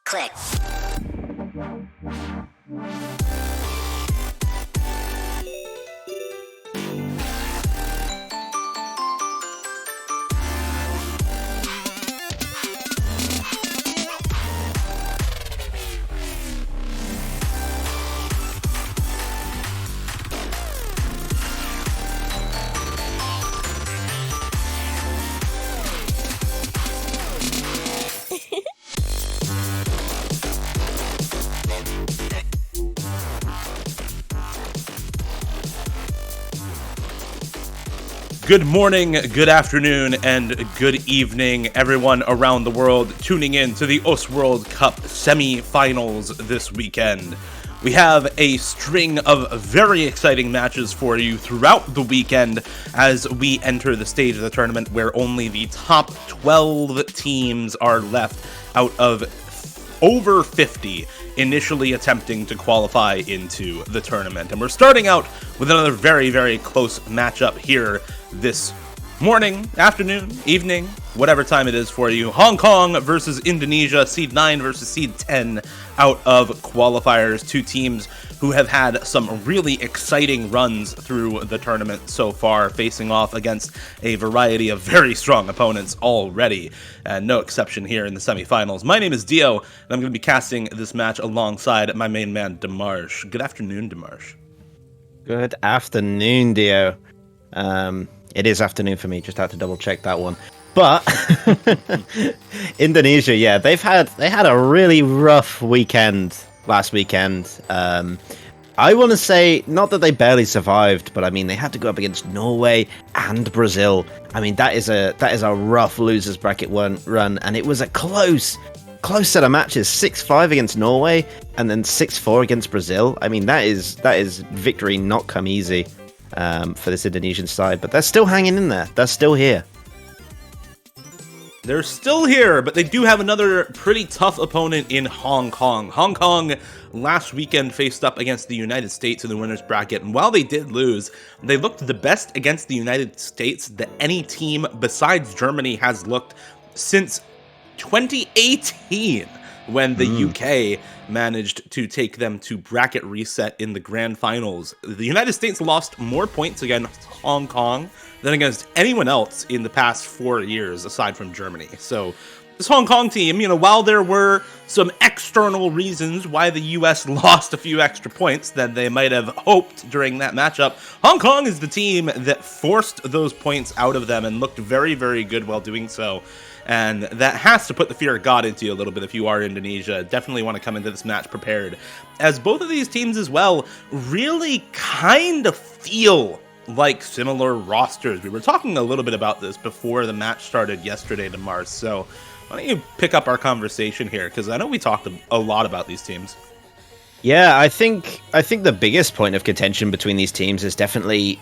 Click. Good morning, good afternoon, and good evening, everyone around the world tuning in to the OS World Cup semi-finals this weekend. We have a string of very exciting matches for you throughout the weekend as we enter the stage of the tournament where only the top 12 teams are left out of over 50 initially attempting to qualify into the tournament. And we're starting out with another very, very close matchup here this morning, afternoon, evening, whatever time it is for you. Hong Kong versus Indonesia, seed 9 versus seed 10 out of qualifiers. Two teams who have had some really exciting runs through the tournament so far, facing off against a variety of very strong opponents already, and no exception here in the semifinals. My name is Dio, and I'm going to be casting this match alongside my main man, Demarsh. Good afternoon, Demarsh. Good afternoon, Dio. It is afternoon for me, just had to double check that one. But Indonesia, yeah, they had a really rough weekend last weekend. I want to say not that they barely survived, but I mean they had to go up against Norway and Brazil. I mean that is a rough losers bracket run, and it was a close set of matches. 6-5 against Norway, and then 6-4 against Brazil. I mean that is victory not come easy for this Indonesian side, but they're still hanging in there. They're still here. They're still here, but they do have another pretty tough opponent in Hong Kong. Hong Kong last weekend faced up against the United States in the winners bracket, and while they did lose, they looked the best against the United States that any team besides Germany has looked since 2018, when the UK managed to take them to bracket reset in the grand finals. The United States lost more points against Hong Kong than against anyone else in the past 4 years, aside from Germany. So this Hong Kong team, while there were some external reasons why the U.S. lost a few extra points than they might have hoped during that matchup, Hong Kong is the team that forced those points out of them and looked very, very good while doing so. And that has to put the fear of God into you a little bit if you are Indonesia. Definitely want to come into this match prepared, as both of these teams as well really kind of feel like similar rosters. We were talking a little bit about this before the match started yesterday to Mars, so why don't you pick up our conversation here, because I know we talked a lot about these teams. Yeah, I think the biggest point of contention between these teams is definitely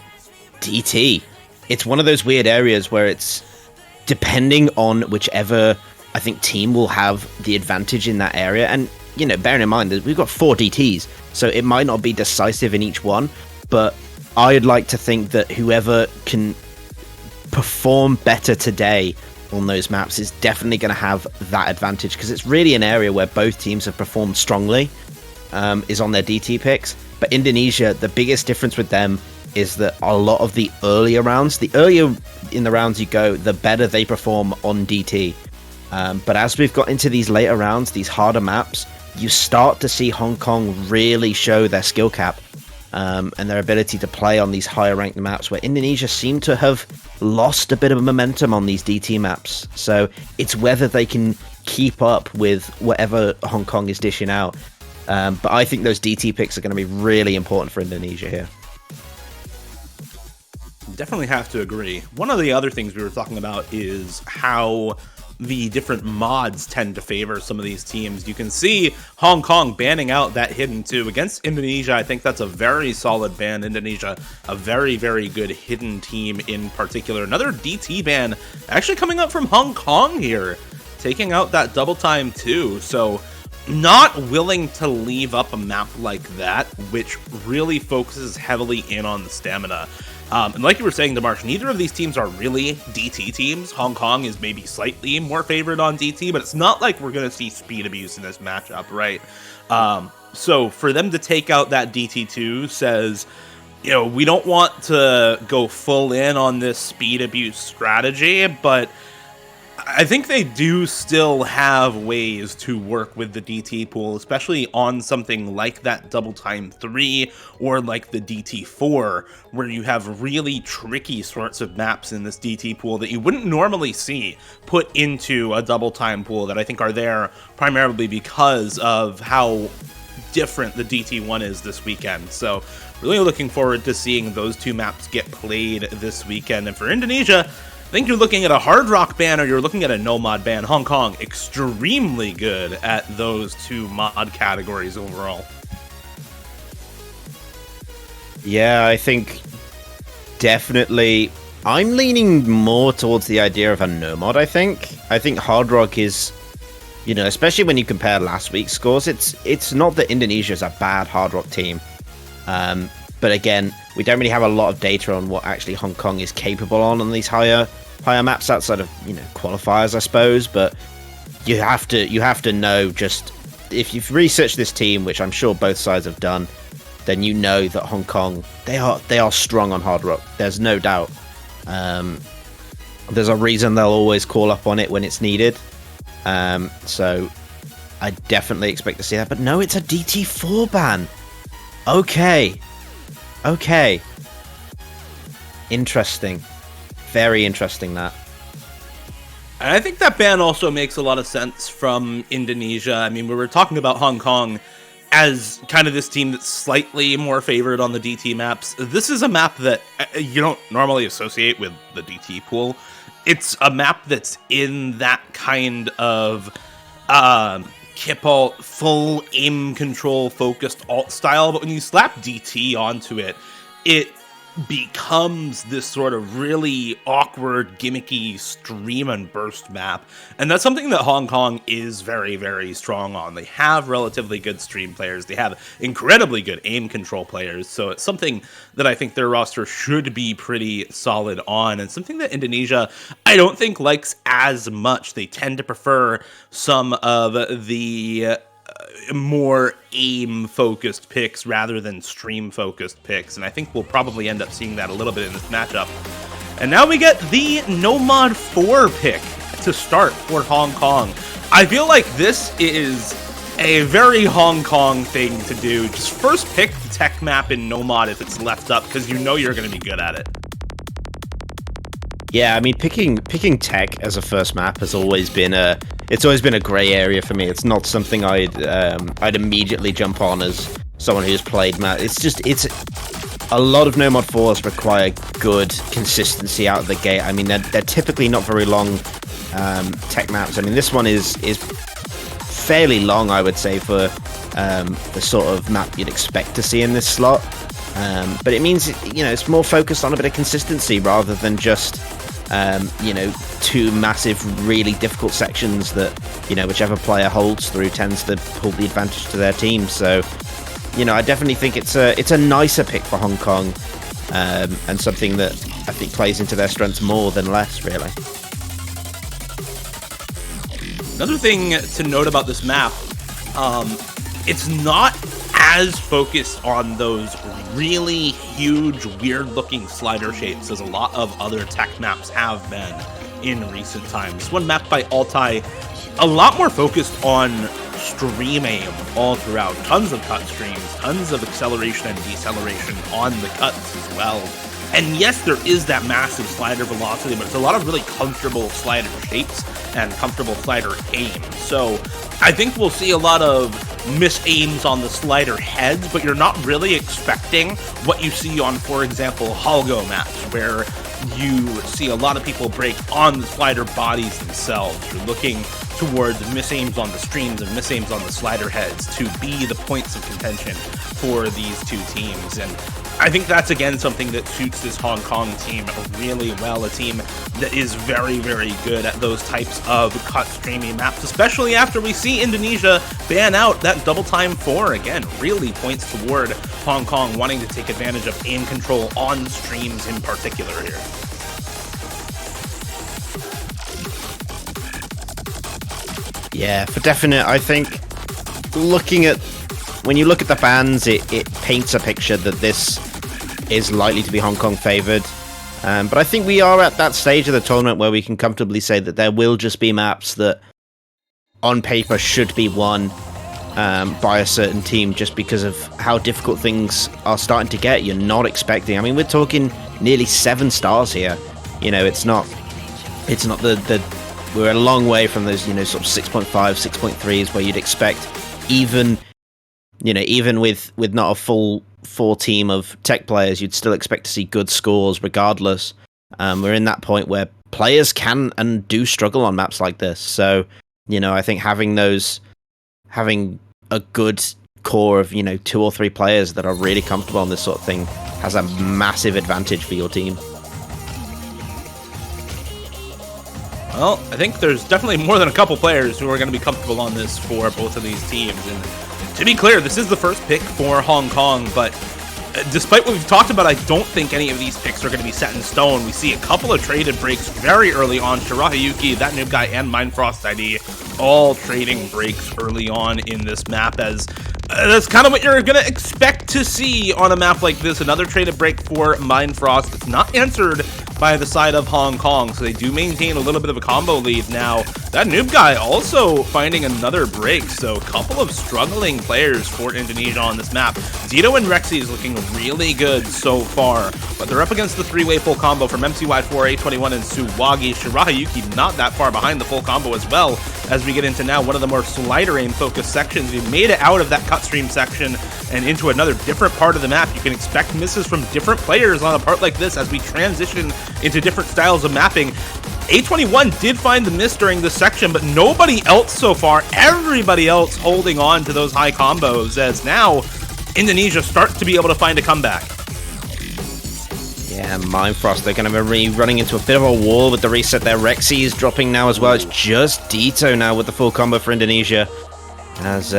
DT. It's one of those weird areas where it's depending on whichever, I think, team will have the advantage in that area. And, bearing in mind that we've got 4 DTs, so it might not be decisive in each one, but I'd like to think that whoever can perform better today on those maps is definitely going to have that advantage, because it's really an area where both teams have performed strongly, is on their DT picks. But Indonesia, the biggest difference with them is that a lot of the earlier rounds, the earlier in the rounds you go, the better they perform on DT. But as we've got into these later rounds, these harder maps, you start to see Hong Kong really show their skill cap and their ability to play on these higher ranked maps, where Indonesia seem to have lost a bit of momentum on these DT maps. So it's whether they can keep up with whatever Hong Kong is dishing out. But I think those DT picks are going to be really important for Indonesia here. Definitely have to agree. One of the other things we were talking about is how the different mods tend to favor some of these teams. You can see Hong Kong banning out that hidden 2 against Indonesia. I think that's a very solid ban. Indonesia, a very, very good hidden team in particular. Another DT ban actually coming up from Hong Kong here, taking out that double time too. So not willing to leave up a map like that, which really focuses heavily in on the stamina. And like you were saying, Demarsh, neither of these teams are really DT teams. Hong Kong is maybe slightly more favored on DT, but it's not like we're going to see speed abuse in this matchup, right? So for them to take out that DT2 says, we don't want to go full in on this speed abuse strategy, but I think they do still have ways to work with the DT pool, especially on something like that double time 3 or like the DT4, where you have really tricky sorts of maps in this DT pool that you wouldn't normally see put into a double time pool, that I think are there primarily because of how different the DT1 is this weekend. So really looking forward to seeing those 2 maps get played this weekend. And for Indonesia, I think you're looking at a hard rock ban or you're looking at a no mod ban. Hong Kong, extremely good at those 2 mod categories overall. Yeah, I think definitely I'm leaning more towards the idea of a no mod. I think hard rock is, especially when you compare last week's scores, it's not that Indonesia is a bad hard rock team. But again, we don't really have a lot of data on what actually Hong Kong is capable on these higher maps outside of qualifiers, I suppose. But you have to know, just if you've researched this team, which I'm sure both sides have done, then you know that Hong Kong, they are strong on hard rock. There's no doubt. There's a reason they'll always call up on it when it's needed. So I definitely expect to see that. But no, it's a DT4 ban. Okay. Interesting. Very interesting, that. And I think that ban also makes a lot of sense from Indonesia. I mean, we were talking about Hong Kong as kind of this team that's slightly more favored on the DT maps. This is a map that you don't normally associate with the DT pool. It's a map that's in that kind of kip alt, full aim control focused alt style, but when you slap DT onto it, it becomes this sort of really awkward, gimmicky stream and burst map. And that's something that Hong Kong is very, very strong on. They have relatively good stream players. They have incredibly good aim control players. So it's something that I think their roster should be pretty solid on, and something that Indonesia, I don't think, likes as much. They tend to prefer some of the more aim-focused picks rather than stream-focused picks, and I think we'll probably end up seeing that a little bit in this matchup. And now we get the No Mod 4 pick to start for Hong Kong. I feel like this is a very Hong Kong thing to do. Just first pick the tech map in Nomad if it's left up, because you know you're going to be good at it. Yeah, I mean, picking tech as a first map has always been a gray area for me. It's not something I'd immediately jump on as someone who's played map. It's a lot of Nomad 4s require good consistency out of the gate. I mean, they're typically not very long tech maps. I mean, this one is fairly long, I would say, for the sort of map you'd expect to see in this slot. But it means, it's more focused on a bit of consistency rather than just, two massive, really difficult sections that, whichever player holds through tends to pull the advantage to their team. So, I definitely think it's a nicer pick for Hong Kong, and something that I think plays into their strengths more than less, really. Another thing to note about this map, it's not as focused on those really huge, weird-looking slider shapes as a lot of other tech maps have been in recent times. This one mapped by Altai, a lot more focused on stream aim all throughout. Tons of cut streams, tons of acceleration and deceleration on the cuts as well. And yes, there is that massive slider velocity, but it's a lot of really comfortable slider shapes and comfortable slider aim. So I think we'll see a lot of mis-aims on the slider heads, but you're not really expecting what you see on, for example, Holgo maps, where you see a lot of people break on the slider bodies themselves. You're looking towards mis-aims on the streams and mis-aims on the slider heads to be the points of contention for these two teams. And I think that's, again, something that suits this Hong Kong team really well. A team that is very, very good at those types of cut streamy maps, especially after we see Indonesia ban out that double time 4. Again, really points toward Hong Kong wanting to take advantage of aim control on streams in particular here. Yeah, for definite. I think when you look at the bans, it paints a picture that this is likely to be Hong Kong favoured. But I think we are at that stage of the tournament where we can comfortably say that there will just be maps that, on paper, should be won by a certain team just because of how difficult things are starting to get. You're not expecting. I mean, we're talking nearly 7 stars here. It's not the we're a long way from those, sort of 6.5, 6.3s where you'd expect even with not a full 4 team of tech players, you'd still expect to see good scores regardless. We're in that point where players can and do struggle on maps like this. So, I think having a good core of, 2 or 3 players that are really comfortable on this sort of thing has a massive advantage for your team. Well, I think there's definitely more than a couple players who are going to be comfortable on this for both of these teams. And to be clear, this is the first pick for Hong Kong, but despite what we've talked about, I don't think any of these picks are going to be set in stone. We see a couple of traded breaks very early on. Shirahayuki, That Noob Guy, and Mindfrost ID all trading breaks early on in this map, as that's kind of what you're going to expect to see on a map like this. Another traded break for Mindfrost. It's not answered by the side of Hong Kong, so they do maintain a little bit of a combo lead now. That Noob Guy also finding another break, so a couple of struggling players for Indonesia on this map. Zito and Rexy is looking really good so far, but they're up against the 3-way full combo from MCY4, A21, and Suwagi. Shirahayuki not that far behind the full combo as well, as we get into now one of the more slider aim focused sections. We made it out of that cut stream section and into another different part of the map. You can expect misses from different players on a part like this as we transition into different styles of mapping. A21 did find the miss during this section, but nobody else so far. Everybody else holding on to those high combos, as now Indonesia starts to be able to find a comeback. Yeah, Mindfrost, they're going to be running into a bit of a wall with the reset there. Rexy is dropping now as well. It's just Dito now with the full combo for Indonesia, as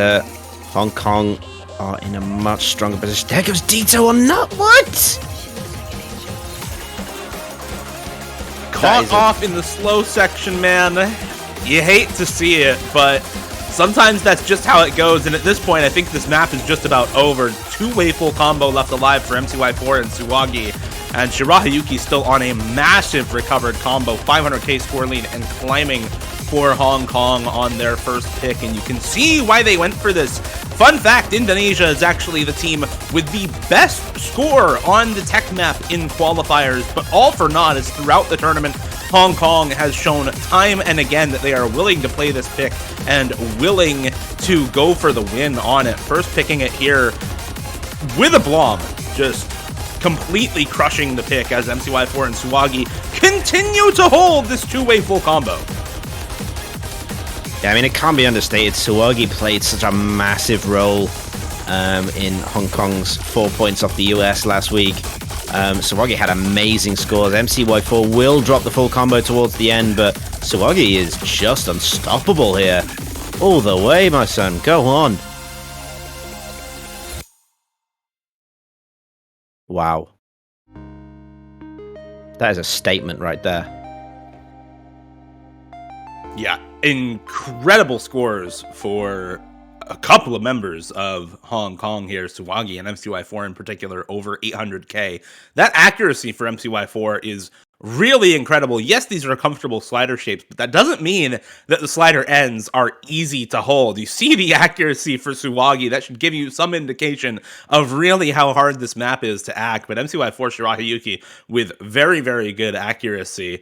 Hong Kong are in a much stronger position. There goes Dito on that. What? Caught off in the slow section, man. You hate to see it, but sometimes that's just how it goes. And at this point, I think this map is just about over. 2-way full combo left alive for MCY4 and Suwagi. And Shirahayuki still on a massive recovered combo, 500k score lead, and climbing for Hong Kong on their first pick. And you can see why they went for this. Fun fact, Indonesia is actually the team with the best score on the tech map in qualifiers, but all for naught, as throughout the tournament, Hong Kong has shown time and again that they are willing to play this pick and willing to go for the win on it. First picking it here with a Blom, just completely crushing the pick as MCY4 and Suwagi continue to hold this two-way full combo. Yeah, I mean, it can't be understated. Suwagi played such a massive role in Hong Kong's 4 points off the US last week. Suwagi had amazing scores. MCY4 will drop the full combo towards the end, but Suwagi is just unstoppable here. All the way, my son. Go on. Wow. That is a statement right there. Yeah, incredible scores for a couple of members of Hong Kong here, Suwagi and MCY4 in particular, over 800k. That accuracy for MCY4 is really incredible. Yes, these are comfortable slider shapes, but that doesn't mean that the slider ends are easy to hold. You see the accuracy for Suwagi. That should give you some indication of really how hard this map is to act. But MCY4 Shirahayuki with very, very good accuracy.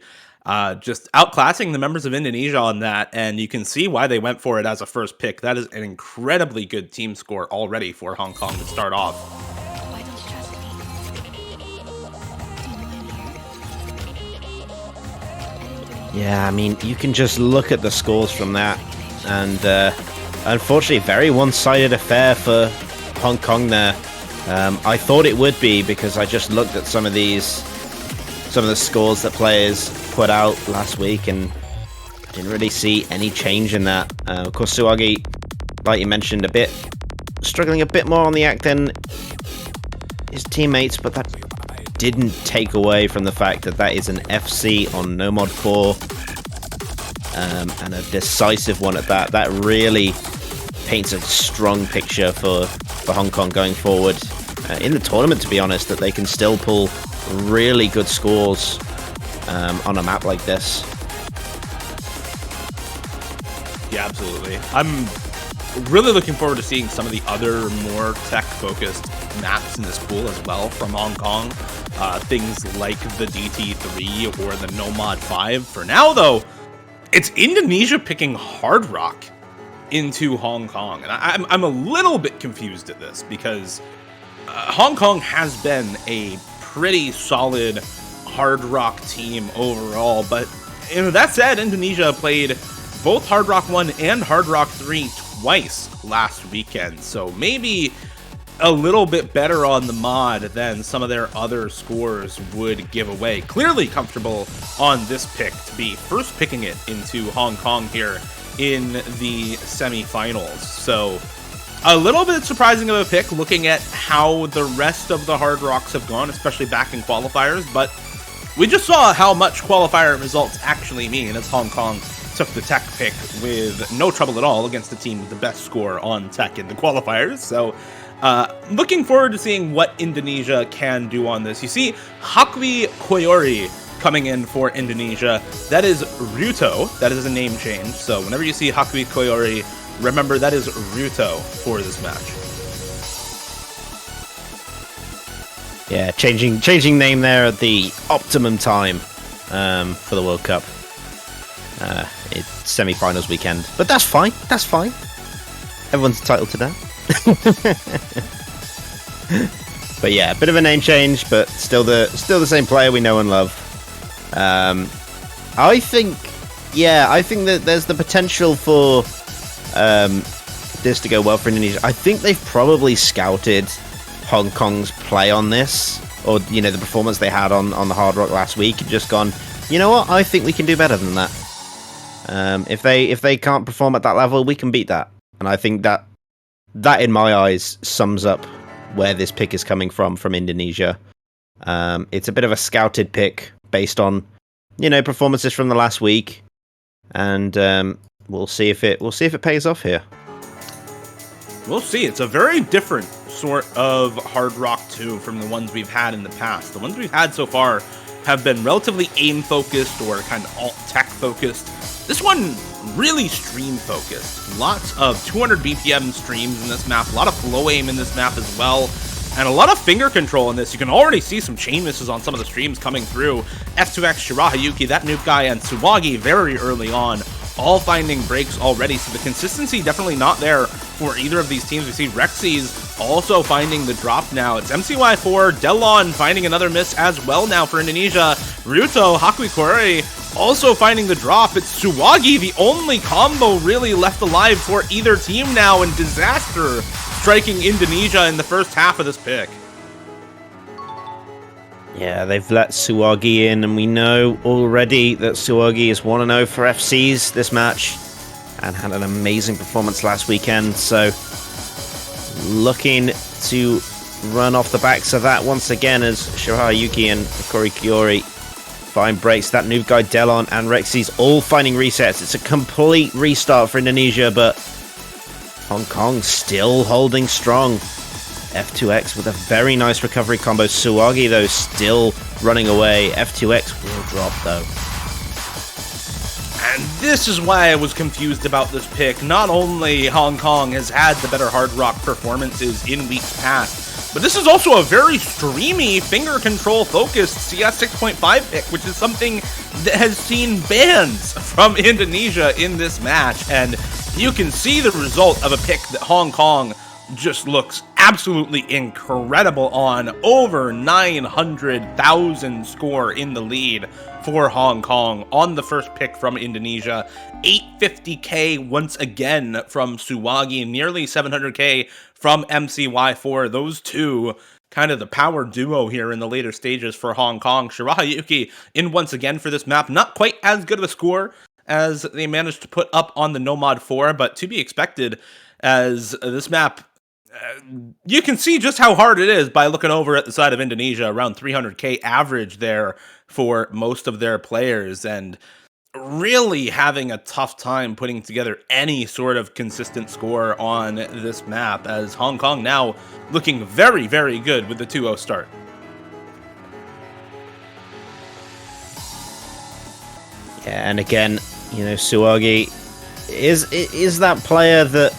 Just outclassing the members of Indonesia on that, and you can see why they went for it as a first pick. That is an incredibly good team score already for Hong Kong to start off. Yeah, I mean, you can just look at the scores from that, and unfortunately, very one-sided affair for Hong Kong there. I thought it would be, because I just looked at some of the scores that players put out last week and didn't really see any change in that. Of course, Suwagi, like you mentioned, struggling a bit more on the act than his teammates, but that didn't take away from the fact that that is an FC on no mod core, and a decisive one at that. That really paints a strong picture for Hong Kong going forward in the tournament, to be honest, that they can still pull really good scores on a map like this. Yeah, absolutely. I'm really looking forward to seeing some of the other more tech-focused maps in this pool as well from Hong Kong. Things like the DT3 or the No Mod 5. For now, though, it's Indonesia picking Hard Rock into Hong Kong. And I'm a little bit confused at this, because Hong Kong has been a pretty solid Hard Rock team overall, but that said, Indonesia played both Hard Rock 1 and Hard Rock 3 twice last weekend, so maybe a little bit better on the mod than some of their other scores would give away. Clearly comfortable on this pick to be first picking it into Hong Kong here in the semifinals. So a little bit surprising of a pick looking at how the rest of the Hard Rocks have gone, especially back in qualifiers, but we just saw how much qualifier results actually mean as Hong Kong took the tech pick with no trouble at all against the team with the best score on tech in the qualifiers. So looking forward to seeing what Indonesia can do on this. You see Hakwi Koyori coming in for Indonesia. That is Ryuto. That is a name change. So whenever you see Hakwi Koyori, remember that is Ryuto for this match. Yeah, changing name there at the optimum time for the World Cup. It's semi-finals weekend, but that's fine. That's fine. Everyone's entitled to that. But yeah, a bit of a name change, but still the same player we know and love. I think that there's the potential for this to go well for Indonesia. I think they've probably scouted Hong Kong's play on this, or the performance they had on the Hard Rock last week, and just gone, you know what, I think we can do better than that. If they can't perform at that level, we can beat that. And I think that in my eyes sums up where this pick is coming from Indonesia. It's a bit of a scouted pick based on performances from the last week, and we'll see if it pays off here. We'll see. It's a very different sort of Hard Rock 2 from the ones we've had in the past. The ones we've had so far have been relatively aim-focused or kind of alt-tech focused. This one, really stream-focused. Lots of 200 BPM streams in this map, a lot of flow aim in this map as well, and a lot of finger control in this. You can already see some chain misses on some of the streams coming through. F2X, Shirahayuki, that Nuke guy, and Tsuwagi very early on, all finding breaks already, so the consistency definitely not there for either of these teams. We see Rexy's also finding the drop now. It's MCY4, Delon finding another miss as well now for Indonesia. Ryuto, Hakuikore also finding the drop. It's Tsuwagi, the only combo really left alive for either team now, and Disaster striking Indonesia in the first half of this pick. Yeah, they've let Tsuwagi in, and we know already that Tsuwagi is 1-0 for FCs this match, and had an amazing performance last weekend, so looking to run off the backs of that once again as Shirahayuki and Hikori Kiori find breaks. That noob guy Delon and Rexy's all finding resets. It's a complete restart for Indonesia, but Hong Kong still holding strong. F2X with a very nice recovery combo. Tsuwagi, though, still running away. F2X will drop, though. And this is why I was confused about this pick. Not only Hong Kong has had the better Hard Rock performances in weeks past, but this is also a very streamy, finger control focused CS 6.5 pick, which is something that has seen bans from Indonesia in this match. And you can see the result of a pick that Hong Kong just looks absolutely incredible on. Over 900,000 score in the lead for Hong Kong on the first pick from Indonesia. 850k once again from Tsuwagi, nearly 700k from MCY4. Those two kind of the power duo here in the later stages for Hong Kong. Shirahayuki in once again for this map. Not quite as good of a score as they managed to put up on the Nomad 4, but to be expected, as this map, you can see just how hard it is by looking over at the side of Indonesia. Around 300k average there for most of their players, and really having a tough time putting together any sort of consistent score on this map, as Hong Kong now looking very, very good with the 2-0 start. Yeah, and again, you know, Tsuwagi is that player that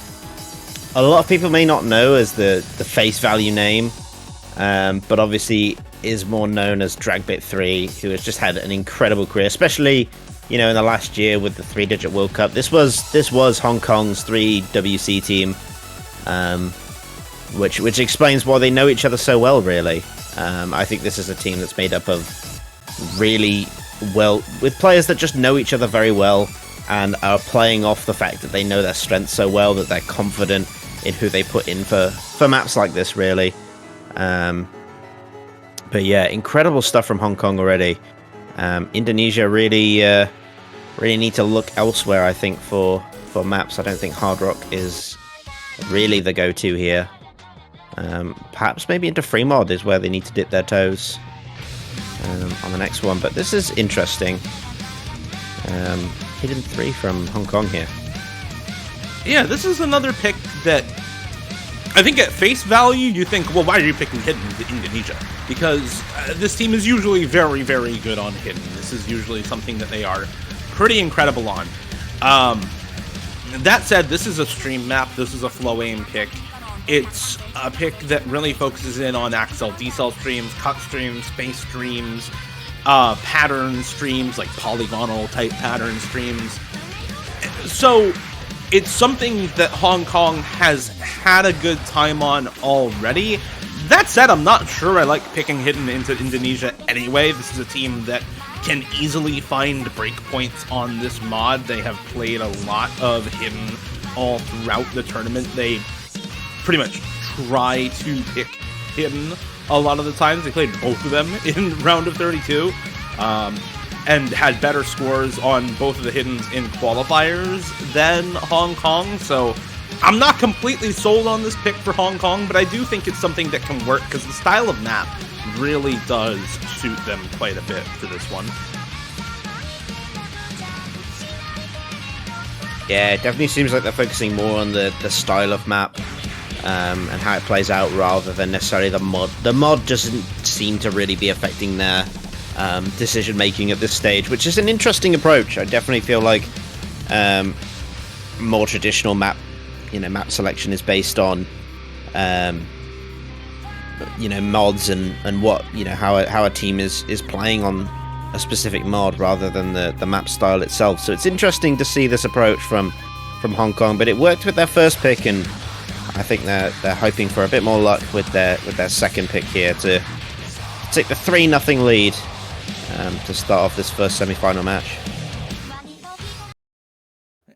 a lot of people may not know as the face value name, but obviously is more known as Dragbit3, who has just had an incredible career, especially, you know, in the last year with the 3-digit World Cup. This was Hong Kong's 3WC team, which explains why they know each other so well, really. I think this is a team that's made up of really well, with players that just know each other very well and are playing off the fact that they know their strengths so well that they're confident in who they put in for maps like this, really. But yeah, incredible stuff from Hong Kong already. Indonesia really need to look elsewhere, I think, for maps. I don't think Hard Rock is really the go-to here. Perhaps maybe into free mod is where they need to dip their toes on the next one. But this is interesting. Hidden 3 from Hong Kong here. Yeah, this is another pick that I think at face value you think, well, why are you picking Hidden to Indonesia? Because this team is usually very, very good on Hidden. This is usually something that they are pretty incredible on. That said, this is a stream map. This is a flow aim pick. It's a pick that really focuses in on Accel, decel streams, cut streams, space streams, pattern streams, like polygonal type pattern streams. So it's something that Hong Kong has had a good time on already. That said, I'm not sure I like picking Hidden into Indonesia anyway. This is a team that can easily find breakpoints on this mod. They have played a lot of Hidden all throughout the tournament. They pretty much try to pick Hidden a lot of the times. They played both of them in round of 32. And had better scores on both of the Hiddens in qualifiers than Hong Kong, so I'm not completely sold on this pick for Hong Kong, but I do think it's something that can work, because the style of map really does suit them quite a bit for this one. Yeah, it definitely seems like they're focusing more on the style of map. and how it plays out rather than necessarily the mod. The mod doesn't seem to really be affecting their decision making at this stage, which is an interesting approach. I definitely feel like more traditional map selection is based on mods and what how a team is playing on a specific mod rather than the map style itself. So it's interesting to see this approach from Hong Kong, but it worked with their first pick, and I think they're hoping for a bit more luck with their second pick here to take the 3-0 lead to start off this first semi-final match.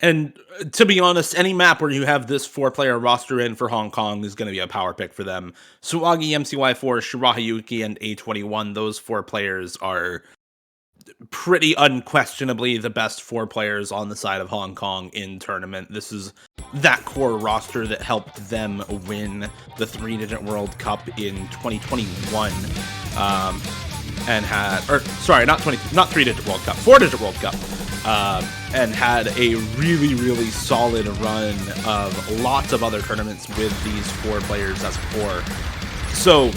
And to be honest, any map where you have this 4-player roster in for Hong Kong is going to be a power pick for them. Suwagi, MCY4, Shirahayuki, and A21, those 4 players are pretty unquestionably the best 4 players on the side of Hong Kong in tournament. This is that core roster that helped them win the 3-digit World Cup in 2021. And had, or sorry, not 3-digit World Cup, 4-digit World Cup. And had a really, really solid run of lots of other tournaments with these 4 players as core. So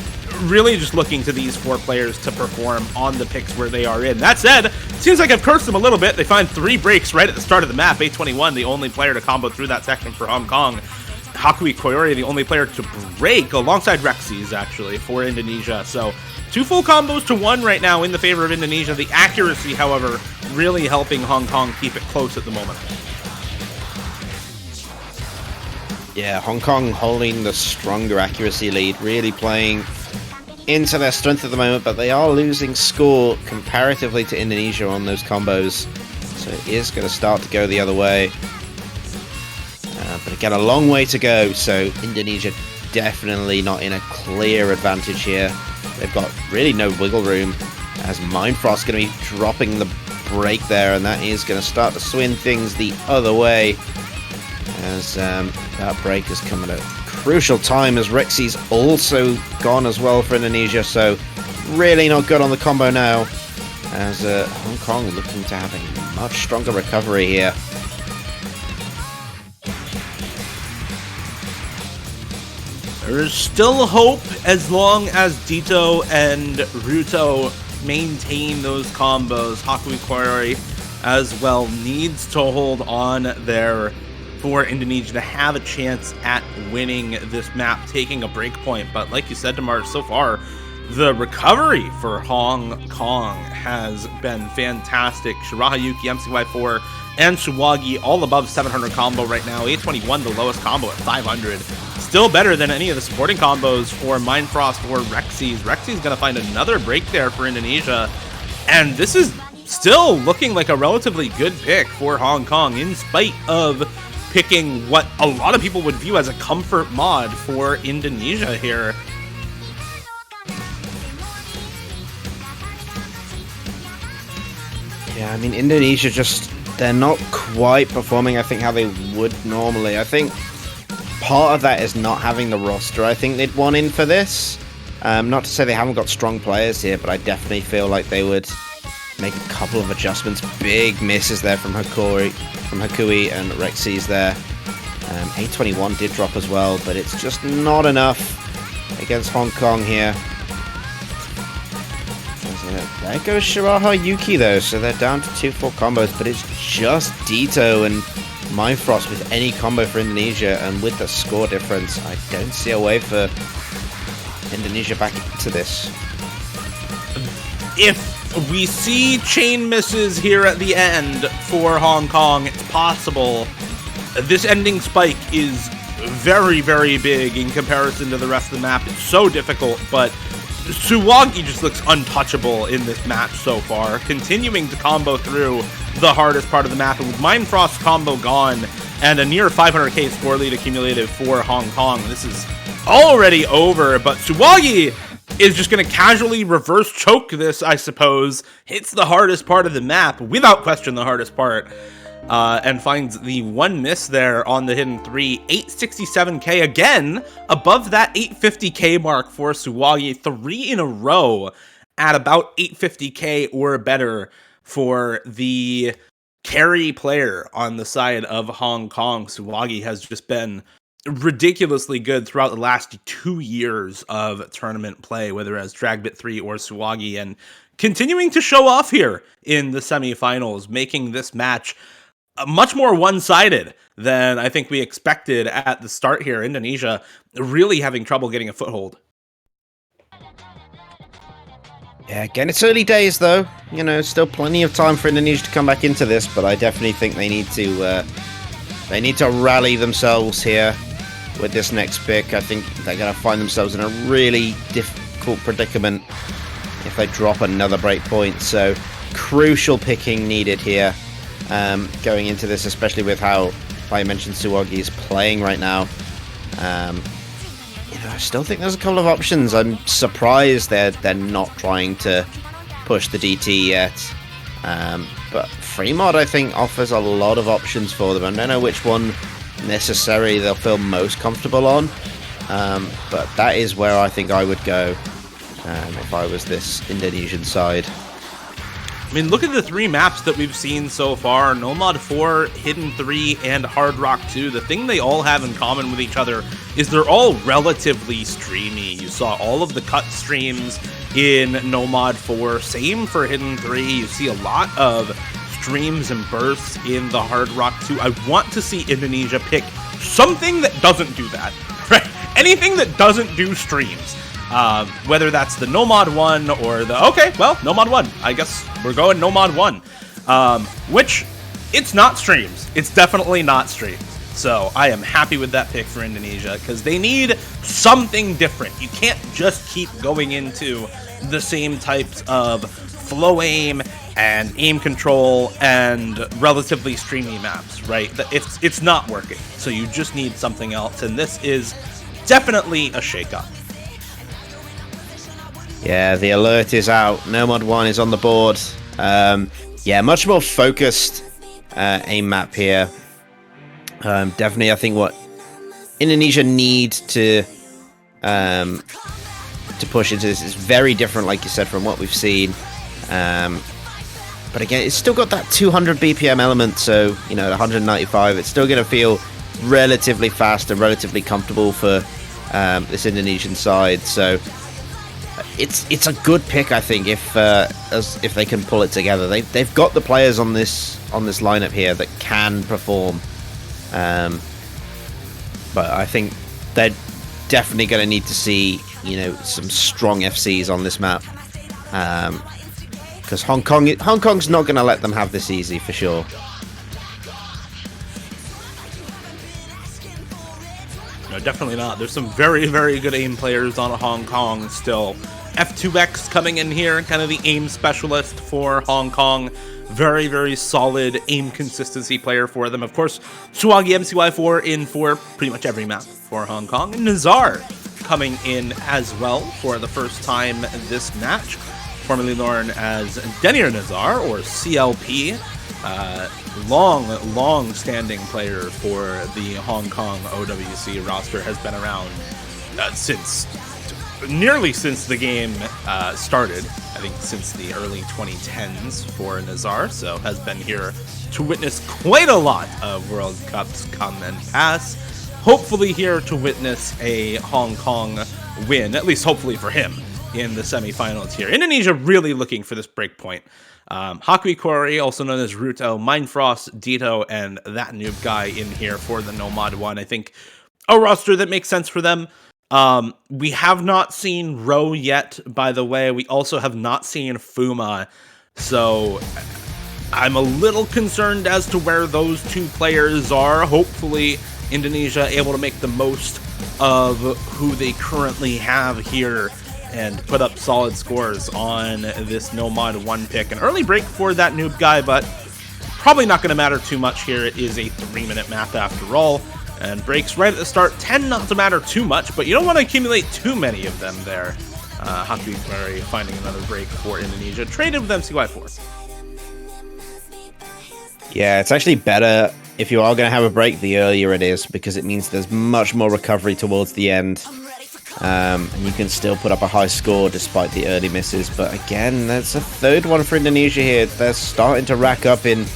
really just looking to these 4 players to perform on the picks where they are in. That said, it seems like I've cursed them a little bit. They find 3 breaks right at the start of the map. A21, the only player to combo through that section for Hong Kong. Hakui Koyori, the only player to break, alongside Rexys, actually, for Indonesia. So 2 full combos to 1 right now in the favor of Indonesia. The accuracy, however, really helping Hong Kong keep it close at the moment. Yeah, Hong Kong holding the stronger accuracy lead, really playing into their strength at the moment, but they are losing score comparatively to Indonesia on those combos. So it is going to start to go the other way. But again, a long way to go, so Indonesia definitely not in a clear advantage here. They've got really no wiggle room, as Mindfrost going to be dropping the break there, and that is going to start to swing things the other way, as that break is coming at a crucial time, as Rexy's also gone as well for Indonesia, so really not good on the combo now, as Hong Kong looking to have a much stronger recovery here. There's still hope as long as Dito and Ruto maintain those combos. Hakui Koyori as well needs to hold on there for Indonesia to have a chance at winning this map, taking a break point. But like you said, Demar, so far, the recovery for Hong Kong has been fantastic. Shirahayuki, MCY4, and Suwagi all above 700 combo right now. A21, the lowest combo at 500. Still better than any of the supporting combos for Mindfrost or Rexys. Rexy's going to find another break there for Indonesia. And this is still looking like a relatively good pick for Hong Kong, in spite of picking what a lot of people would view as a comfort mod for Indonesia here. Yeah, I mean, Indonesia just, they're not quite performing, I think, how they would normally. I think part of that is not having the roster I think they'd want in for this. Not to say they haven't got strong players here, but I definitely feel like they would make a couple of adjustments. Big misses there from Hakui and Rexy's there. A21 did drop as well, but it's just not enough against Hong Kong here. There goes Shirahayuki though, so they're down to 2 full combos, but it's just Dito and Mindfrost with any combo for Indonesia, and with the score difference, I don't see a way for Indonesia back into this. If we see chain misses here at the end for Hong Kong, it's possible. This ending spike is very, very big in comparison to the rest of the map. It's so difficult, but Suwagi just looks untouchable in this match so far, continuing to combo through the hardest part of the map. And with Mindfrost's combo gone and a near 500k score lead accumulated for Hong Kong, this is already over. But Suwagi is just going to casually reverse choke this, I suppose. Hits the hardest part of the map, without question the hardest part. And finds the 1 miss there on the hidden 3. 867k again, above that 850k mark for Suwagi. 3 in a row at about 850k or better for the carry player on the side of Hong Kong. Suwagi has just been ridiculously good throughout the last 2 years of tournament play, whether as Dragbit 3 or Suwagi, and continuing to show off here in the semifinals, making this match much more one-sided than I think we expected at the start here. Indonesia really having trouble getting a foothold. Yeah, again, it's early days though. You know, still plenty of time for Indonesia to come back into this, but I definitely think they need to rally themselves here with this next pick. I think they're going to find themselves in a really difficult predicament if they drop another break point. So crucial picking needed here going into this, especially with how I mentioned Suwagi is playing right now. I still think there's a couple of options. I'm surprised they're not trying to push the DT yet. But Fremod, I think, offers a lot of options for them. I don't know which one necessarily they'll feel most comfortable on. But that is where I think I would go if I was this Indonesian side. I mean, look at the 3 maps that we've seen so far. Nomad 4, Hidden 3, and Hard Rock 2. The thing they all have in common with each other is they're all relatively streamy. You saw all of the cut streams in Nomad 4. Same for Hidden 3. You see a lot of streams and bursts in the Hard Rock 2. I want to see Indonesia pick something that doesn't do that, right? Anything that doesn't do streams. Whether that's the Nomad 1 or Nomad 1. I guess we're going Nomad 1. Which, it's not streams. It's definitely not streams. So I am happy with that pick for Indonesia, because they need something different. You can't just keep going into the same types of flow aim and aim control and relatively streamy maps, right? It's not working. So you just need something else, and this is definitely a shakeup. Yeah, the alert is out. Nomad 1 is on the board. Much more focused aim map here. Definitely, I think what Indonesia need to push into this is very different, like you said, from what we've seen. But again, it's still got that 200 BPM element, so, the 195, it's still going to feel relatively fast and relatively comfortable for this Indonesian side. So it's a good pick, I think, if they can pull it together. They've got the players on this lineup here that can perform, but I think they're definitely going to need to see some strong FCs on this map, because Hong Kong's not going to let them have this easy for sure. No, definitely not. There's some very, very good aim players on Hong Kong still. F2X coming in here, kind of the aim specialist for Hong Kong. Very, very solid aim consistency player for them. Of course, Suwagi MCY4 in for pretty much every map for Hong Kong. And Nazar coming in as well for the first time this match, formerly known as Denir Nazar, or CLP. Long-standing player for the Hong Kong OWC roster, has been around nearly since the game started. I think since the early 2010s for Nazar, so has been here to witness quite a lot of World Cups come and pass. Hopefully here to witness a Hong Kong win, at least hopefully for him, in the semifinals here. Indonesia really looking for this break point. Hakui Kori, also known as Ruto, Mindfrost, Dito, and that noob guy in here for the Nomad 1. I think a roster that makes sense for them. We have not seen Ro yet, by the way. We also have not seen Fuma. So I'm a little concerned as to where those 2 players are. Hopefully Indonesia able to make the most of who they currently have here and put up solid scores on this Nomad 1 pick. An early break for that noob guy, but probably not going to matter too much here. It is a 3-minute map after all, and breaks right at the start tend not to matter too much, but you don't want to accumulate too many of them there. Hakui Kori finding another break for Indonesia. Traded with MCY4. Yeah, it's actually better if you are going to have a break, the earlier it is, because it means there's much more recovery towards the end. And you can still put up a high score despite the early misses. But again, that's a 3rd one for Indonesia here. They're starting to rack up in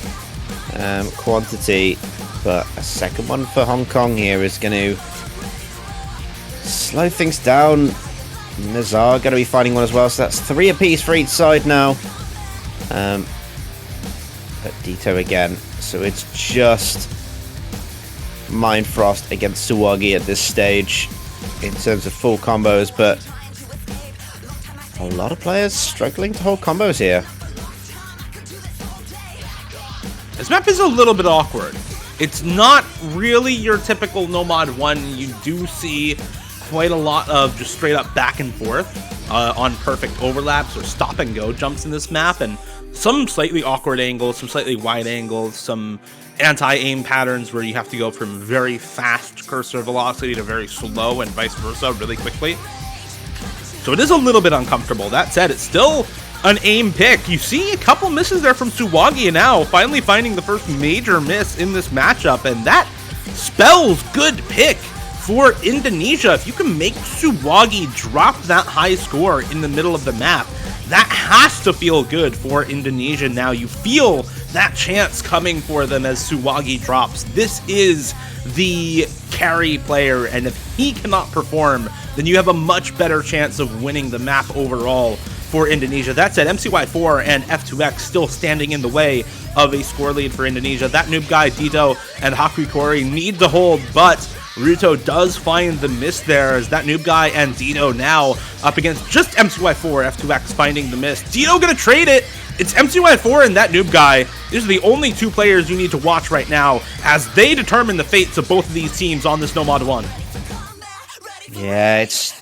quantity, but a 2nd one for Hong Kong here is going to slow things down. Nazar going to be fighting one as well, so that's 3 apiece for each side now. But Dito again, so it's just Mind Frost against Suwagi at this stage in terms of full combos, but a lot of players struggling to hold combos here. This map is a little bit awkward. It's not really your typical No Mod 1. You do see quite a lot of just straight up back and forth on perfect overlaps or stop and go jumps in this map, and some slightly awkward angles, some slightly wide angles, some anti-aim patterns where you have to go from very fast cursor velocity to very slow and vice versa really quickly. So it is a little bit uncomfortable. That said, it's still an aim pick. You see a couple misses there from Suwagi, and now finally finding the first major miss in this matchup, and that spells good pick for Indonesia. If you can make Suwagi drop that high score in the middle of the map, that has to feel good for Indonesia now. You feel that chance coming for them as Suwagi drops. This is the carry player, and if he cannot perform, then you have a much better chance of winning the map overall for Indonesia. That said, MCY4 and F2X still standing in the way of a score lead for Indonesia. That noob guy, Dito, and Hakurikori need to hold, but Ruto does find the miss there as that noob guy and Dito now up against just MCY4, F2X finding the miss. Dito gonna trade it. It's MCY4 and that noob guy. These are the only two players you need to watch right now as they determine the fates of both of these teams on this No Mod 1. Yeah, this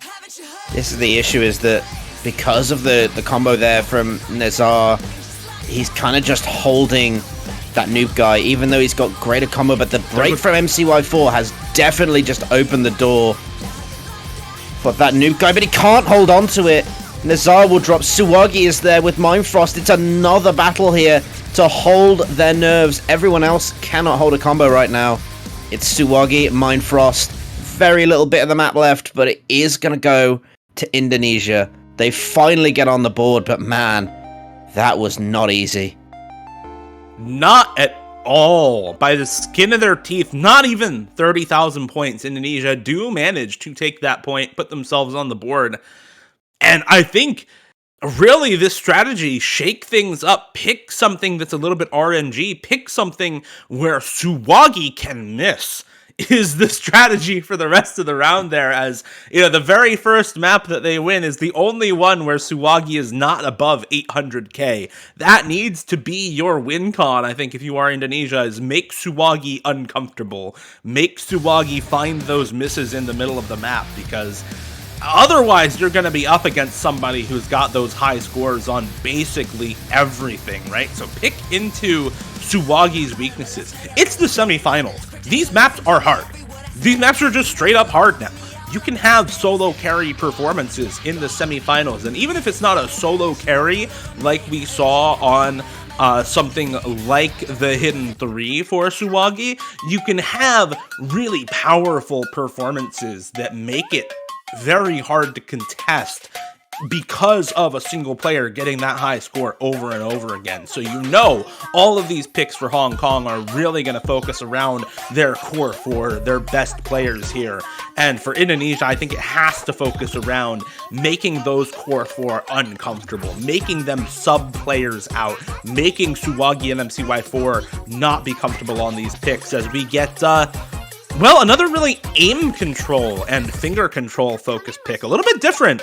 is the issue, is that because of the combo there from Nazar, he's kind of just holding that noob guy, even though he's got greater combo, but the break from MCY4 has definitely just opened the door for that noob guy, but he can't hold on to it. Nazar will drop. Suwagi is there with Mind Frost. It's another battle here to hold their nerves. Everyone else cannot hold a combo right now. It's Suwagi, Mind Frost. Very little bit of the map left, but it is going to go to Indonesia. They finally get on the board, but man, that was not easy. Not at all. By the skin of their teeth, not even 30,000 points. Indonesia do manage to take that point, put themselves on the board. And I think, really, this strategy, shake things up, pick something that's a little bit RNG, pick something where Suwagi can miss, is the strategy for the rest of the round there, as, you know, the very first map that they win is the only one where Suwagi is not above 800k. That needs to be your win con, I think, if you are Indonesia, is make Suwagi uncomfortable. Make Suwagi find those misses in the middle of the map, because otherwise you're going to be up against somebody who's got those high scores on basically everything, right? So pick into Suwagi's weaknesses. It's the semifinals. These maps are hard. These maps are just straight up hard now. You can have solo carry performances in the semifinals, and even if it's not a solo carry like we saw on something like the Hidden 3 for Suwagi, you can have really powerful performances that make it very hard to contest because of a single player getting that high score over and over again. So you know all of these picks for Hong Kong are really going to focus around their core four, their best players here. And for Indonesia, I think it has to focus around making those core four uncomfortable, making them sub players out, making Suwagi and MCY4 not be comfortable on these picks as we get well, another really aim control and finger control focus pick. A little bit different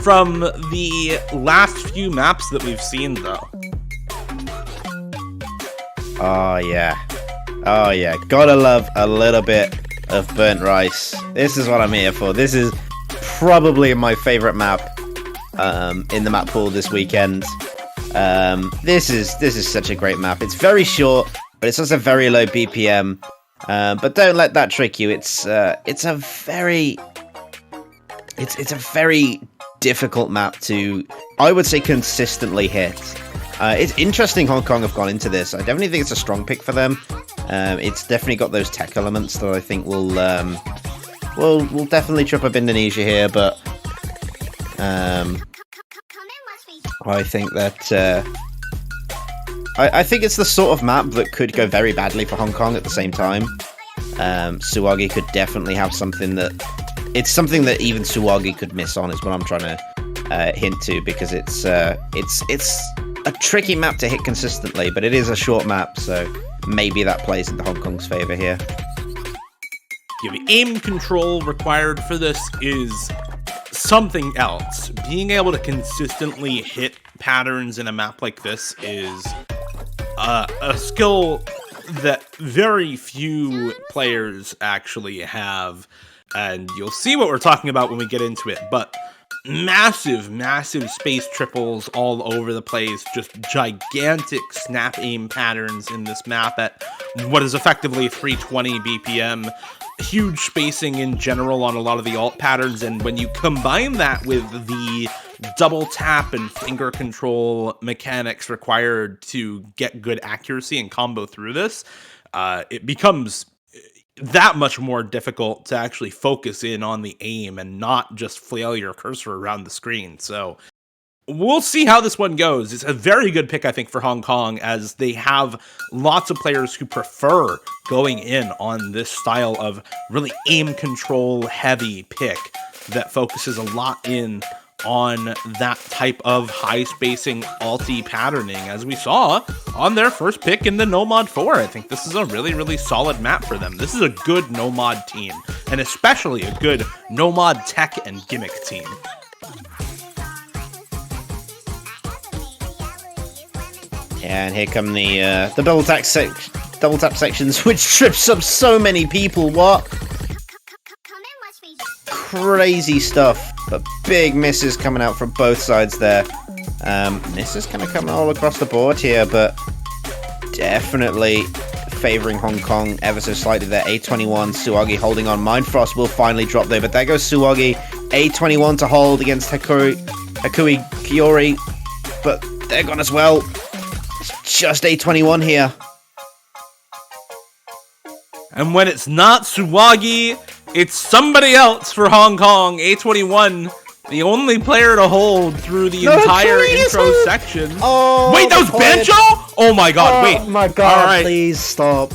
from the last few maps that we've seen, though. Oh, yeah. Oh, yeah. Gotta love a little bit of burnt rice. This is what I'm here for. This is probably my favorite map in the map pool this weekend. This is such a great map. It's very short, but it's also very low BPM. But don't let that trick you. It's a very difficult map to, I would say, consistently hit. It's interesting Hong Kong have gone into this. I definitely think it's a strong pick for them. It's definitely got those tech elements that I think will definitely trip up Indonesia here. But I think that I think it's the sort of map that could go very badly for Hong Kong at the same time. Suwagi could definitely have something that it's something that even Suwagi could miss on, is what I'm trying to hint to, because it's a tricky map to hit consistently, but it is a short map, so maybe that plays into Hong Kong's favor here. Yeah, the aim control required for this is something else. Being able to consistently hit patterns in a map like this is a skill that very few players actually have, and you'll see what we're talking about when we get into it, but massive space triples all over the place, just gigantic snap aim patterns in this map at what is effectively 320 BPM, huge spacing in general on a lot of the alt patterns, and when you combine that with the double tap and finger control mechanics required to get good accuracy and combo through this, it becomes that much more difficult to actually focus in on the aim and not just flail your cursor around the screen. So we'll see how this one goes. It's a very good pick, I think, for Hong Kong, as they have lots of players who prefer going in on this style of really aim control heavy pick that focuses a lot in on that type of high spacing alti patterning, as we saw on their first pick in the No Mod 4. I think this is a really solid map for them. This is a good no mod team, and especially a good no mod tech and gimmick team. Yeah, and here come the double tap sections, which trips up so many people. What? Crazy stuff, but big misses coming out from both sides there. Misses kind of coming all across the board here, but definitely favoring Hong Kong ever so slightly there. A21, Suwagi holding on. Mindfrost will finally drop there, but there goes Suwagi. A21 to hold against Hakui Kiori, but they're gone as well. It's just A21 here. And when it's not Suwagi, it's somebody else for Hong Kong. A21, the only player to hold through the entire intro section. Oh, wait, that was Bancho? Oh my god, wait. Oh my god, all right. Please stop.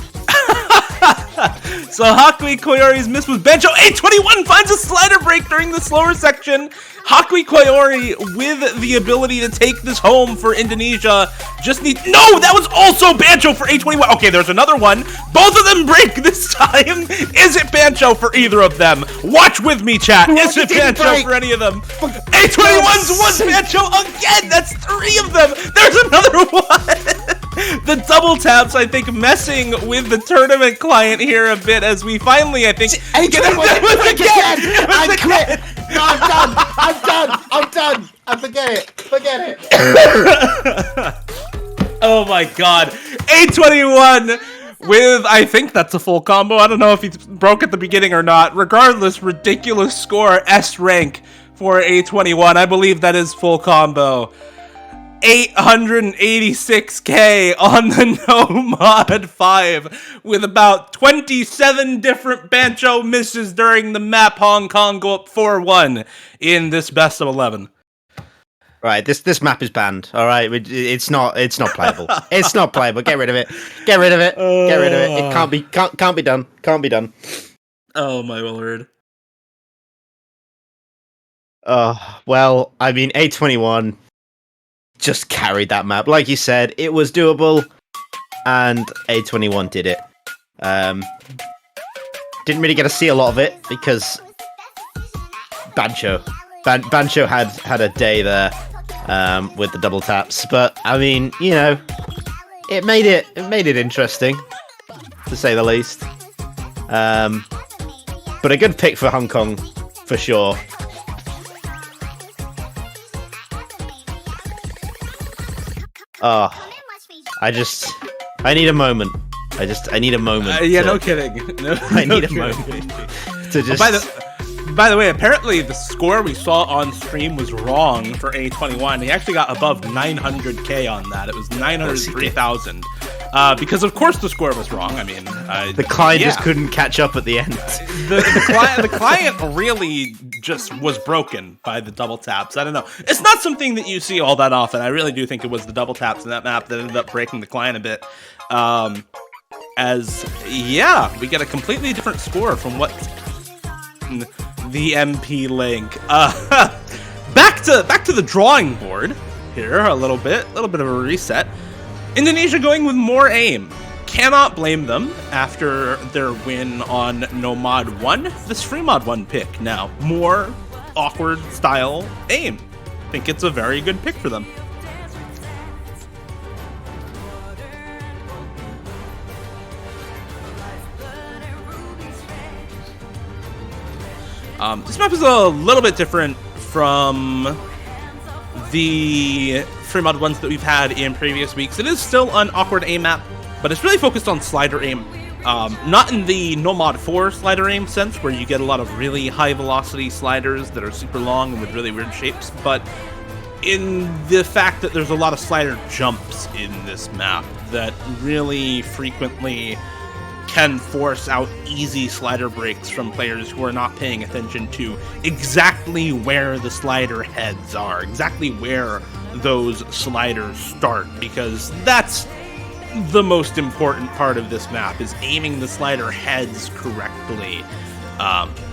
So Hakui Koyori's miss was Bancho. A21 finds a slider break during the slower section. Hakui Koyori with the ability to take this home for Indonesia. No, that was also Bancho for A21. Okay, there's another one. Both of them break this time. Is it Bancho for either of them? Watch with me, chat. Is it Bancho for any of them? A21's was Bancho again. That's 3 of them. There's another one. The double taps, I think, messing with the tournament client here a bit, as we finally, I think, get it again. I quit. No, I'm done. Forget it. Oh my god. A21 with, I think that's a full combo. I don't know if he broke at the beginning or not. Regardless, ridiculous score, S rank for A21. I believe that is full combo. 886k on the No Mod 5 with about 27 different Bancho misses during the map. Hong Kong go up 4-1 in this best of 11. Right, this map is banned. All right, it's not playable. It's not playable. Get rid of it. Get rid of it. It can't be done. Can't be done. Oh my lord. Well, I mean, A21 just carried that map. Like you said, it was doable, and A21 did it. Didn't really get to see a lot of it because Bancho had a day there with the double taps. But I mean, you know, it made it interesting, to say the least. But a good pick for Hong Kong for sure. Oh, I need a moment. I need a moment. Yeah, no kidding. I need a moment to just... By the way, apparently the score we saw on stream was wrong for A21. He actually got above 900k on that. It was 903,000. Because of course the score was wrong. I mean, the client just couldn't catch up at the end. The client really just was broken by the double taps. I don't know. It's not something that you see all that often. I really do think it was the double taps in that map that ended up breaking the client a bit. We get a completely different score from what the MP link. Back to the drawing board here a little bit of a reset. Indonesia going with more aim. Cannot blame them after their win on No Mod 1. This Free Mod 1 pick now. More awkward style aim. I think it's a very good pick for them. This map is a little bit different from the Free Mod ones that we've had in previous weeks. It is still an awkward aim map, but it's really focused on slider aim. Not in the No Mod 4 slider aim sense, where you get a lot of really high velocity sliders that are super long and with really weird shapes, but in the fact that there's a lot of slider jumps in this map that really frequently can force out easy slider breaks from players who are not paying attention to exactly where the slider heads are, exactly where those sliders start, because that's the most important part of this map, is aiming the slider heads correctly.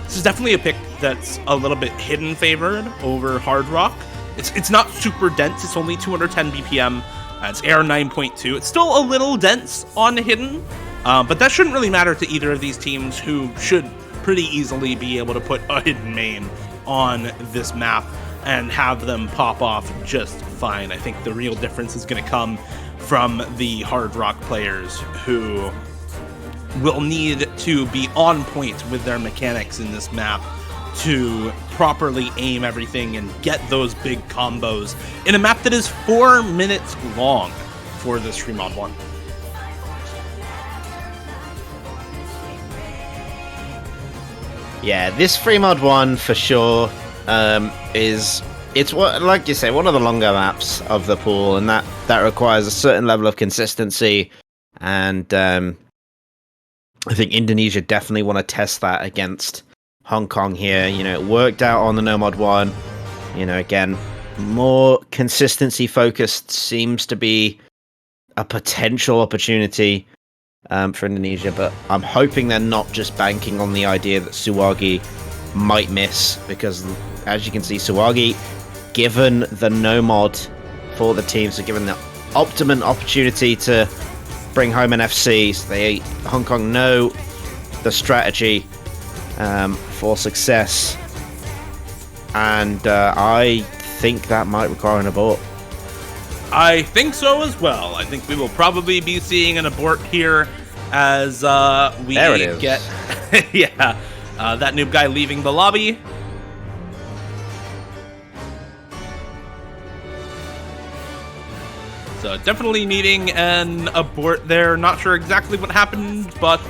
This is definitely a pick that's a little bit hidden favored over Hard Rock. It's not super dense, it's only 210 BPM, it's AR 9.2. It's still a little dense on hidden, but that shouldn't really matter to either of these teams, who should pretty easily be able to put a hidden main on this map and have them pop off just fine. I think the real difference is going to come from the Hard Rock players, who will need to be on point with their mechanics in this map to properly aim everything and get those big combos in a map that is 4 minutes long for this Free Mod 1. Yeah, this Free Mod 1 for sure it's what, like you say, one of the longer maps of the pool, and that requires a certain level of consistency, and I think Indonesia definitely want to test that against Hong Kong here. You know, it worked out on the No Mod 1. You know, again, more consistency focused seems to be a potential opportunity for Indonesia, but I'm hoping they're not just banking on the idea that Suwagi might miss, because as you can see, Suwagi, given the no mod for the team, so given the optimum opportunity to bring home an FC, so Hong Kong know the strategy for success, and I think that might require an abort. I think so as well. I think we will probably be seeing an abort here as we get yeah, that noob guy leaving the lobby. So definitely needing an abort there. Not sure exactly what happened, but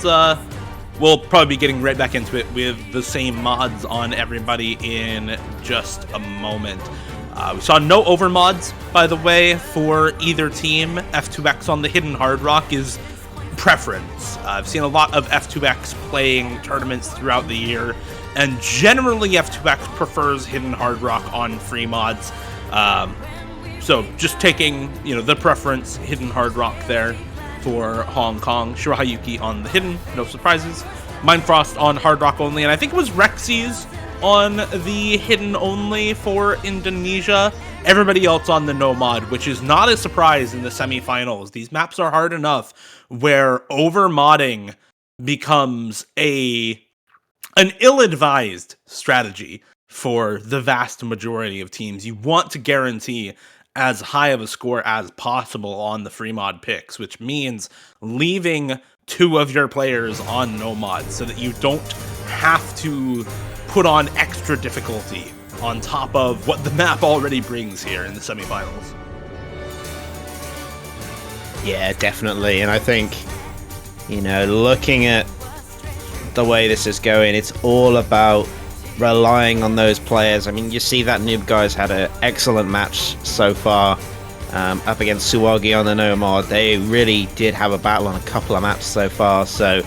we'll probably be getting right back into it with the same mods on everybody in just a moment. We saw no overmods, by the way, for either team. F2X on the Hidden Hard Rock is preference. I've seen a lot of F2X playing tournaments throughout the year, and generally F2X prefers Hidden Hard Rock on free mods. So just taking, the preference, Hidden Hard Rock there for Hong Kong. Shirahayuki on the Hidden, no surprises. Mindfrost on Hard Rock only, and I think it was Rexy's on the Hidden only for Indonesia. Everybody else on the no mod, which is not a surprise in the semifinals. These maps are hard enough where over-modding becomes an ill-advised strategy for the vast majority of teams. You want to guarantee as high of a score as possible on the free mod picks, which means leaving 2 of your players on no mod so that you don't have to put on extra difficulty on top of what the map already brings here in the semifinals. Yeah, definitely. And I think, looking at the way this is going, it's all about relying on those players. I mean, you see that noob guy's had an excellent match so far up against Suwagi on the no mod. They really did have a battle on a couple of maps so far, so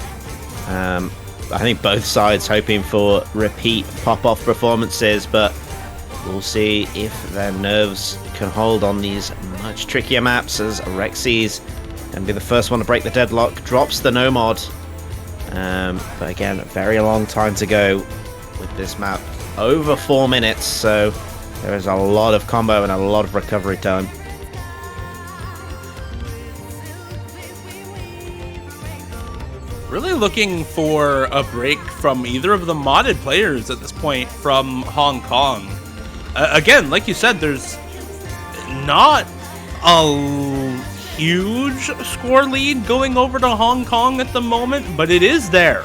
I think both sides hoping for repeat pop-off performances, but we'll see if their nerves can hold on these much trickier maps, as Rexy's going to be the first one to break the deadlock, drops the no mod. But again, a very long time to go with this map over 4 minutes, so there is a lot of combo and a lot of recovery time. Really looking for a break from either of the modded players at this point from Hong Kong. Again, like you said, there's not a huge score lead going over to Hong Kong at the moment, but it is there.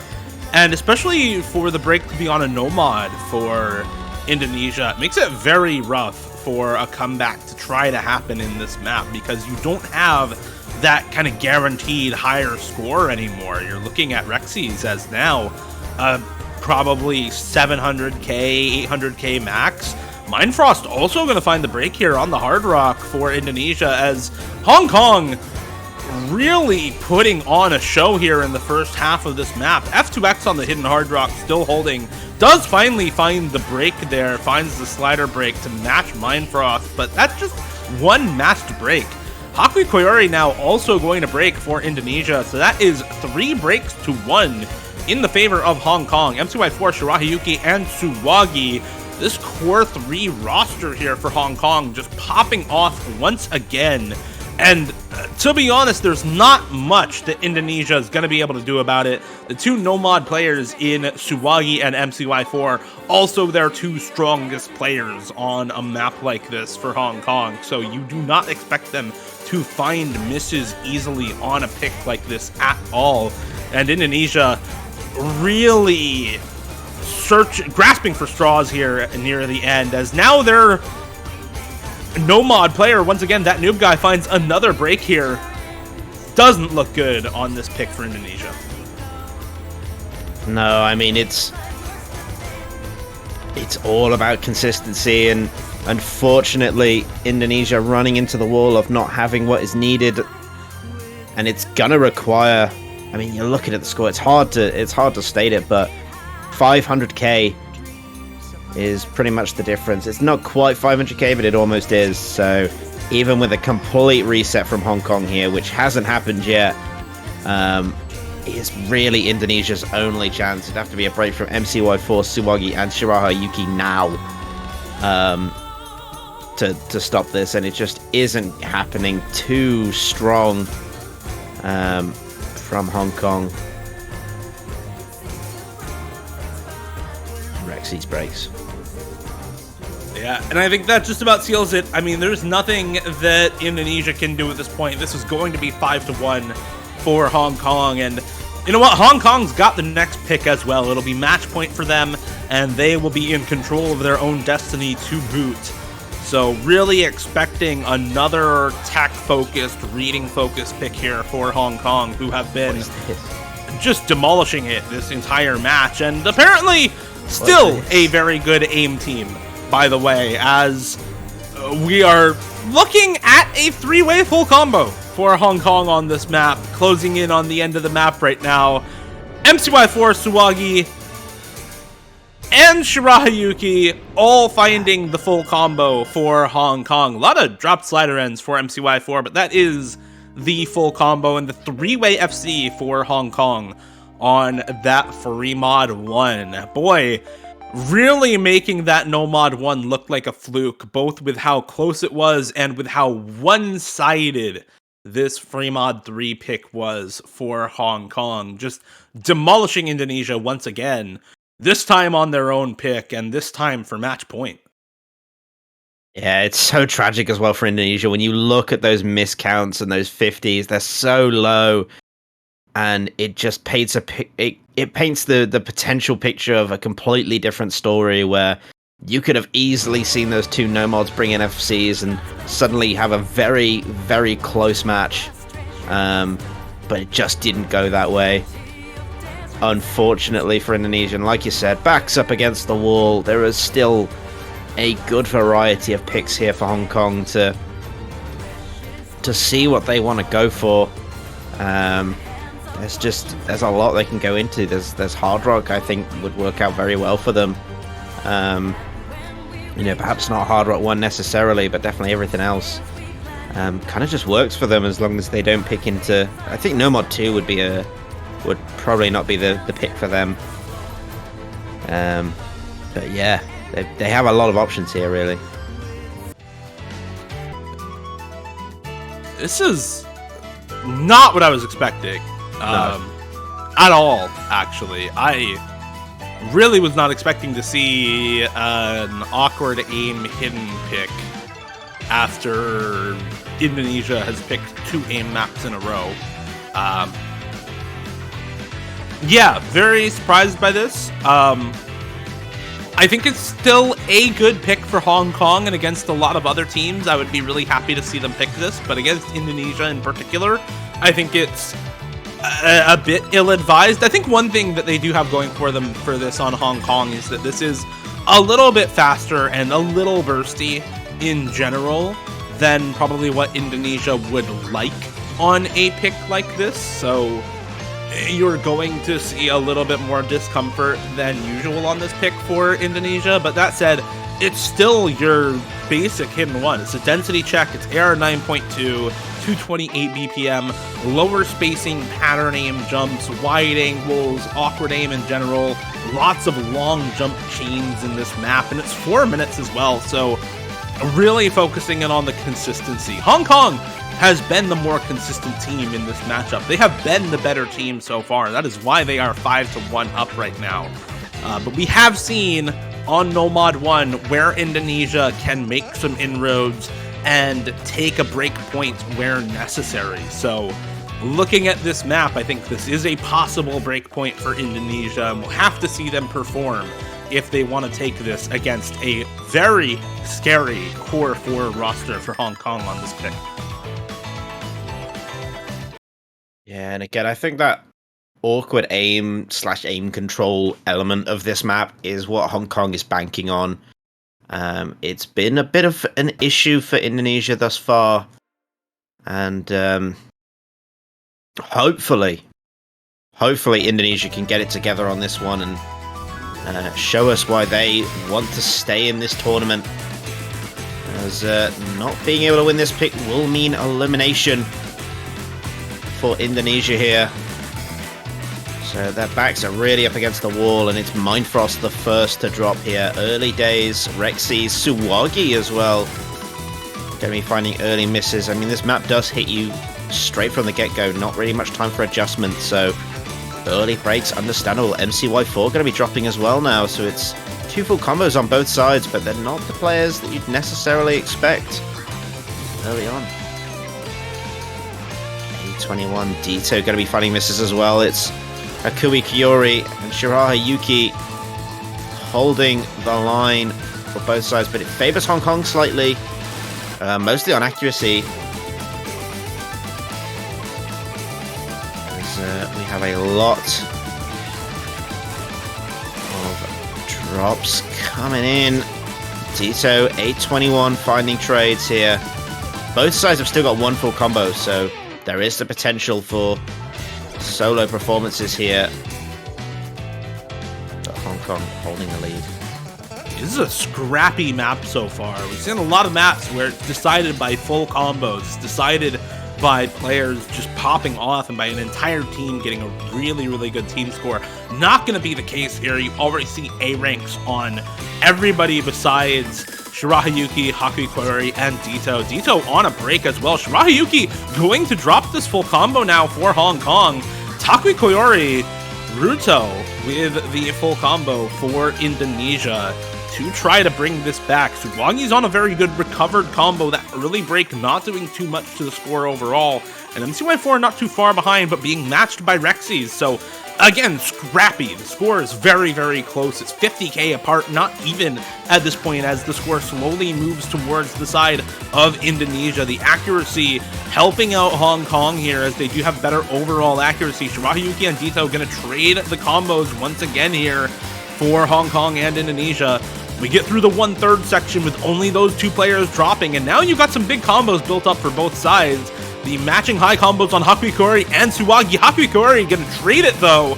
And especially for the break to be on a no mod for Indonesia, it makes it very rough for a comeback to try to happen in this map, because you don't have that kind of guaranteed higher score anymore. You're looking at Rexy's as now probably 700k, 800k max. Mindfrost also going to find the break here on the Hard Rock for Indonesia, as Hong Kong really putting on a show here in the first half of this map. F2X on the hidden Hard Rock still holding, does finally find the break there, finds the slider break to match Mindfrost, but that's just one matched break. Hakui Koyori now also going to break for Indonesia, so that is 3 breaks to 1 in the favor of Hong Kong. MCY4, Shirahayuki, and Suwagi. This core 3 roster here for Hong Kong just popping off once again. And to be honest, there's not much that Indonesia is going to be able to do about it. The 2 no-mod players in Suwagi and MCY4, also their 2 strongest players on a map like this for Hong Kong. So you do not expect them to find misses easily on a pick like this at all. And Indonesia really grasping for straws here near the end, as now their no-mod player, once again, that noob guy, finds another break here. Doesn't look good on this pick for Indonesia. No, I mean, it's all about consistency, and unfortunately, Indonesia running into the wall of not having what is needed, and it's gonna require, I mean, you're looking at the score, it's hard to state it, but 500k is pretty much the difference. It's not quite 500k, but it almost is. So even with a complete reset from Hong Kong here, which hasn't happened yet, is really Indonesia's only chance. It'd have to be a break from MCY4, Suwagi, and Shirahayuki now to stop this, and it just isn't happening. Too strong from Hong Kong. Rexy's breaks. Yeah, and I think that just about seals it. I mean, there's nothing that Indonesia can do at this point. This is going to be 5-1 for Hong Kong, and you know what? Hong Kong's got the next pick as well. It'll be match point for them, and they will be in control of their own destiny to boot. So really expecting another tech-focused, reading-focused pick here for Hong Kong, who have been just demolishing it this entire match, and apparently still a very good aim team, by the way, as we are looking at a 3-way full combo for Hong Kong on this map, closing in on the end of the map right now. MCY4, Suwagi, and Shirahayuki all finding the full combo for Hong Kong. A lot of dropped slider ends for MCY4, but that is the full combo and the 3-way FC for Hong Kong on that free mod 1. Boy, really making that no mod 1 look like a fluke, both with how close it was and with how one-sided this free mod 3 pick was for Hong Kong. Just demolishing Indonesia once again, this time on their own pick, and this time for match point. Yeah, it's so tragic as well for Indonesia. When you look at those miscounts and those 50s, they're so low. And it just paints it paints the potential picture of a completely different story, where you could have easily seen those 2 no-mods bring in FCs and suddenly have a very, very close match. But it just didn't go that way, unfortunately for Indonesia. And like you said, backs up against the wall. There is still a good variety of picks here for Hong Kong to see what they want to go for. There's a lot they can go into. There's Hard Rock, I think, would work out very well for them. Perhaps not Hard Rock 1 necessarily, but definitely everything else kind of just works for them, as long as they don't pick into. I think No Mod 2 would probably not be the pick for them. But yeah, they have a lot of options here, really. This is not what I was expecting. No. At all, actually. I really was not expecting to see an awkward aim hidden pick after Indonesia has picked 2 aim maps in a row. Yeah, very surprised by this. I think it's still a good pick for Hong Kong, and against a lot of other teams, I would be really happy to see them pick this. But against Indonesia in particular, I think it's a bit ill-advised. I think one thing that they do have going for them for this on Hong Kong is that this is a little bit faster and a little bursty in general than probably what Indonesia would like on a pick like this. So you're going to see a little bit more discomfort than usual on this pick for Indonesia. But that said, it's still your basic hidden one. It's a density check. It's AR 9.2, 228 BPM, lower spacing, pattern aim jumps, wide angles, awkward aim in general, lots of long jump chains in this map, and it's 4 minutes as well. So really focusing in on the consistency. Hong Kong has been the more consistent team in this matchup. They have been the better team so far. That is why they are 5-1 up right now. But we have seen on Nomad 1 where Indonesia can make some inroads and take a break point where necessary. So looking at this map, I think this is a possible break point for Indonesia, and we'll have to see them perform if they want to take this against a very scary core 4 roster for Hong Kong on this pick. Yeah, and again, I think that awkward aim/aim control element of this map is what Hong Kong is banking on. It's been a bit of an issue for Indonesia thus far, and hopefully Indonesia can get it together on this one and show us why they want to stay in this tournament, as not being able to win this pick will mean elimination for Indonesia here. So their backs are really up against the wall, and it's Mindfrost the first to drop here. Early days, Rexy, Suwagi as well. Gonna be finding early misses. I mean, this map does hit you straight from the get-go. Not really much time for adjustment, so early breaks, understandable. MCY4 gonna be dropping as well now, so it's 2 full combos on both sides, but they're not the players that you'd necessarily expect early on. 21 Dito gonna be finding misses as well. It's Akui Kiori and Shiraha Yuki holding the line for both sides, but it favors Hong Kong slightly, mostly on accuracy. As we have a lot of drops coming in. Dito, 821 finding trades here. Both sides have still got 1 full combo, so there is the potential for solo performances here. But Hong Kong holding the lead. This is a scrappy map so far. We've seen a lot of maps where it's decided by full combos. It's decided by players just popping off and by an entire team getting a really, really good team score. Not going to be the case here. You already see A ranks on everybody besides Shirahayuki, Hakuikori, and Dito. Dito on a break as well. Shirahayuki going to drop this full combo now for Hong Kong. Hakuikori, Ruto with the full combo for Indonesia to try to bring this back. Suwagi's on a very good recovered combo, that early break not doing too much to the score overall. And MCY4 not too far behind, but being matched by Rexy's. So again, scrappy. The score is very, very close. It's 50k apart, not even at this point, as the score slowly moves towards the side of Indonesia. The accuracy helping out Hong Kong here, as they do have better overall accuracy. Shirahayuki and Dito going to trade the combos once again here for Hong Kong and Indonesia. We get through the 1/3 section with only those 2 players dropping, and now you've got some big combos built up for both sides. The matching high combos on Hakuikori and Suwagi. Hakuikori gonna trade it though,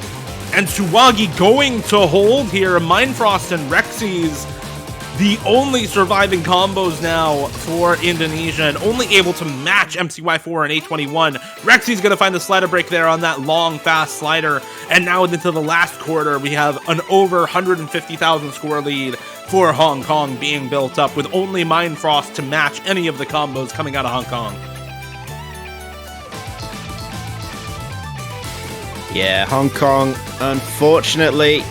and Suwagi going to hold here. Mindfrost and Rexy's the only surviving combos now for Indonesia and only able to match MCY4 and A21. Rexy's going to find the slider break there on that long, fast slider. And now into the last quarter, we have an over 150,000 score lead for Hong Kong being built up with only Mind Frost to match any of the combos coming out of Hong Kong. Yeah, Hong Kong, unfortunately,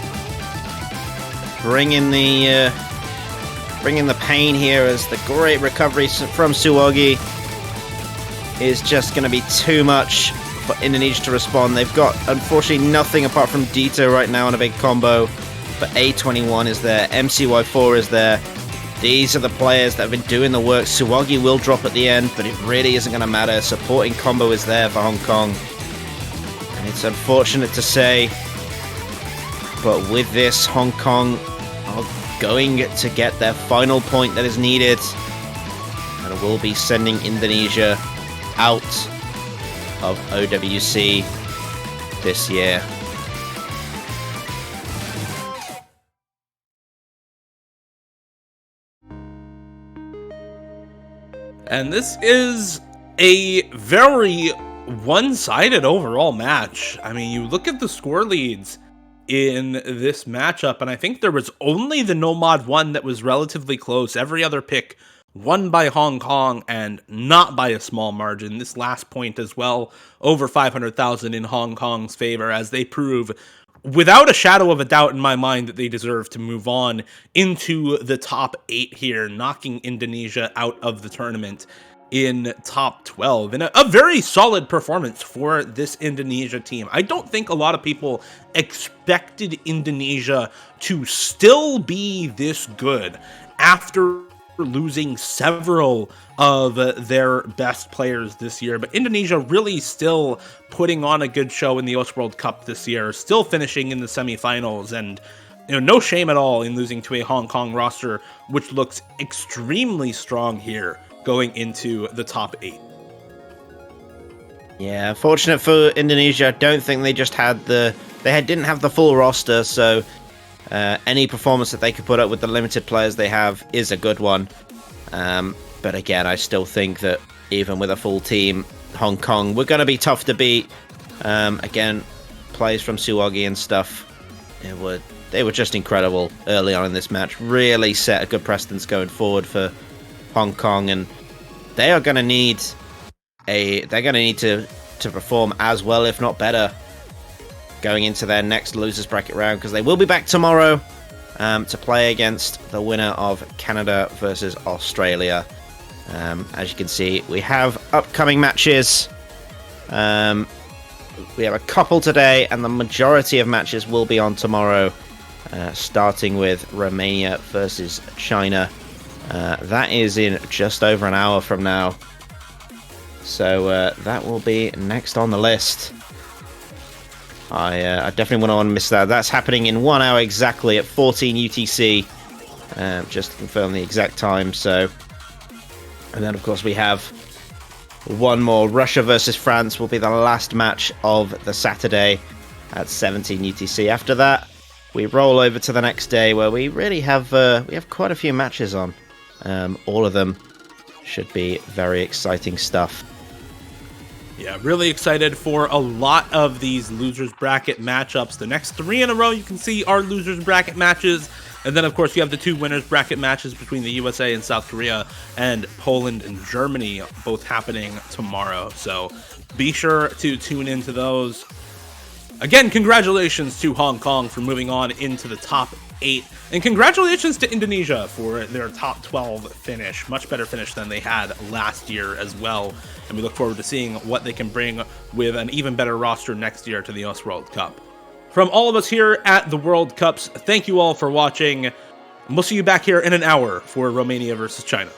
bringing the pain here as the great recovery from Suwagi is just going to be too much for Indonesia to respond. They've got, unfortunately, nothing apart from Dito right now on a big combo, but A21 is there, MCY4 is there. These are the players that have been doing the work. Suwagi will drop at the end, but it really isn't going to matter. Supporting combo is there for Hong Kong. And it's unfortunate to say, but with this, Hong Kong are going to get their final point that is needed, and will be sending Indonesia out of OWC this year. And this is a very one-sided overall match. I mean, you look at the score leads in this matchup, and I think there was only the Nomad one that was relatively close. Every other pick won by Hong Kong, and not by a small margin. This last point as well, over 500,000 in Hong Kong's favor, as they prove without a shadow of a doubt in my mind that they deserve to move on into the top 8 here, knocking Indonesia out of the tournament in top 12. And a very solid performance for this Indonesia team. I don't think a lot of people expected Indonesia to still be this good after losing several of their best players this year, but Indonesia really still putting on a good show in the OS World Cup this year, still finishing in the semifinals, and no shame at all in losing to a Hong Kong roster which looks extremely strong here going into the top 8. Yeah, fortunate for Indonesia. I don't think they just had didn't have the full roster, so any performance that they could put up with the limited players they have is a good one. But again, I still think that even with a full team, Hong Kong were going to be tough to beat. Again, plays from Suwagi and stuff, they were just incredible early on in this match. Really set a good precedence going forward for Hong Kong, and they are going to need to perform as well, if not better, going into their next losers bracket round, because they will be back tomorrow to play against the winner of Canada versus Australia. As you can see, we have upcoming matches. We have a couple today, and the majority of matches will be on tomorrow, starting with Romania versus China. That is in just over an hour from now. So that will be next on the list. I definitely wouldn't want to miss that. That's happening in 1 hour exactly at 14 UTC. Just to confirm the exact time. So, and then of course we have one more. Russia versus France will be the last match of the Saturday at 17 UTC. After that, we roll over to the next day, where we really have quite a few matches on. All of them should be very exciting stuff. Yeah, really excited for a lot of these losers bracket matchups. The next 3 in a row you can see are losers bracket matches. And then, of course, you have the 2 winners bracket matches between the USA and South Korea, and Poland and Germany, both happening tomorrow. So be sure to tune into those. Again, congratulations to Hong Kong for moving on into the top 8. And congratulations to Indonesia for their top 12 finish. Much better finish than they had last year as well. And we look forward to seeing what they can bring with an even better roster next year to the US World Cup. From all of us here at the World Cups, thank you all for watching. And we'll see you back here in an hour for Romania versus China.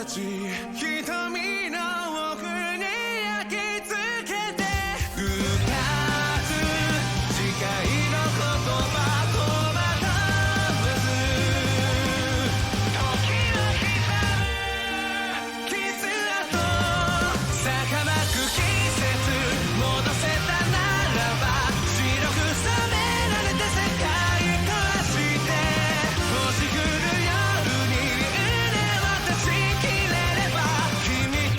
ち瞳の奥に焼き付けて二つ誓いの言葉とまた別時は刻む傷跡儚く季節戻せたならば白く染められた世界として星降る夜に腕を断ち切れれば君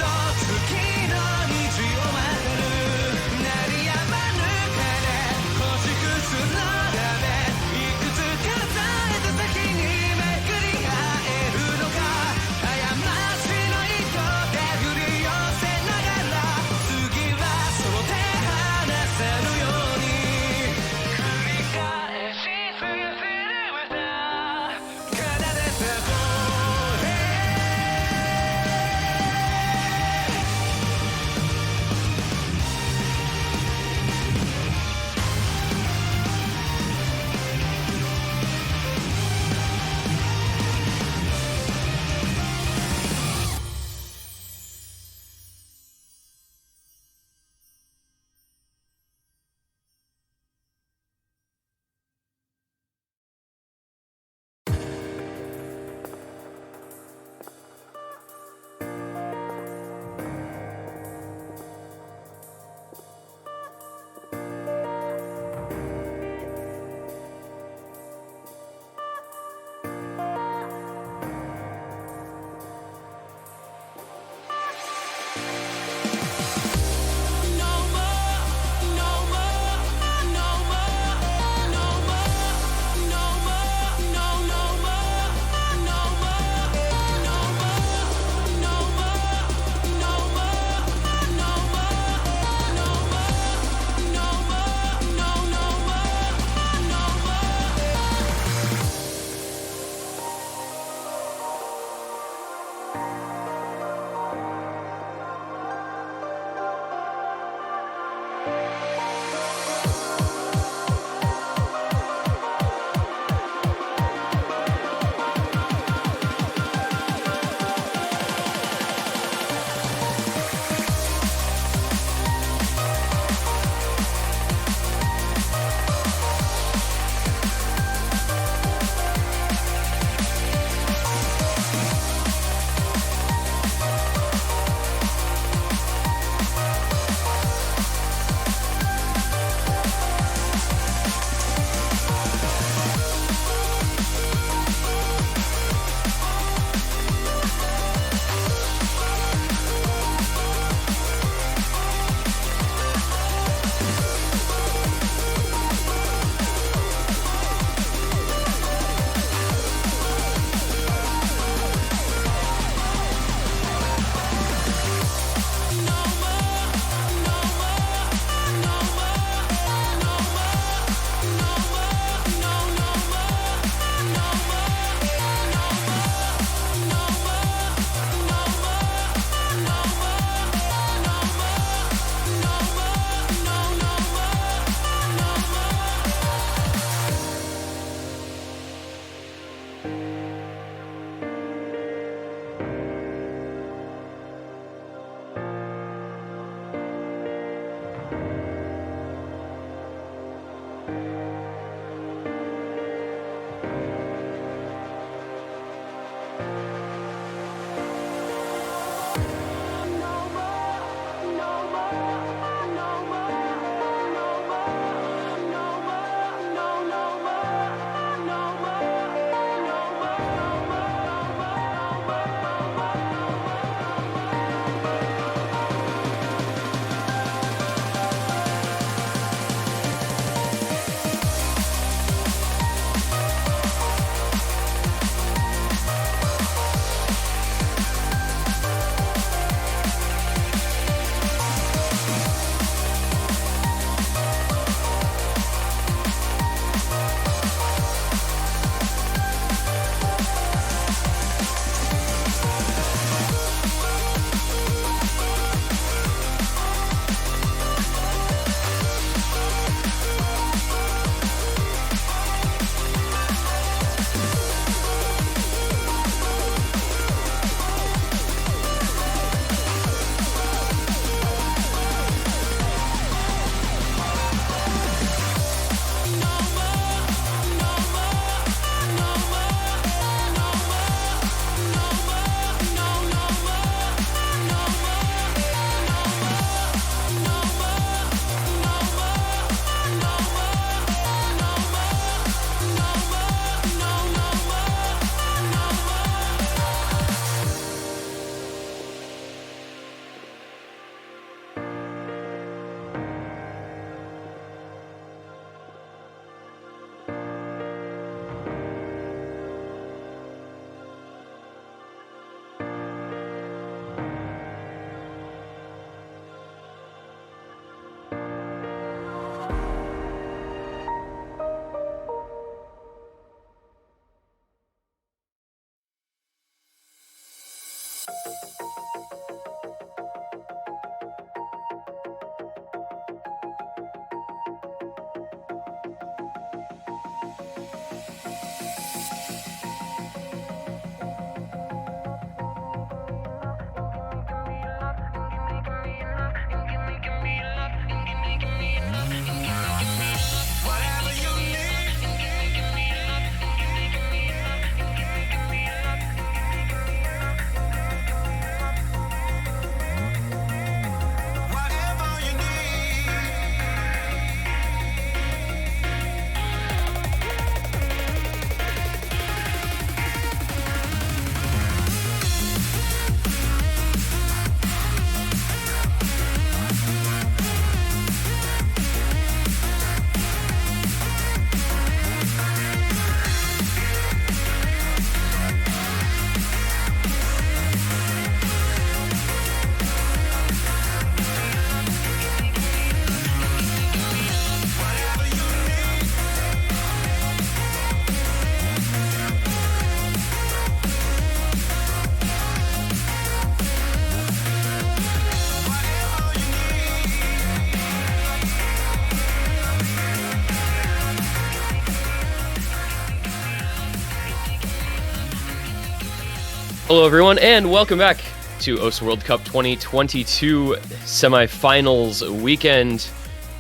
Hello, everyone, and welcome back to OS World Cup 2022 Semifinals weekend.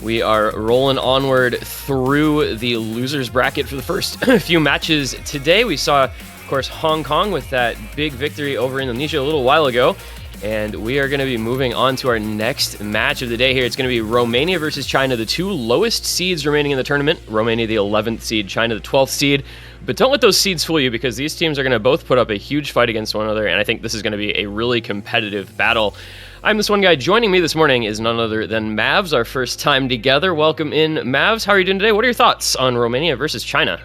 We are rolling onward through the losers bracket for the first few matches today. We saw, of course, Hong Kong with that big victory over Indonesia a little while ago. And we are going to be moving on to our next match of the day here. It's going to be Romania versus China, the two lowest seeds remaining in the tournament. Romania, the 11th seed, China, the 12th seed. But don't let those seeds fool you, because these teams are going to both put up a huge fight against one another, and I think this is going to be a really competitive battle. I'm this one guy. Joining me this morning is none other than Mavs, our first time together. Welcome in, Mavs. How are you doing today? What are your thoughts on Romania versus China?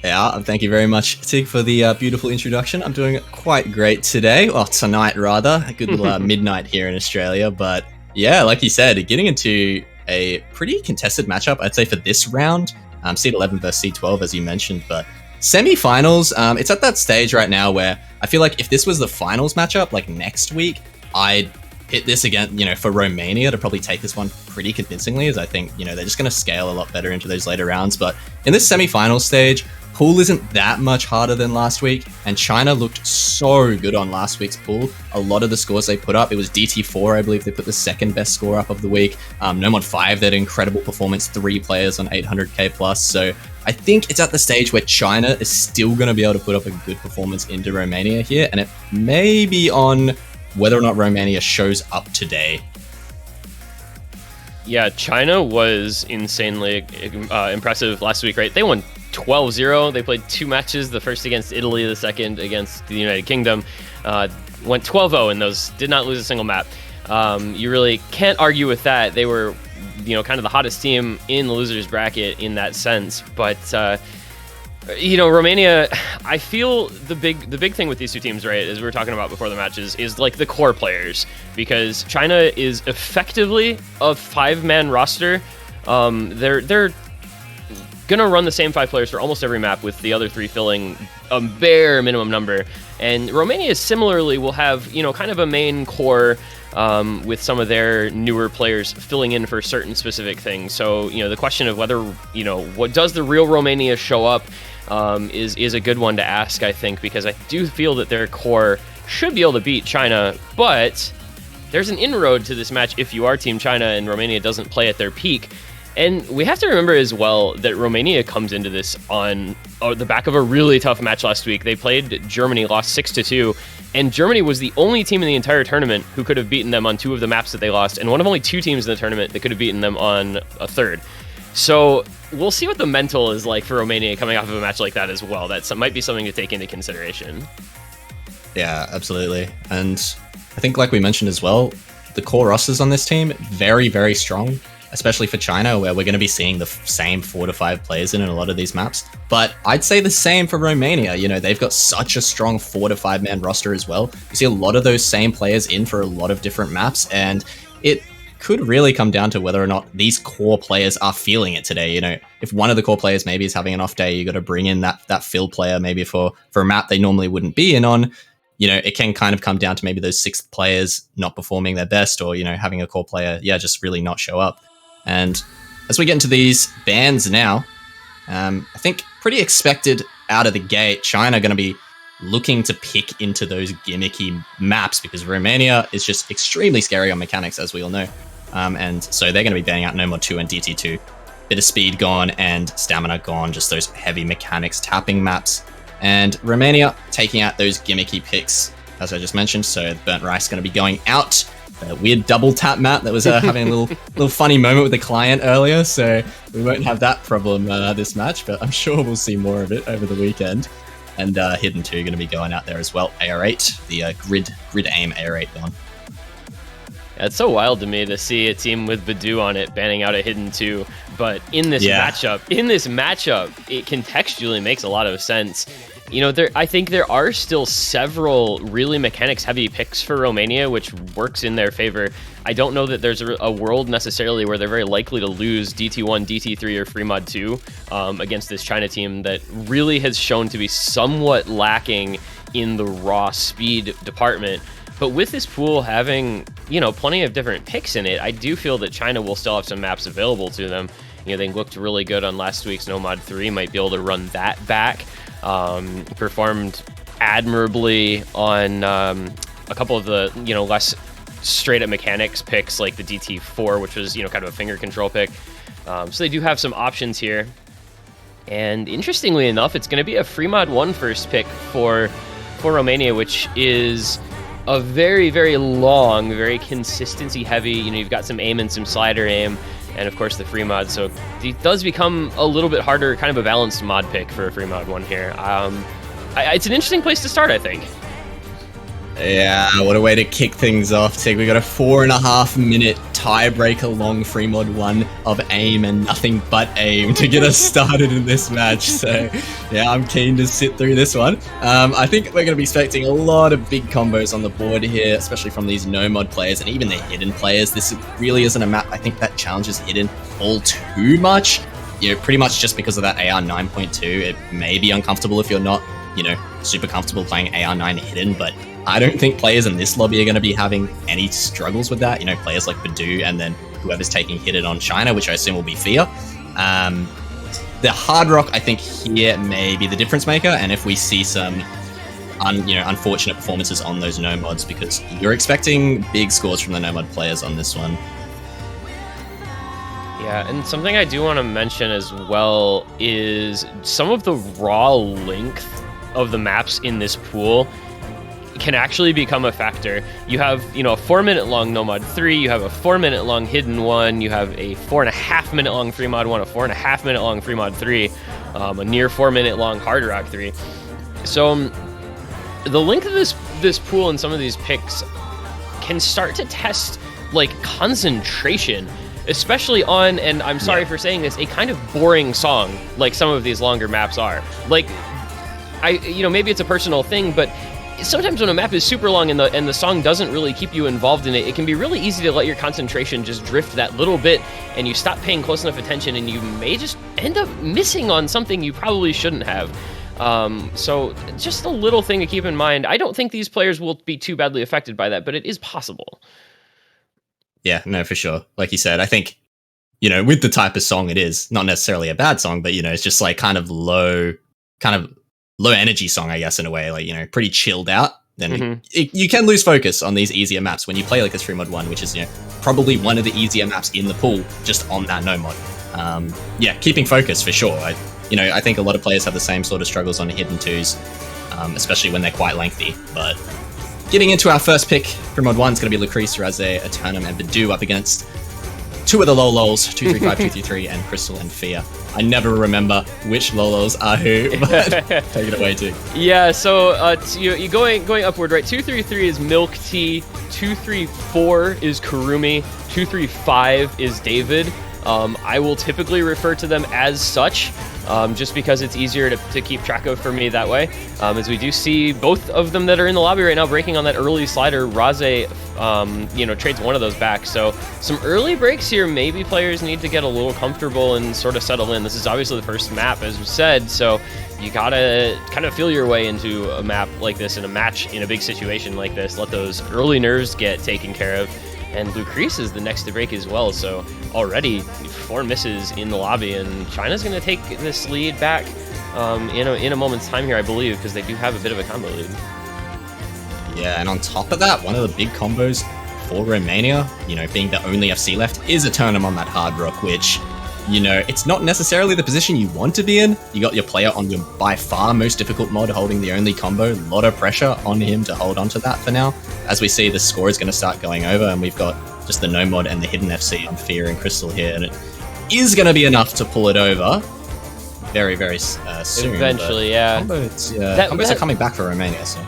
Yeah, thank you very much, Tig, for the beautiful introduction. I'm doing quite great today. Well, tonight, rather. A good little midnight here in Australia. But yeah, like you said, getting into a pretty contested matchup, I'd say, for this round. Seed 11 versus Seed 12, as you mentioned. But semi-finals, it's at that stage right now where I feel like if this was the finals matchup, like next week, I'd hit this again, for Romania to probably take this one pretty convincingly, as I think, they're just going to scale a lot better into those later rounds. But in this semi-final stage, pool isn't that much harder than last week, and China looked so good on last week's pool. A lot of the scores they put up, it was DT4, I believe they put the second best score up of the week. Nomod 5, they had an incredible performance, 3 players on 800k plus. So I think it's at the stage where China is still going to be able to put up a good performance into Romania here, and it may be on whether or not Romania shows up today. Yeah, China was insanely impressive last week, right? They won 12-0. They played 2 matches, the first against Italy, the second against the United Kingdom. Went 12-0 in those, did not lose a single map. You really can't argue with that. They were, kind of the hottest team in the losers bracket in that sense. But, Romania, I feel the big thing with these two teams, right, as we were talking about before the matches, is like the core players. Because China is effectively a 5-man roster. They're gonna run the same 5 players for almost every map, with the other 3 filling a bare minimum number. And Romania similarly will have, kind of a main core with some of their newer players filling in for certain specific things. So, the question of whether, what does the real Romania show up is a good one to ask, I think, because I do feel that their core should be able to beat China, but there's an inroad to this match if you are Team China and Romania doesn't play at their peak. And we have to remember as well that Romania comes into this on the back of a really tough match last week. They played Germany, lost 6-2, and Germany was the only team in the entire tournament who could have beaten them on 2 of the maps that they lost, and one of only 2 teams in the tournament that could have beaten them on a third. So we'll see what the mental is like for Romania coming off of a match like that as well. That might be something to take into consideration. Yeah, absolutely. And I think, like we mentioned as well, the core rosters on this team, very, very strong. Especially for China, where we're going to be seeing the same 4 to 5 players in a lot of these maps. But I'd say the same for Romania. They've got such a strong 4 to 5 man roster as well. You see a lot of those same players in for a lot of different maps, and it could really come down to whether or not these core players are feeling it today. If one of the core players maybe is having an off day, you got to bring in that fill player maybe for a map they normally wouldn't be in on. It can kind of come down to maybe those 6 players not performing their best, or, having a core player, just really not show up. And as we get into these bands now, I think pretty expected out of the gate, China are going to be looking to pick into those gimmicky maps, because Romania is just extremely scary on mechanics, as we all know. And so they're going to be banning out Nomod 2 and DT2. Bit of speed gone and stamina gone, just those heavy mechanics tapping maps. And Romania taking out those gimmicky picks, as I just mentioned. So Burnt Rice going to be going out. A weird double tap map that was having a little funny moment with the client earlier, so we won't have that problem this match, but I'm sure we'll see more of it over the weekend. And Hidden 2 going to be going out there as well. AR8, the grid aim AR8 one. Yeah, it's so wild to me to see a team with Badu on it banning out a Hidden 2, but in this matchup, it contextually makes a lot of sense. I think there are still several really mechanics-heavy picks for Romania, which works in their favor. I don't know that there's a world necessarily where they're very likely to lose DT1, DT3, or FreeMod 2 against this China team that really has shown to be somewhat lacking in the raw speed department. But with this pool having, plenty of different picks in it, I do feel that China will still have some maps available to them. They looked really good on last week's Nomod 3, might be able to run that back. Performed admirably on a couple of the, less straight up mechanics picks like the DT4, which was, kind of a finger control pick. So they do have some options here. And interestingly enough, it's going to be a free mod 1 first pick for Romania, which is a very, very long, very consistency heavy. You've got some aim and some slider aim, and of course the free mod. So it does become a little bit harder, kind of a balanced mod pick for a free mod 1 here. It's an interesting place to start, I think. Yeah, what a way to kick things off, Tig. We got a 4.5 minute tiebreaker long free mod 1 of aim and nothing but aim to get us started in this match. So yeah, I'm keen to sit through this one. I think we're going to be expecting a lot of big combos on the board here, especially from these no mod players and even the hidden players. This really isn't a map I think that challenges hidden all too much. Pretty much just because of that AR 9.2, it may be uncomfortable if you're not, super comfortable playing AR 9 hidden, but I don't think players in this lobby are going to be having any struggles with that. Players like Badu and then whoever's taking hidden on China, which I assume will be Fia. The Hard Rock, I think, here may be the difference maker, and if we see some unfortunate performances on those no mods, because you're expecting big scores from the no mod players on this one. Yeah, and something I do want to mention as well is some of the raw length of the maps in this pool can actually become a factor. You have, a 4-minute long no mod 3, you have a 4-minute long hidden 1, you have a 4.5 minute long free mod 1, a 4.5 minute long free mod 3, a near 4-minute long hard rock 3. So the length of this pool and some of these picks can start to test like concentration, especially on, and I'm sorry for saying this, a kind of boring song like some of these longer maps are. Like, maybe it's a personal thing, but sometimes when a map is super long and the song doesn't really keep you involved in it, it can be really easy to let your concentration just drift that little bit, and you stop paying close enough attention, and you may just end up missing on something you probably shouldn't have. So just a little thing to keep in mind. I don't think these players will be too badly affected by that, but it is possible. Yeah, no, for sure. Like you said, I think, with the type of song it is, not necessarily a bad song, but, it's just like kind of low energy song, I guess, in a way, like, pretty chilled out. Then you can lose focus on these easier maps when you play like this free mod 1, which is, probably one of the easier maps in the pool just on that no mod. Keeping focus for sure. I think a lot of players have the same sort of struggles on hidden 2s, especially when they're quite lengthy. But getting into our first pick, free mod 1 is going to be Lucrece, Raze, Eternum, and Badu up against two of the Lolos, 235, 233, and Crystal and Fia. I never remember which Lolos are who, but take it away, too. Yeah, so you going upward, right? 233 is Milk Tea, 234 is Kurumi, 235 is David. I will typically refer to them as such, just because it's easier to keep track of for me that way. As we do see both of them that are in the lobby right now breaking on that early slider. Raze, trades one of those back. So some early breaks here. Maybe players need to get a little comfortable and sort of settle in. This is obviously the first map, as we said, so you gotta kind of feel your way into a map like this, in a match, in a big situation like this. Let those early nerves get taken care of. And Lucrece is the next to break as well, so already 4 misses in the lobby, and China's going to take this lead back in a moment's time here, I believe, because they do have a bit of a combo lead. Yeah, and on top of that, one of the big combos for Romania, being the only FC left, is Eternum on that hard rock, which, it's not necessarily the position you want to be in. You got your player on your by far most difficult mod holding the only combo. A lot of pressure on him to hold on to that for now. As we see, the score is going to start going over, and we've got just the no mod and the hidden FC on Fear and Crystal here, and it is going to be enough to pull it over very, very soon. Eventually, yeah. Combos are coming back for Romania, so...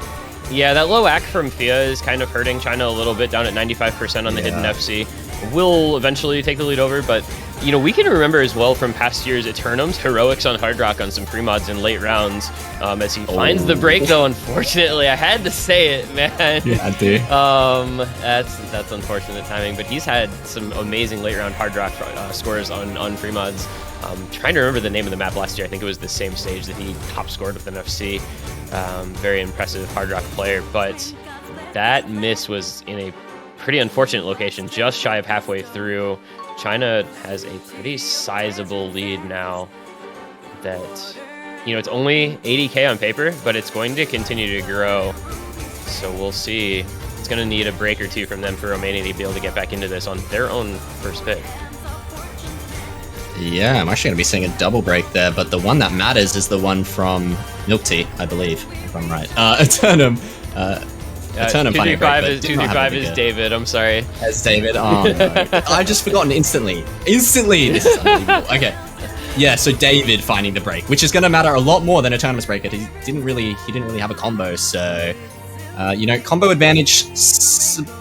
Yeah, that low AC from Fia is kind of hurting China a little bit, down at 95% on the hidden FC. Will eventually take the lead over, but we can remember as well from past years Eternum's heroics on hard rock on some free mods in late rounds, as he finds the break, though. Unfortunately, I had to say it, man. Yeah, I do. That's unfortunate timing, but he's had some amazing late round hard rock scores on free mods. Trying to remember the name of the map last year. I think it was the same stage that he top scored with an FC. Very impressive hard rock player, but that miss was in a pretty unfortunate location, just shy of halfway through. China has a pretty sizable lead now that it's only 80k on paper, but it's going to continue to grow. So we'll see. It's going to need a break or two from them for Romania to be able to get back into this on their own first pick. Yeah, I'm actually going to be seeing a double break there, but the one that matters is the one from Milk Tea, I believe, if I'm right. Eternum. Eternum finding a break, 235 is David, I'm sorry. It's David. Oh, no. I've just forgotten instantly. Instantly! This is unbelievable. Okay. Yeah, so David finding the break, which is going to matter a lot more than Eternum's break. He didn't really have a combo, so... combo advantage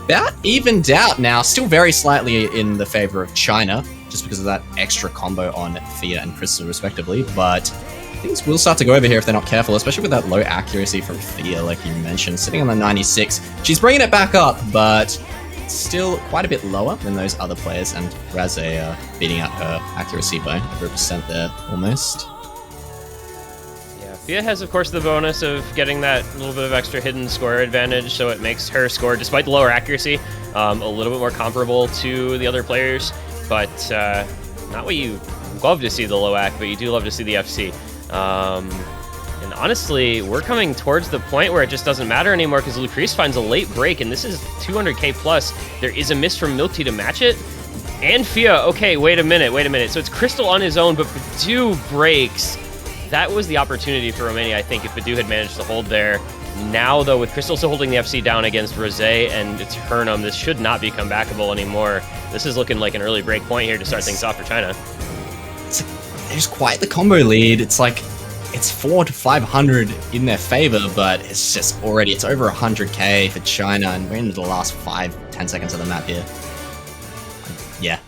about evened out now, still very slightly in the favor of China, just because of that extra combo on Fia and Crystal, respectively. But things will start to go over here if they're not careful, especially with that low accuracy from Fia, like you mentioned, sitting on the 96. She's bringing it back up, but still quite a bit lower than those other players, and Raze beating out her accuracy by over 1% there, almost. Fia has, of course, the bonus of getting that little bit of extra hidden score advantage, so it makes her score, despite the lower accuracy, a little bit more comparable to the other players. But not what you love to see, the low ac, but you do love to see the FC. And honestly, we're coming towards the point where it just doesn't matter anymore because Lucrece finds a late break, and this is 200k plus. There is a miss from Milk Tea to match it. And Fia, okay, wait a minute. So it's Crystal on his own, but Badu breaks. That was the opportunity for Romania, I think, if Badu had managed to hold there. Now, though, with Crystal still holding the FC down against Rose and Eternum, this should not be comebackable anymore. This is looking like an early break point here to start things off for China. There's quite the combo lead. It's like, it's 400 to 500 in their favor, but it's just already, it's over 100k for China, and we're into the last 5-10 seconds of the map here. Yeah.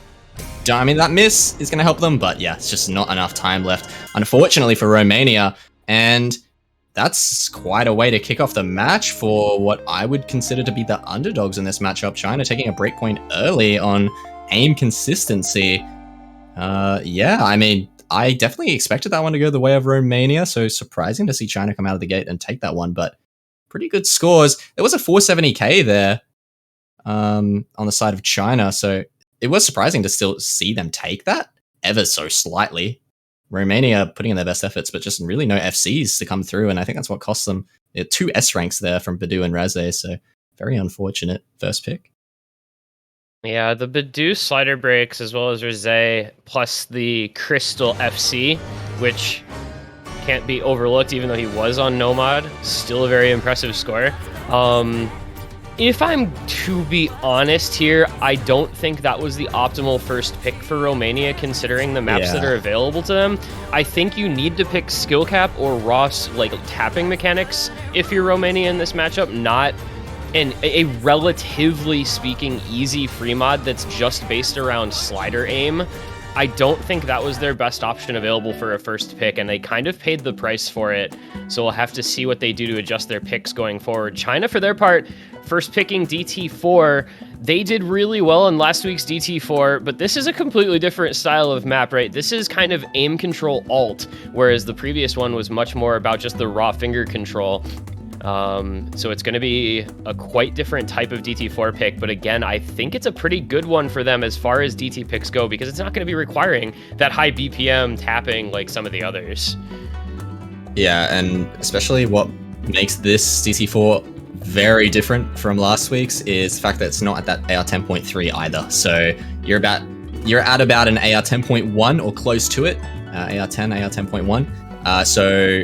I mean, that miss is going to help them, but yeah, it's just not enough time left, unfortunately, for Romania. And that's quite a way to kick off the match for what I would consider to be the underdogs in this matchup. China taking a breakpoint early on aim consistency. Yeah, I mean, I definitely expected that one to go the way of Romania, so surprising to see China come out of the gate and take that one, but pretty good scores. There was a 470k there on the side of China, so it was surprising to still see them take that ever so slightly. Romania putting in their best efforts, but just really no FCs to come through, and I think that's what cost them 2 S ranks there from Badu and Raze, so very unfortunate first pick. Yeah, the Badu slider breaks as well as Rose, plus the Crystal FC, which can't be overlooked even though he was on Nomad. Still a very impressive score. If I'm to be honest here, I don't think that was the optimal first pick for Romania considering the maps that are available to them. I think you need to pick skill cap or raw tapping mechanics if you're Romania in this matchup, not a relatively speaking easy free mod that's just based around slider aim. I don't think that was their best option available for a first pick, and they kind of paid the price for it. So we'll have to see what they do to adjust their picks going forward. China, for their part, first picking DT4. They did really well in last week's DT4, but this is a completely different style of map, right? This is kind of aim control alt, whereas the previous one was much more about just the raw finger control. So it's going to be a quite different type of DT4 pick, but again, I think it's a pretty good one for them as far as DT picks go, because it's not going to be requiring that high BPM tapping like some of the others. Yeah, and especially what makes this DT4 very different from last week's is the fact that it's not at that AR 10.3 either. So you're at about an AR 10.1 or close to it, AR 10, AR 10.1. So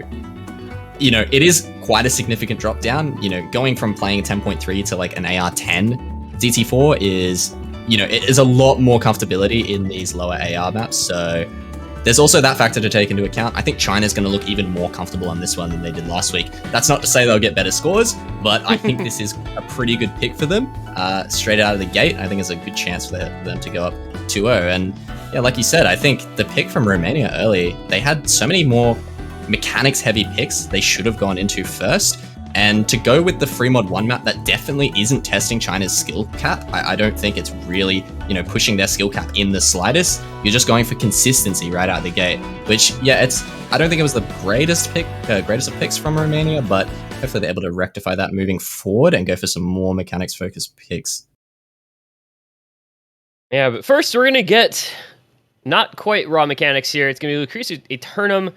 it is quite a significant drop down. Going from playing 10.3 to like an AR 10 DT4 is, it is a lot more comfortability in these lower AR maps. So there's also that factor to take into account. I think China's going to look even more comfortable on this one than they did last week. That's not to say they'll get better scores, but I think this is a pretty good pick for them straight out of the gate. I think it's a good chance for them to go up 2-0. And yeah, like you said, I think the pick from Romania early, they had so many more mechanics heavy picks they should have gone into first, and to go with the free mod 1 map that definitely isn't testing China's skill cap, I don't think it's really pushing their skill cap in the slightest. You're just going for consistency right out of the gate, which I don't think it was the greatest of picks from Romania, but hopefully they're able to rectify that moving forward and go for some more mechanics focused picks. Yeah, but first we're gonna get not quite raw mechanics here. It's gonna be Lucrece Eternum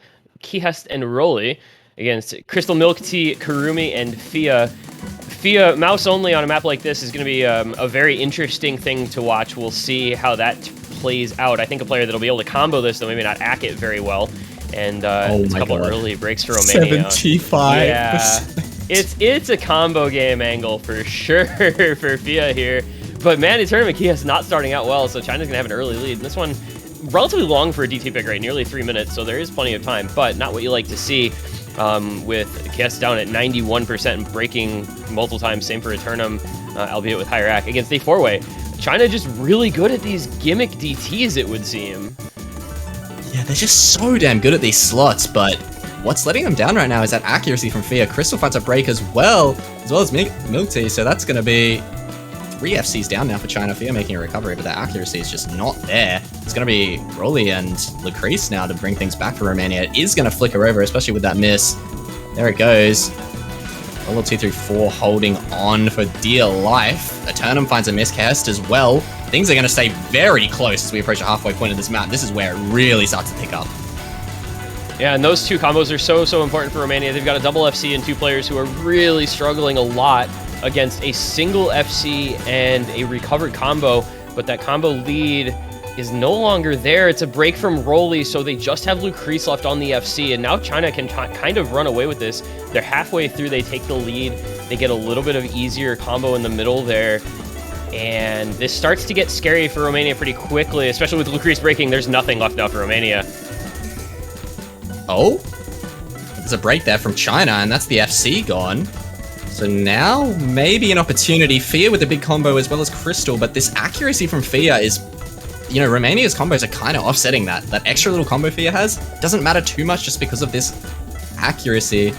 Kihest and Rolly against Crystal Milk Tea, Kurumi, and Fia. Fia, mouse only on a map like this is going to be a very interesting thing to watch. We'll see how that plays out. I think a player that'll be able to combo this, though maybe not ack it very well. And it's a couple early breaks for Romania. 75. Yeah, it's a combo game angle for sure for Fia here. But man, in tournament, Kia's not starting out well, so China's going to have an early lead. And this one, relatively long for a DT pick, right? Nearly 3 minutes, so there is plenty of time, but not what you like to see. With Kies down at 91% and breaking multiple times, same for Eternum, albeit with higher rack against a 4-way. China just really good at these gimmick DTs, it would seem. Yeah, they're just so damn good at these slots, but what's letting them down right now is that accuracy from Fia. Crystal finds a break as well as Milk Tea, so that's going to be 3 FCs down now for China. Fia making a recovery, but the accuracy is just not there. It's going to be Rolly and Lucrece now to bring things back for Romania. It is going to flicker over, especially with that miss. There it goes. Rollo 234 holding on for dear life. Eternum finds a miscast as well. Things are going to stay very close as we approach the halfway point of this map. This is where it really starts to pick up. Yeah, and those two combos are so important for Romania. They've got a double FC and 2 players who are really struggling a lot against a single FC and a recovered combo, but that combo lead is no longer there. It's a break from Rolly, so they just have Lucrece left on the FC, and now China can kind of run away with this. They're halfway through, they take the lead, they get a little bit of easier combo in the middle there, and this starts to get scary for Romania pretty quickly, especially with Lucrece breaking. There's nothing left now for Romania. Oh? There's a break there from China, and that's the FC gone. So now, maybe an opportunity. Fia with the big combo as well as Crystal, but this accuracy from Fia is, you know, Romania's combos are kind of offsetting that. That extra little combo Fia has doesn't matter too much just because of this accuracy.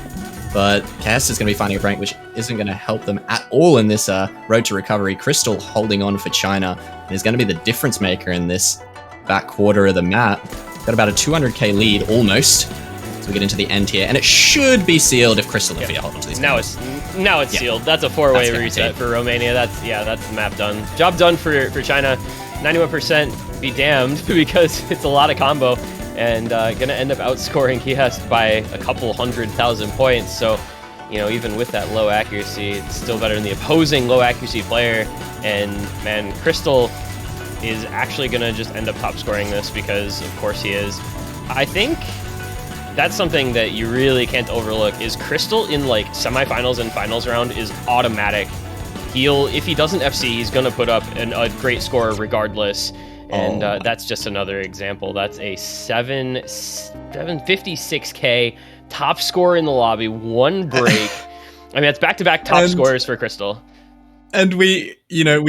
But Chaos is going to be finding a break, which isn't going to help them at all in this road to recovery. Crystal holding on for China is going to be the difference maker in this back quarter of the map. Got about a 200k lead almost. So we get into the end here, and it should be sealed if Crystal and Fia hold on to these. Now it's sealed. That's a 4-way reset for Romania. That's the map done. Job done for China. 91% be damned, because it's a lot of combo, and gonna end up outscoring Kihest by a couple 100,000 points. So, you know, even with that low accuracy, it's still better than the opposing low accuracy player. And man, Crystal is actually gonna just end up top scoring this, because of course he is. I think that's something that you really can't overlook, is Crystal in like semifinals and finals round is automatic. If he doesn't FC, he's gonna put up a great score regardless. And that's just another example. That's a 756k top score in the lobby, 1 break. I mean, that's back-to-back top scores for Crystal. And we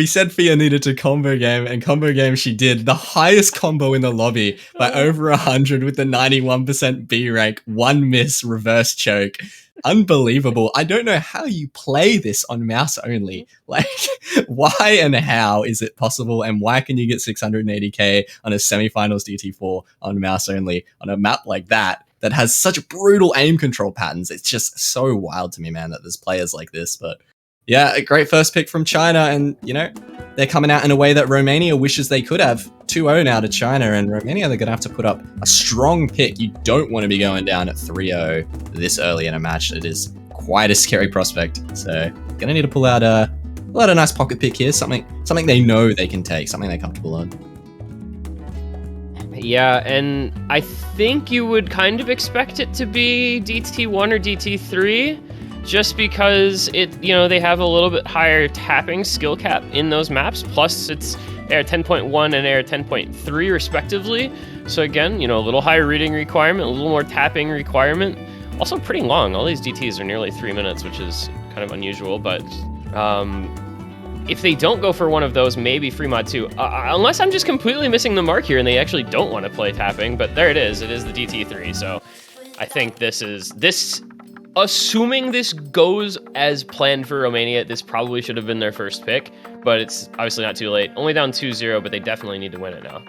said Fia needed to combo game, and combo game she did. The highest combo in the lobby by over 100 with the 91% B rank, 1 miss, reverse choke. Unbelievable. I don't know how you play this on mouse only. Like, why and how is it possible, and why can you get 680k on a semifinals DT4 on mouse only on a map like that has such brutal aim control patterns? It's just so wild to me, man, that there's players like this. But yeah, a great first pick from China, and, you know, they're coming out in a way that Romania wishes they could have. 2-0 now to China, and Romania, they're going to have to put up a strong pick. You don't want to be going down at 3-0 this early in a match. It is quite a scary prospect. So, going to need to pull out a nice pocket pick here, something they know they can take, something they're comfortable on. Yeah, and I think you would kind of expect it to be DT1 or DT3. Just because they have a little bit higher tapping skill cap in those maps. Plus, it's AR 10.1 and AR 10.3 respectively. So again, a little higher reading requirement, a little more tapping requirement. Also pretty long. All these DTs are nearly 3 minutes, which is kind of unusual. But if they don't go for one of those, maybe free mod 2. Unless I'm just completely missing the mark here and they actually don't want to play tapping. But there it is. It is the DT3. So I think this. Assuming this goes as planned for Romania, this probably should have been their first pick, but it's obviously not too late. Only down 2-0, but they definitely need to win it now.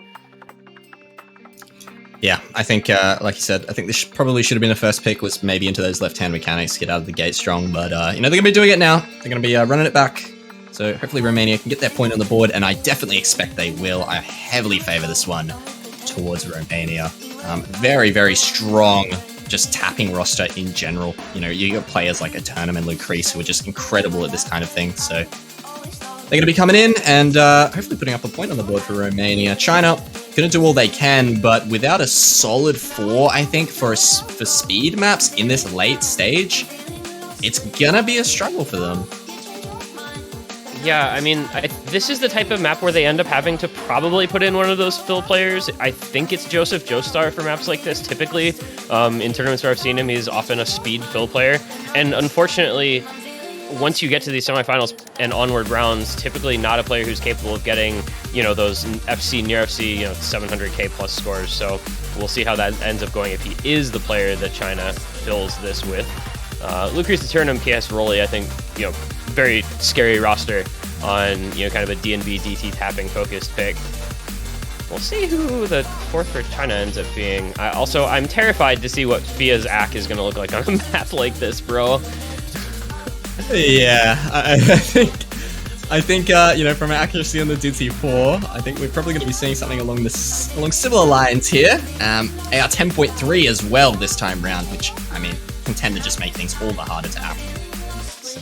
Yeah, I think, like you said, I think this probably should have been the first pick, was maybe into those left-hand mechanics, get out of the gate strong, but, they're going to be doing it now. They're going to be running it back. So hopefully Romania can get their point on the board, and I definitely expect they will. I heavily favor this one towards Romania. Very, very strong just tapping roster in general. You know, you got players like Eternum and Lucrece who are just incredible at this kind of thing. So they're going to be coming in and hopefully putting up a point on the board for Romania. China going to do all they can, but without a solid 4, I think, for speed maps in this late stage, it's going to be a struggle for them. Yeah, I mean, this is the type of map where they end up having to probably put in one of those fill players. I think it's Joseph Joestar for maps like this. Typically, in tournaments where I've seen him, he's often a speed fill player. And unfortunately, once you get to these semifinals and onward rounds, typically not a player who's capable of getting, you know, those FC, near FC, you know, 700k plus scores. So we'll see how that ends up going if he is the player that China fills this with. Lucrece Eternum, KS Rolly, I think, you know, very scary roster on, you know, kind of a DNB DT tapping focused pick. We'll see who the 4th for China ends up being. I'm terrified to see what Fia's ACK is going to look like on a map like this, bro. Yeah, I think you know, from accuracy on the DT4, I think we're probably going to be seeing something along similar lines here. AR 10.3 as well this time round, which, I mean, can tend to just make things all the harder to app. So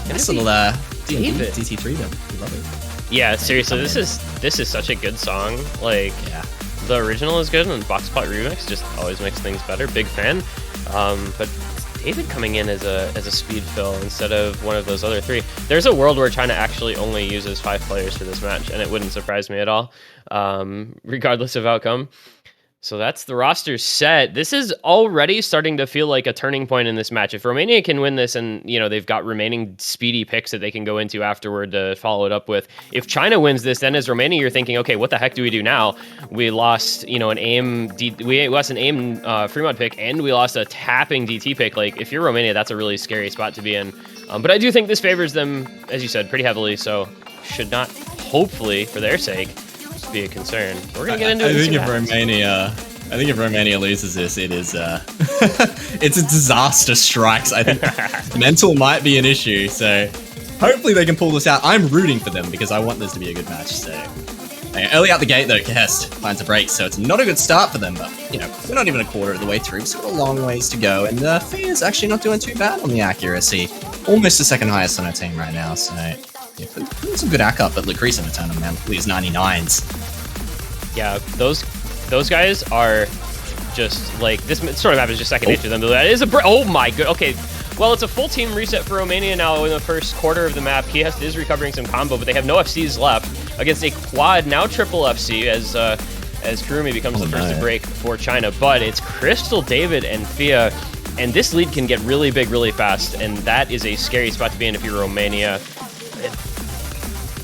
nice little DT3 though. Love it. Yeah, seriously, this is such a good song. Like, Yeah. The original is good, and Boxpot remix just always makes things better. Big fan. But David coming in as a speed fill instead of one of those other 3. There's a world where China actually only uses 5 players for this match, and it wouldn't surprise me at all, regardless of outcome. So that's the roster set. This is already starting to feel like a turning point in this match. If Romania can win this and, you know, they've got remaining speedy picks that they can go into afterward to follow it up with. If China wins this, then as Romania, you're thinking, okay, what the heck do we do now? We lost, you know, an aim Fremont pick, and we lost a tapping DT pick. Like, if you're Romania, that's a really scary spot to be in. But I do think this favors them, as you said, pretty heavily, so should not, hopefully, for their sake, be a concern. We're gonna get into it. I think if Romania loses this, it is it's a disaster strikes. I think mental might be an issue, so hopefully they can pull this out. I'm rooting for them because I want this to be a good match. So early out the gate though, Kest finds a break, so it's not a good start for them. But you know, we're not even a quarter of the way through, so we've got a long ways to go. And Fia's actually not doing too bad on the accuracy, almost the second highest on our team right now. So. Yeah, putting some good ACK up, but Lucrece in the tournament, man, these 99s. Yeah, those guys are just like, this sort of map is just second nature to them. That is oh my god. Okay, well, it's a full team reset for Romania now in the first quarter of the map. Kiest is recovering some combo, but they have no FCs left against a quad, now triple FC as Kurumi becomes the first to break for China. But it's Crystal, David, and Fia. And this lead can get really big really fast, and that is a scary spot to be in if you're Romania.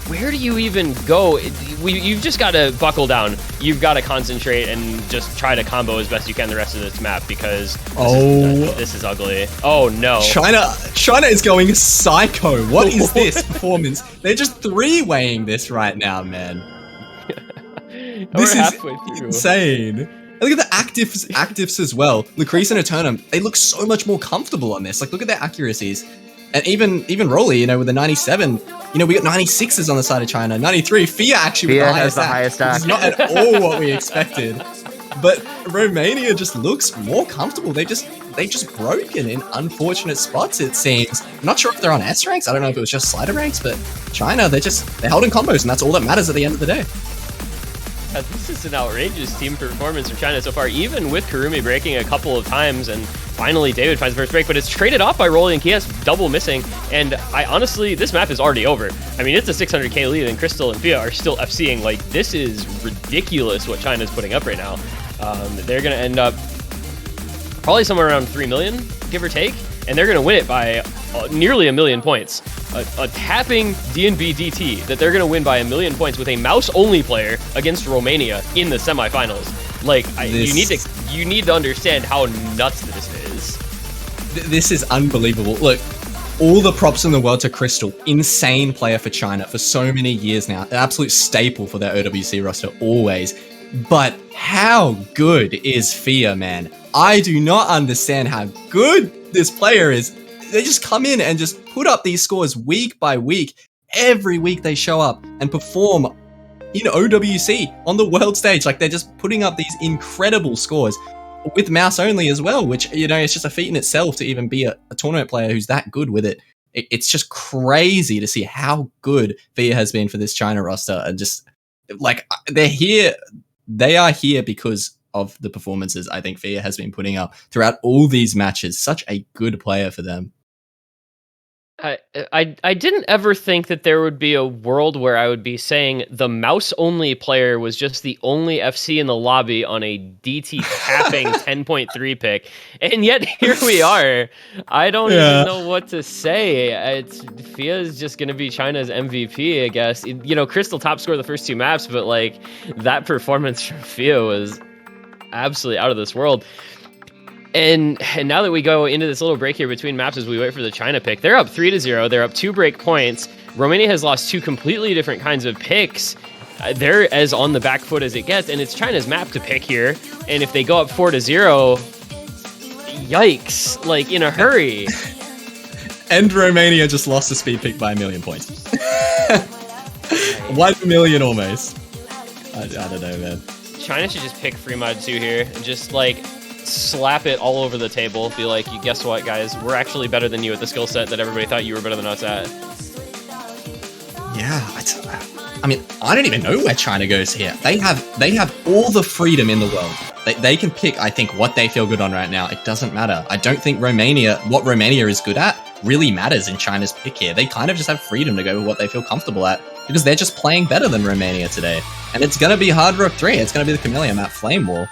Where do you even go? You've just got to buckle down. You've got to concentrate and just try to combo as best you can the rest of this map because this is ugly. Oh no. China is going psycho. What is this performance? They're just 3-weighing this right now, man. This is insane. And look at the actives as well. Lucrece and Eternum, they look so much more comfortable on this. Like, look at their accuracies. And even Rolly, you know, with the 97, you know, we got 96s on the side of China. 93, Fia actually with the highest stack. It's not at all what we expected. But Romania just looks more comfortable. They just broken in unfortunate spots, it seems. I'm not sure if they're on S ranks. I don't know if it was just slider ranks, but China, they're holding combos, and that's all that matters at the end of the day. This is an outrageous team performance from China so far, even with Kurumi breaking a couple of times, and finally David finds the first break, but it's traded off by Rolly and Kies, double missing, and I honestly, this map is already over. I mean, it's a 600k lead, and Crystal and Fia are still FCing. Like, this is ridiculous what China's putting up right now. They're going to end up probably somewhere around 3 million, give or take, and they're going to win it by nearly 1 million points. A tapping DNB DT that they're going to win by 1 million points with a mouse-only player against Romania in the semifinals. Like, you need to understand how nuts this is. This is unbelievable. Look, all the props in the world to Crystal. Insane player for China for so many years now. An absolute staple for their OWC roster, always. But how good is Fia, man? I do not understand how good this player is. They just come in and just put up these scores week by week. Every week they show up and perform in OWC on the world stage. Like, they're just putting up these incredible scores. with mouse only as well, which, you know, it's just a feat in itself to even be a tournament player who's that good with it. It's just crazy to see how good Via has been for this China roster, and just like they are here because of the performances I think Via has been putting up throughout all these matches. Such a good player for them. I didn't ever think that there would be a world where I would be saying the mouse only player was just the only FC in the lobby on a DT tapping 10.3 pick, and yet here we are. I don't even know what to say. Fia is just going to be China's MVP, I guess. You know, Crystal top scored the first two maps, but like that performance from Fia was absolutely out of this world. And now that we go into this little break here between maps as we wait for the China pick, they're up 3-0. They're up 2 break points. Romania has lost 2 completely different kinds of picks. They're as on the back foot as it gets, and it's China's map to pick here. And if they go up 4-0, yikes, like in a hurry. And Romania just lost the speed pick by 1 million points. 1 million almost. I don't know, man. China should just pick Free Mod 2 here and just like slap it all over the table. Be like, you guess what, guys? We're actually better than you at the skill set that everybody thought you were better than us at. Yeah, I mean, I don't even know where China goes here. They have all the freedom in the world. They can pick, I think, what they feel good on right now. It doesn't matter. I don't think what Romania is good at really matters in China's pick here. They kind of just have freedom to go with what they feel comfortable at, because they're just playing better than Romania today. And it's going to be Hard Rock 3. It's going to be the Camellia map, Flame Wall.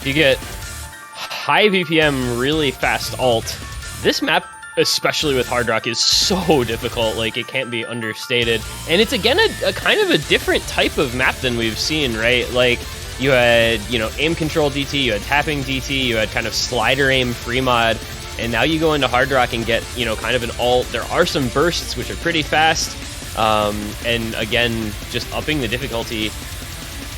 You get high BPM, really fast ult. This map, especially with Hard Rock, is so difficult, like it can't be understated. And it's again a kind of a different type of map than we've seen, right? Like you had, you know, aim control DT, you had tapping DT, you had kind of slider aim free mod, and now you go into Hard Rock and get, you know, kind of an ult. There are some bursts which are pretty fast, and again, just upping the difficulty.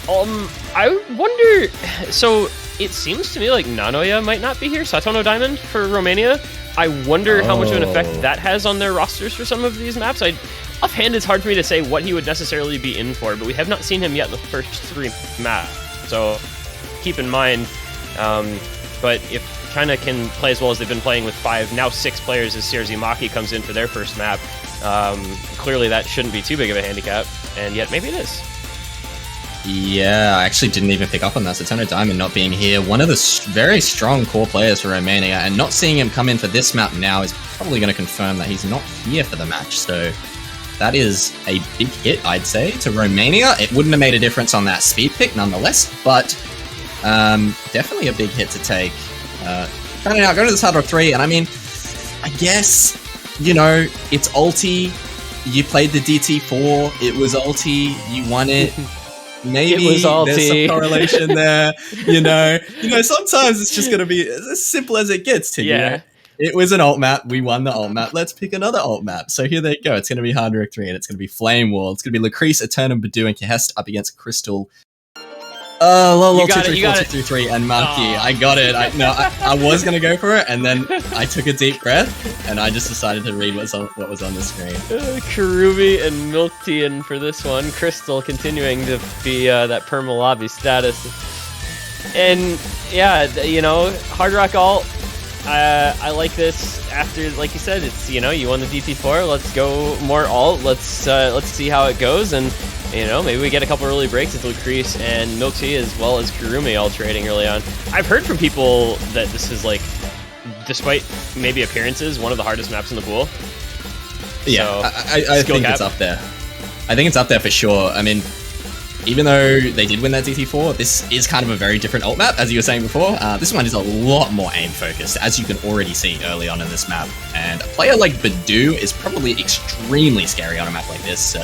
I wonder, so it seems to me like Nanoya might not be here, Satono Diamond for Romania. I wonder how much of an effect that has on their rosters for some of these maps. Offhand, it's hard for me to say what he would necessarily be in for, but we have not seen him yet in the first 3 maps, so keep in mind. But if China can play as well as they've been playing with 5, now 6 players as CRZ Maki comes in for their first map, clearly that shouldn't be too big of a handicap, and yet maybe it is. Yeah, I actually didn't even pick up on that. Satono Diamond not being here. One of the very strong core players for Romania, and not seeing him come in for this map now is probably going to confirm that he's not here for the match. So that is a big hit, I'd say, to Romania. It wouldn't have made a difference on that speed pick nonetheless, but definitely a big hit to take. Going to this Hard Rock 3, and I mean, I guess, you know, it's ulti. You played the DT4, it was ulti, you won it. Maybe there's some correlation there, you know. Sometimes it's just going to be as simple as it gets to you. Know? It was an alt map. We won the alt map. Let's pick another alt map. So here they go. It's going to be Hard Rock 3, and it's going to be Flame Wall. It's going to be Lacrice, Eternum, Badu, and Kehest up against Crystal. Lol, 2-3-4-2-3, and Maki. I got it. I was going to go for it, and then I took a deep breath, and I just decided to read what was on the screen. Karubi and Milk Tea in for this one. Crystal continuing to be that perma lobby status. And yeah, you know, Hard Rock alt. I like this after, like you said, it's, you know, you won the DT4. Let's go more alt. Let's see how it goes, and you know, maybe we get a couple early breaks with Lacrice and Milk Tea as well as Kurumi all trading early on. I've heard from people that this is like, despite maybe appearances, one of the hardest maps in the pool. Yeah, so, I think it's up there. I think it's up there for sure. I mean, even though they did win that DT4, this is kind of a very different ult map, as you were saying before. This one is a lot more aim-focused, as you can already see early on in this map. And a player like Badu is probably extremely scary on a map like this, so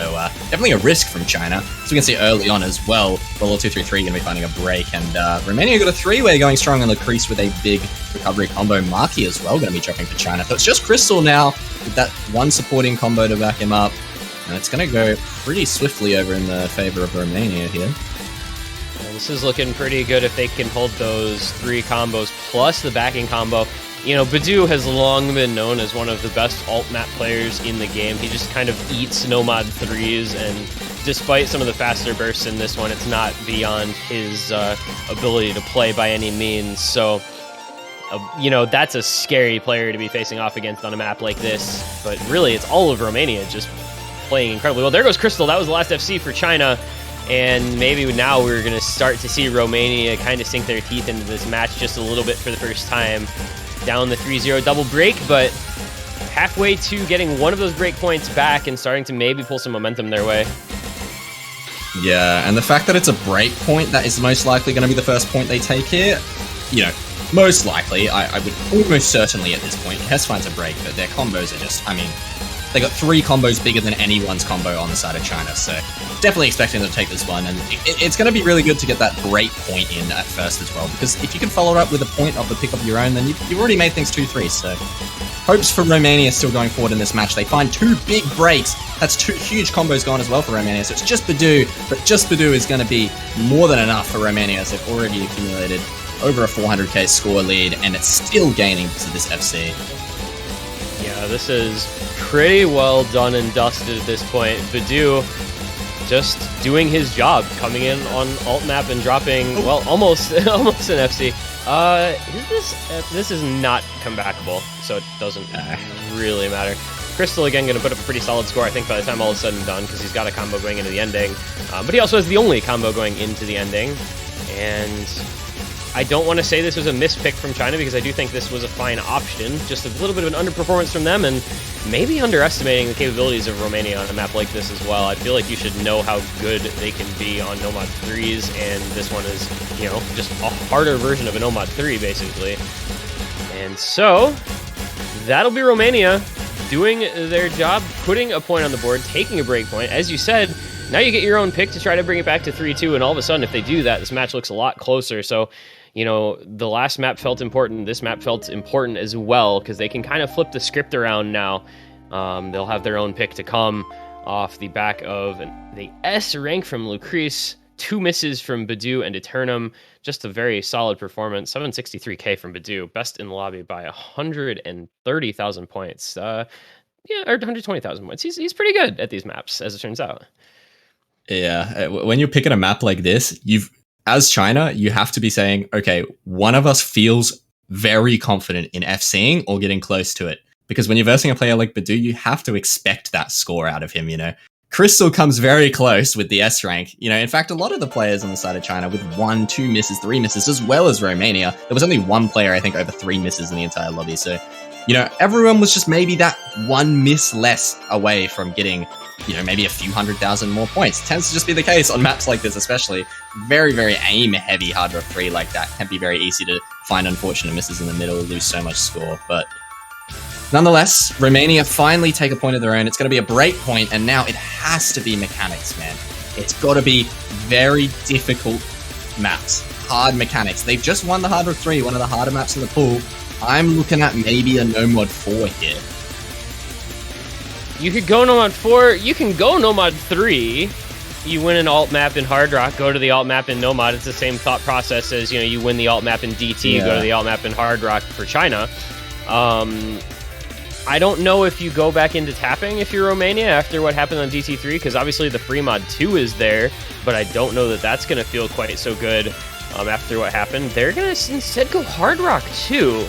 definitely a risk from China. So we can see early on as well, Roller 2-3-3 going to be finding a break, and Romania got a 3-way going strong on Lacrice with a big recovery combo. Maki as well going to be dropping for China. So it's just Crystal now, with that one supporting combo to back him up. And it's going to go pretty swiftly over in the favor of Romania here. Well, this is looking pretty good if they can hold those 3 combos plus the backing combo. Badu has long been known as one of the best alt map players in the game. He just kind of eats nomad threes, and despite some of the faster bursts in this one, it's not beyond his ability to play by any means. So, that's a scary player to be facing off against on a map like this. But really, it's all of Romania just playing incredibly well. There goes Crystal. That was the last FC for China. And maybe now we're going to start to see Romania kind of sink their teeth into this match just a little bit for the first time. Down the 3-0 double break, but halfway to getting one of those break points back and starting to maybe pull some momentum their way. Yeah, and the fact that it's a break point that is most likely going to be the first point they take here, most likely, I would almost certainly at this point, Hess finds a break, but their combos are just, they got 3 combos bigger than anyone's combo on the side of China, so definitely expecting them to take this one, and it's going to be really good to get that break point in at first as well, because if you can follow it up with a point of the pick of your own, then you've already made things 2-3, so hopes for Romania still going forward in this match. They find 2 big breaks. That's 2 huge combos gone as well for Romania, so it's just Badu, but just Badu is going to be more than enough for Romania, as they've already accumulated over a 400k score lead, and it's still gaining to this FC. Yeah, this is pretty well done and dusted at this point. Badu just doing his job, coming in on alt map and dropping, well, almost an FC. This is not comebackable, so it doesn't really matter. Crystal, again, going to put up a pretty solid score, I think, by the time all is said and done, because he's got a combo going into the ending. But he also has the only combo going into the ending. And I don't want to say this was a mispick from China, because I do think this was a fine option. Just a little bit of an underperformance from them, and maybe underestimating the capabilities of Romania on a map like this as well. I feel like you should know how good they can be on Nomad 3s, and this one is, just a harder version of a Nomad 3, basically. And so, that'll be Romania doing their job, putting a point on the board, taking a break point. As you said, now you get your own pick to try to bring it back to 3-2, and all of a sudden, if they do that, this match looks a lot closer. So, the last map felt important. This map felt important as well, because they can kind of flip the script around now. They'll have their own pick to come off the back of the S rank from Lucrece, 2 misses from Badu and Eternum. Just a very solid performance. 763k from Badu, best in the lobby by 130,000 points. Or 120,000 points. He's pretty good at these maps, as it turns out. Yeah, when you're picking a map like this, as China, you have to be saying, okay, one of us feels very confident in FCing or getting close to it. Because when you're versing a player like Badu, you have to expect that score out of him, Crystal comes very close with the S rank. In fact, a lot of the players on the side of China with 1, 2 misses, 3 misses, as well as Romania, there was only 1 player, I think, over 3 misses in the entire lobby. So, everyone was just maybe that 1 miss less away from getting maybe a few 100,000 more points. It tends to just be the case on maps like this, especially. Very, very aim-heavy Hard Rock 3 like that. Can be very easy to find unfortunate misses in the middle, lose so much score. But nonetheless, Romania finally take a point of their own. It's going to be a break point, and now it has to be mechanics, man. It's got to be very difficult maps. Hard mechanics. They've just won the Hard Rock 3, one of the harder maps in the pool. I'm looking at maybe a Nomad 4 here. You could go Nomad 4, you can go Nomad 3. You win an alt map in Hard Rock, go to the alt map in Nomad. It's the same thought process as, you win the alt map in DT, go to the alt map in Hard Rock for China. I don't know if you go back into tapping if you're Romania after what happened on DT3, because obviously the free mod 2 is there, but I don't know that that's going to feel quite so good after what happened. They're going to instead go Hard Rock 2.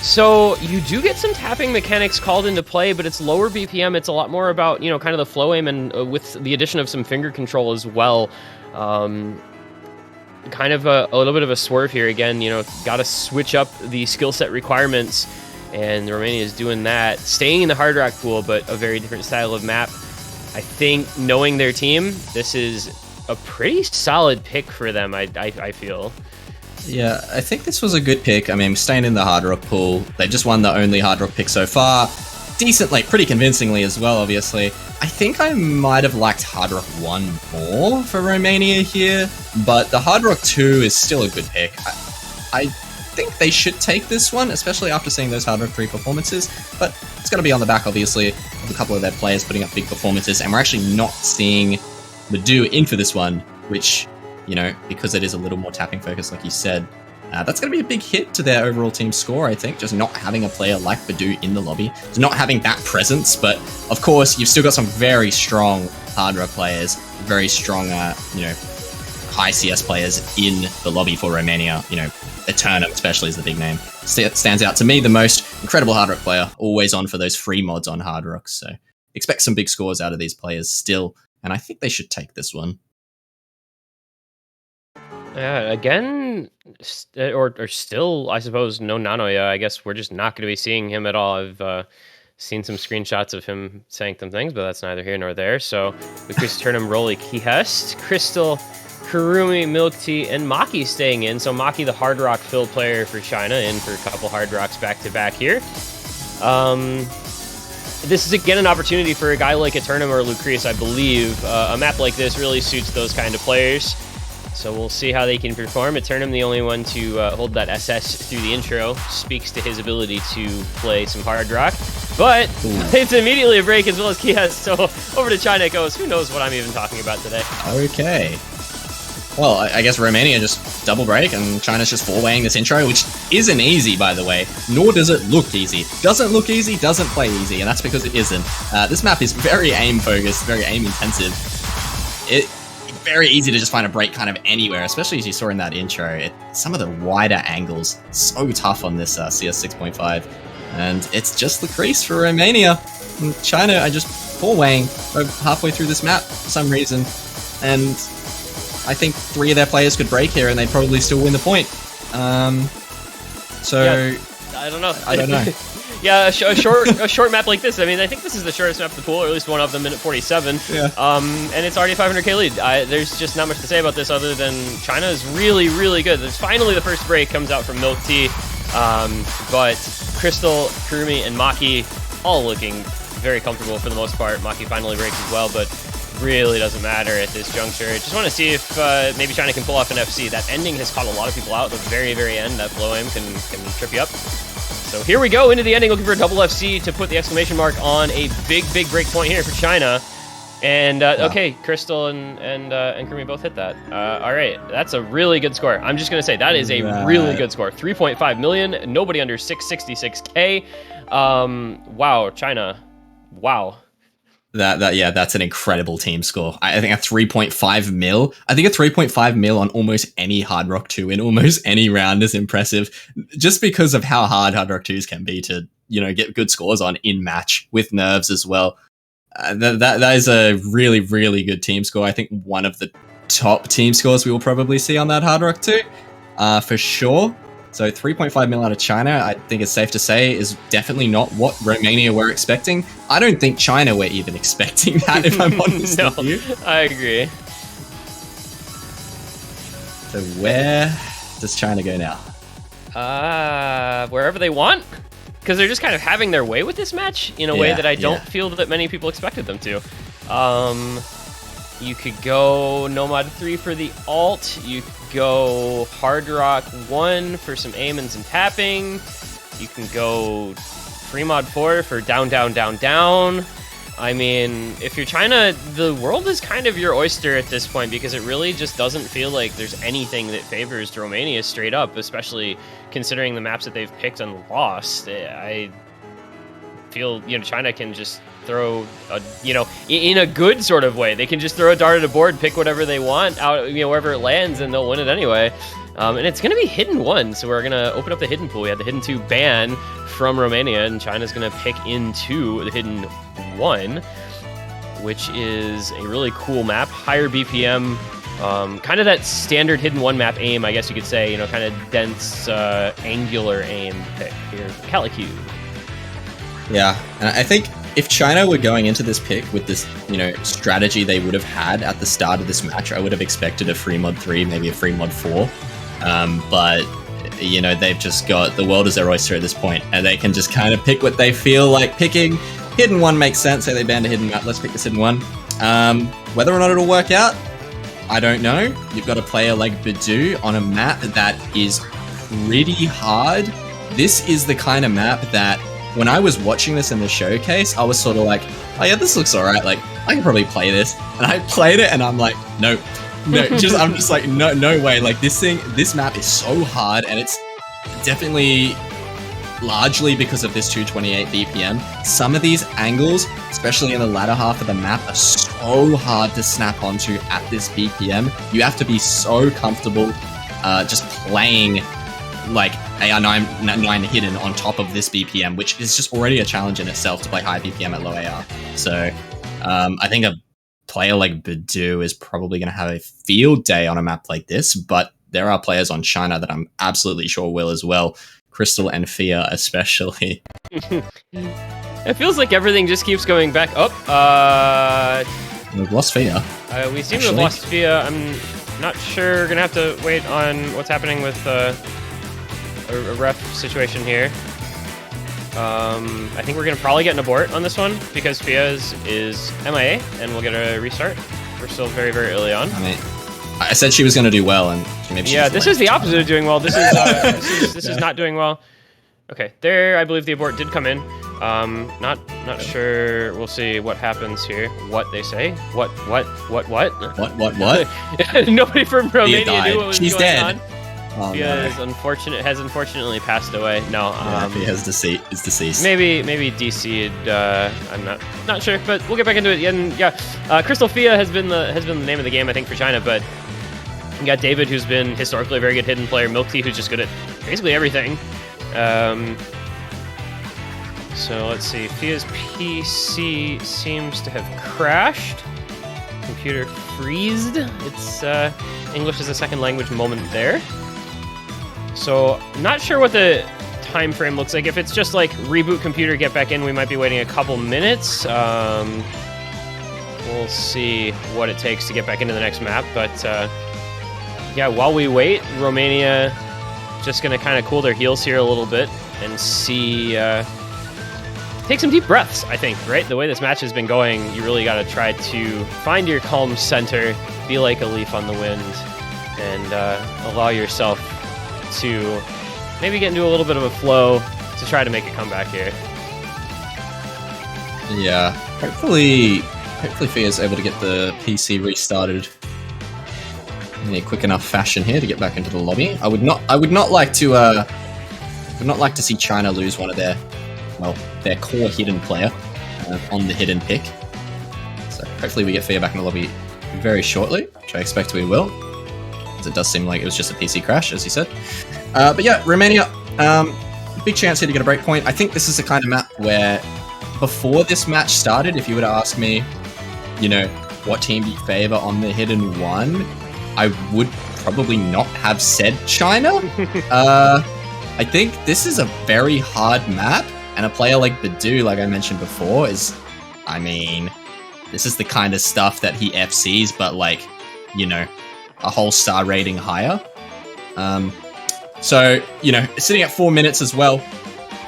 So you do get some tapping mechanics called into play, but it's lower BPM. It's a lot more about, kind of the flow aim, and with the addition of some finger control as well. Kind of a little bit of a swerve here again. Got to switch up the skill set requirements, and Romania is doing that. Staying in the Hard Rock pool, but a very different style of map. I think, knowing their team, this is a pretty solid pick for them, I feel. Yeah, I think this was a good pick. Staying in the Hard Rock pool. They just won the only Hard Rock pick so far. Decently, pretty convincingly as well, obviously. I think I might have liked Hard Rock 1 more for Romania here, but the Hard Rock 2 is still a good pick. I think they should take this one, especially after seeing those Hard Rock 3 performances, but it's going to be on the back, obviously, of a couple of their players putting up big performances, and we're actually not seeing Badu in for this one, which, because it is a little more tapping focused, like you said, That's going to be a big hit to their overall team score, I think, just not having a player like Badu in the lobby, just not having that presence. But of course, you've still got some very strong Hard Rock players, very strong, high CS players in the lobby for Romania. Eternum especially is the big name. Stands out to me the most. Incredible Hard Rock player, always on for those free mods on Hard Rock. So expect some big scores out of these players still, and I think they should take this one. Yeah, again, or still, I suppose, no Nanoya. I guess we're just not going to be seeing him at all. I've seen some screenshots of him saying some things, but that's neither here nor there. So with Chris Turnham, Rolly, Kihest, Crystal, Kurumi, Milk Tea, and Maki staying in. So Maki, the Hard Rock fill player for China, in for a couple Hard Rocks back-to-back here. This is, again, an opportunity for a guy like Eternum or Lucreus, I believe. A map like this really suits those kind of players. So we'll see how they can perform. Eternum, the only one to hold that SS through the intro, speaks to his ability to play some Hard Rock. But it's immediately a break as well as Kias. So over to China it goes. Who knows what I'm even talking about today? Okay. Well, I guess Romania just double break, and China's just 4-waying this intro, which isn't easy, by the way, nor does it look easy. Doesn't look easy, doesn't play easy, and that's because it isn't. This map is very aim-focused, very aim-intensive. It's very easy to just find a break kind of anywhere, especially as you saw in that intro. Some of the wider angles, so tough on this CS 6.5, and it's just the crease for Romania. And China are just 4-waying halfway through this map for some reason, and I think 3 of their players could break here and they'd probably still win the point. Yeah, I don't know. Yeah, a short map like this. I mean, I think this is the shortest map of the pool, or at least one of them, minute 47. Yeah. And it's already a 500k lead. There's just not much to say about this other than China is really, really good. There's finally the first break comes out from Milk Tea. But Crystal, Kurumi, and Maki all looking very comfortable for the most part. Maki finally breaks as well, but really doesn't matter at this juncture. Just want to see if maybe China can pull off an FC. That ending has caught a lot of people out. The very, very end, that blow aim can trip you up. So here we go into the ending, looking for a double FC to put the exclamation mark on a big, big break point here for China. And okay, Crystal and Kurumi both hit that. All right, that's a really good score. I'm just gonna say that is a really good score. 3.5 million. Nobody under 666k. Wow, China. Wow. That's an incredible team score. I think a 3.5 mil. I think a 3.5 mil on almost any Hard Rock 2 in almost any round is impressive, just because of how hard Hard Rock 2s can be to, get good scores on in match with nerves as well. That is a really, really good team score. I think one of the top team scores we will probably see on that Hard Rock 2, for sure. So 3.5 mil out of China, I think it's safe to say, is definitely not what Romania were expecting. I don't think China were even expecting that, if I'm honest No, with you. I agree. So where does China go now? Wherever they want. Because they're just kind of having their way with this match in a way that I don't feel that many people expected them to. You could go Nomad 3 for the ult. You could go Hard Rock 1 for some aim and some tapping. You can go Free Mod 4 for down, down, down, down. I mean, if you're China, the world is kind of your oyster at this point because it really just doesn't feel like there's anything that favors Romania straight up, especially considering the maps that they've picked and lost. I feel, China can just throw in a good sort of way. They can just throw a dart at a board, pick whatever they want out, wherever it lands, and they'll win it anyway. And it's going to be hidden 1, so we're going to open up the hidden pool. We had the hidden 2 ban from Romania, and China's going to pick into the hidden 1, which is a really cool map, higher BPM, kind of that standard hidden 1 map aim, I guess you could say, kind of dense, angular aim pick here, Calicu. Yeah, and I think if China were going into this pick with this, strategy they would have had at the start of this match, I would have expected a free mod 3, maybe a free mod 4. But, they've just got the world as their oyster at this point, and they can just kind of pick what they feel like picking. Hidden 1 makes sense. Say they banned a hidden map. Let's pick this hidden 1. Whether or not it'll work out, I don't know. You've got a player like Badu on a map that is pretty hard. This is the kind of map that when I was watching this in the showcase, I was sort of like, oh yeah, this looks alright, like, I can probably play this. And I played it and I'm like, nope, No, I'm just like, no way. Like this map is so hard, and it's definitely largely because of this 228 BPM. Some of these angles, especially in the latter half of the map, are so hard to snap onto at this BPM. You have to be so comfortable just playing like AR9 hidden on top of this BPM, which is just already a challenge in itself to play high BPM at low AR. So I think a player like Badu is probably going to have a field day on a map like this, but there are players on China that I'm absolutely sure will as well. Crystal and Fia especially. It feels like everything just keeps going back up. We've lost Fia. We seem to have lost Fia. I'm not sure. We're going to have to wait on what's happening with a ref situation here. I think we're going to probably get an abort on this one because Fia is MIA, and we'll get a restart. We're still very, very early on. I mean, I said she was going to do well, and maybe yeah, this is the opposite of doing well. This is this is not doing well. Okay, there, I believe the abort did come in. Not sure. We'll see what happens here. What they say? What? Nobody from Romania knew what was She's going dead. on. Oh, Fia has unfortunately passed away. No, Fia is deceased. Maybe DC'd. I'm not sure, but we'll get back into it. And yeah, Crystal Fia has been the name of the game, I think, for China. But you got David, who's been historically a very good hidden player. Milk Tea, who's just good at basically everything. So let's see. Fia's PC seems to have crashed. Computer freezed. It's English as a second language moment there. So not sure what the time frame looks like. If it's just like reboot computer, get back in, we might be waiting a couple minutes. We'll see what it takes to get back into the next map. But yeah, while we wait, Romania just gonna kind of cool their heels here a little bit and see. Take some deep breaths, I think, right? The way this match has been going, you really got to try to find your calm center, be like a leaf on the wind, and allow yourself to maybe get into a little bit of a flow to try to make a comeback here. Yeah, hopefully Fia's able to get the PC restarted in a quick enough fashion here to get back into the lobby. I would not like to see China lose one of their core hidden player on the hidden pick. So hopefully we get Fia back in the lobby very shortly, which I expect we will. It does seem like it was just a PC crash, as you said. But yeah, Romania, big chance here to get a break point. I think this is the kind of map where, before this match started, if you were to ask me, what team do you favor on the hidden one, I would probably not have said China. I think this is a very hard map, and a player like Badu, like I mentioned before, this is the kind of stuff that he FCs, but a whole star rating higher. So, sitting at 4 minutes as well,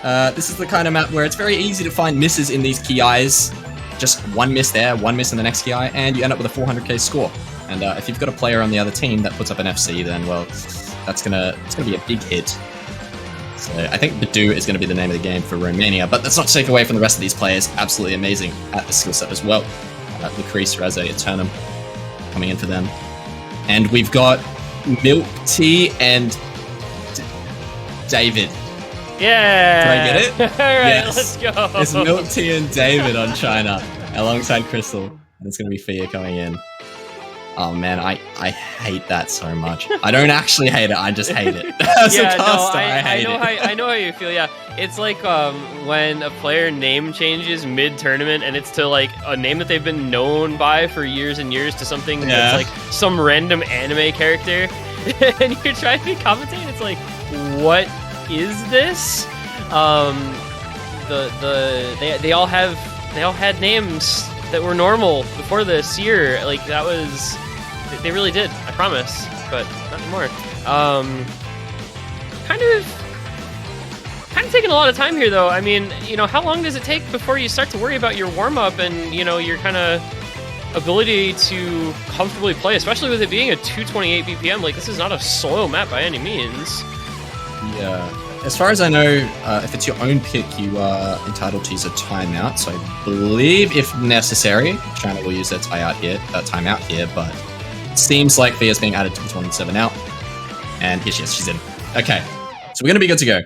this is the kind of map where it's very easy to find misses in these KIs. Just one miss there, one miss in the next KI, and you end up with a 400k score. And if you've got a player on the other team that puts up an FC, then, well, it's gonna be a big hit. So I think Badu is going to be the name of the game for Romania, but that's not to take away from the rest of these players. Absolutely amazing at the skill set as well. Lucrece, Raze, Eternum coming in for them. And we've got Milk Tea and David. Yeah! Did I get it? Alright, let's go! It's Milk Tea and David on China, alongside Crystal. And it's going to be Fia coming in. Oh man, I hate that so much. I don't actually hate it, I just hate it. As a caster, I hate it. I know how you feel, yeah. It's like when a player name changes mid-tournament and it's to like a name that they've been known by for years and years to something that's like some random anime character. And you're trying to commentate, it's like, what is this? They all had names that were normal before this year. Like, that was... They really did, I promise, but not anymore. Kind of taking a lot of time here, though. I mean, how long does it take before you start to worry about your warm-up and, your kind of ability to comfortably play, especially with it being a 228 BPM? Like, this is not a soil map by any means. Yeah. As far as I know, if it's your own pick, you are entitled to use a timeout. So I believe, if necessary, China will use their timeout here, but seems like Fia's being added to the 27 now. And here she is. She's in. Okay. So we're going to be good to go.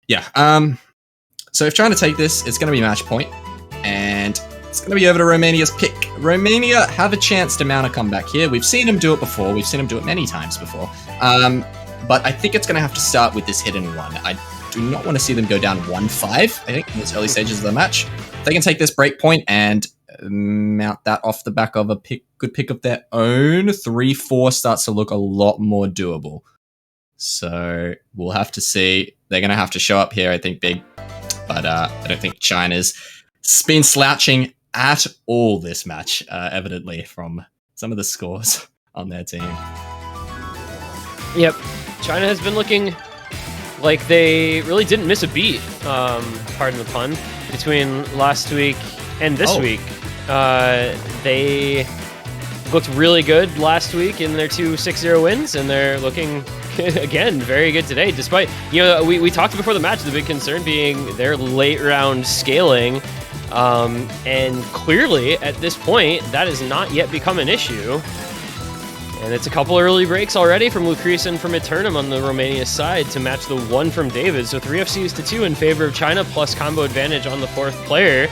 Yeah. So if trying to take this, it's going to be match point. And it's going to be over to Romania's pick. Romania have a chance to mount a comeback here. We've seen them do it before. We've seen them do it many times before. But I think it's going to have to start with this hidden run. I do not want to see them go down 1-5, I think, in these early stages of the match. If they can take this break point and mount that off the back of a good pick of their own, 3-4 starts to look a lot more doable. So we'll have to see. They're going to have to show up here, I think, big. But I don't think China's been slouching at all this match, evidently, from some of the scores on their team. Yep. China has been looking like they really didn't miss a beat, pardon the pun, between last week and this week. They looked really good last week in their 2 6-0 wins, and they're looking, again, very good today, despite, we talked before the match, the big concern being their late round scaling, and clearly, at this point, that has not yet become an issue. And it's a couple early breaks already from Lucrece and from Eternum on the Romania side to match the 1 from David. So 3 FCs to 2 in favor of China, plus combo advantage on the 4th player.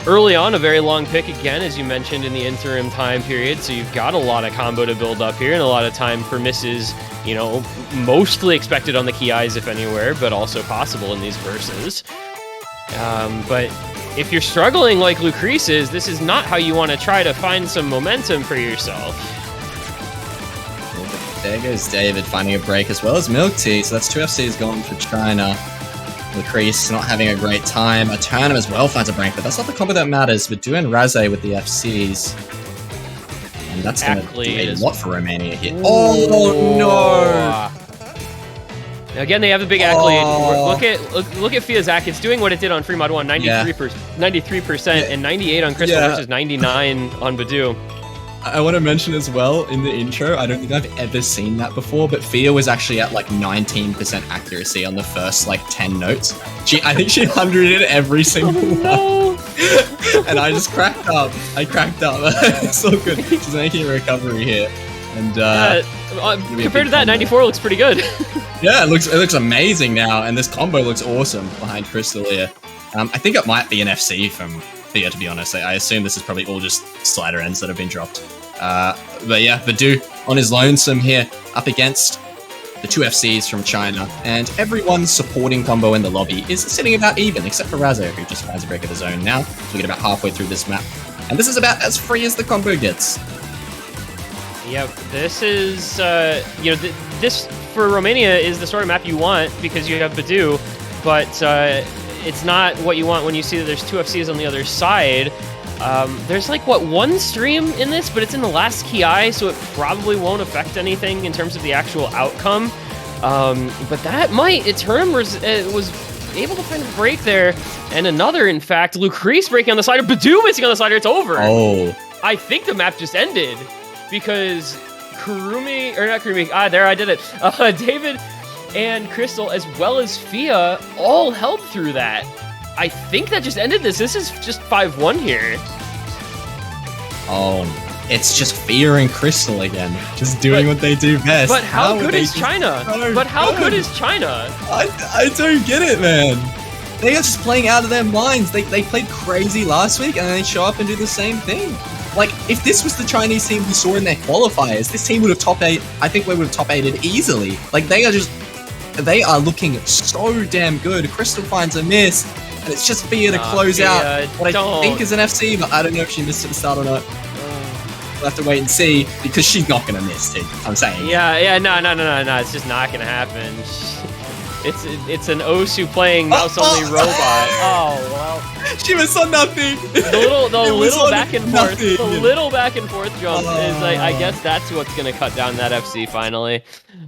Early on, a very long pick again, as you mentioned, in the interim time period. So you've got a lot of combo to build up here and a lot of time for misses, mostly expected on the key eyes, if anywhere, but also possible in these verses. But if you're struggling like Lucrece is, this is not how you want to try to find some momentum for yourself. There goes David finding a break as well as Milk Tea. So that's 2 FCs gone for China. Lucrece not having a great time. Eternum as well finds a break, but that's not the combo that matters. But doing Raze with the FCs. And that's going to do a lot for Romania here. Oh, no! Again, they have a big accolade. Look at Fiazak. It's doing what it did on Free Mod 1, 93% and 98 on Crystal versus 99 on Badu. I want to mention as well in the intro, I don't think I've ever seen that before, but Fia was actually at like 19% accuracy on the first like 10 notes. I think she 100'd every single one. And I just cracked up. It's so good. She's making a recovery here. And compared to that, 94 looks pretty good. Yeah, it looks amazing now, and this combo looks awesome behind Crystal here. I think it might be an FC from Fia, to be honest. I assume this is probably all just slider ends that have been dropped. But yeah, Badu on his lonesome here, up against the 2 FCs from China, and everyone's supporting combo in the lobby is sitting about even, except for Razo, who just finds a break of his own now. We get about halfway through this map, and this is about as free as the combo gets. Yep, this is, this for Romania is the sort of map you want because you have Badu, but it's not what you want when you see that there's 2 FCs on the other side. There's like, one stream in this, but it's in the last key eye, so it probably won't affect anything in terms of the actual outcome. But that might, Eternum was able to find a break there, and another, in fact, Lucrece breaking on the slider, Badu missing on the slider, it's over. Oh. I think the map just ended, because there I did it. David and Crystal, as well as Fia, all helped through that. I think that just ended this. This is just 5-1 here. Oh, it's just Fia and Crystal again, just doing what they do best. But how good is China? Good is China? I don't get it, man. They are just playing out of their minds. They played crazy last week, and then they show up and do the same thing. Like, if this was the Chinese team we saw in their qualifiers, this team would have top 8. I think we would have top 8'd easily. Like, they are looking so damn good. Crystal finds a miss, and it's just Fia to close out what I think is an FC, but I don't know if she missed at the start or not. We'll have to wait and see, because she's not going to miss, too. I'm saying. Yeah, no. It's just not going to happen. It's an Osu playing mouse-only robot. Oh, well. She missed on nothing. The little back and forth. The little back and forth jump is like, I guess that's what's going to cut down that FC finally.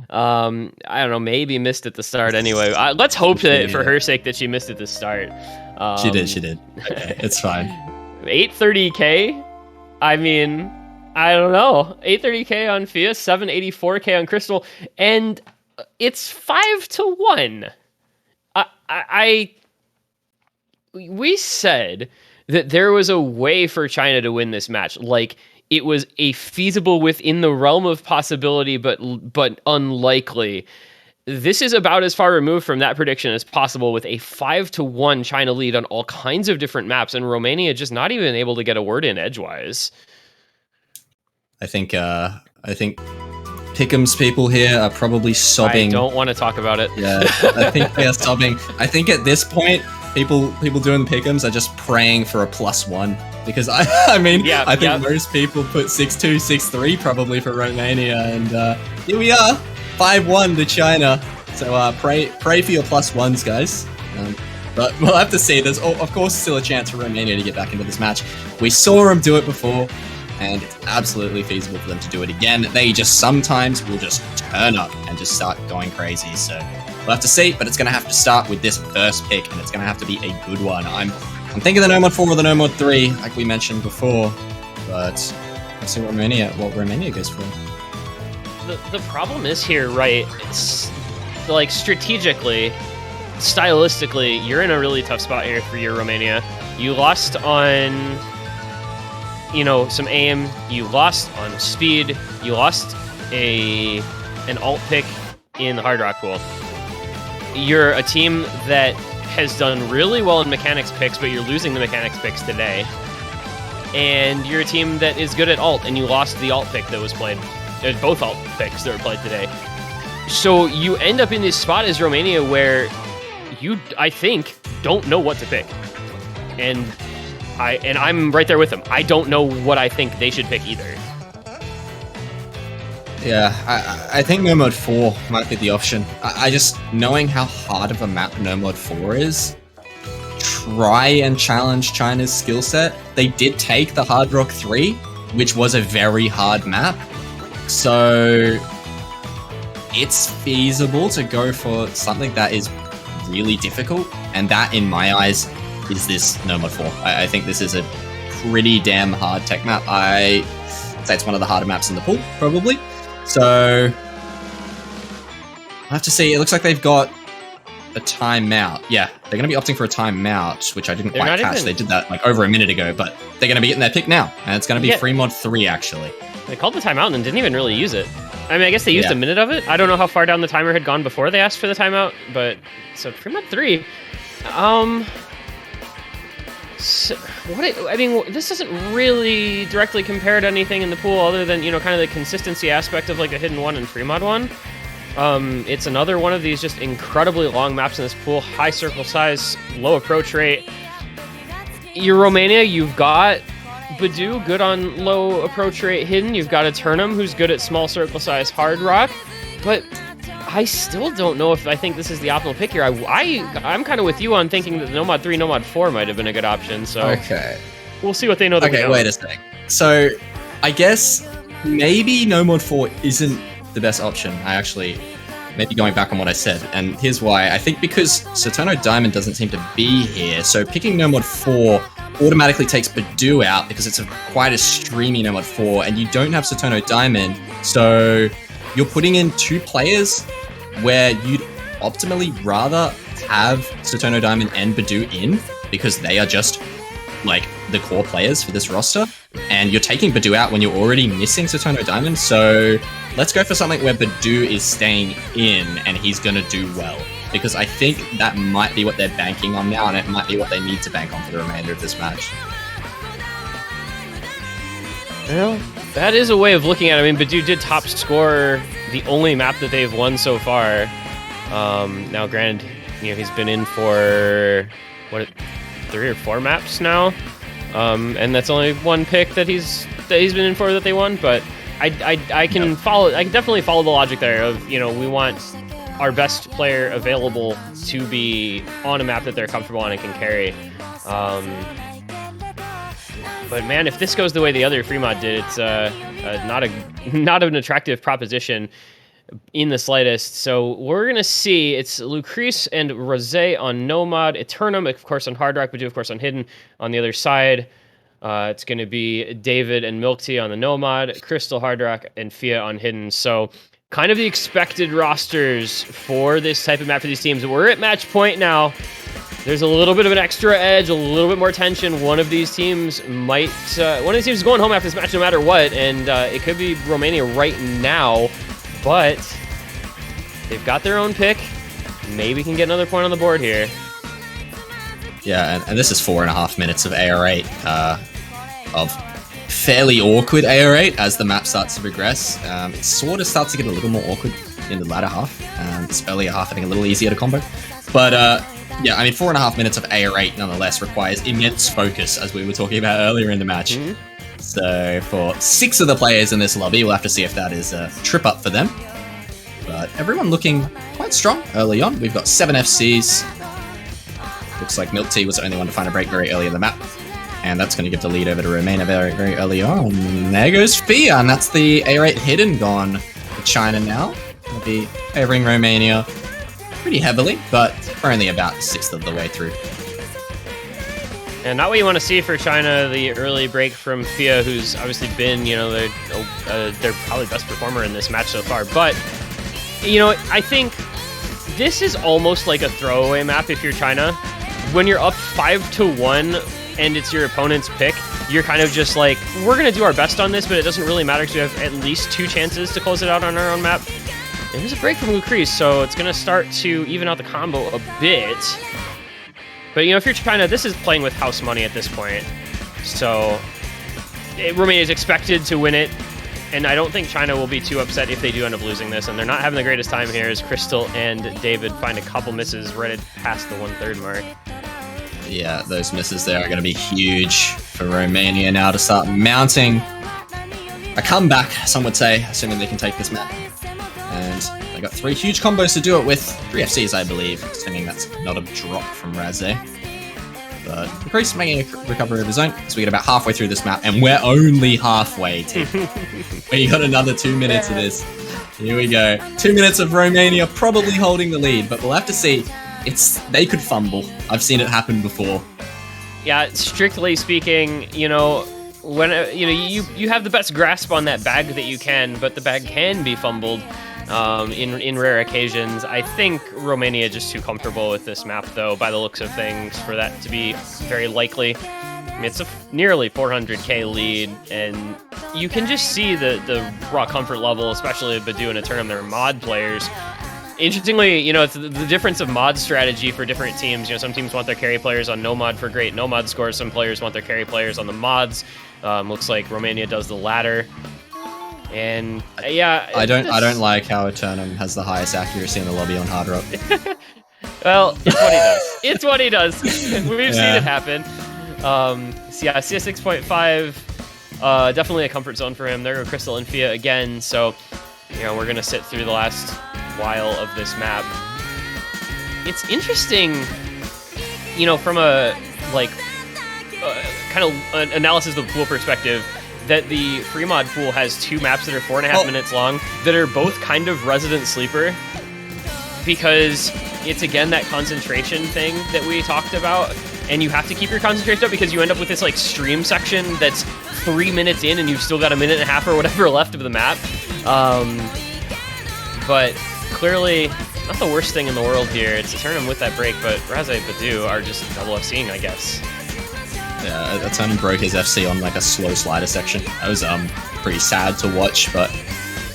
I don't know, maybe missed at the start anyway. Let's hope that for her sake that she missed at the start. She did. Okay, it's fine. 830k? I mean, I don't know. 830k on Fia, 784k on Crystal, and it's 5-1. We said that there was a way for China to win this match. Like, it was a feasible within the realm of possibility, but unlikely. This is about as far removed from that prediction as possible, with a 5-1 China lead on all kinds of different maps, and Romania just not even able to get a word in edgewise. I think Pick'em's people here are probably sobbing. I don't want to talk about it. Yeah, I think they are sobbing. I think at this point, people doing the Pick'ems are just praying for a +1 because I think most people put 6-2, 6-3 probably for Romania, and here we are, 5-1 to China. So pray for your +1s, guys. But we'll have to see. There's of course still a chance for Romania to get back into this match. We saw them do it before, and it's absolutely feasible for them to do it again. They just sometimes will just turn up and just start going crazy. So we'll have to see, but it's going to have to start with this first pick, and it's going to have to be a good one. I'm thinking the No Mod 4 or the No Mod 3, like we mentioned before, but let's see what Romania goes for. The problem is here, right? It's like strategically, stylistically, you're in a really tough spot here for your Romania. You lost on some aim, you lost on speed, you lost an alt pick in the Hard Rock pool. You're a team that has done really well in mechanics picks, but you're losing the mechanics picks today. And you're a team that is good at alt, and you lost the alt pick that was played. There's both alt picks that were played today. So you end up in this spot as Romania where you, I think, don't know what to pick. And I'm right there with them. I don't know what I think they should pick either. Yeah, I think No Mod 4 might be the option. I just, knowing how hard of a map No Mod 4 is, try and challenge China's skill set. They did take the Hard Rock 3, which was a very hard map. So it's feasible to go for something that is really difficult, and that, in my eyes, is this No Mod 4. I think this is a pretty damn hard tech map. I say it's one of the harder maps in the pool, probably. So I have to see. It looks like they've got a timeout. Yeah, they're going to be opting for a timeout, which I didn't quite catch. They did that like over a minute ago, but they're going to be getting their pick now, and it's going to be free mod 3 actually. They called the timeout and didn't even really use it. I mean, I guess they used a minute of it. I don't know how far down the timer had gone before they asked for the timeout, but so free mod 3. So, this doesn't really directly compare to anything in the pool other than, kind of the consistency aspect of like a hidden 1 and free mod 1. It's another one of these just incredibly long maps in this pool, high circle size, low approach rate. Your Romania, you've got Badu, good on low approach rate hidden. You've got a Turnham, who's good at small circle size hard rock, but I still don't know if I think this is the optimal pick here. I'm kind of with you on thinking that the No Mod 3, No Mod 4 might have been a good option. So okay, we'll see what they know. Okay, wait a sec. So I guess maybe No Mod 4 isn't the best option. I actually maybe going back on what I said, and here's why. I think because Saturno Diamond doesn't seem to be here, so picking No Mod 4 automatically takes Badu out because it's quite a streamy No Mod 4, and you don't have Saturno Diamond, so you're putting in 2 players where you'd optimally rather have Saturno Diamond and Badu in because they are just like the core players for this roster, and you're taking Badu out when you're already missing Saturno Diamond. So let's go for something where Badu is staying in and he's gonna do well, because I think that might be what they're banking on now, and it might be what they need to bank on for the remainder of this match. Well, that is a way of looking at it. I mean, Badu did top score the only map that they've won so far. Now, granted, he's been in for 3 or 4 maps now, and that's only one pick that he's been in for that they won. But I can follow. I can definitely follow the logic there of we want our best player available to be on a map that they're comfortable on and can carry. But man, if this goes the way the other free mod did, it's not an attractive proposition in the slightest. So we're gonna see it's Lucrece and Rosé on No Mod, Eternum of course on Hard Rock, Badu of course on Hidden. On the other side, it's gonna be David and Milk Tea on the No Mod, Crystal Hard Rock, and Fia on Hidden. So kind of the expected rosters for this type of map for these teams. We're at match point now. there's a little bit of an extra edge, a little bit more tension. One of these teams is going home after this match no matter what, and it could be Romania right now, but they've got their own pick. Maybe can get another point on the board here. Yeah, and this is 4.5 minutes of AR8, of fairly awkward AR8 as the map starts to progress. It sort of starts to get a little more awkward in the latter half. This earlier half, I think, a little easier to combo. But yeah, I mean, 4.5 minutes of AR8 nonetheless requires immense focus, as we were talking about earlier in the match. So for 6 of the players in this lobby, we'll have to see if that is a trip up for them. But everyone looking quite strong early on. We've got 7 FCs. Looks like Milk Tea was the only one to find a break very early in the map. And that's going to give the lead over to Romania very, very early on. There goes Fia, and that's the AR8 hidden gone for China now. They'll be favoring Romania pretty heavily, but we're only about 1/6 of the way through. And not what you want to see for China, the early break from Fia, who's obviously been, you know, their probably best performer in this match so far. But, you know, I think this is almost like a throwaway map if you're China. When you're up 5-1 and it's your opponent's pick, you're kind of just like, we're going to do our best on this, but it doesn't really matter because we have at least 2 chances to close it out on our own map. And there's a break from Lucrece, so it's going to start to even out the combo a bit. But, you know, if you're China, this is playing with house money at this point. So Romania is expected to win it, and I don't think China will be too upset if they do end up losing this. And they're not having the greatest time here as Crystal and David find a couple misses right past the 1/3 mark. Yeah, those misses there are going to be huge for Romania now to start mounting a comeback, some would say, assuming they can take this map. And they got 3 huge combos to do it with. 3 FCs, I believe, assuming that's not a drop from Razé. But Lucrece making a recovery of his own, so we get about halfway through this map, and we're only halfway, team. We got another 2 minutes of this. Here we go. 2 minutes of Romania probably holding the lead, but we'll have to see. They could fumble. I've seen it happen before. Yeah, strictly speaking, you know, when you have the best grasp on that bag that you can, but the bag can be fumbled in rare occasions. I think Romania just too comfortable with this map, though, by the looks of things, for that to be very likely. I mean, it's a nearly 400k lead, and you can just see the raw comfort level, especially Badu and Eternum, their mod players. Interestingly, you know, it's the difference of mod strategy for different teams. You know, some teams want their carry players on no mod for great no mod scores. Some players want their carry players on the mods. Looks like Romania does the latter. And yeah, I don't like how Eternum has the highest accuracy in the lobby on Hard Rock. Well, it's what he does. It's what he does. We've seen it happen. So yeah, CS 6.5, definitely a comfort zone for him. There go Crystal and Fia again. So, you know, we're gonna sit through the last while of this map. It's interesting, you know, from a kind of an analysis of the pool perspective, that the free mod pool has 2 maps that are 4.5 minutes long that are both kind of resident sleeper, because it's again that concentration thing that we talked about, and you have to keep your concentration up because you end up with this like stream section that's 3 minutes in and you've still got a minute and a half or whatever left of the map. But clearly not the worst thing in the world here. It's Eternum with that break, but Razé and Badu are just double FCing, I guess. Yeah, Eternum broke his FC on like a slow slider section. That was pretty sad to watch, but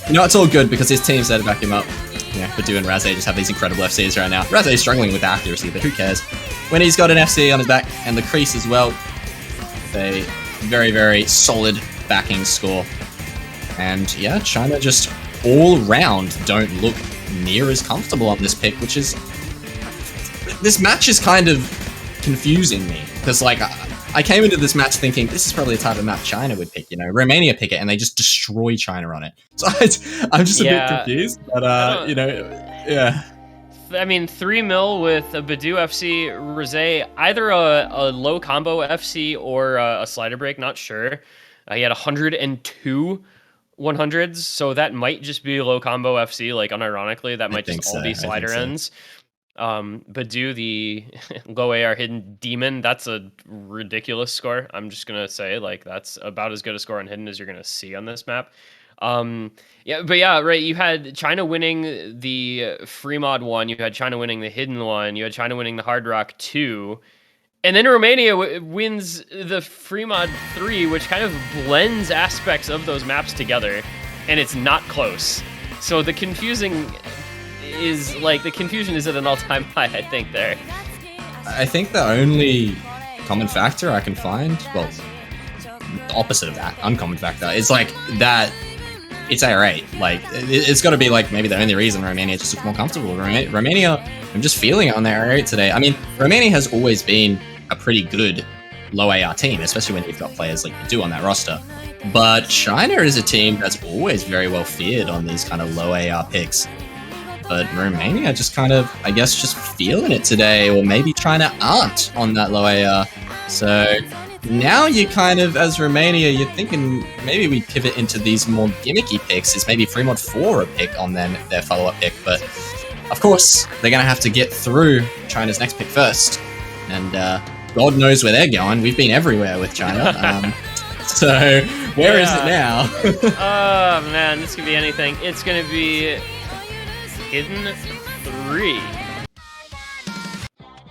you know, it's all good because his team's there to back him up. You know, Badu and Razé just have these incredible FCs right now. Razé is struggling with accuracy, but who cares? When he's got an FC on his back and the crease as well, a very, very solid backing score. And yeah, China just all round don't look near as comfortable on this pick, which is... This match is kind of confusing me, because like, I came into this match thinking this is probably the type of map China would pick, you know, Romania pick it and they just destroy China on it. So I'm just a bit confused, but you know, yeah. I mean, 3 mil with a Badu FC, Razé, either a low combo FC or a slider break, not sure. He had 102 100s, so that might just be low combo FC, like unironically, that might just all be slider ends. Badu, the low AR hidden demon, that's a ridiculous score. I'm just gonna say, like, that's about as good a score on hidden as you're gonna see on this map. Yeah, but yeah, right. You had China winning the free mod 1. You had China winning the hidden 1. You had China winning the hard rock 2. And then Romania wins the free mod 3, which kind of blends aspects of those maps together, and it's not close. So the confusion is at an all-time high, I think, there. I think the only common factor I can find, well, the opposite of that, uncommon factor, is like that it's AR8. Like, it's got to be like maybe the only reason Romania just looked more comfortable. Romania, I'm just feeling it on their AR8 today. I mean, Romania has always been a pretty good low AR team, especially when you've got players like you do on that roster. But China is a team that's always very well feared on these kind of low AR picks. But Romania just kind of, I guess, just feeling it today, or maybe China aren't on that low AR. So now you kind of, as Romania, you're thinking maybe we pivot into these more gimmicky picks. Is maybe free mod 4 a pick on their follow-up pick. But of course, they're going to have to get through China's next pick first. And God knows where they're going. We've been everywhere with China. So where is it now? Oh, man, this could be anything. It's going to be hidden 3.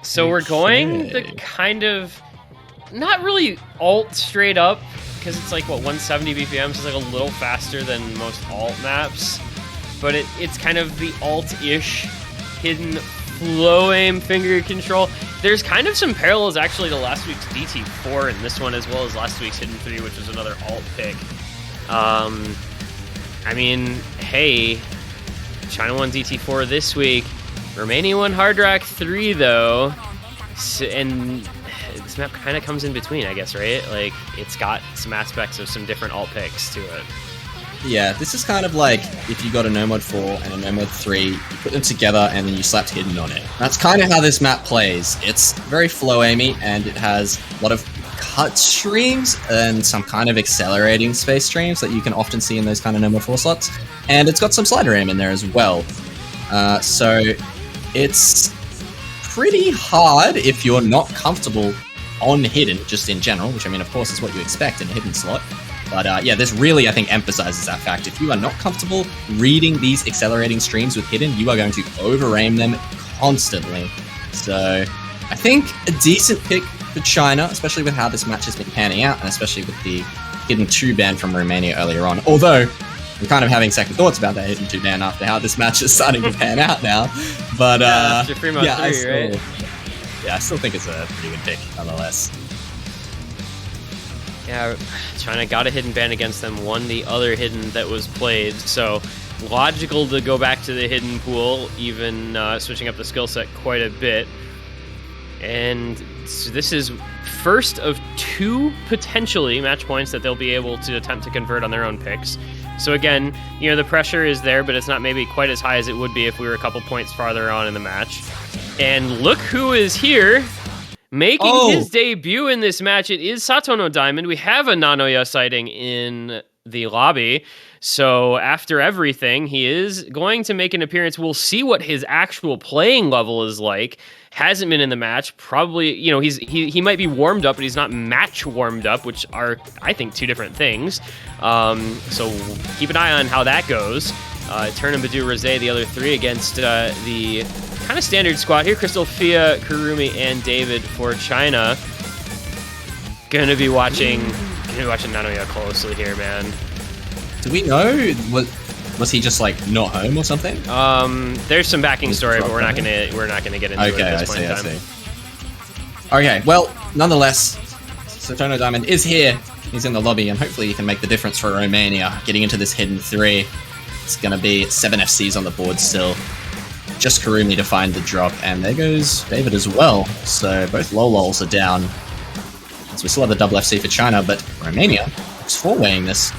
So we're going the kind of, not really alt straight up, because it's like, what, 170 BPM, so it's like a little faster than most alt maps. But it's kind of the alt-ish hidden flow aim finger control. There's kind of some parallels actually to last week's DT4 in this one, as well as last week's hidden 3, which was another alt pick. I mean, hey, China won DT4 this week. Romania won Hard Rock 3, though. So, and this map kind of comes in between, I guess, right? Like, it's got some aspects of some different alt picks to it. Yeah, this is kind of like if you got a No Mod 4 and a No Mod 3, you put them together and then you slapped hidden on it. That's kind of how this map plays. It's very flow aimy and it has a lot of cut streams and some kind of accelerating space streams that you can often see in those kind of No Mod 4 slots. And it's got some slider aim in there as well. So it's pretty hard if you're not comfortable on hidden, just in general, which I mean, of course, is what you expect in a hidden slot. But yeah, this really, I think, emphasizes that fact. If you are not comfortable reading these accelerating streams with hidden, you are going to over-aim them constantly. So I think a decent pick for China, especially with how this match has been panning out, and especially with the hidden 2 ban from Romania earlier on. Although, I'm kind of having second thoughts about that hidden 2 ban after how this match is starting to pan out now. But after free mod 3, right? Yeah, I still think it's a pretty good pick, nonetheless. Yeah, China got a hidden ban against them, won the other hidden that was played, so logical to go back to the hidden pool, even switching up the skill set quite a bit. And so this is first of 2 potentially match points that they'll be able to attempt to convert on their own picks. So again, you know, the pressure is there, but it's not maybe quite as high as it would be if we were a couple points farther on in the match. And look who is here! Making his debut in this match, it is Satono Diamond. We have a Nanoya sighting in the lobby. So after everything, he is going to make an appearance. We'll see what his actual playing level is like. Hasn't been in the match. Probably, you know, he might be warmed up, but he's not match warmed up, which are, I think, 2 different things. So keep an eye on how that goes. Turn and Badu Rosé, the other 3 against the kind of standard squad here. Crystal, Fia, Kurumi, and David for China. Gonna be watching Nanoya closely here, man. Do we know was he just like not home or something? There's some backing story, but we're not gonna get into it at this point in time. I see. Okay, well, nonetheless, Satono Diamond is here. He's in the lobby, and hopefully he can make the difference for Romania getting into this hidden 3. It's gonna be 7 FCs on the board still. Just Kurumi to find the drop, and there goes David as well. So both Lolols are down. So we still have the double FC for China, but Romania is 4-weighing this.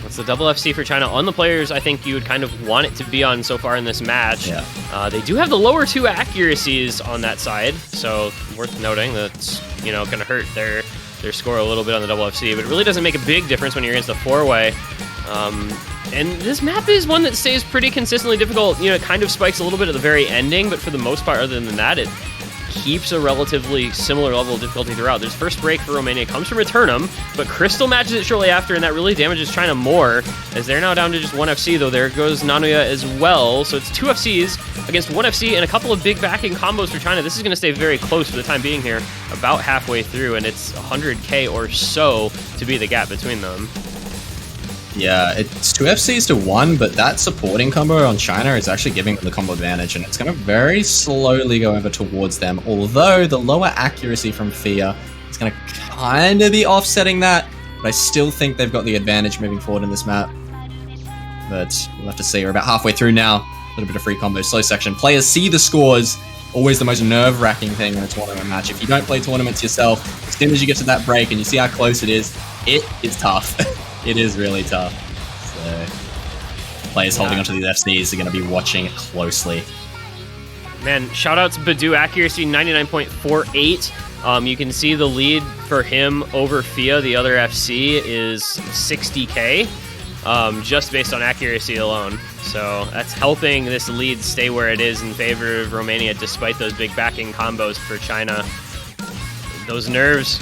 It's the double FC for China on the players I think you would kind of want it to be on so far in this match. Yeah. They do have the lower 2 accuracies on that side, so worth noting that's, you know, going to hurt their score a little bit on the double FC, but it really doesn't make a big difference when you're against the 4-way. And this map is one that stays pretty consistently difficult. You know, it kind of spikes a little bit at the very ending, but for the most part, other than that, it keeps a relatively similar level of difficulty throughout. There's first break for Romania comes from Returnum, but Crystal matches it shortly after, and that really damages China more, as they're now down to just one FC, though there goes Nanoya as well. So it's 2 FCs against 1 FC and a couple of big backing combos for China. This is going to stay very close for the time being here, about halfway through, and it's 100k or so to be the gap between them. Yeah, it's 2 FCs to 1, but that supporting combo on China is actually giving them the combo advantage, and it's going to very slowly go over towards them, although the lower accuracy from Fia is going to kind of be offsetting that, but I still think they've got the advantage moving forward in this map. But we'll have to see. We're about halfway through now. A little bit of free combo, slow section. Players see the scores. Always the most nerve-wracking thing in a tournament match. If you don't play tournaments yourself, as soon as you get to that break and you see how close it is tough. It is really tough. So players holding onto these FCs are going to be watching it closely. Man, shout out to Badu, accuracy 99.48. You can see the lead for him over Fia, the other FC, is 60k, just based on accuracy alone. So that's helping this lead stay where it is in favor of Romania, despite those big backing combos for China. Those nerves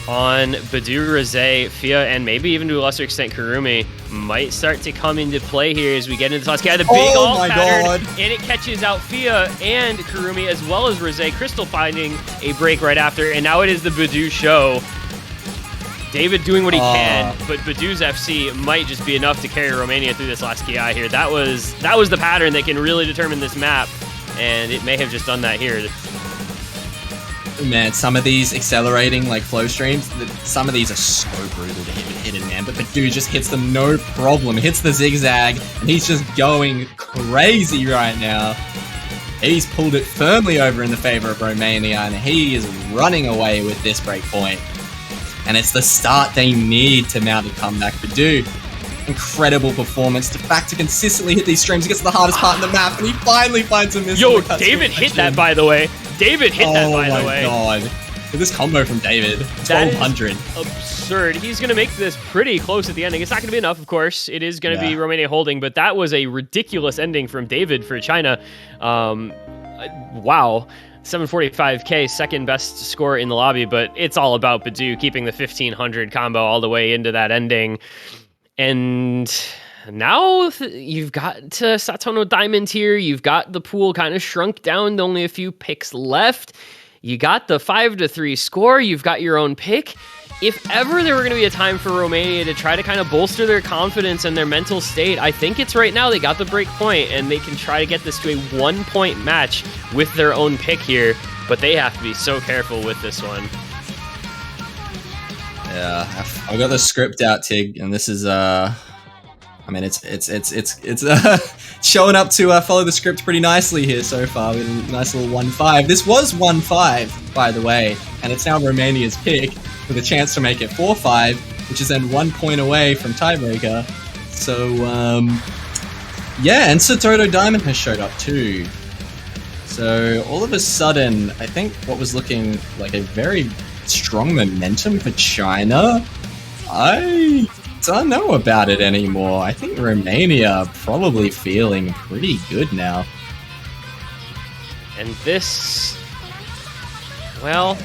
on Badu, Rosé, Fia, and maybe even to a lesser extent Kurumi might start to come into play here as we get into this last guy. The big ult pattern, and it catches out Fia and Kurumi as well as Rosé. Crystal finding a break right after, and now it is the Badu show. David doing what he can, but Badu's FC might just be enough to carry Romania through this last KI here. That was the pattern that can really determine this map, and it may have just done that here. Man, some of these accelerating like flow streams, some of these are so brutal to hit with hidden, man. But Badu just hits them no problem. Hits the zigzag, and he's just going crazy right now. He's pulled it firmly over in the favor of Romania, and he is running away with this break point. And it's the start they need to mount a comeback. Badu, incredible performance. The fact to consistently hit these streams, he gets to the hardest part in the map, and he finally finds a miss. Yo, David hit that, by the way. David hit that, by the way. Oh my god. This combo from David, 1200. Absurd. He's going to make this pretty close at the ending. It's not going to be enough, of course. It is going to be Romania holding, but that was a ridiculous ending from David for China. Wow. 745k, second best score in the lobby, but it's all about Badu keeping the 1500 combo all the way into that ending. And now you've got Satono Diamond here. You've got the pool kind of shrunk down to only a few picks left. You got the 5-3 score. You've got your own pick. If ever there were going to be a time for Romania to try to kind of bolster their confidence and their mental state, I think it's right now. They got the break point, and they can try to get this to a 1-point match with their own pick here, but they have to be so careful with this one. Yeah, I got the script out, Tig, and this is I mean, it's showing up to follow the script pretty nicely here so far. We had a nice little 1-5. This was 1-5, by the way, and it's now Romania's pick with a chance to make it 4-5, which is then 1 point away from tiebreaker. So, yeah, and Satono Diamond has showed up too. So all of a sudden, I think what was looking like a very strong momentum for China, I don't know about it anymore. I think Romania are probably feeling pretty good now. And this, well,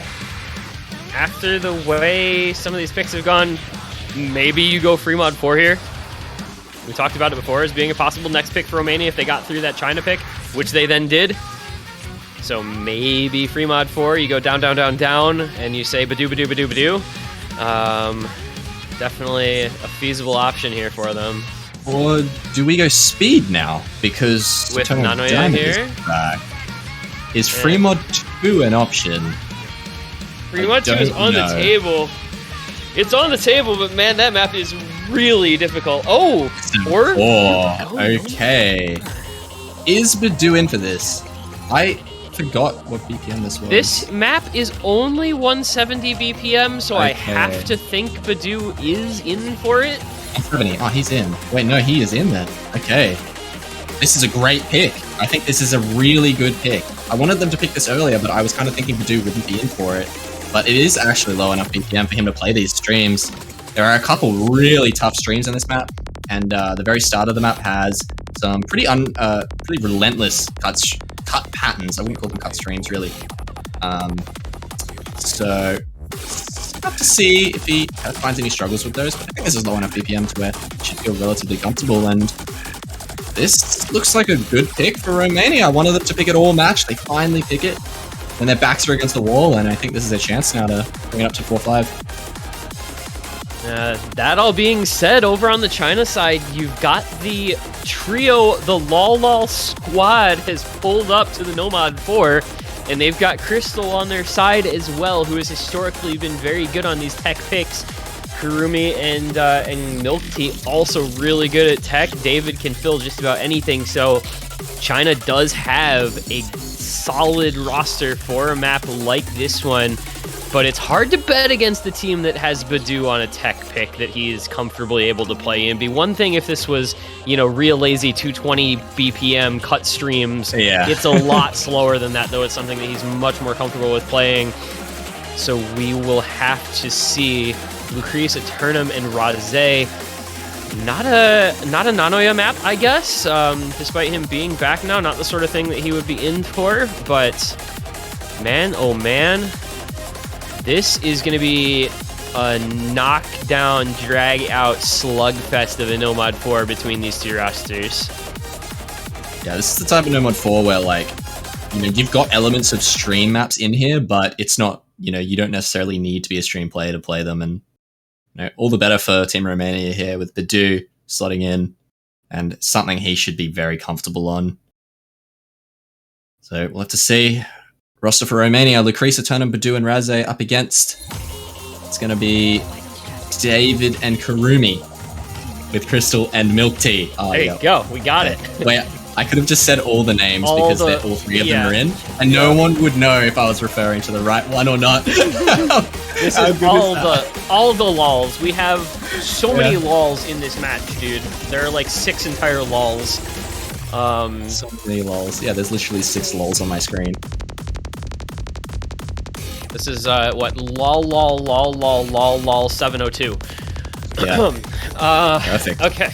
after the way some of these picks have gone, maybe you go free mod 4 here. We talked about it before as being a possible next pick for Romania if they got through that China pick, which they then did. So maybe free mod 4, you go down, down, down, down, and you say Badu, Badu, Badu, Badu. Definitely a feasible option here for them. Or do we go speed now? Because with Nanoya here? Is free mod 2 an option? Free mod 2 is on the table. It's on the table, but man, that map is really difficult. Oh, okay. Is Badu in for this? I forgot what BPM this was. This map is only 170 BPM, so I have to think Badu is in for it. 170. Oh, he's in. Wait, no, he is in then. Okay. This is a great pick. I think this is a really good pick. I wanted them to pick this earlier, but I was kind of thinking Badu wouldn't be in for it. But it is actually low enough BPM for him to play these streams. There are a couple really tough streams in this map, and the very start of the map has some pretty relentless cut patterns. I wouldn't call them cut streams, really. So have to see if he finds any struggles with those, but I think this is low enough BPM to where he should feel relatively comfortable, and this looks like a good pick for Romania. I wanted them to pick it all match. They finally pick it when their backs are against the wall, and I think this is their chance now to bring it up to 4-5. That all being said, over on the China side, you've got the trio, the Lol squad has pulled up to the Nomad 4, and they've got Crystal on their side as well, who has historically been very good on these tech picks. Kurumi and Milk Tea also really good at tech. David can fill just about anything, so China does have a solid roster for a map like this one. But it's hard to bet against the team that has Badu on a tech pick that he is comfortably able to play in. It'd be one thing if this was, real lazy 220 BPM cut streams. Yeah. It's a lot slower than that, though. It's something that he's much more comfortable with playing. So we will have to see. Lucrece, Eternum, and Raze. Not a Nanoya map, I guess. Despite him being back now, not the sort of thing that he would be in for. But man, oh man. This is going to be a knockdown, drag-out slugfest of a Nomad 4 between these two rosters. Yeah, this is the type of Nomad 4 where, you've got elements of stream maps in here, but it's not, you don't necessarily need to be a stream player to play them. And, all the better for Team Romania here with Badu slotting in and something he should be very comfortable on. So we'll have to see. Roster for Romania, Lucrece, Eternum, Badu, and Raze up against. It's going to be David and Kurumi with Crystal and Milk Tea. Oh, there you go. We got it. Wait, I could have just said all the names because all three of them are in, and no one would know if I was referring to the right one or not. This is all the lols. We have so many lols in this match, dude. There are like 6 entire lols. So many lols. Yeah, there's literally 6 lols on my screen. This is lol 702. Yeah. Perfect. Okay.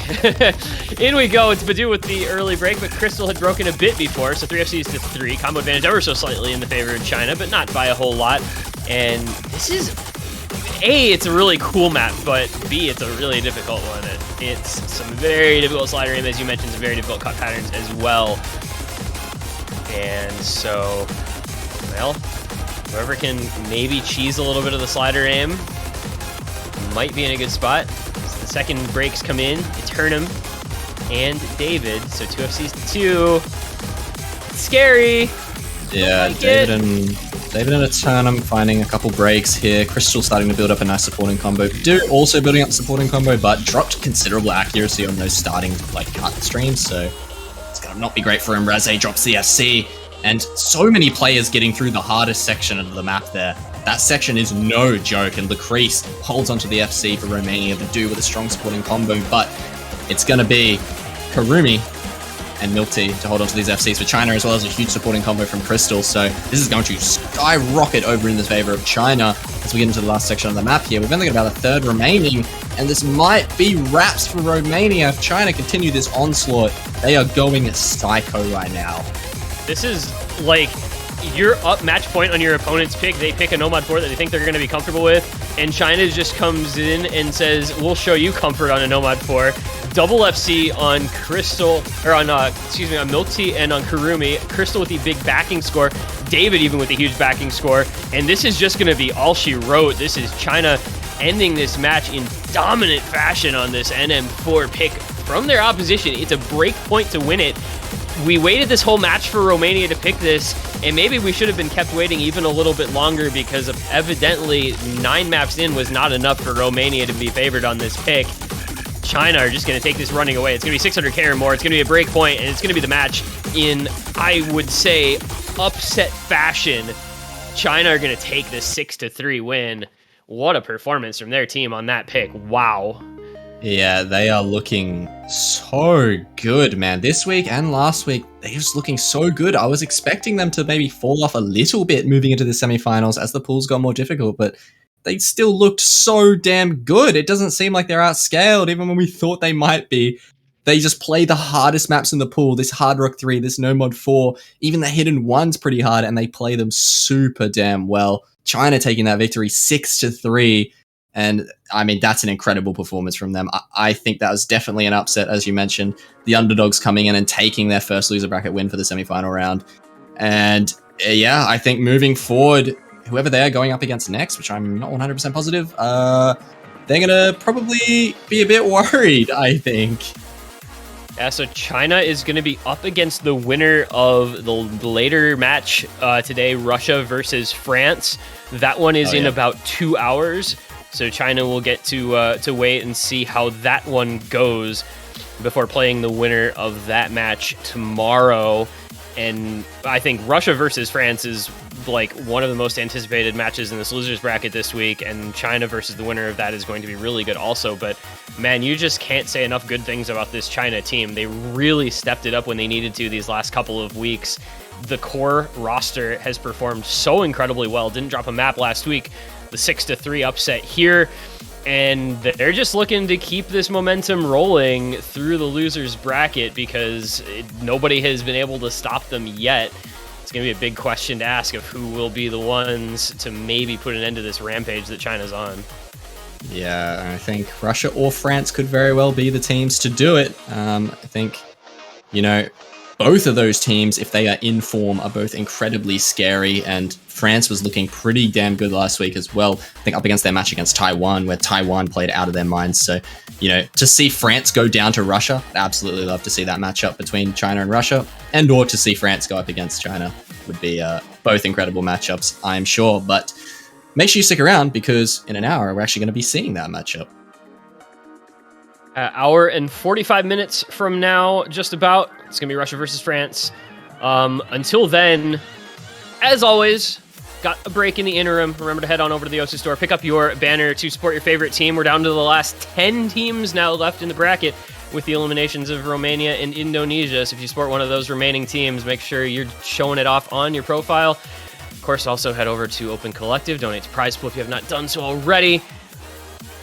In we go. It's Badu with the early break, but Crystal had broken a bit before, so 3 FCs to 3. Combo advantage ever so slightly in the favor of China, but not by a whole lot. And this is, A, it's a really cool map, but B, it's a really difficult one. It's some very difficult slider aim, as you mentioned, some very difficult cut patterns as well. And so, well, whoever can maybe cheese a little bit of the slider aim might be in a good spot. As the second breaks come in, Eternum and David. So 2 FCs to 2. It's scary. Yeah, David and Eternum finding a couple breaks here. Crystal starting to build up a nice supporting combo. Badu also building up supporting combo, but dropped considerable accuracy on those starting cut streams, so it's gonna not be great for him. Raze drops the FC, and so many players getting through the hardest section of the map there. That section is no joke, and Lucrece holds onto the FC for Romania. Badu with a strong supporting combo, but it's going to be Kurumi and Milk Tea to hold onto these FCs for China, as well as a huge supporting combo from Crystal. So this is going to skyrocket over in the favor of China as we get into the last section of the map here. We've only got about a third remaining, and this might be wraps for Romania. If China continue this onslaught, they are going psycho right now. This is like, you're up match point on your opponent's pick. They pick a Nomad 4 that they think they're going to be comfortable with, and China just comes in and says, we'll show you comfort on a Nomad 4. Double FC on Crystal, or on Milk Tea and on Kurumi. Crystal with the big backing score. David even with the huge backing score. And this is just going to be all she wrote. This is China ending this match in dominant fashion on this NM4 pick from their opposition. It's a break point to win it. We waited this whole match for Romania to pick this, and maybe we should have been kept waiting even a little bit longer, because evidently 9 maps in was not enough for Romania to be favored on this pick. China are just going to take this running away. It's going to be 600k or more. It's going to be a break point, and it's going to be the match in, I would say, upset fashion. China are going to take this 6-3 win. What a performance from their team on that pick. Wow. Yeah, they are looking so good, man. This week and last week, they're just looking so good. I was expecting them to maybe fall off a little bit moving into the semifinals as the pools got more difficult, but they still looked so damn good. It doesn't seem like they're outscaled, even when we thought they might be. They just play the hardest maps in the pool. This Hard Rock 3, this No Mod 4, even the Hidden 1's pretty hard, and they play them super damn well. China taking that victory 6-3. And I mean, that's an incredible performance from them. I think that was definitely an upset, as you mentioned. The underdogs coming in and taking their first loser bracket win for the semi-final round. And yeah, I think moving forward, whoever they're going up against next, which I'm not 100% positive, they're going to probably be a bit worried, I think. Yeah, so China is going to be up against the winner of the later match today, Russia versus France. That one is in about 2 hours. So China will get to wait and see how that one goes before playing the winner of that match tomorrow. And I think Russia versus France is like one of the most anticipated matches in this losers bracket this week, and China versus the winner of that is going to be really good also. But man, you just can't say enough good things about this China team. They really stepped it up when they needed to these last couple of weeks. The core roster has performed so incredibly well. Didn't drop a map last week. The 6-3 upset here, and they're just looking to keep this momentum rolling through the losers bracket because nobody has been able to stop them yet. It's going to be a big question to ask of who will be the ones to maybe put an end to this rampage that China's on. Yeah, I think Russia or France could very well be the teams to do it. I think, both of those teams, if they are in form, are both incredibly scary, and France was looking pretty damn good last week as well. I think up against their match against Taiwan, where Taiwan played out of their minds. So, to see France go down to Russia, I'd absolutely love to see that matchup between China and Russia, and or to see France go up against China would be both incredible matchups, I'm sure. But make sure you stick around because in an hour, we're actually going to be seeing that matchup. Hour and 45 minutes from now, just about. It's going to be Russia versus France. Until then, as always, got a break in the interim. Remember to head on over to the OSU store, pick up your banner to support your favorite team. We're down to the last 10 teams now left in the bracket with the eliminations of Romania and Indonesia. So if you support one of those remaining teams, make sure you're showing it off on your profile. Of course, also head over to Open Collective, donate to Prize Pool if you have not done so already.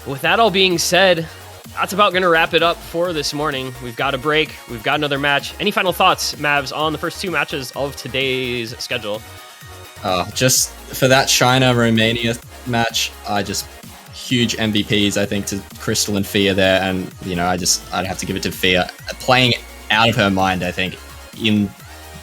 With that all being said, that's about going to wrap it up for this morning. We've got a break. We've got another match. Any final thoughts, Mavs, on the first two matches of today's schedule? Just for that China-Romania match, huge MVPs, I think, to Crystal and Fia there. And, I'd have to give it to Fia. Playing out of her mind, I think, in,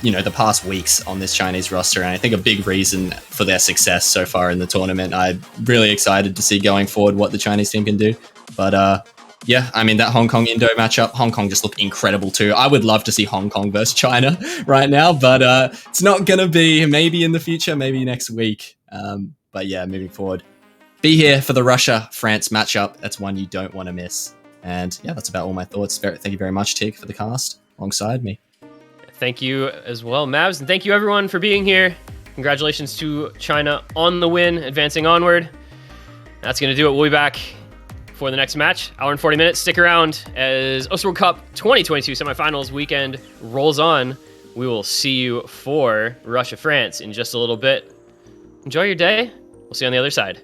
the past weeks on this Chinese roster. And I think a big reason for their success so far in the tournament. I'm really excited to see going forward what the Chinese team can do. But, yeah, I mean, that Hong Kong-Indo matchup, Hong Kong just looked incredible too. I would love to see Hong Kong versus China right now, but it's not going to be. Maybe in the future, maybe next week. But yeah, moving forward. Be here for the Russia-France matchup. That's one you don't want to miss. And yeah, that's about all my thoughts. Thank you very much, Tig, for the cast alongside me. Thank you as well, Mavs, and thank you everyone for being here. Congratulations to China on the win, advancing onward. That's going to do it. We'll be back for the next match. Hour and 40 minutes. Stick around as OSU World Cup 2022 semifinals weekend rolls on. We will see you for Russia-France in just a little bit. Enjoy your day. We'll see you on the other side.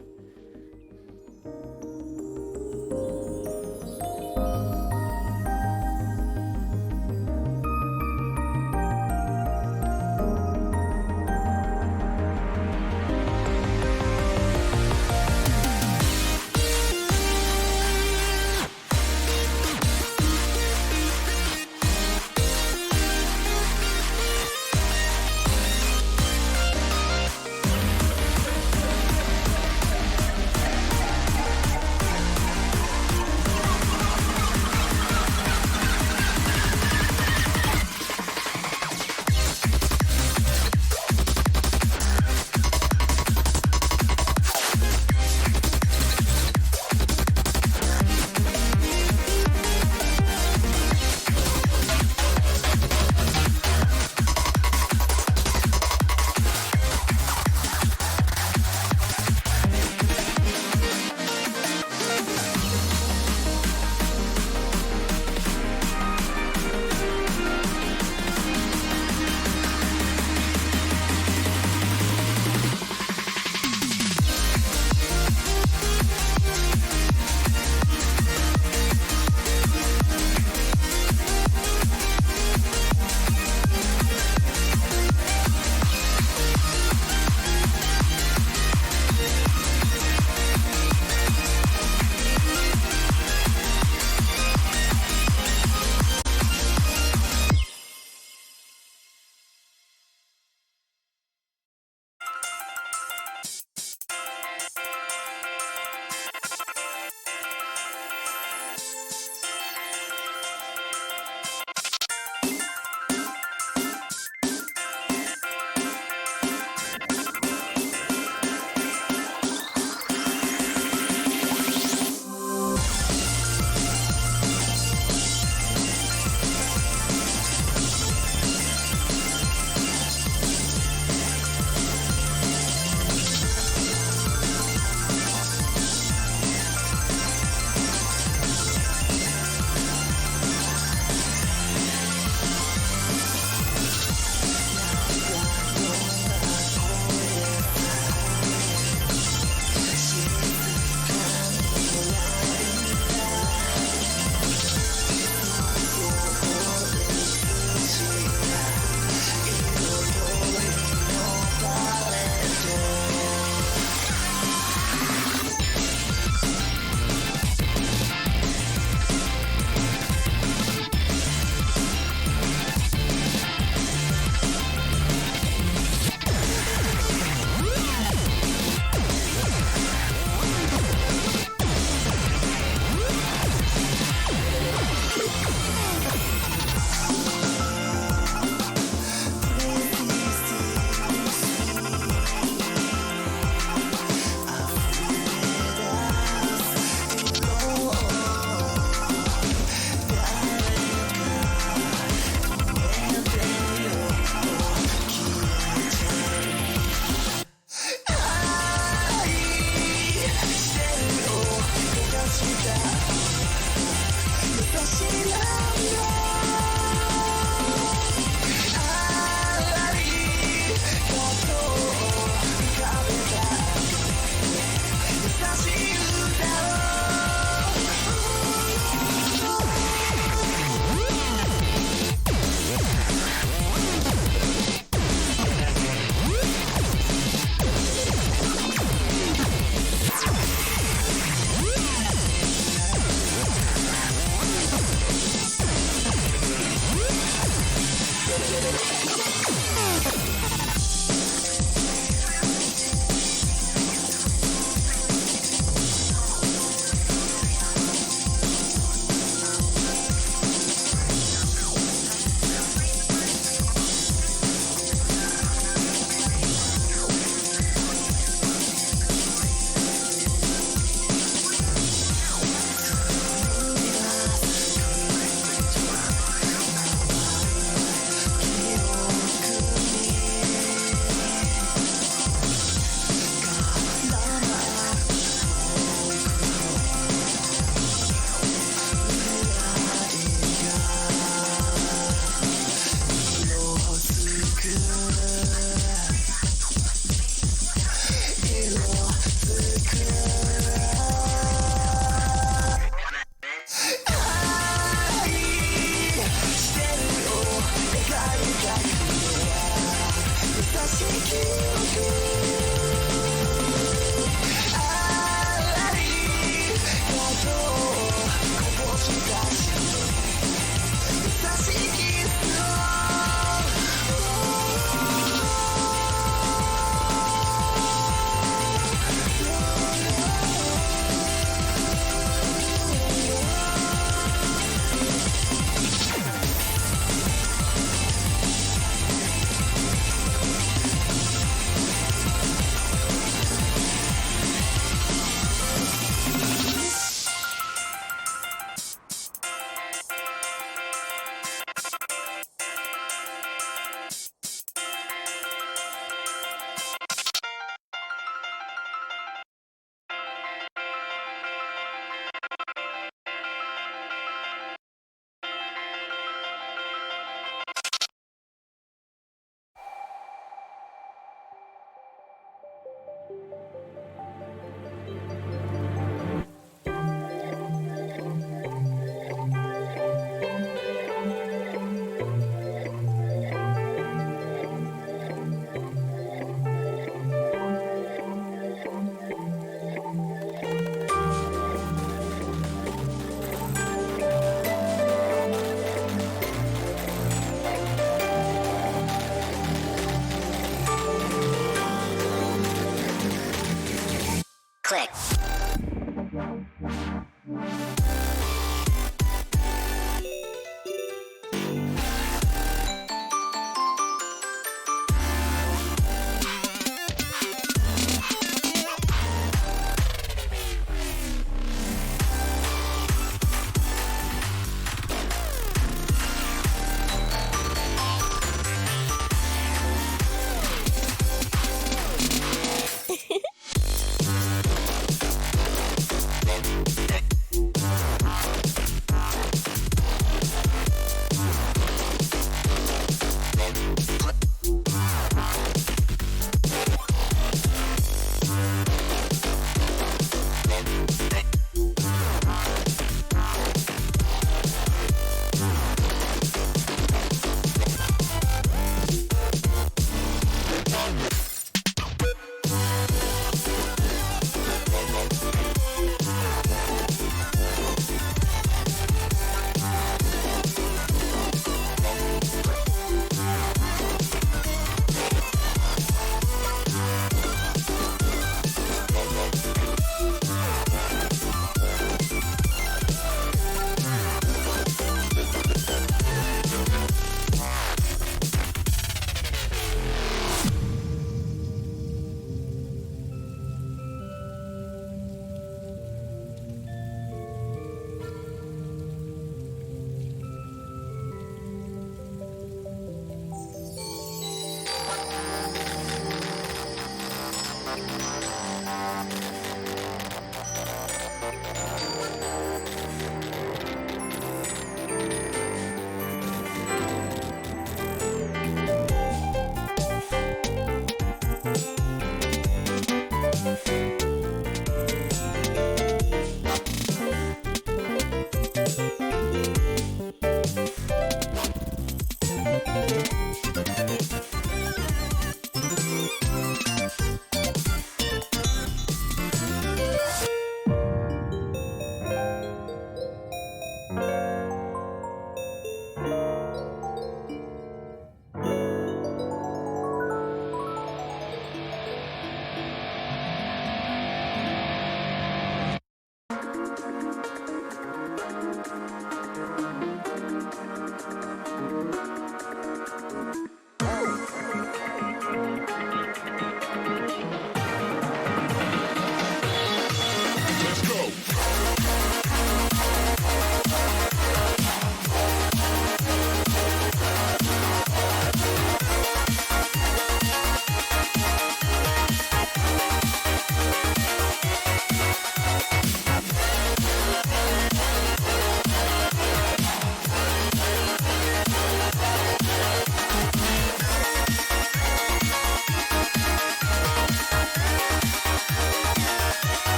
Click.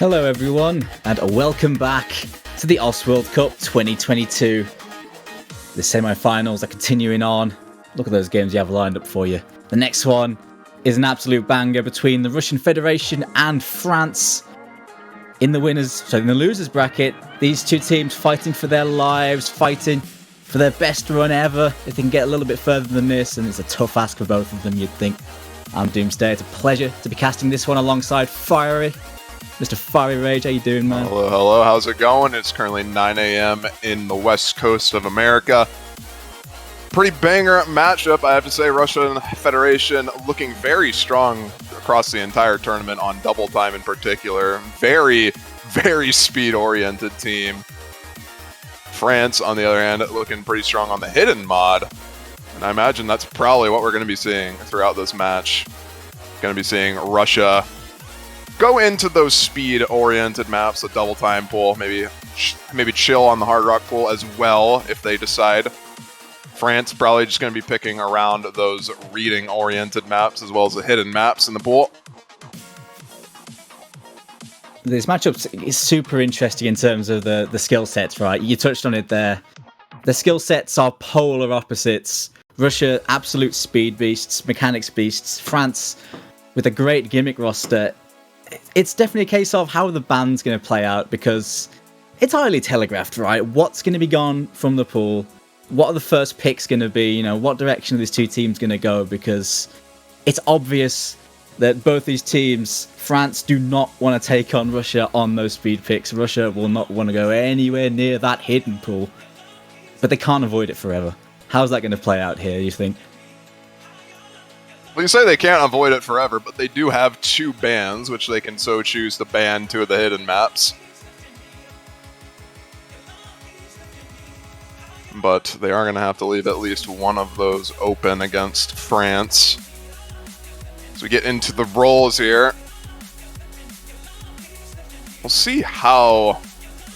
Hello everyone, and welcome back to the OS World Cup 2022. The semi-finals are continuing on. Look at those games you have lined up for you. The next one is an absolute banger between the Russian Federation and France. In the losers bracket, these two teams fighting for their lives, fighting for their best run ever. If they can get a little bit further than this, and it's a tough ask for both of them, you'd think. I'm Doomsday. It's a pleasure to be casting this one alongside Fiery. Mr. Fiery Rage, how you doing, man? Hello, how's it going? It's currently 9 a.m. in the west coast of America. Pretty banger matchup, I have to say. Russian Federation looking very strong across the entire tournament on double time in particular. Very, very speed-oriented team. France, on the other hand, looking pretty strong on the hidden mod. And I imagine that's probably what we're going to be seeing throughout this match. Going to be seeing Russia go into those speed-oriented maps, the double time pool, maybe chill on the hard rock pool as well if they decide. France probably just going to be picking around those reading-oriented maps as well as the hidden maps in the pool. This matchup is super interesting in terms of the skill sets, right? You touched on it there. The skill sets are polar opposites. Russia, absolute speed beasts, mechanics beasts. France, with a great gimmick roster. It's definitely a case of how the ban's going to play out, because it's highly telegraphed, right? What's going to be gone from the pool? What are the first picks going to be? You know, what direction are these two teams going to go? Because it's obvious that both these teams, France, do not want to take on Russia on those speed picks. Russia will not want to go anywhere near that hidden pool. But they can't avoid it forever. How's that going to play out here, you think? Well, you say they can't avoid it forever, but they do have 2 bans, which they can so choose to ban 2 of the hidden maps. But they are going to have to leave at least one of those open against France. As we get into the rolls here, we'll see how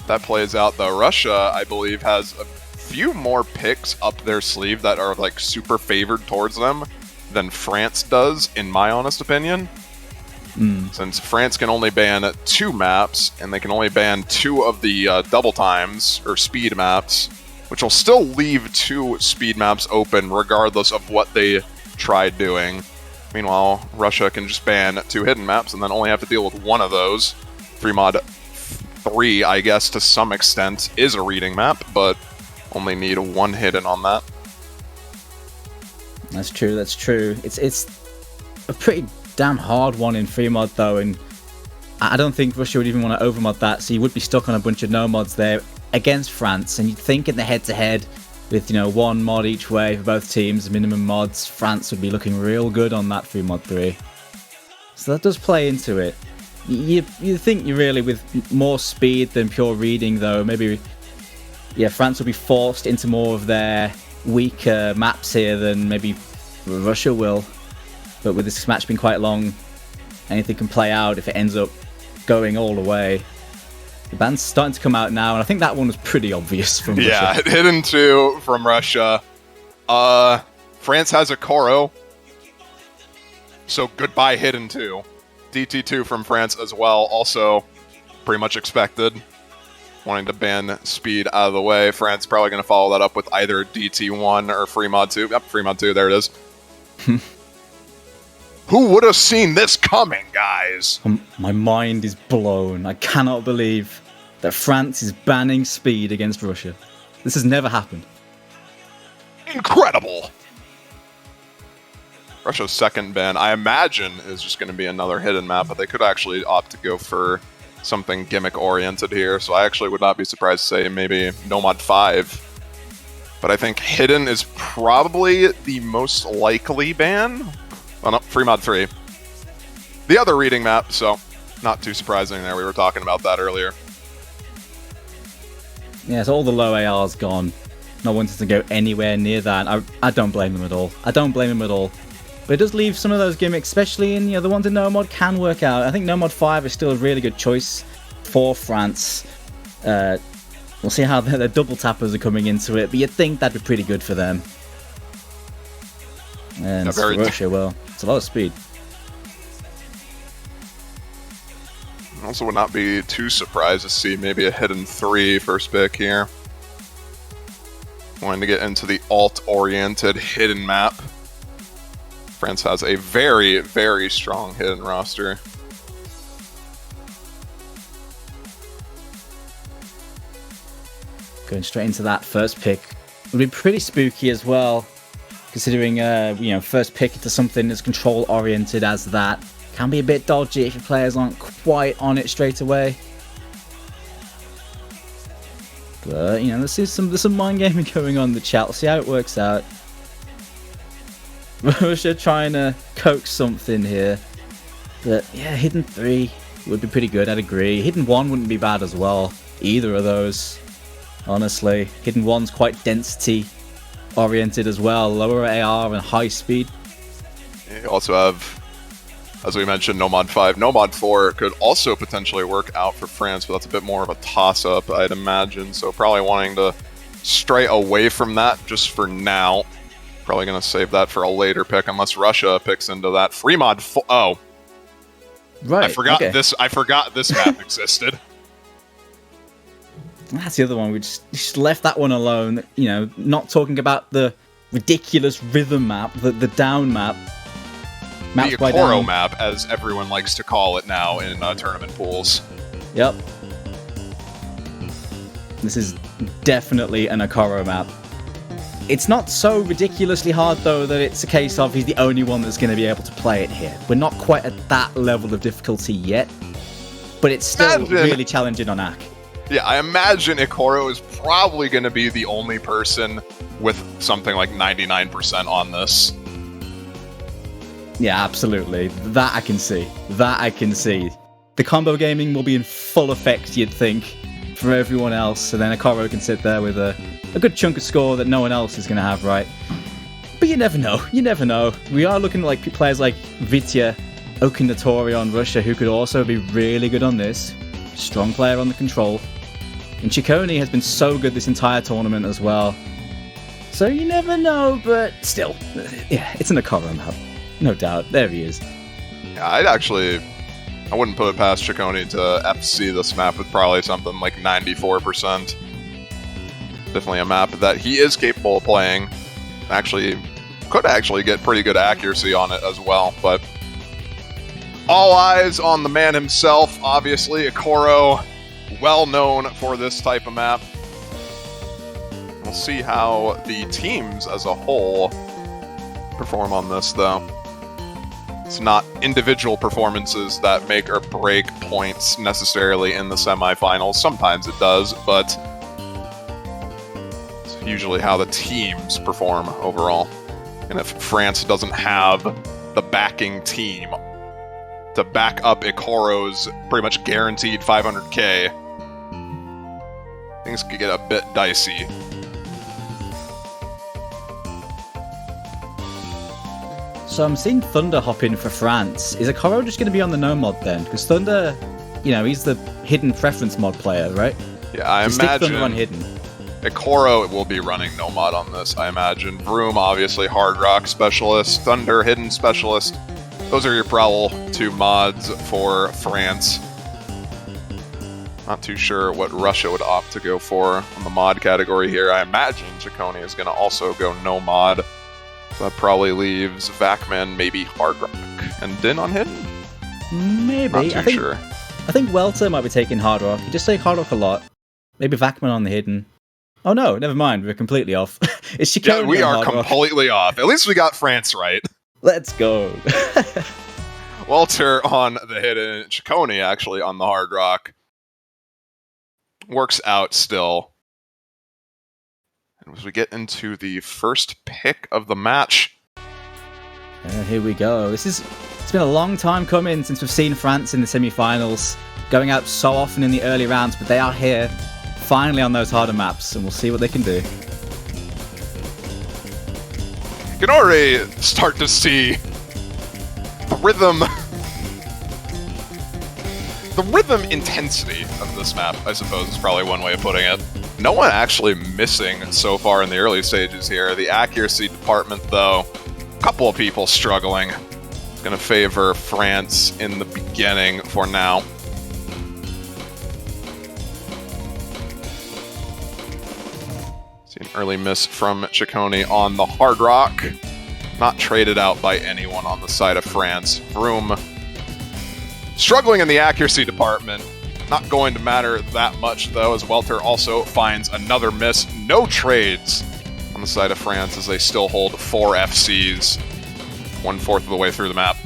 that plays out, though. Russia, I believe, has a few more picks up their sleeve that are like super favored towards them than France does, in my honest opinion. Since France can only ban 2 maps, and they can only ban 2 of the double times, or speed maps, which will still leave 2 speed maps open regardless of what they tried doing. Meanwhile, Russia can just ban 2 hidden maps and then only have to deal with one of those. 3 mod 3, I guess, to some extent, is a reading map, but only need 1 hidden on that. That's true, that's true. It's a pretty damn hard one in free mod, though, and I don't think Russia would even want to overmod that, so you would be stuck on a bunch of no mods there against France, and you'd think in the head-to-head with, 1 mod each way for both teams, minimum mods, France would be looking real good on that free mod 3. So that does play into it. You think you really, with more speed than pure reading, though, maybe, France will be forced into more of their weaker maps here than maybe Russia will. But with this match being quite long, anything can play out if it ends up going all the way. The ban's starting to come out now, and I think that one was pretty obvious from Russia. Yeah, hidden 2 from Russia. France has a Koro, so goodbye hidden 2. DT2 from France as well, also pretty much expected. Wanting to ban speed out of the way. France probably going to follow that up with either DT1 or free mod 2. Yep, free mod 2, there it is. Who would have seen this coming, guys? My mind is blown. I cannot believe that France is banning speed against Russia. This has never happened. Incredible! Russia's second ban, I imagine, is just going to be another hidden map, but they could actually opt to go for something gimmick-oriented here, so I actually would not be surprised to say maybe Nomad 5. But I think hidden is probably the most likely ban. Oh no, free mod 3. The other reading map, so not too surprising there. We were talking about that earlier. Yeah, so all the low AR's gone. Not wanting to go anywhere near that. I don't blame them at all. I don't blame them at all. But it does leave some of those gimmicks, especially in the ones in No Mod, can work out. I think No Mod 5 is still a really good choice for France. We'll see how the double tappers are coming into it, but you'd think that'd be pretty good for them. And for Russia, well, it's a lot of speed. Also would not be too surprised to see maybe a hidden 3 first pick here. Wanting to get into the alt-oriented hidden map. France has a very, very strong hidden roster. Going straight into that first pick would be pretty spooky as well, considering first pick into something as control oriented as that can be a bit dodgy if your players aren't quite on it straight away. But there's some mind gaming going on in the chat. We'll see how it works out. Russia trying to coax something here. But yeah, hidden 3 would be pretty good, I'd agree. Hidden 1 wouldn't be bad as well. Either of those, honestly. Hidden 1's quite density oriented as well. Lower AR and high speed. You also have As we mentioned, no mod 5. No mod 4 could also potentially work out for France, but that's a bit more of a toss-up, I'd imagine. So probably wanting to stray away from that just for now. Probably going to save that for a later pick, unless Russia picks into that. Free mod 4. Oh. Right. I forgot okay. I forgot this map existed. That's the other one. We just left that one alone. You know, not talking about the ridiculous rhythm map, the down map. The Ikoro map, as everyone likes to call it now in tournament pools. Yep. This is definitely an Ikoro map. It's not so ridiculously hard, though, that it's a case of he's the only one that's going to be able to play it here. We're not quite at that level of difficulty yet, but it's still really challenging on Ak. Yeah, I imagine Ikoro is probably going to be the only person with something like 99% on this. Yeah, absolutely. That I can see. The combo gaming will be in full effect, you'd think, for everyone else, so then Ikoro can sit there with a good chunk of score that no one else is going to have, right? But you never know. We are looking at players like Vitya, Okinatori on Russia, who could also be really good on this. Strong player on the control. And Ciccone has been so good this entire tournament as well. So you never know, but still, yeah, it's an Ikoro map. No doubt. There he is. Yeah, I wouldn't put it past Ciccone to FC this map with probably something like 94%. Definitely a map that he is capable of playing. Could actually get pretty good accuracy on it as well, but all eyes on the man himself, obviously. Ikoro, well known for this type of map. We'll see how the teams as a whole perform on this, though. It's not individual performances that make or break points necessarily in the semifinals. Sometimes it does, but it's usually how the teams perform overall. And if France doesn't have the backing team to back up Ikoro's pretty much guaranteed 500k, things could get a bit dicey. So I'm seeing Thunder hop in for France. Is Ikoro just going to be on the no mod then? Because Thunder, he's the hidden preference mod player, right? Yeah, I Stick imagine Thunder on hidden. Ikoro will be running no mod on this, I imagine. Vroom, obviously, hard rock specialist. Thunder, hidden specialist. Those are your probable two mods for France. Not too sure what Russia would opt to go for on the mod category here. I imagine Ciccone is going to also go no mod. That probably leaves Vakman, maybe hard rock, and Din on hidden? Maybe. Not too sure. I think Welter might be taking hard rock. You just take hard rock a lot. Maybe Vakman on the hidden. Oh no, never mind. We're completely off. It's Ciccone. Yeah, we on are hard completely off. At least we got France right. Let's go. Walter on the hidden, Ciccone actually on the hard rock. Works out still. And as we get into the first pick of the match. Here we go. It's been a long time coming since we've seen France in the semi-finals, going out so often in the early rounds, but they are here, finally on those harder maps, and we'll see what they can do. You can already start to see the rhythm intensity of this map, I suppose, is probably one way of putting it. No one actually missing so far in the early stages here. The accuracy department, though, a couple of people struggling. Going to favor France in the beginning for now. See an early miss from Ciccone on the hard rock. Not traded out by anyone on the side of France. Vroom struggling in the accuracy department. Not going to matter that much, though, as Welter also finds another miss. No trades on the side of France as they still hold 4 FCs, 1/4 of the way through the map.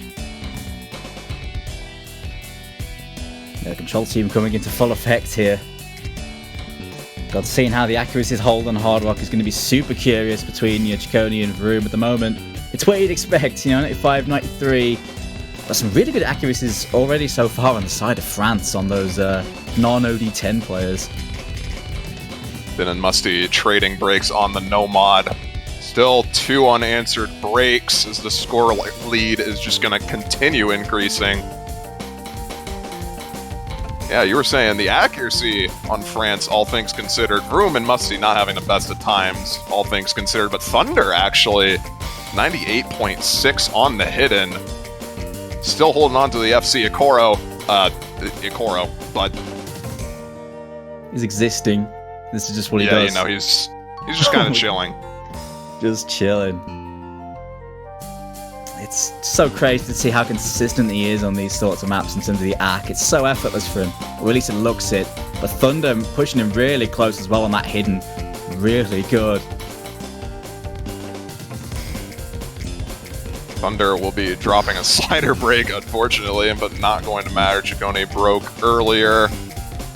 The control team coming into full effect here. God, seeing how the accuracies hold on hard rock is going to be super curious between Ciccone and Vroom at the moment. It's what you'd expect, 95, 93. But some really good accuracies already so far on the side of France on those non-OD10 players. Din and Musty trading breaks on the no mod. Still 2 unanswered breaks as the score lead is just going to continue increasing. Yeah, you were saying the accuracy on France, all things considered. Vroom and Musty not having the best of times, all things considered. But Thunder actually 98.6 on the hidden. Still holding on to the FC Ikoro, but He's existing. This is just what he yeah, does. you know, he's just kind of chilling. Just chilling. It's so crazy to see how consistent he is on these sorts of maps in terms of the arc. It's so effortless for him, or at least it looks it. But Thunder pushing him really close as well on that hidden. Really good. Thunder will be dropping a slider break, unfortunately, but not going to matter. Chacone broke earlier.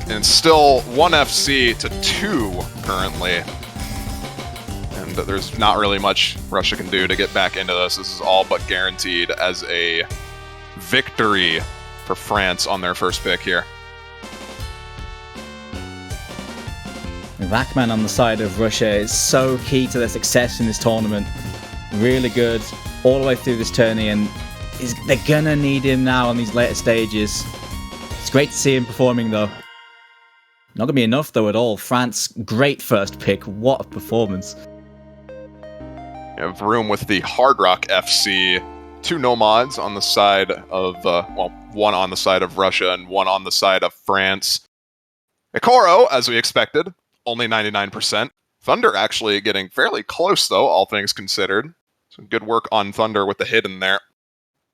And it's still 1 FC to 2 currently. And there's not really much Russia can do to get back into this. This is all but guaranteed as a victory for France on their first pick here. Vakman on the side of Russia is so key to their success in this tournament. Really good all the way through this tourney, and they're gonna need him now on these later stages. It's great to see him performing though. Not gonna be enough though at all. France, great first pick. What a performance. You have room with the Hard Rock FC. 2 nomads on the side of, one on the side of Russia and 1 on the side of France. Ikoro, as we expected, only 99%. Thunder actually getting fairly close, though, all things considered. Some good work on Thunder with the hidden there.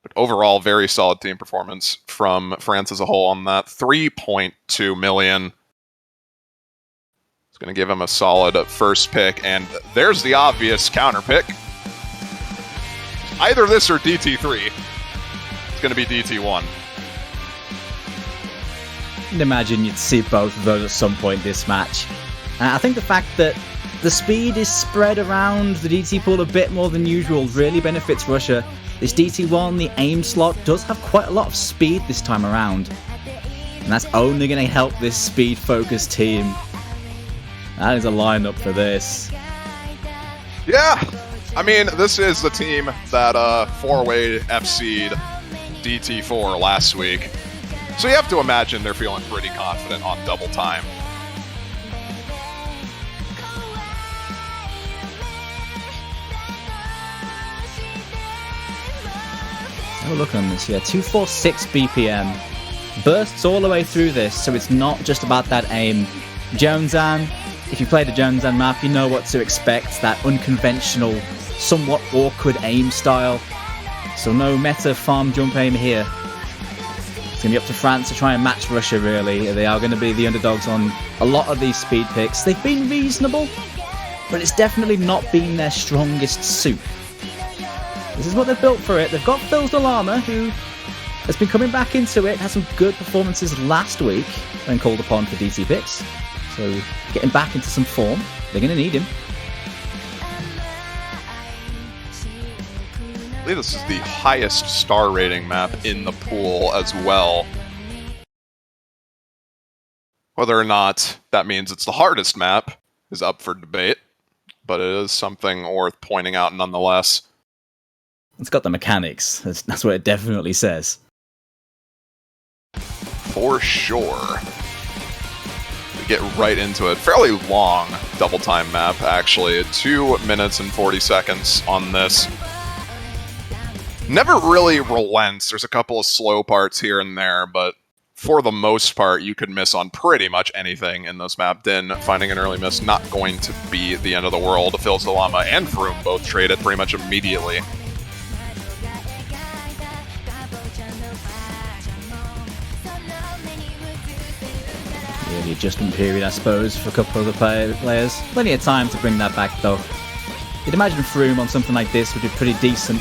But overall, very solid team performance from France as a whole on that. 3.2 million. It's going to give him a solid first pick, and there's the obvious counter pick. Either this or DT3. It's going to be DT1. I'd imagine you'd see both of those at some point this match. I think the fact that the speed is spread around the DT pool a bit more than usual really benefits Russia. This DT1, the aim slot, does have quite a lot of speed this time around. And that's only going to help this speed-focused team. That is a lineup for this. Yeah, I mean, this is the team that 4-way FC'd DT4 last week. So you have to imagine they're feeling pretty confident on double time. Have a look on this here. 246 BPM. Bursts all the way through this, so it's not just about that aim. Jonesan, if you play the Jonesan map, you know what to expect. That unconventional, somewhat awkward aim style. So no meta farm jump aim here. It's going to be up to France to try and match Russia, really. They are going to be the underdogs on a lot of these speed picks. They've been reasonable, but it's definitely not been their strongest suit. This is what they've built for it. They've got Phil Dalama, who has been coming back into it, had some good performances last week when called upon for DT picks. So getting back into some form, they're going to need him. I believe this is the highest star rating map in the pool as well. Whether or not that means it's the hardest map is up for debate, but it is something worth pointing out nonetheless. It's got the mechanics. That's what it definitely says. For sure. We get right into it. Fairly long double time map, actually. 2 minutes and 40 seconds on this. Never really relents. There's a couple of slow parts here and there, but for the most part, you could miss on pretty much anything in this map. Din finding an early miss, not going to be the end of the world. Phil Salama and Vroom both traded pretty much immediately. Yeah, the adjustment period, I suppose, for a couple of the players. Plenty of time to bring that back, though. You'd imagine Froome on something like this would be pretty decent.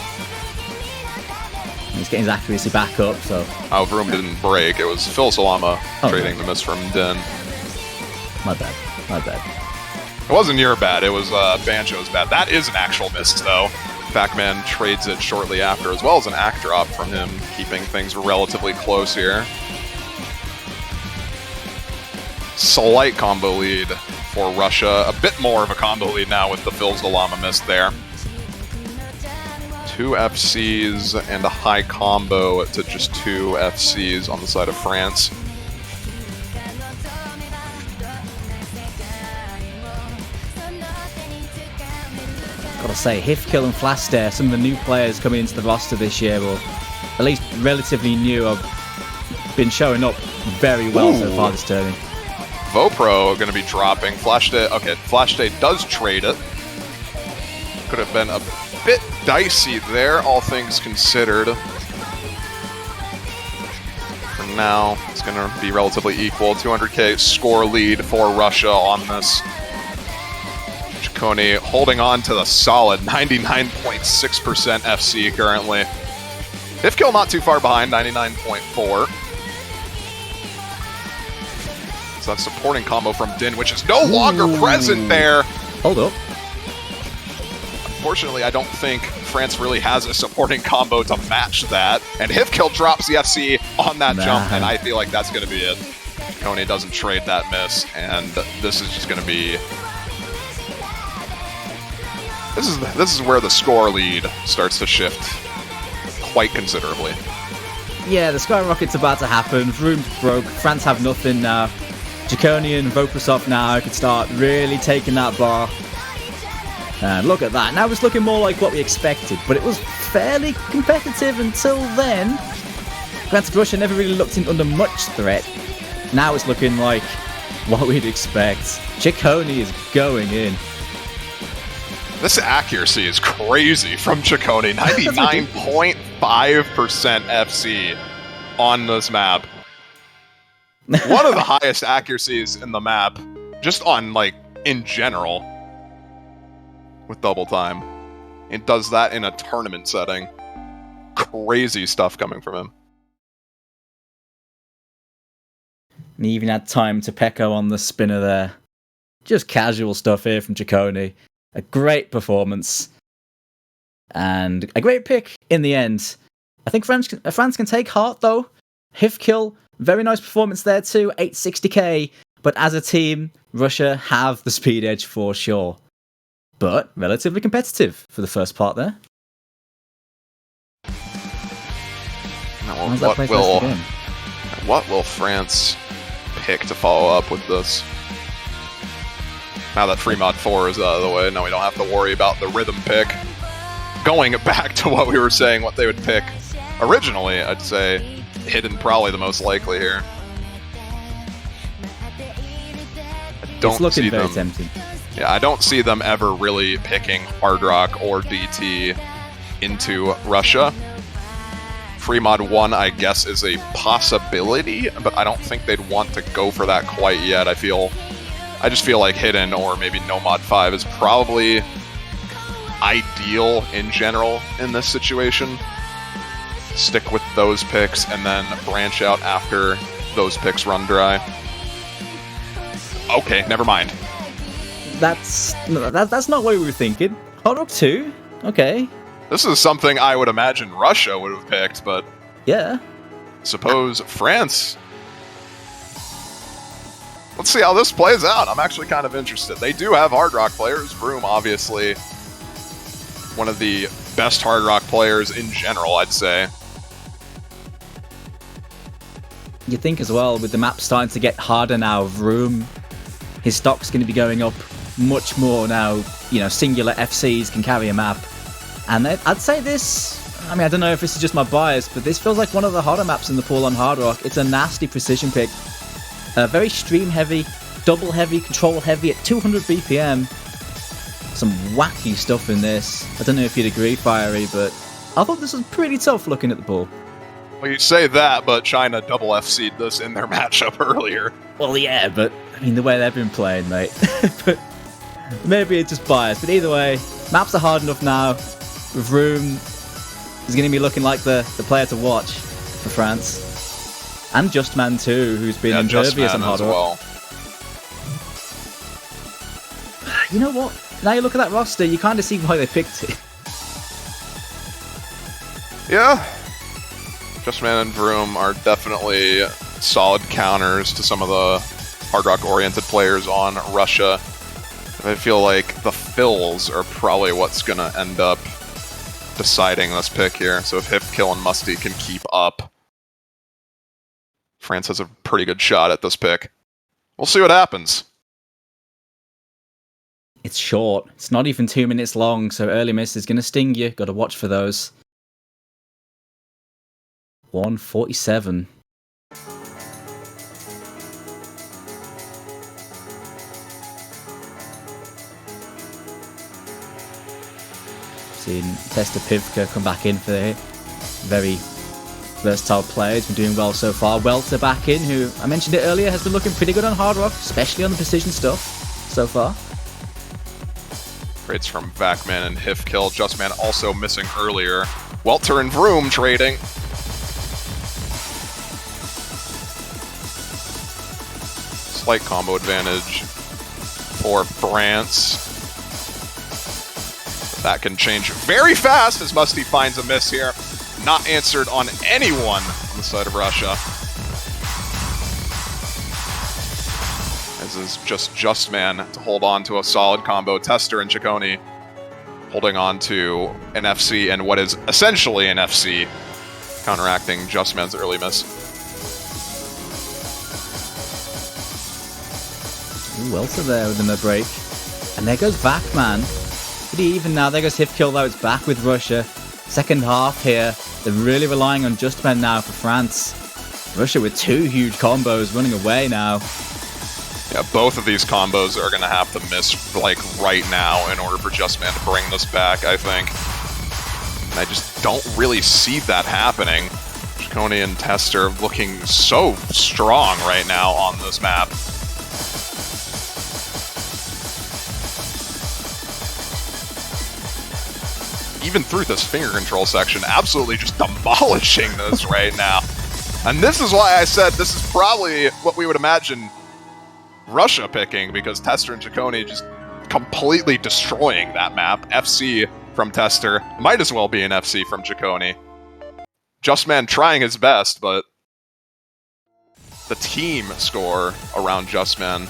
He's getting his accuracy back up, so... Oh, Vroom didn't break. It was Phil Salama trading the miss from Din. My bad. It wasn't your bad. It was Banjo's bad. That is an actual miss, though. Factman trades it shortly after, as well as an act drop from him, keeping things relatively close here. Slight combo lead for Russia. A bit more of a combo lead now with the Phil Zalama miss there. 2 FCs and a high combo to just 2 FCs on the side of France. Gotta say, Hifkill and Flaster, some of the new players coming into the roster this year, or at least relatively new, have been showing up very well so far this tournament. Vopro going to be dropping. Flash Day. Okay, Flash Day does trade it. Could have been a bit dicey there, all things considered. For now, it's going to be relatively equal. 200k score lead for Russia on this. Chaconi holding on to the solid 99.6% FC currently. Hifkill not too far behind, 99.4. So that supporting combo from Din, which is no longer present there. Hold up. Unfortunately, I don't think France really has a supporting combo to match that. And Hifkill drops the FC on that jump, and I feel like that's going to be it. Chaconi doesn't trade that miss, and this is just going to be... This is where the score lead starts to shift quite considerably. Yeah, the skyrocket's about to happen. Vroom's broke. France have nothing now. Chaconi and Voprasov now could start really taking that bar. And look at that. Now it's looking more like what we expected, but it was fairly competitive until then. Granted, Russia never really looked in under much threat. Now it's looking like what we'd expect. Chaconi is going in. This accuracy is crazy from Chaconi. 99.5% FC on this map. One of the highest accuracies in the map, just on, like, in general, with double time. It does that in a tournament setting. Crazy stuff coming from him. And he even had time to Pecco on the spinner there. Just casual stuff here from Chaconi. A great performance. And a great pick in the end. I think France can take heart, though. Hifkill, very nice performance there too, 860k. But as a team, Russia have the speed edge for sure. But relatively competitive for the first part there. Now, what will France pick to follow up with this? Now that Free Mod 4 is out of the way, now we don't have to worry about the rhythm pick. Going back to what we were saying, what they would pick originally, I'd say Hidden probably the most likely here. It's looking very tempting. Yeah, I don't see them ever really picking Hard Rock or DT into Russia. Free Mod 1, I guess, is a possibility, but I don't think they'd want to go for that quite yet. I just feel like Hidden or maybe No Mod 5 is probably ideal in general in this situation. Stick with those picks and then branch out after those picks run dry. Okay, never mind. That's not what we were thinking. Hard Rock 2? Okay. This is something I would imagine Russia would have picked, but... Yeah. Suppose France... Let's see how this plays out. I'm actually kind of interested. They do have Hard Rock players. Vroom, obviously, one of the best Hard Rock players in general, I'd say. You think as well, with the map starting to get harder now, Vroom, his stock's going to be going up much more now. You know, singular FCs can carry a map. And I'd say this, I mean, I don't know if this is just my bias, but this feels like one of the harder maps in the pool on Hard Rock. It's a nasty precision pick. Very stream heavy, double heavy, control heavy at 200 BPM. Some wacky stuff in this. I don't know if you'd agree, Fiery, but I thought this was pretty tough looking at the pool. Well, you say that, but China double FC'd this in their matchup earlier. Well, yeah, but I mean, the way they've been playing, mate. But maybe it's just biased. But either way, maps are hard enough now. Vroom is going to be looking like the player to watch for France. And Justman too, who's been impervious on Hard Rock. Well. You know what? Now you look at that roster, you kind of see why they picked it. Yeah. Justman and Vroom are definitely solid counters to some of the Hard Rock-oriented players on Russia. I feel like the fills are probably what's going to end up deciding this pick here. So if Hip, Kill, and Musty can keep up, France has a pretty good shot at this pick. We'll see what happens. It's short. It's not even 2 minutes long, so early miss is going to sting you. Got to watch for those. 1:47. Seen Testa Pivka come back in for the very versatile player. He's been doing well so far. Welter back in, who I mentioned it earlier, has been looking pretty good on Hard Rock, especially on the precision stuff so far. Trades from Vakman and Hifkill. Justman also missing earlier. Welter and Vroom trading. Slight combo advantage for France. That can change very fast as Musty finds a miss here. Not answered on anyone on the side of Russia. This is just Justman to hold on to a solid combo. Tester and Ciccone holding on to an FC and what is essentially an FC, counteracting Justman's early miss. Welter there within the break. And there goes Vakman. Pretty even now. There goes Hifkill, though. It's back with Russia. Second half here. They're really relying on Justman now for France. Russia with two huge combos running away now. Yeah, both of these combos are going to have to miss, like, right now in order for Justman to bring this back, I think. And I just don't really see that happening. Ciccone and Tester looking so strong right now on this map. Even through this finger control section, absolutely just demolishing this right now. And this is why I said this is probably what we would imagine Russia picking, because Tester and Ciccone just completely destroying that map. FC from Tester might as well be an FC from Ciccone. Justman trying his best, but the team score around Justman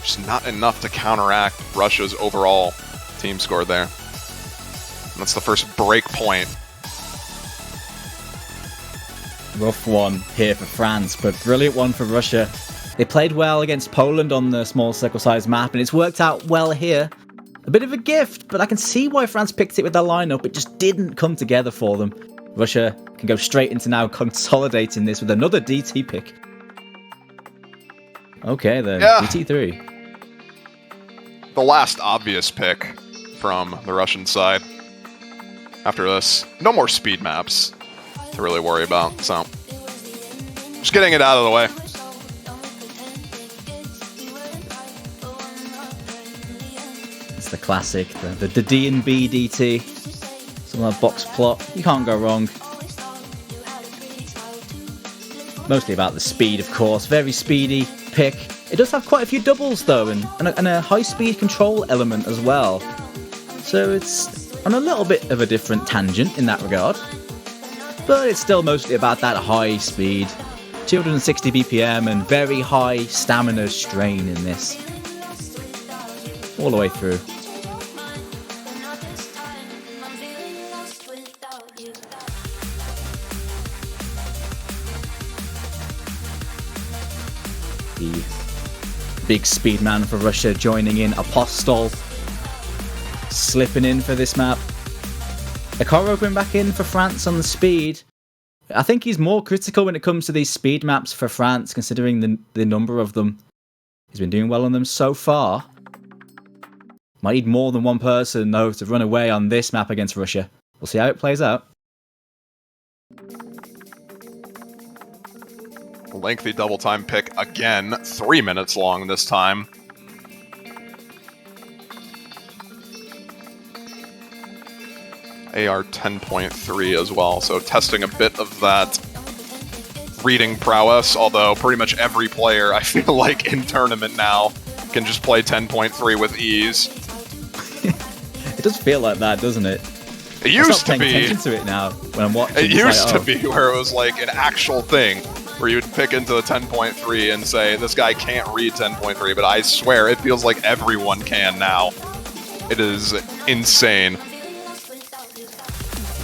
just not enough to counteract Russia's overall team score there. And that's the first break point. Rough one here for France, but brilliant one for Russia. They played well against Poland on the small circle-sized map, and it's worked out well here. A bit of a gift, but I can see why France picked it with their lineup. It just didn't come together for them. Russia can go straight into now consolidating this with another DT pick. Okay, then. Yeah. DT3. The last obvious pick from the Russian side. After this, no more speed maps to really worry about, so just getting it out of the way. It's the classic, the D and B DT. Some of that box plot, you can't go wrong. Mostly about the speed, of course. Very speedy pick. It does have quite a few doubles, though, and a high-speed control element as well. So it's on a little bit of a different tangent in that regard. But it's still mostly about that high speed. 260 BPM and very high stamina strain in this. All the way through. The big speed man for Russia joining in. Apostol slipping in for this map. Akoro been back in for France on the speed. I think he's more critical when it comes to these speed maps for France, considering the number of them. He's been doing well on them so far. Might need more than one person, though, to run away on this map against Russia. We'll see how it plays out. Lengthy double time pick again. 3 minutes long this time. AR 10.3 as well, so testing a bit of that reading prowess, although pretty much every player, I feel like, in tournament now can just play 10.3 with ease. It does feel like that, doesn't it? It used to be. Paying attention to it now when I'm watching. It used to be where it was like an actual thing, where you'd pick into the 10.3 and say, this guy can't read 10.3, but I swear, it feels like everyone can now. It is insane.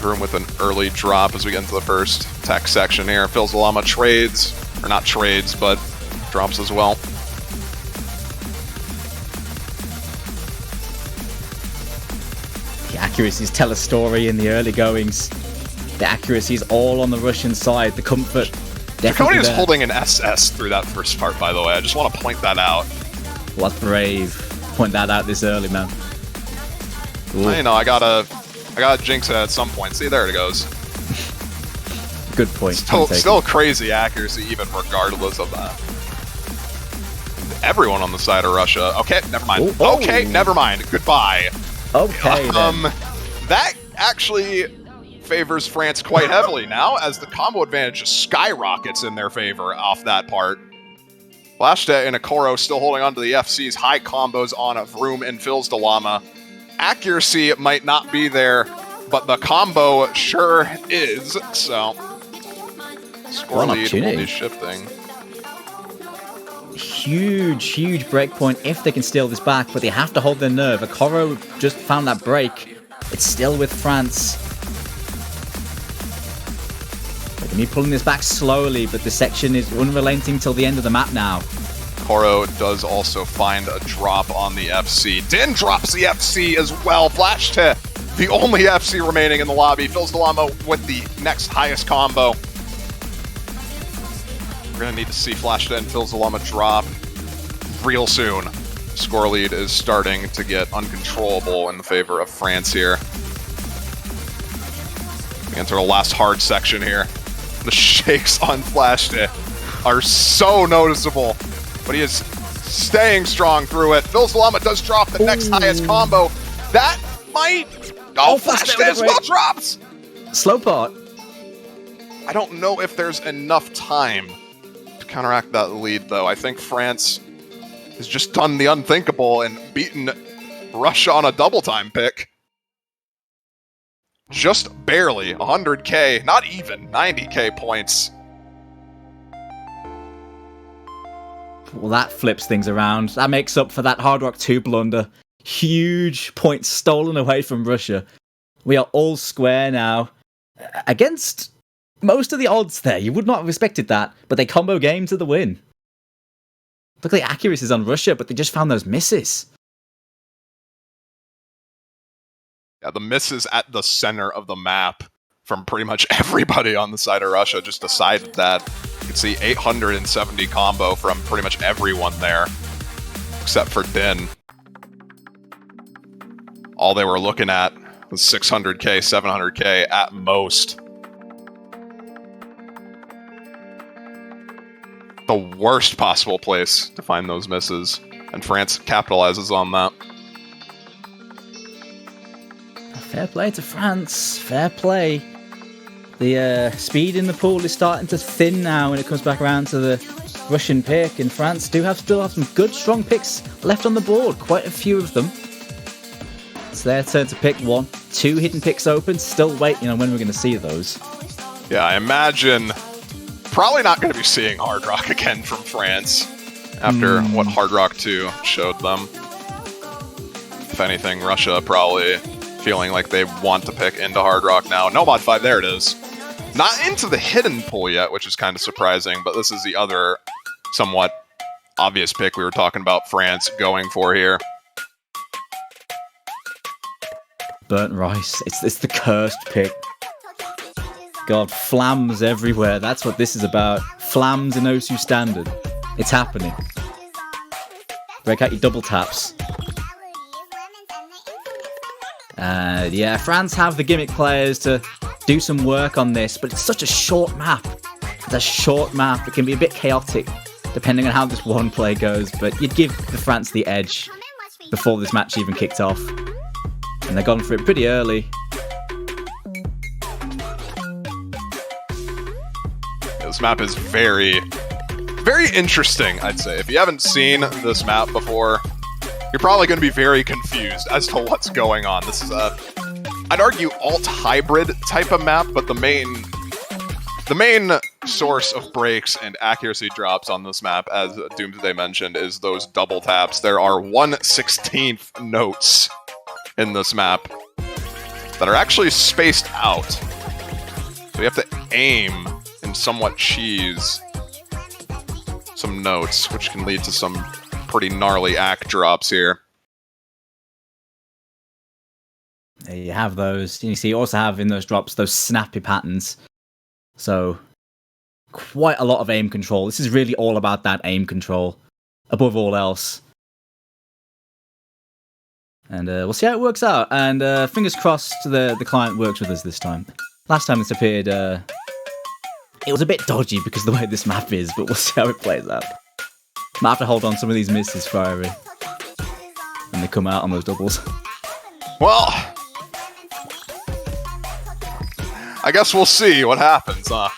room with an early drop as we get into the first tech section here. Phil Zalama trades, or not trades, but drops as well. The accuracies tell a story in the early goings. The accuracy is all on the Russian side. The comfort definitely Draconian is there. holding an SS through that first part, by the way. I just want to point that out. Well, that's brave. Point that out this early, man. Ooh, You know, I gotta jinx it at some point. See, there it goes. good point. Still crazy accuracy, even regardless of that. Everyone on the side of Russia. Okay, never mind. Ooh, oh. Okay, never mind. Goodbye. Okay, then. That actually favors France quite heavily now, as the combo advantage just skyrockets in their favor off that part. Flashta and Akoro still holding on to the FC's high combos on Vroom and Phil's Dalama. Accuracy might not be there, but the combo sure is, so score What an lead will opportunity. be shifting. Huge breakpoint if they can steal this back, but they have to hold their nerve. Akoro just found that break. It's still with France. They can be pulling this back slowly, but the section is unrelenting till the end of the map now. Koro does also find a drop on the FC. Din drops the FC as well. Flash to the only FC remaining in the lobby. Phil's Dalama with the next highest combo. We're going to need to see Flash and Phil's Dalama drop real soon. Score lead is starting to get uncontrollable in the favor of France here. We enter the last hard section here. The shakes on Flash are so noticeable, but he is staying strong through it. Phil Zalama does drop the next highest combo. That might... Oh, Flash as well drops! Slow part. I don't know if there's enough time to counteract that lead, though. I think France has just done the unthinkable and beaten Russia on a double time pick. Just barely. 100k, not even 90k points. Well, that flips things around. That makes up for that Hard Rock 2 blunder. Huge points stolen away from Russia. We are all square now. Against most of the odds there, you would not have expected that, but they combo game to the win. Look at the accuracies on Russia, but they just found those misses. Yeah, the misses at the center of the map from pretty much everybody on the side of Russia just decided that. You can see 870 combo from pretty much everyone there, except for Din. All they were looking at was 600k, 700k at most. The worst possible place to find those misses, and France capitalizes on that. Fair play to France. Fair play. The speed in the pool is starting to thin now when it comes back around to the Russian pick, and France still have some good, strong picks left on the board. Quite a few of them. It's their turn to pick one. 2 hidden picks open. Still waiting on when we're going to see those. Yeah, I imagine probably not going to be seeing Hard Rock again from France after what Hard Rock 2 showed them. If anything, Russia probably feeling like they want to pick into Hard Rock now. No mod 5, there it is. Not into the hidden pool yet, which is kind of surprising, but this is the other somewhat obvious pick we were talking about France going for here. Burnt rice. It's the cursed pick. God, flams everywhere. That's what this is about. Flams in Osu Standard. It's happening. Break out your double taps. Yeah, France have the gimmick players to do some work on this, but it's such a short map. It's a short map. It can be a bit chaotic, depending on how this one play goes, but you'd give the France the edge before this match even kicked off. And they've gone for it pretty early. This map is very, very interesting, I'd say. If you haven't seen this map before, you're probably going to be very confused as to what's going on. This is a, I'd argue, alt-hybrid type of map, but the main source of breaks and accuracy drops on this map, as Doomsday mentioned, is those double taps. There are 1/16 notes in this map. that are actually spaced out. So we have to aim and somewhat cheese some notes, which can lead to some pretty gnarly act drops here. There you have those. You see, you also have in those drops those snappy patterns. So, quite a lot of aim control. This is really all about that aim control, above all else. And we'll see how it works out. And fingers crossed the client works with us this time. Last time this appeared, it was a bit dodgy because of the way this map is, but we'll see how it plays out. Might have to hold on some of these misses for Irie. And they come out on those doubles. Well, I guess we'll see what happens, huh?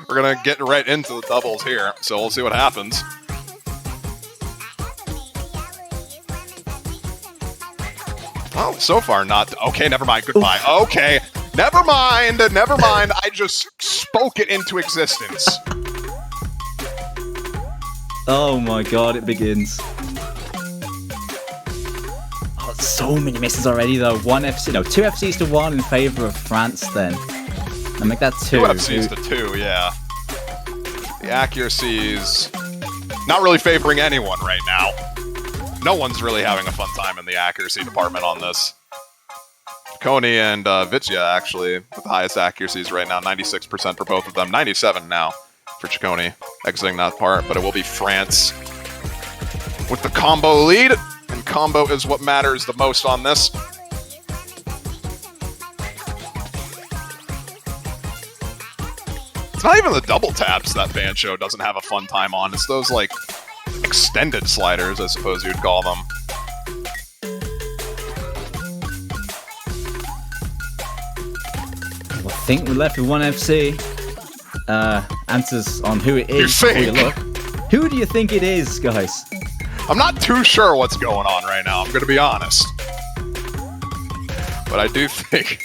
We're gonna get right into the doubles here, so we'll see what happens. Oh, so far not. Okay, never mind. Goodbye. Okay, never mind. Never mind. I just spoke it into existence. Oh my god, it begins. Oh, so many misses already though. Two FCs to 1 in favor of France then. And make that 2. 2 FCs to 2, yeah. The accuracies not really favoring anyone right now. No one's really having a fun time in the accuracy department on this. Coney and Vitya actually with the highest accuracies right now, 96% for both of them, 97 now for Ciccone exiting that part, but it will be France with the combo lead, and combo is what matters the most on this. It's not even the double taps that Bancho doesn't have a fun time on, it's those like extended sliders, I suppose you'd call them. I think we're left with 1 FC. Answers on who it is before you look. Who do you think it is, guys? I'm not too sure what's going on right now, I'm gonna be honest. But I do think,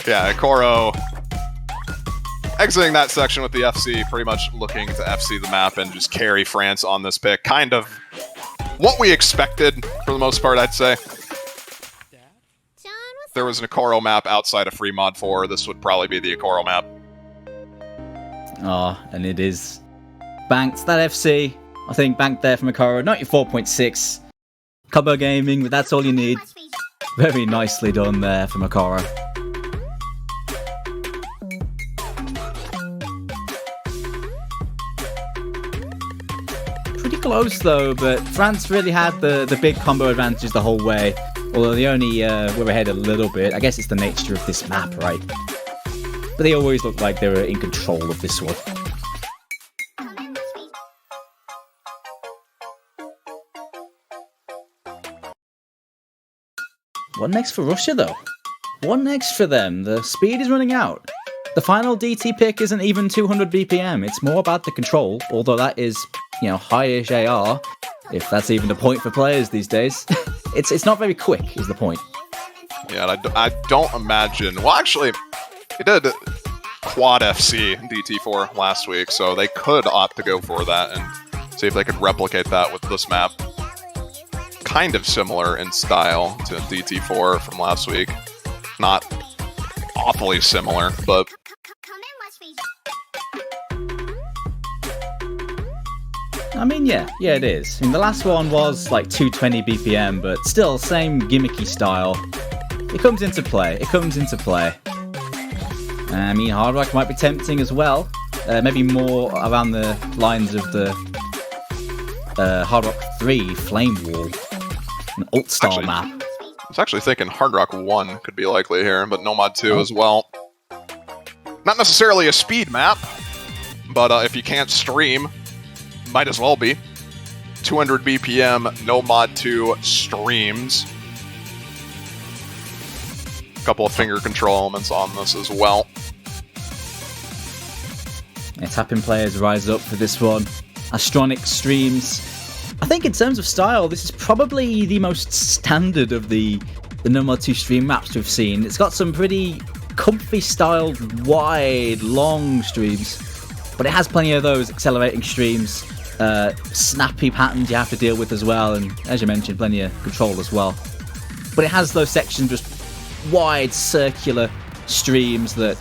yeah, Ikoro exiting that section with the FC, pretty much looking to FC the map and just carry France on this pick. Kind of what we expected, for the most part, I'd say. If there was an Ikoro map outside of Free Mod 4, this would probably be the Ikoro map. Oh, and it is. Banked that FC. I think banked there from Ikoro. 94.6. Combo gaming, but that's all you need. Very nicely done there from Ikoro. Pretty close though, but France really had the big combo advantages the whole way. Although they only were ahead a little bit. I guess it's the nature of this map, right? But they always looked like they were in control of this one. What next for Russia, though? What next for them? The speed is running out. The final DT pick isn't even 200 BPM. It's more about the control, although that is, high-ish AR, if that's even the point for players these days. It's not very quick, is the point. Yeah, I don't imagine... Well, actually, they did quad FC DT4 last week, so they could opt to go for that and see if they could replicate that with this map. Kind of similar in style to DT4 from last week. Not awfully similar, but... I mean, yeah, it is. I mean, the last one was like 220 BPM, but still, same gimmicky style. It comes into play. I mean, Hard Rock might be tempting as well. Maybe more around the lines of the Hard Rock 3 Flame Wall. An alt-style map. I was actually thinking Hard Rock 1 could be likely here, but Nomad 2 as well. Not necessarily a speed map, but if you can't stream, might as well be. 200 BPM, Nomad 2 streams. A couple of finger control elements on this as well. Yeah, tapping players rise up for this one. Astronic streams. I think in terms of style, this is probably the most standard of the Nomad 2 stream maps we've seen. It's got some pretty comfy styled, wide, long streams, but it has plenty of those accelerating streams, snappy patterns you have to deal with as well, and as you mentioned, plenty of control as well. But it has those sections just wide circular streams that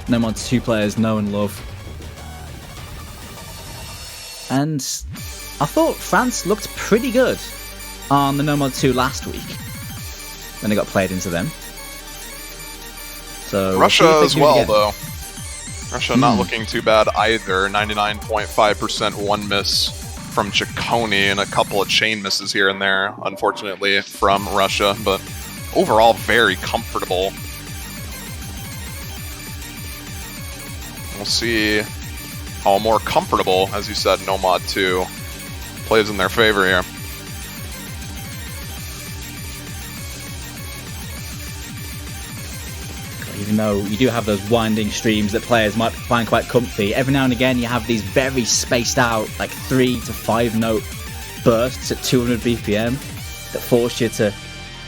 Nomad 2 players know and love. And I thought France looked pretty good on the Nomad 2 last week when they got played into them. So Russia as well, though. Russia not Hmm. looking too bad either. 99.5% one miss from Chaconi and a couple of chain misses here and there, unfortunately, from Russia. But overall, very comfortable. We'll see how more comfortable, as you said, Nomad 2 plays in their favor here. Even though you do have those winding streams that players might find quite comfy, every now and again you have these very spaced out, like 3 to 5 note bursts at 200 BPM that force you to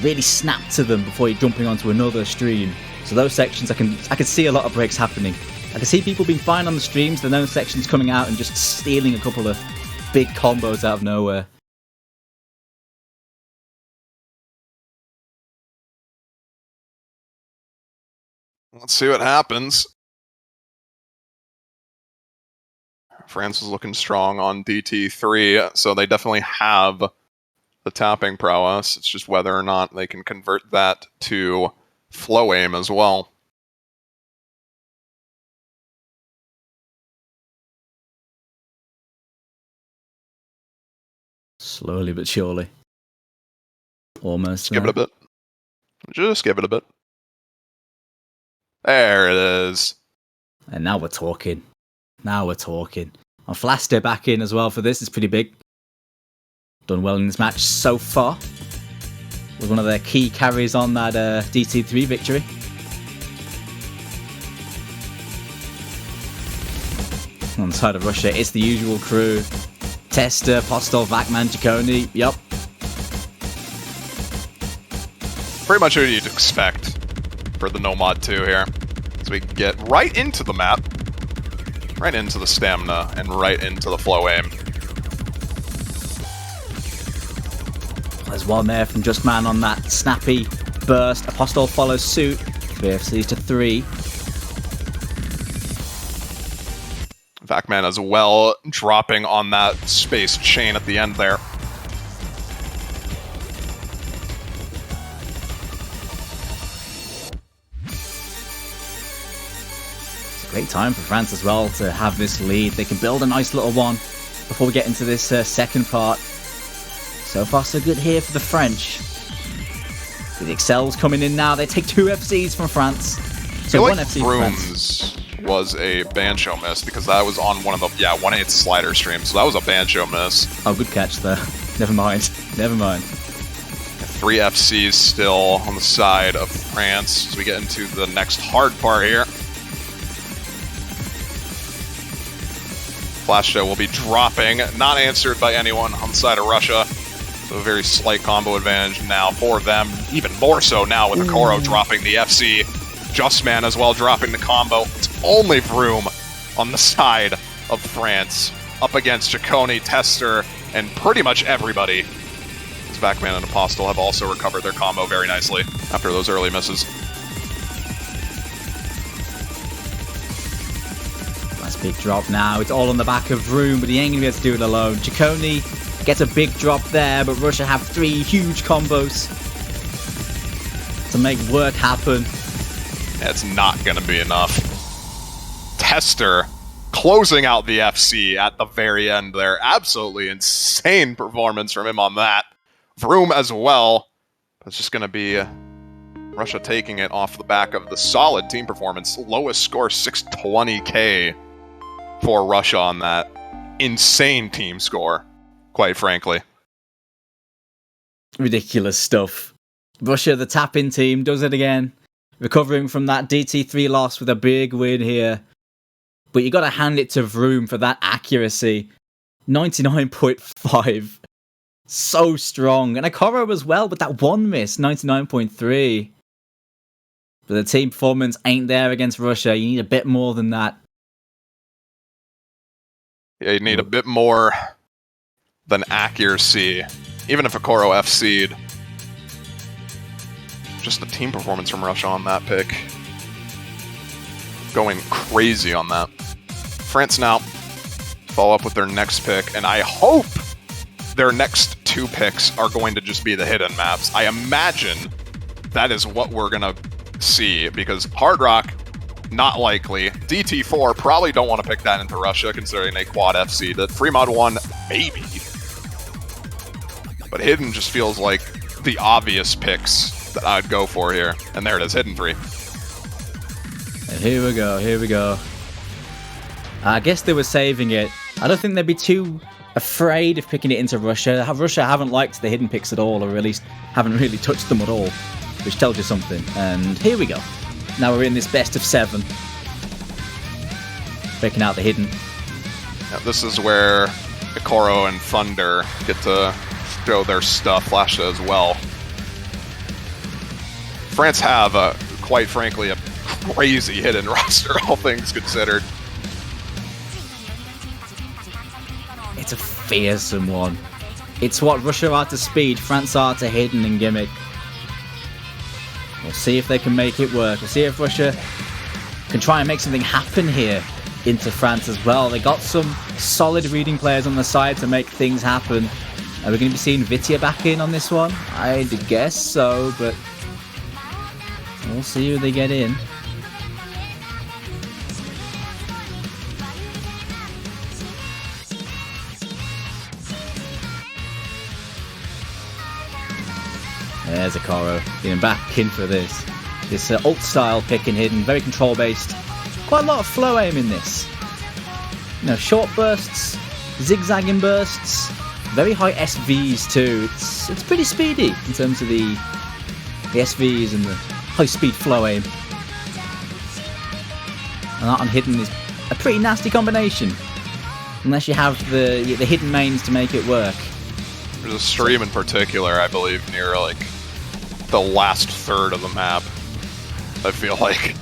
really snap to them before you're jumping onto another stream. So those sections, I can see a lot of breaks happening. I can see people being fine on the streams, then those sections coming out and just stealing a couple of big combos out of nowhere. Let's see what happens. France is looking strong on DT3, so they definitely have the tapping prowess. It's just whether or not they can convert that to flow aim as well. Slowly but surely. Almost Give it there. a bit. Just give it a bit. There it is. And now we're talking. Now we're talking. And Flaster back in as well for this. It's pretty big. Done well in this match so far. Was one of their key carries on that DT3 victory. On the side of Russia, it's the usual crew. Tester, Postol, Vakman, Chaconi. Yup. Pretty much what you'd expect for the Nomad 2 here. So we get right into the map, right into the stamina, and right into the flow aim. There's one there from Just Man on that snappy burst. Apostol follows suit. 3 FCs to 3. Vakman as well, dropping on that space chain at the end there. Great time for France as well to have this lead. They can build a nice little one before we get into this second part. So far so good here for the French. The Excels coming in now. They take 2 FCs from France. So I feel 1 like FC from France. Brooms was a Bancho miss because that was on one of the 1-8 slider streams. So that was a Bancho miss. Oh, good catch there. Never mind. Never mind. 3 FCs still on the side of France as we get into the next hard part here. Flash Show will be dropping, not answered by anyone on the side of Russia. So a very slight combo advantage now for them. Even more so now with Okoro dropping the FC. Justman as well dropping the combo. It's only Vroom on the side of France. Up against Chaconi, Tester, and pretty much everybody. As Vakman and Apostle have also recovered their combo very nicely after those early misses. Nice big drop now. It's all on the back of Vroom, but he ain't going to be able to do it alone. Chaconi gets a big drop there, but Russia have 3 huge combos to make work happen. It's not going to be enough. Tester closing out the FC at the very end there. Absolutely insane performance from him on that. Vroom as well. It's just going to be Russia taking it off the back of the solid team performance. Lowest score 620k for Russia on that. Insane team score, quite frankly. Ridiculous stuff. Russia, the tap-in team, does it again. Recovering from that DT3 loss with a big win here. But you got to hand it to Vroom for that accuracy. 99.5. So strong. And Okoro as well with that one miss, 99.3. But the team performance ain't there against Russia. You need a bit more than that. Yeah, you need a bit more than accuracy. Even if Okoro FC'd. just the team performance from Russia on that pick. Going crazy on that. France now follow up with their next pick, and I hope their next 2 picks are going to just be the hidden maps. I imagine that is what we're going to see, because Hard Rock, not likely. DT4, probably don't want to pick that into Russia, considering a quad FC. The Free Mod 1, maybe. But Hidden just feels like the obvious picks that I'd go for here. And there it is, Hidden 3. And here we go, here we go. I guess they were saving it. I don't think they'd be too afraid of picking it into Russia. Russia haven't liked the hidden picks at all, or at least haven't really touched them at all, which tells you something. And here we go. Now we're in this best of 7. Picking out the hidden. Yeah, this is where Ikoro and Thunder get to show their stuff. Flash as well. France have, quite frankly, a crazy hidden roster, all things considered. It's a fearsome one. It's what Russia are to speed, France are to hidden and gimmick. We'll see if they can make it work. We'll see if Russia can try and make something happen here into France as well. They got some solid reading players on the side to make things happen. Are we going to be seeing Vitia back in on this one? I'd guess so, but we'll see who they get in. There's Ikoro getting back in for this. This ult style pick and hidden, very control based. Quite a lot of flow aim in this. You know, short bursts, zigzagging bursts, very high SVs too. It's pretty speedy in terms of the SVs and the high speed flow aim. And that on hidden is a pretty nasty combination, unless you have the hidden mains to make it work. There's a stream in particular, I believe, near like the last third of the map. I feel like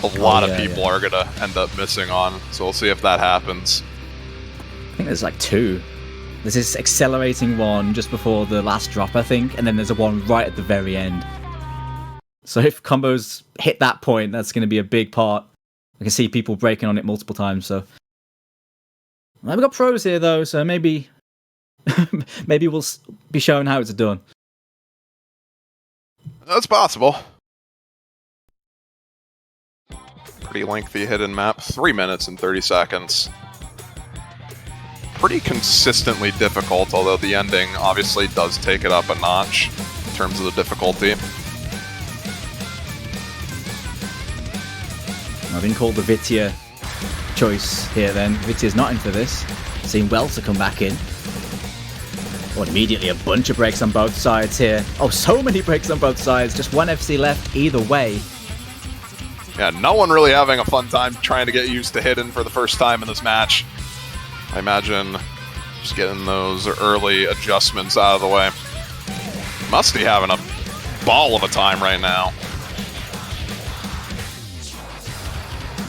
a lot of people are gonna end up missing on, so we'll see if that happens. I think there's like 2. There's this accelerating one just before the last drop, I think, and then there's a one right at the very end. So if combos hit that point, that's going to be a big part. I can see people breaking on it multiple times. So we've got pros here though, so maybe maybe we'll be shown how it's done. That's possible. Pretty lengthy hidden map, 3 minutes and 30 seconds. Pretty consistently difficult, although the ending obviously does take it up a notch in terms of the difficulty. I've been called the Vitia choice here then. Vitia's not in for this. Seeing Wells to come back in. Oh, immediately a bunch of breaks on both sides here. Oh, so many breaks on both sides. Just one FC left either way. Yeah, no one really having a fun time trying to get used to hidden for the first time in this match. I imagine just getting those early adjustments out of the way. Must be having a ball of a time right now.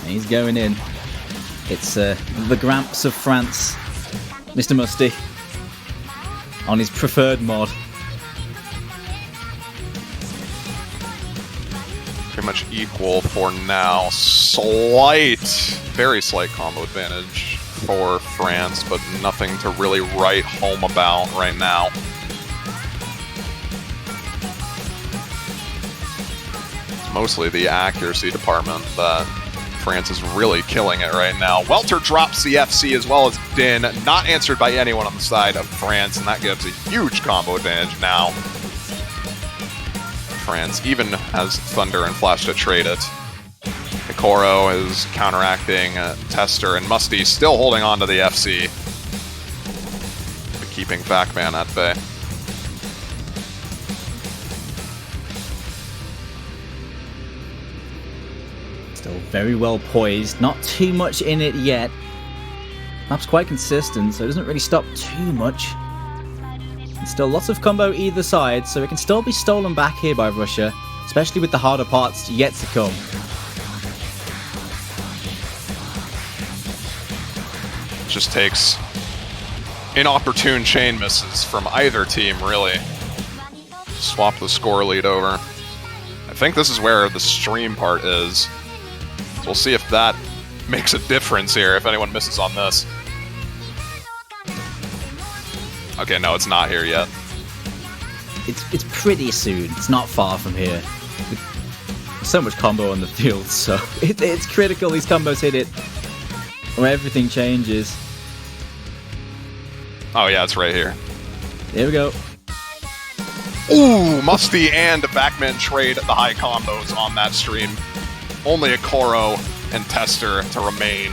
He's going in. It's the Gramps of France, Mr. Musty, on his preferred mod. Pretty much equal for now. Slight, very slight combo advantage for France, but nothing to really write home about right now. It's mostly the accuracy department that France is really killing it right now. Welter drops the FC as well as Din, not answered by anyone on the side of France, and that gives a huge combo advantage now. France, even as Thunder and Flash to trade it. Ikoro is counteracting Tester, and Musty still holding on to the FC. But keeping Backman at bay. Still very well poised. Not too much in it yet. Map's quite consistent, so it doesn't really stop too much. And still lots of combo either side, so it can still be stolen back here by Russia, especially with the harder parts yet to come. Just takes inopportune chain misses from either team, really. Swap the score lead over. think this is where the stream part is. So we'll see if that makes a difference here, if anyone misses on this. Okay, no, it's not here yet. It's pretty soon. It's not far from here. There's so much combo on the field, so it's critical these combos hit it, or everything changes. Oh yeah, it's right here. Here we go. Ooh, Musty and Backman trade the high combos on that stream. Only a Koro and Tester to remain.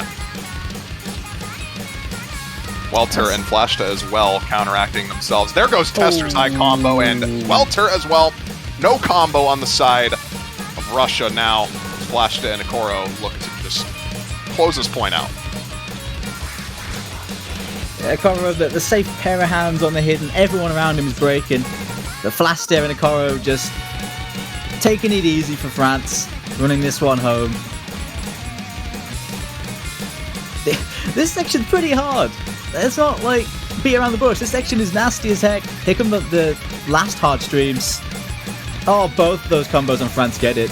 Welter and Flashta as well, counteracting themselves. There goes Tester's high combo, and Welter as well. No combo on the side of Russia now. Flashta and Koro look to just close this point out. Yeah, Koro, the safe pair of hands on the hidden. Everyone around him is breaking. The Flashta and Koro just taking it easy for France, running this one home. This section's pretty hard. It's not like beat around the bush. This section is nasty as heck. Here come the last hard streams. Oh, both those combos on France get it.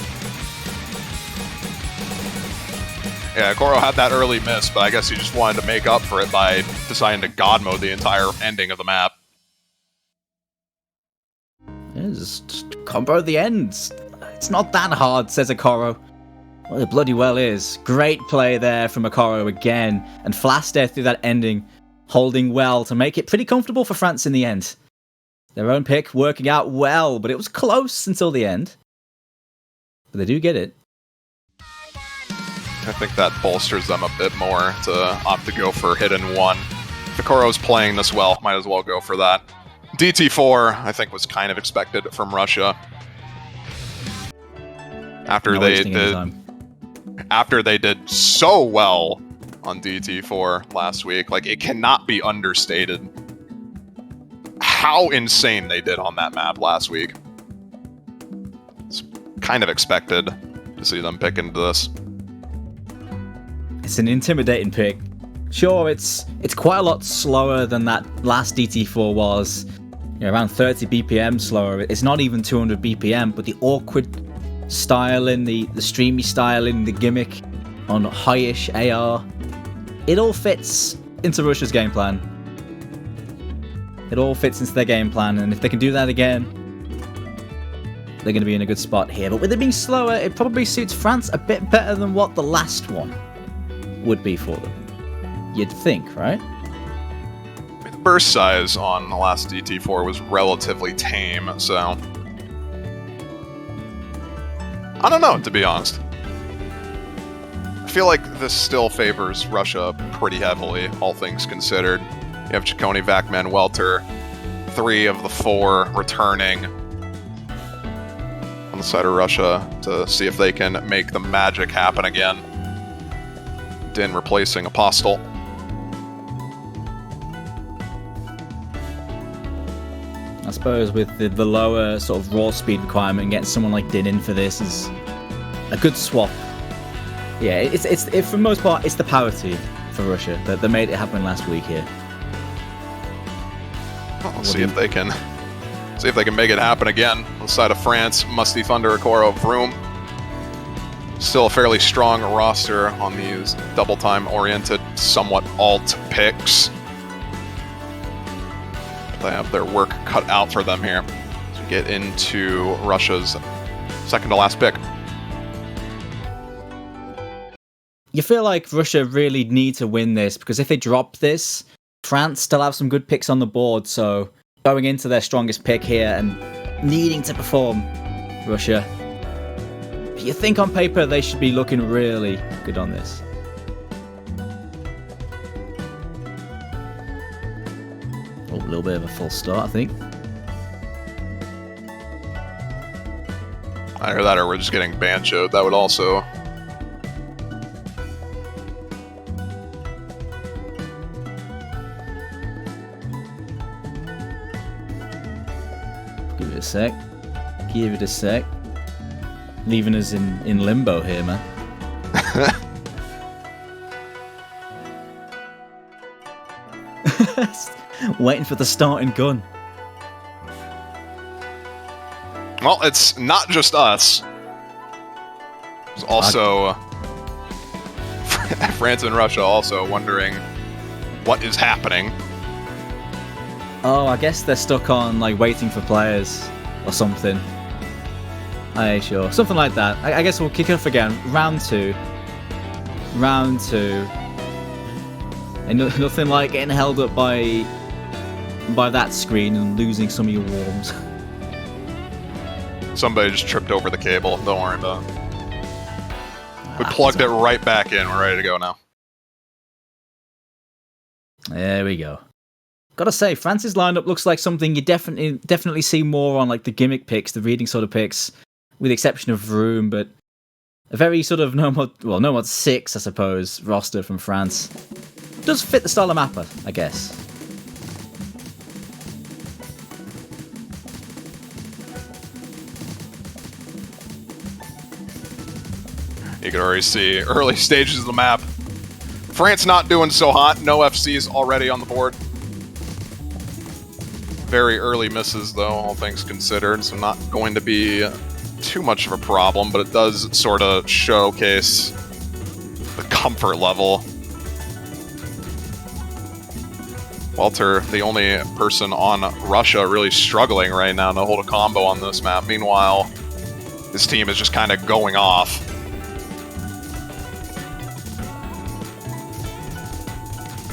Yeah, Koro had that early miss, but I guess he just wanted to make up for it by deciding to God mode the entire ending of the map. Just combo at the end. It's not that hard, says Akoro. Well, it bloody well is. Great play there from Akoro again. And Flashta through that ending, holding well to make it pretty comfortable for France in the end. Their own pick working out well, but it was close until the end. But they do get it. I think that bolsters them a bit more to opt to go for hidden one. If Akoro's playing this well, might as well go for that. DT4, I think, was kind of expected from Russia. After they did so well on DT4 last week, like, it cannot be understated how insane they did on that map last week. It's kind of expected to see them pick into this. It's an intimidating pick. Sure, it's quite a lot slower than that last DT4 was. You know, around 30 BPM slower. It's not even 200 BPM, but the awkward styling, the streamy styling, the gimmick on high-ish AR, it all fits into Russia's game plan. It all fits into their game plan, and if they can do that again, they're going to be in a good spot here. But with it being slower, it probably suits France a bit better than what the last one would be for them. You'd think, right? The burst size on the last DT4 was relatively tame, so I don't know, to be honest. I feel like this still favors Russia pretty heavily, all things considered. You have Chaconi, Vakman, Welter, 3 of the 4 returning on the side of Russia to see if they can make the magic happen again. Din replacing Apostle. I suppose with the lower sort of raw speed requirement, getting someone like Din in for this is a good swap. Yeah, it's for the most part, it's the power team for Russia that made it happen last week here. Well, let's see if they can make it happen again. On the side of France, Musty Thunder, Akoro, Vroom. Still a fairly strong roster on these double time oriented, somewhat alt picks. They have their work cut out for them here to get into Russia's second to last pick. You feel like Russia really need to win this, because if they drop this, France still have some good picks on the board, so going into their strongest pick here and needing to perform, Russia, you think on paper they should be looking really good on this. Oh, a little bit of a false start, I think. Either that or we're just getting banjoed. That would also... Give it a sec. Give it a sec. Leaving us in limbo here, man. Waiting for the starting gun. Well, it's not just us. Also, France and Russia also wondering what is happening. Oh, I guess they're stuck on like waiting for players or something. Aye, sure, something like that. I guess we'll kick it off again. Round two. And nothing like getting held up by that screen and losing some of your warms. Somebody just tripped over the cable. Don't worry about it. We plugged it right back in. We're ready to go now. There we go. Gotta say, France's lineup looks like something you definitely see more on like the gimmick picks, the reading sort of picks, with the exception of Vroom, but a very sort of no mod 6, I suppose, roster from France. Does fit the style of mapper, I guess. You can already see early stages of the map. France not doing so hot. No FCs already on the board. Very early misses, though, all things considered, so not going to be too much of a problem, but it does sort of showcase the comfort level. Welter, the only person on Russia really struggling right now to hold a combo on this map. Meanwhile, this team is just kind of going off.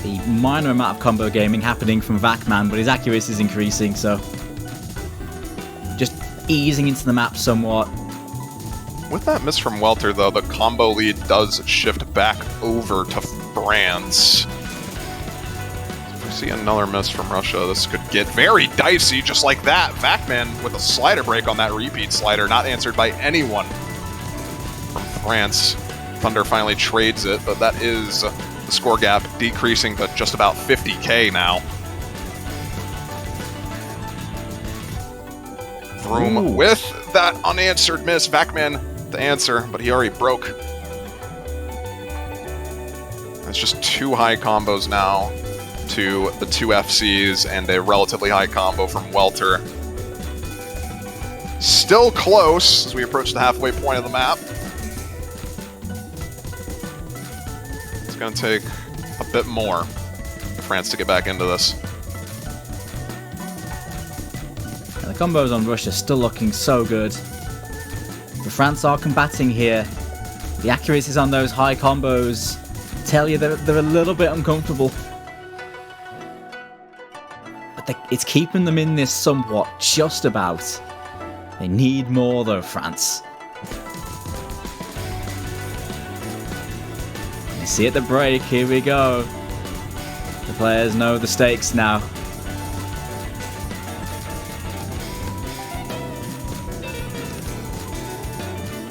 The minor amount of combo gaming happening from Vacman, but his accuracy is increasing, so just easing into the map somewhat. With that miss from Welter, though, the combo lead does shift back over to France. If we see another miss from Russia, this could get very dicey, just like that. Vacman with a slider break on that repeat slider, not answered by anyone from France. Thunder finally trades it, but that is the score gap decreasing to just about 50k now. Vroom with that unanswered miss. Vacman the answer, but he already broke. It's just two high combos now to the two FCs and a relatively high combo from Welter. Still close as we approach the halfway point of the map. It's going to take a bit more for France to get back into this. And the combos on Russia still looking so good. The France are combating here. The accuracies on those high combos tell you they're a little bit uncomfortable. But it's keeping them in this somewhat, just about. They need more though, France. You see at the break, here we go. The players know the stakes now.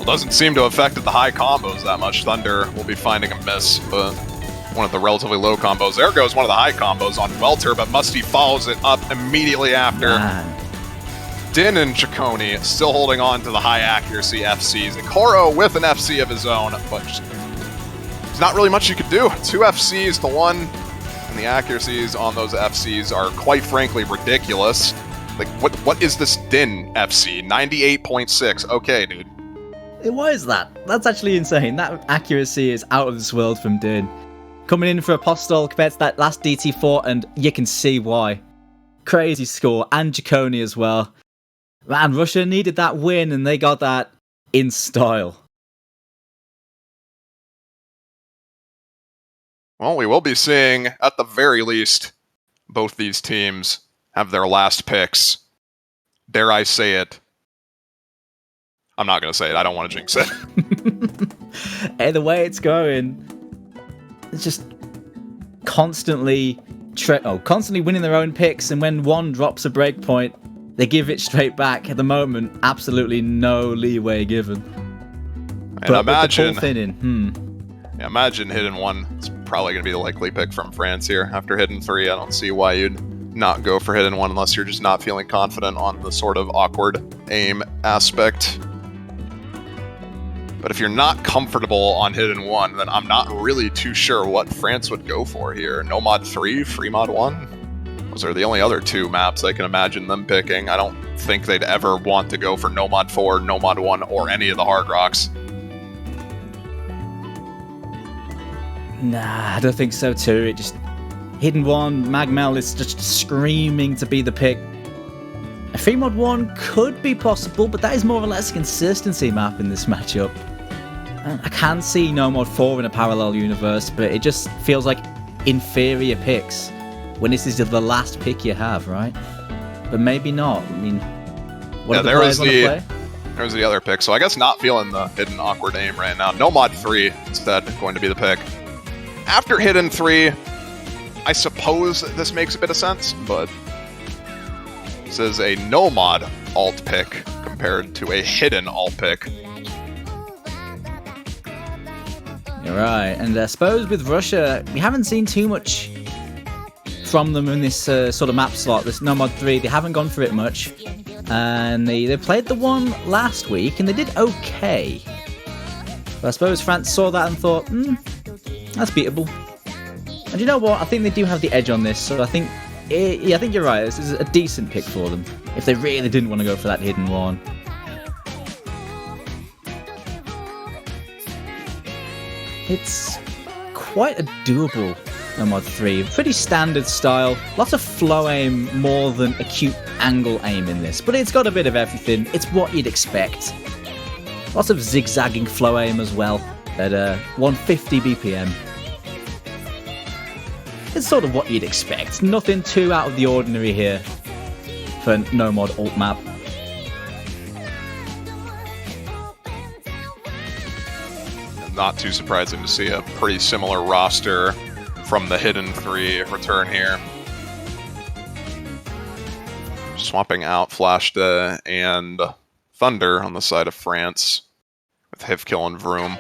Doesn't seem to have affected the high combos that much. Thunder will be finding a miss, but one of the relatively low combos. There goes one of the high combos on Welter, but Musty follows it up immediately after. Man. Din and Chaconi still holding on to the high accuracy FCs. And Koro with an FC of his own, but just, there's not really much you could do. 2 FCs to 1, and the accuracies on those FCs are quite frankly ridiculous. Like, what is this Din FC? 98.6. Okay, dude. Why is that? That's actually insane. That accuracy is out of this world from Din. Coming in for Apostle compared to that last DT4, and you can see why. Crazy score, and Jaconi as well. Man, Russia needed that win, and they got that in style. Well, we will be seeing, at the very least, both these teams have their last picks. Dare I say it? I'm not going to say it. I don't want to jinx it. Hey, the way it's going, it's just constantly winning their own picks, and when one drops a breakpoint, they give it straight back. At the moment, absolutely no leeway given. And but imagine, with the thin imagine Hidden 1. It's probably going to be the likely pick from France here. After Hidden 3, I don't see why you'd not go for Hidden 1 unless you're just not feeling confident on the sort of awkward aim aspect. But if you're not comfortable on Hidden 1, then I'm not really too sure what France would go for here. No Mod 3, Free Mod 1? Those are the only other 2 maps I can imagine them picking. I don't think they'd ever want to go for No Mod 4, No Mod 1, or any of the Hard Rocks. Nah, I don't think so too. It just Hidden 1, Magmel is just screaming to be the pick. A 3-mod 1 could be possible, but that is more or less a consistency map in this matchup. I can see No Mod 4 in a parallel universe, but it just feels like inferior picks when this is the last pick you have, right? But maybe not. I mean, what do the players want to play? There's the other pick, so I guess not feeling the hidden awkward aim right now. No Mod 3 instead going to be the pick. After Hidden 3, I suppose this makes a bit of sense, but this is a no mod alt pick compared to a hidden alt pick. You're right, and I suppose with Russia, we haven't seen too much from them in this sort of map slot, this No Mod 3. They haven't gone for it much, and they played the one last week, and they did okay. But I suppose France saw that and thought, that's beatable. And you know what? I think they do have the edge on this, so I think you're right. This is a decent pick for them if they really didn't want to go for that hidden one. It's quite a doable No Mod 3. Pretty standard style. Lots of flow aim more than acute angle aim in this, but it's got a bit of everything. It's what you'd expect. Lots of zigzagging flow aim as well at 150 BPM. It's sort of what you'd expect. Nothing too out of the ordinary here for No Mod alt map. Not too surprising to see a pretty similar roster from the Hidden 3 return here. Swapping out Flashda and Thunder on the side of France with Hivkill and Vroom.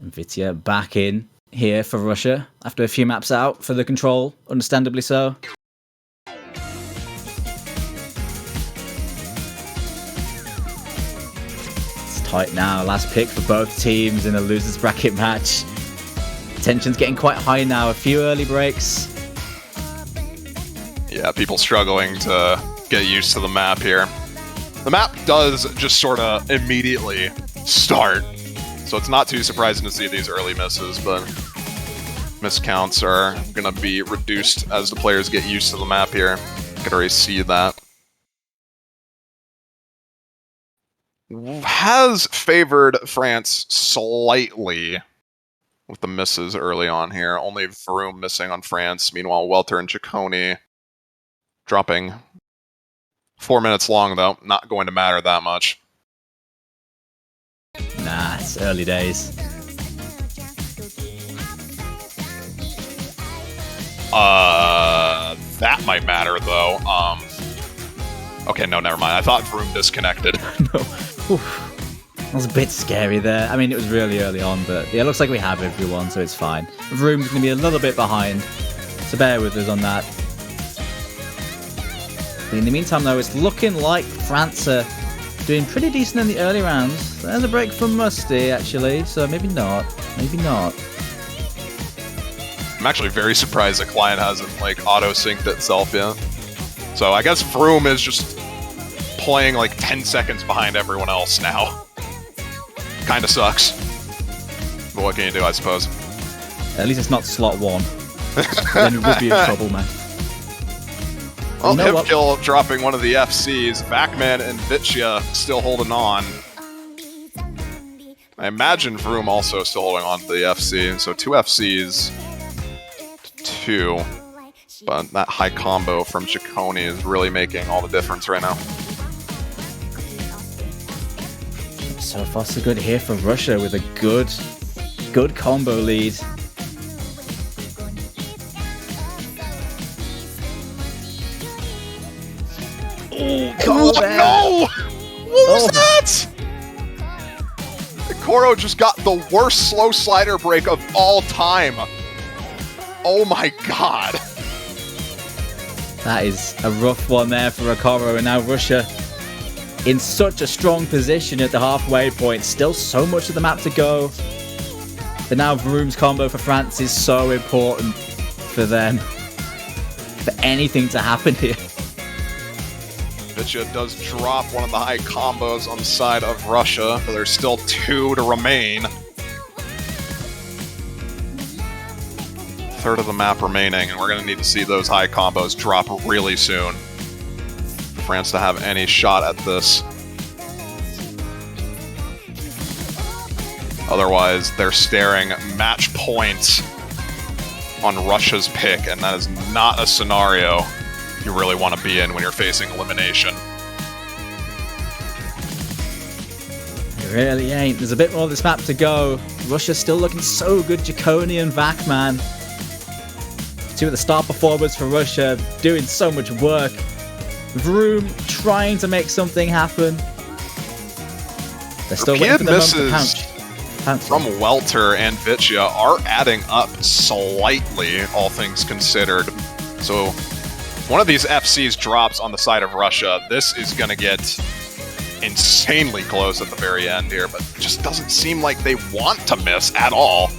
Vitya back in here for Russia after a few maps out for the control, understandably so. It's tight now, last pick for both teams in a losers bracket match. Tension's getting quite high now, a few early breaks. Yeah, people struggling to get used to the map here. The map does just sort of immediately start. So it's not too surprising to see these early misses, but miscounts are going to be reduced as the players get used to the map here. You can already see that. Has favored France slightly with the misses early on here. Only Vroom missing on France. Meanwhile, Welter and Ciccone dropping 4 minutes long, though. Not going to matter that much. Nah, it's early days. That might matter, though. Okay, no, never mind. I thought Vroom disconnected. No. Oof. That was a bit scary there. I mean, it was really early on, but yeah, it looks like we have everyone, so it's fine. Vroom's going to be a little bit behind, so bear with us on that. But in the meantime, though, it's looking like France are doing pretty decent in the early rounds. There's a break from Musty, actually, so maybe not. Maybe not. I'm actually very surprised the client hasn't, like, auto-synced itself yet. So I guess Vroom is just playing, like, 10 seconds behind everyone else now. Kinda sucks. But what can you do, I suppose? At least it's not slot 1. Then it would be in trouble, man. Well, You know Hivkill dropping one of the FCs. Vakman and Vitya still holding on. I imagine Vroom also still holding on to the FC. So 2 FCs to 2. But that high combo from Ciccone is really making all the difference right now. So far, so good here for Russia with a good combo lead. Oh, no! What was that? Koro just got the worst slow slider break of all time. Oh my god. That is a rough one there for Okoro, and now Russia in such a strong position at the halfway point. Still so much of the map to go. But now Vroom's combo for France is so important for them. For anything to happen here. Vitya does drop one of the high combos on the side of Russia, but there's still 2 to remain. Third of the map remaining, and we're going to need to see those high combos drop really soon for France to have any shot at this. Otherwise, they're staring match points on Russia's pick, and that is not a scenario you really want to be in when you're facing elimination. It really ain't. There's a bit more of this map to go. Russia's still looking so good. Chaconi and Vac, man. 2 of the star performers for Russia, doing so much work. Vroom trying to make something happen. They're still waiting for the moment to pounce. From Welter and Vitya are adding up slightly, all things considered. So one of these FCs drops on the side of Russia. This is going to get insanely close at the very end here, but it just doesn't seem like they want to miss at all.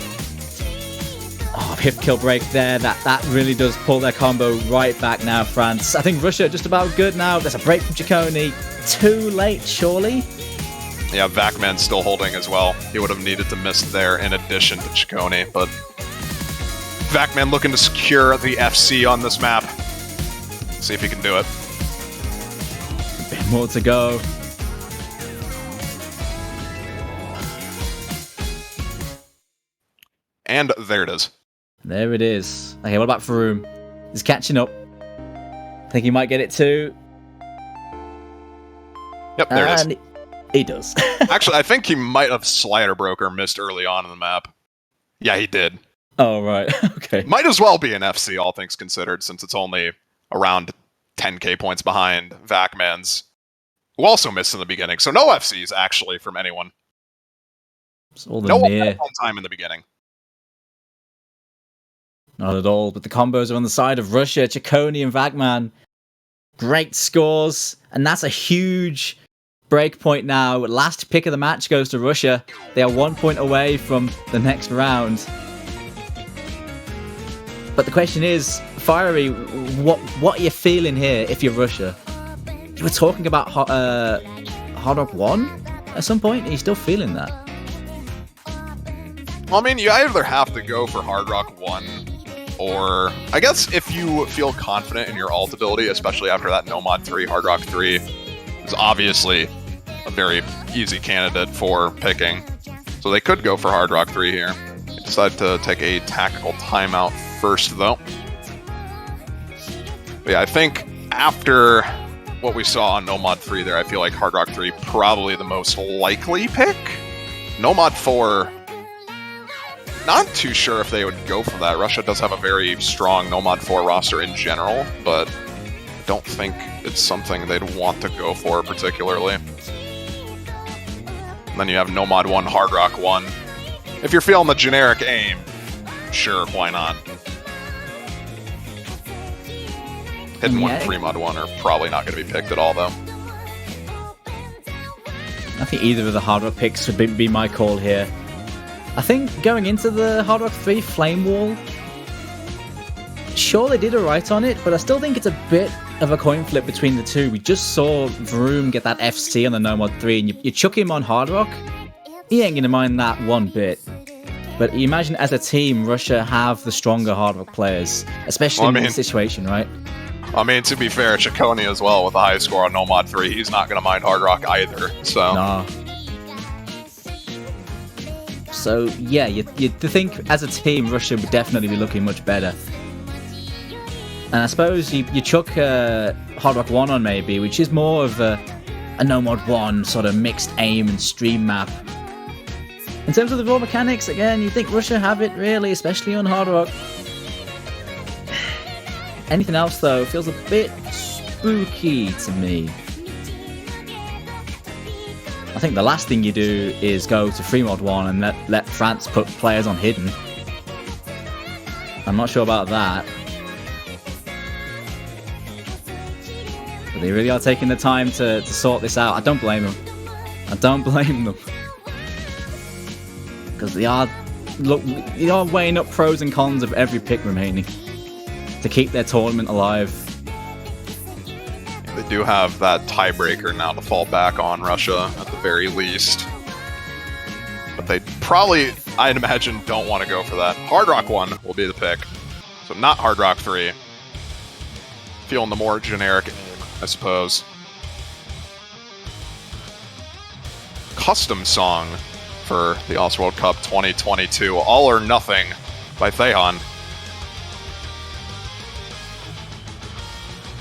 Oh, hip kill break there. That really does pull their combo right back now, France. I think Russia are just about good now. There's a break from Chaconi. Too late, surely? Yeah, Vacman's still holding as well. He would have needed to miss there in addition to Chaconi, but Vacman looking to secure the FC on this map. See if he can do it. A bit more to go. And there it is. There it is. Okay, what about Vroom? He's catching up. I think he might get it too. Yep, there it is. He does. Actually, I think he might have Slider Broker missed early on in the map. Yeah, he did. Oh, right. Okay. Might as well be an FC, all things considered, since it's only around 10k points behind Vacman's, who also missed in the beginning. So no FCs, actually, from anyone. It's all the No near. one time in the beginning. Not at all, but the combos are on the side of Russia. Chaconi and Vagman. Great scores, and that's a huge break point now. Last pick of the match goes to Russia. They are 1 point away from the next round. But the question is, Fiery, what are you feeling here if you're Russia? You were talking about Hard Rock 1 at some point. Are you still feeling that? Well, I mean, you either have to go for Hard Rock 1, or I guess if you feel confident in your ult ability, especially after that Nomad 3, Hard Rock 3 is obviously a very easy candidate for picking. So they could go for Hard Rock 3 here. They decide to take a tactical timeout first, though. But yeah, I think after what we saw on Nomad 3 there, I feel like Hard Rock 3 probably the most likely pick. Nomad 4, not too sure if they would go for that. Russia does have a very strong Nomad 4 roster in general, but I don't think it's something they'd want to go for particularly. And then you have Nomad 1, Hard Rock 1. If you're feeling the generic aim, sure, why not? Hidden 1 and Fremod 1 are probably not going to be picked at all, though. I think either of the Hard Rock picks would be my call here. I think going into the Hard Rock 3 Flame Wall, sure they did alright on it, but I still think it's a bit of a coin flip between the two. We just saw Vroom get that FC on the Nomad 3, and you chuck him on Hard Rock, he ain't going to mind that one bit. But you imagine as a team, Russia have the stronger Hard Rock players, especially in this situation, right? I mean, to be fair, Chaconi as well with a high score on Nomad 3, he's not going to mind Hard Rock either, so... Nah. So, yeah, you think as a team, Russia would definitely be looking much better. And I suppose you chuck Hard Rock 1 on maybe, which is more of a Nomad 1 sort of mixed aim and stream map. In terms of the raw mechanics, again, you think Russia have it really, especially on Hard Rock. Anything else, though, feels a bit spooky to me. I think the last thing you do is go to Fremod 1 and let France put players on Hidden. I'm not sure about that. But they really are taking the time to sort this out. I don't blame them. I don't blame them. Because they are weighing up pros and cons of every pick remaining to keep their tournament alive. They do have that tiebreaker now to fall back on Russia at the very least. But they probably, I'd imagine, don't want to go for that. Hard Rock 1 will be the pick. So not Hard Rock 3. Feeling the more generic name, I suppose. Custom song for the Oz World Cup 2022, All or Nothing by Thehan.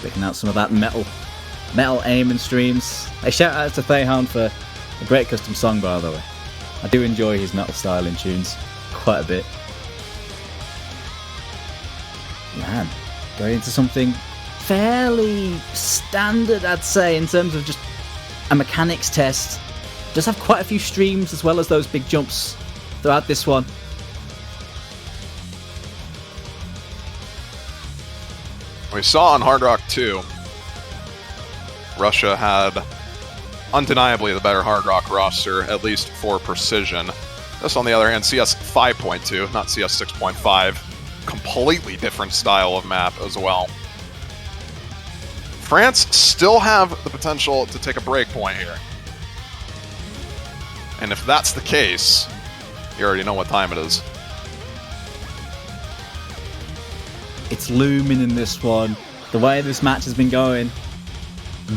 Picking out some of that metal aim and streams. A shout out to Thehan for a great custom song, by the way. I do enjoy his metal style in tunes quite a bit. Man, going into something fairly standard, I'd say, in terms of just a mechanics test. Just have quite a few streams as well as those big jumps throughout this one. We saw on Hard Rock 2, Russia had undeniably the better Hard Rock roster, at least for precision. This, on the other hand, CS 5.2, not CS 6.5. Completely different style of map as well. France still have the potential to take a break point here. And if that's the case, you already know what time it is. It's looming in this one. The way this match has been going,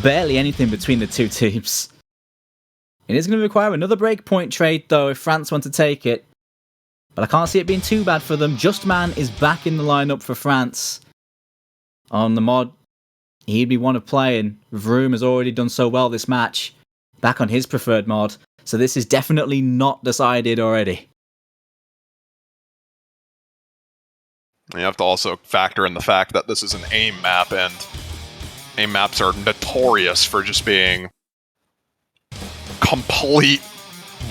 barely anything between the two teams. It is going to require another breakpoint trade, though, if France want to take it. But I can't see it being too bad for them. Just Man is back in the lineup for France. On the mod, he'd be one of playing. Vroom has already done so well this match. Back on his preferred mod. So this is definitely not decided already. You have to also factor in the fact that this is an aim map, and aim maps are notorious for just being complete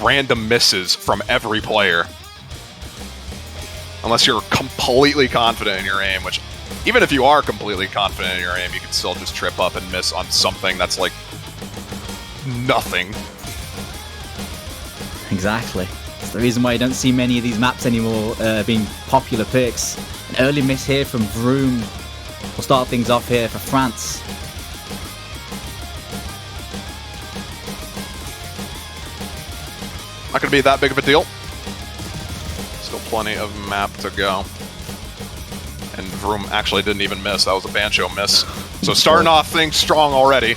random misses from every player. Unless you're completely confident in your aim, which, even if you are completely confident in your aim, you can still just trip up and miss on something that's like nothing. Exactly. It's the reason why you don't see many of these maps anymore being popular picks. An early miss here from Vroom will start things off here for France. Not going to be that big of a deal. Still plenty of map to go. And Vroom actually didn't even miss. That was a Bancho miss. So starting off things strong already.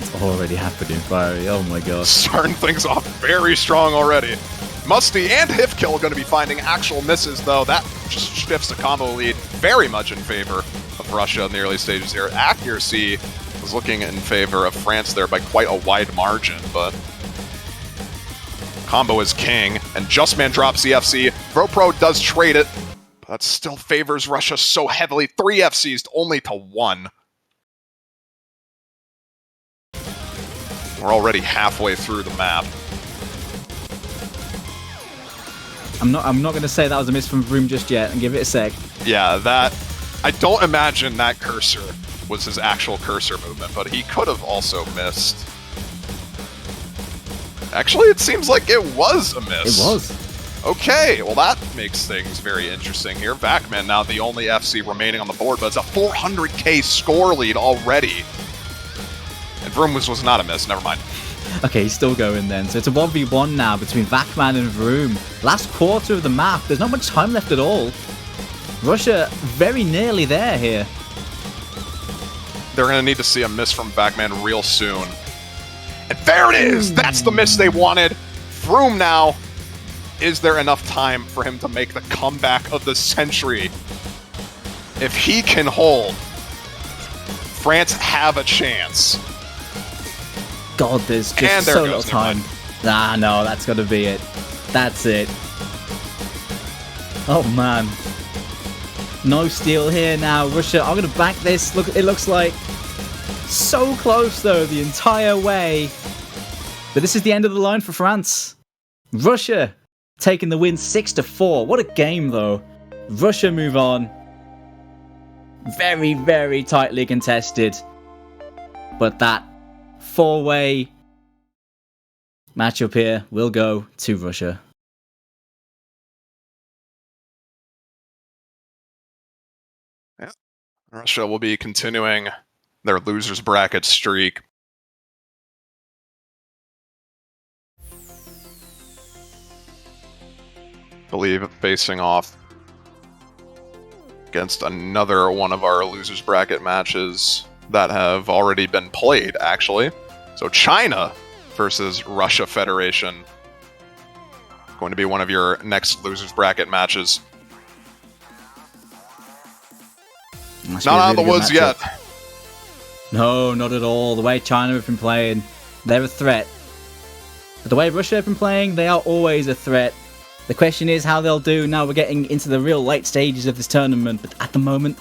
It's already happening, Fiery. Oh my god. Starting things off very strong already. Musty and Hifkill going to be finding actual misses, though. That just shifts the combo lead very much in favor of Russia in the early stages here. Accuracy was looking in favor of France there by quite a wide margin, but combo is king, and Justman drops the FC. VroPro does trade it, but that still favors Russia so heavily. 3 FCs only to 1. We're already halfway through the map. I'm not going to say that was a miss from Vroom just yet, and give it a sec. Yeah, that... I don't imagine that cursor was his actual cursor movement, but he could have also missed. Actually, it seems like it was a miss. It was. Okay, well that makes things very interesting here. Vacman now the only FC remaining on the board, but it's a 400k score lead already. And Vroom was not a miss, never mind. Okay, he's still going then. So it's a 1v1 now between Vacman and Vroom. Last quarter of the map. There's not much time left at all. Russia very nearly there here. They're going to need to see a miss from Vacman real soon. And there it is! That's the miss they wanted. Vroom now. Is there enough time for him to make the comeback of the century? If he can hold, France have a chance. God, there's just so little time. Ah, no, that's got to be it. That's it. Oh, man. No steal here now. Russia are going to back this. Look, it looks like so close, though, the entire way. But this is the end of the line for France. Russia taking the win 6-4. What a game, though. Russia move on. Very, very tightly contested. But that 4-way matchup here will go to Russia. Russia will be continuing their losers bracket streak. Believe facing off against another one of our losers bracket matches that have already been played, actually. So China versus Russia Federation. Going to be one of your next losers bracket matches. That's Not gonna out of be a the really woods good yet. matchup. No, not at all. The way China have been playing, they're a threat. But the way Russia have been playing, they are always a threat. The question is how they'll do now we're getting into the real late stages of this tournament, but at the moment,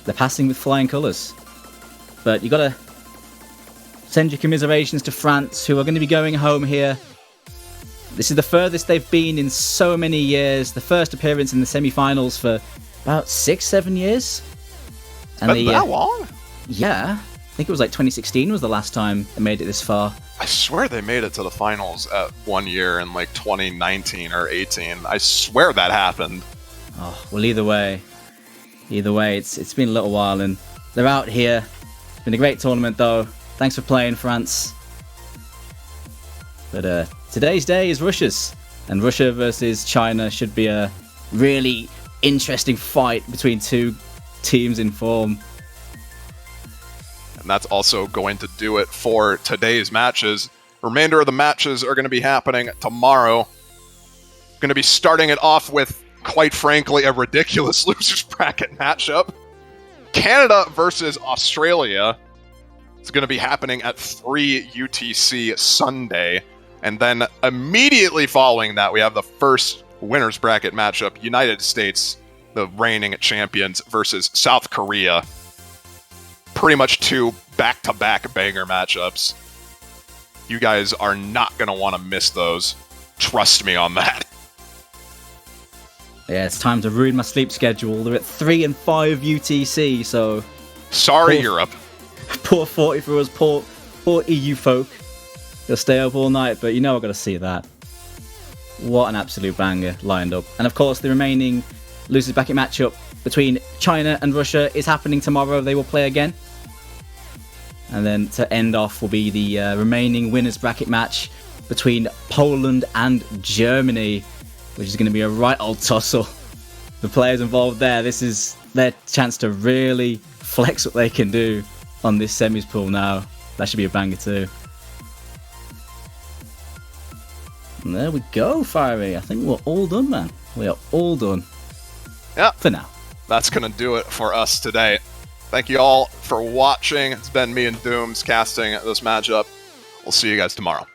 they're passing with flying colours. But you gotta send your commiserations to France, who are going to be going home here. This is the furthest they've been in so many years. The first appearance in the semi-finals for about 6-7 years. And been that long? Yeah. I think it was like 2016 was the last time they made it this far. I swear they made it to the finals at 1 year in like 2019 or 18. I swear that happened. Oh, well, either way, it's been a little while and they're out here. It's been a great tournament though. Thanks for playing, France. But today's day is Russia's, and Russia versus China should be a really interesting fight between two teams in form. And that's also going to do it for today's matches. Remainder of the matches are going to be happening tomorrow. Going to be starting it off with, quite frankly, a ridiculous losers bracket matchup. Canada versus Australia. It's going to be happening at 3 UTC Sunday. And then immediately following that, we have the first winners bracket matchup. United States, the reigning champions, versus South Korea. Pretty much two back-to-back banger matchups. You guys are not going to want to miss those. Trust me on that. Yeah, it's time to ruin my sleep schedule. They're at 3 and 5 UTC, so Sorry, Europe. poor 40 for us, poor EU folk. They'll stay up all night, but you know I've got to see that. What an absolute banger lined up. And of course, the remaining losers bracket matchup between China and Russia is happening tomorrow. They will play again. And then to end off will be the remaining winners bracket match between Poland and Germany, which is going to be a right old tussle. The players involved there, this is their chance to really flex what they can do on this semis pool now. That should be a banger too. And there we go, Fiery. I think we're all done, man. We are all done. Yeah. For now. That's going to do it for us today. Thank you all for watching. It's been me and Dooms casting this matchup. We'll see you guys tomorrow.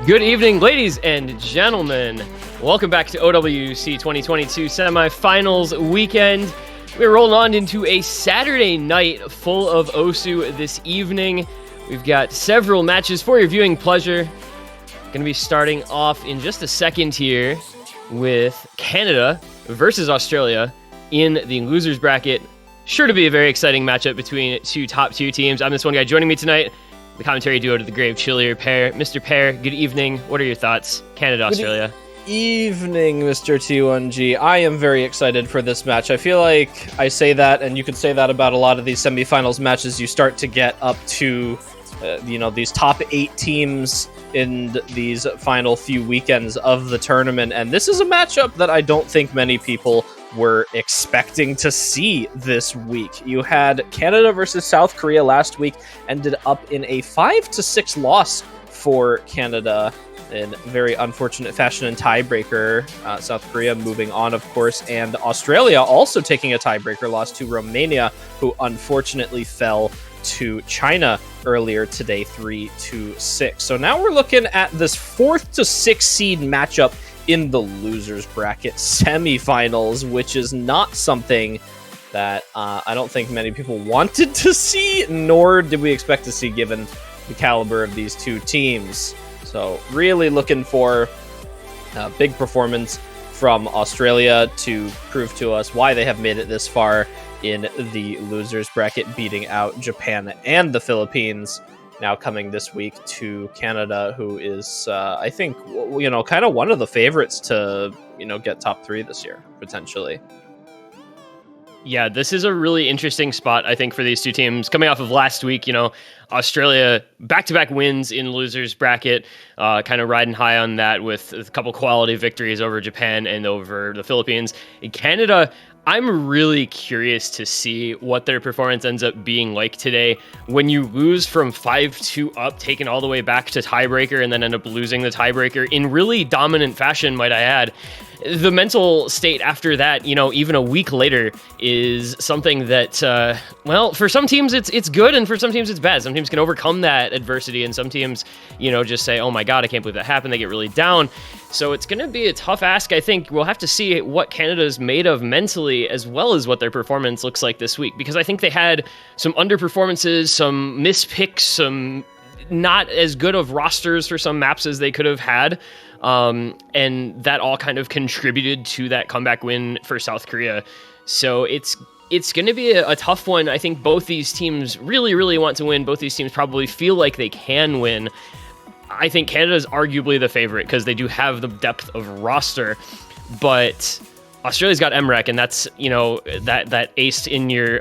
Good evening, ladies and gentlemen. Welcome back to OWC 2022 Semifinals weekend. We're rolling on into a Saturday night full of OSU this evening. We've got several matches for your viewing pleasure. Going to be starting off in just a second here with Canada versus Australia in the losers bracket. Sure to be a very exciting matchup between two top tier teams. I'm this one guy. Joining me tonight, the commentary duo to the Grave Chillier pair. Mr. Pair, good evening. What are your thoughts? Canada, Australia. Evening, Mr. T1G. I am very excited for this match. I feel like I say that, and you could say that about a lot of these semifinals matches. You start to get up to, these top 8 teams in these final few weekends of the tournament, and this is a matchup that I don't think many people were expecting to see this week. You had Canada versus South Korea last week, ended up in a 5-6 loss for Canada in very unfortunate fashion and tiebreaker. South Korea moving on, of course, and Australia also taking a tiebreaker loss to Romania, who unfortunately fell to China earlier today, 3-6. So now we're looking at this 4th to 6th seed matchup in the losers bracket semifinals, which is not something that I don't think many people wanted to see, nor did we expect to see given the caliber of these two teams. So really looking for a big performance from Australia to prove to us why they have made it this far in the losers bracket, beating out Japan and the Philippines. Now coming this week to Canada, who is, I think, kind of one of the favorites to, get top 3 this year, potentially. Yeah, this is a really interesting spot, I think, for these two teams. Coming off of last week, Australia back-to-back wins in losers bracket, kind of riding high on that with a couple quality victories over Japan and over the Philippines. In Canada, I'm really curious to see what their performance ends up being like today. When you lose from 5-2 up, taken all the way back to tiebreaker, and then end up losing the tiebreaker in really dominant fashion, might I add. The mental state after that, even a week later, is something that, for some teams it's good, and for some teams it's bad. Some teams can overcome that adversity, and some teams, just say, oh my God, I can't believe that happened. They get really down. So it's going to be a tough ask. I think we'll have to see what Canada's made of mentally, as well as what their performance looks like this week, because I think they had some underperformances, some mispicks, some not as good of rosters for some maps as they could have had. And that all kind of contributed to that comeback win for South Korea. So it's going to be a tough one. I think both these teams really, really want to win. Both these teams probably feel like they can win. I think Canada is arguably the favorite because they do have the depth of roster, but Australia's got MREC, and that's, that ace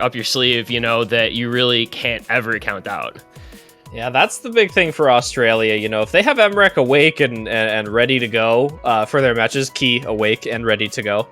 up your sleeve, that you really can't ever count out. Yeah, that's the big thing for Australia. If they have MREC awake and ready to go for their matches, key awake and ready to go,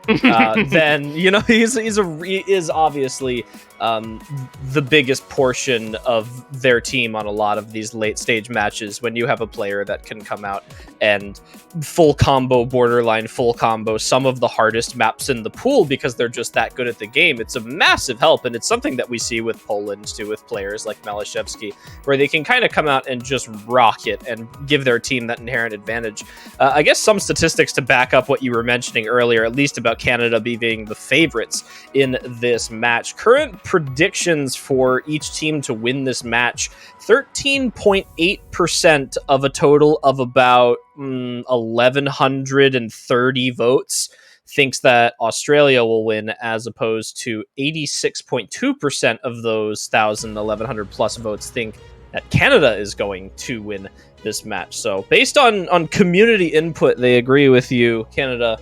then he is obviously the biggest portion of their team on a lot of these late stage matches when you have a player that can come out and full combo, borderline full combo some of the hardest maps in the pool because they're just that good at the game. It's a massive help, and it's something that we see with Poland too, with players like Malashevsky, where they can kind of come out and just rock it and give their team that inherent advantage. I guess some statistics to back up what you were mentioning earlier, at least about Canada being the favorites in this match. Current predictions for each team to win this match: 13.8% of a total of about 1,130 votes thinks that Australia will win, as opposed to 86.2% of those 1,100 plus votes think that Canada is going to win this match. So based on community input, they agree with you. Canada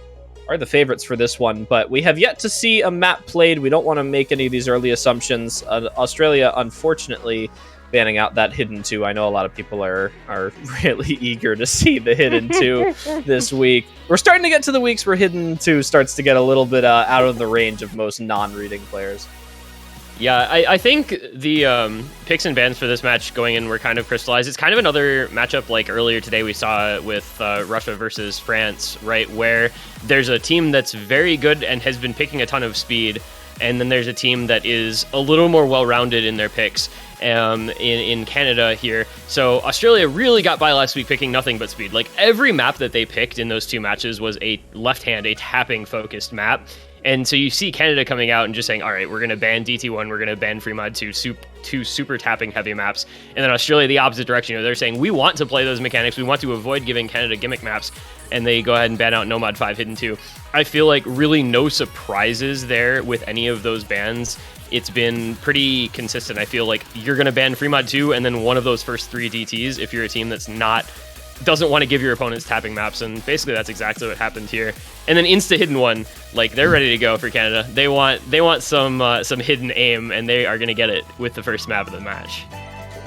are the favorites for this one, but we have yet to see a map played. We don't want to make any of these early assumptions. Australia, unfortunately, banning out that Hidden 2. I know a lot of people are really eager to see the Hidden 2 this week. We're starting to get to the weeks where Hidden 2 starts to get a little bit out of the range of most non-reading players. Yeah, I think the picks and bans for this match going in were kind of crystallized. It's kind of another matchup like earlier today we saw with Russia versus France, right? Where there's a team that's very good and has been picking a ton of speed, and then there's a team that is a little more well-rounded in their picks in Canada here. So Australia really got by last week picking nothing but speed. Like every map that they picked in those two matches was a left-hand, a tapping-focused map. And so you see Canada coming out and just saying, all right, we're going to ban DT1, we're going to ban Fremod, two super tapping heavy maps. And then Australia, the opposite direction. They're saying, we want to play those mechanics. We want to avoid giving Canada gimmick maps. And they go ahead and ban out Nomad 5 Hidden 2. I feel like really no surprises there with any of those bans. It's been pretty consistent. I feel like you're going to ban Fremod 2 and then one of those first 3 DTs if you're a team that's doesn't want to give your opponents tapping maps, and basically that's exactly what happened here. And then insta Hidden 1, like they're ready to go for Canada. They want some hidden aim, and they are going to get it with the first map of the match.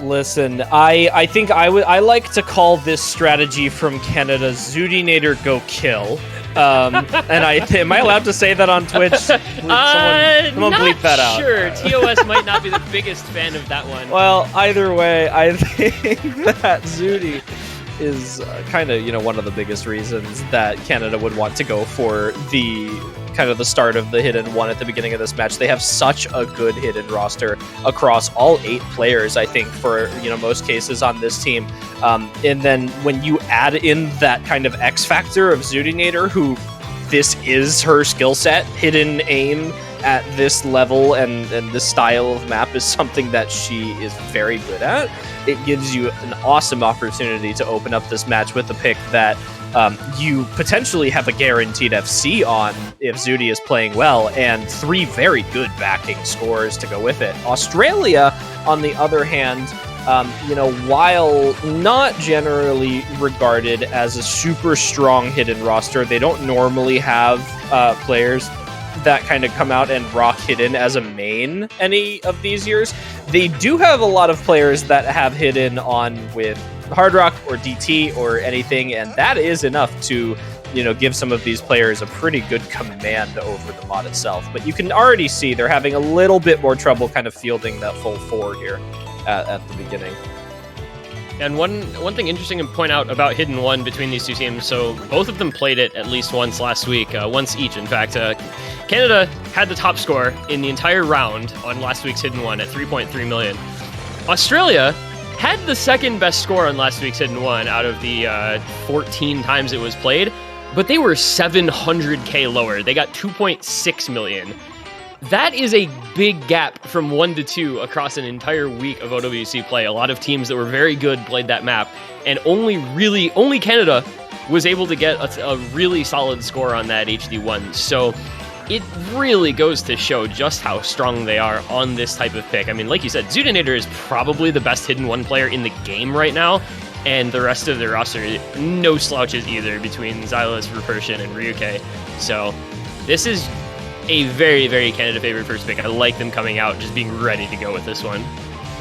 Listen, I think I like to call this strategy from Canada Zoodinator Go Kill. And am I allowed to say that on Twitch? Someone bleep that out. Sure, TOS might not be the biggest fan of that one. Well, either way, I think that Zoody is kind of, one of the biggest reasons that Canada would want to go for the kind of the start of the Hidden 1 at the beginning of this match. They have such a good Hidden roster across all 8 players, I think, for, most cases on this team. And then when you add in that kind of X factor of Zoodinator, who this is her skill set, hidden aim at this level and this style of map is something that she is very good at. It gives you an awesome opportunity to open up this match with a pick that you potentially have a guaranteed FC on if Zoody is playing well, and 3 very good backing scores to go with it. Australia, on the other hand, while not generally regarded as a super strong hidden roster, they don't normally have players that kind of come out and rock hidden as a main any of these years. They do have a lot of players that have hidden on with Hard Rock or DT or anything, and that is enough to give some of these players a pretty good command over the mod itself. But you can already see they're having a little bit more trouble kind of fielding that full 4 here at the beginning. And one thing interesting to point out about Hidden 1 between these two teams, so both of them played it at least once last week, once each, in fact. Canada had the top score in the entire round on last week's Hidden 1 at 3.3 million. Australia had the second best score on last week's Hidden 1 out of the 14 times it was played, but they were 700k lower. They got 2.6 million. That is a big gap from 1 to 2 across an entire week of OWC play. A lot of teams that were very good played that map, and only Canada was able to get a really solid score on that HD1. So it really goes to show just how strong they are on this type of pick. I mean, like you said, Zoodinator is probably the best Hidden 1 player in the game right now, and the rest of their roster, no slouches either between Xylus, Rupertian, and Ryuke. So this is a very, very Canada favorite first pick. I like them coming out, just being ready to go with this one.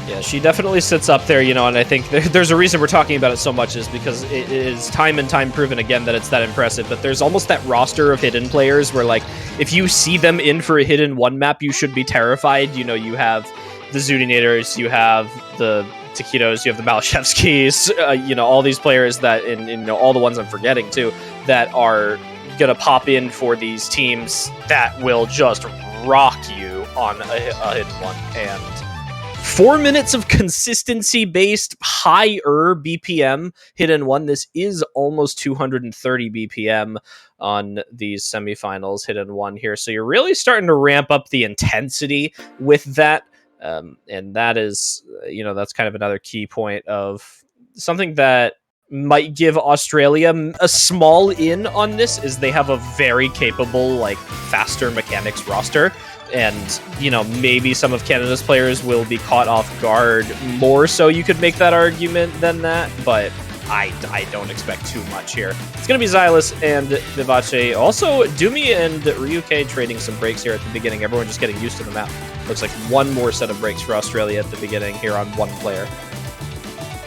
Yeah, she definitely sits up there, and I think there's a reason we're talking about it so much is because it is time and time proven again that it's that impressive. But there's almost that roster of hidden players where, like, if you see them in for a hidden one map, you should be terrified. You have the Zudinators, you have the Taquitos, you have the Malashevskis, all these players that, and all the ones I'm forgetting too, that are gonna pop in for these teams that will just rock you on a hidden one. And 4 minutes of consistency-based higher BPM hidden one. This is almost 230 BPM on these semifinals hidden one here. So you're really starting to ramp up the intensity with that. And that is, that's kind of another key point of something that might give Australia a small in on this is they have a very capable, like, faster mechanics roster. And, maybe some of Canada's players will be caught off guard more so you could make that argument than that, but I don't expect too much here. It's going to be Xylus and Vivace. Also, Dumi and Ryuke trading some breaks here at the beginning. Everyone just getting used to the map. Looks like one more set of breaks for Australia at the beginning here on one player.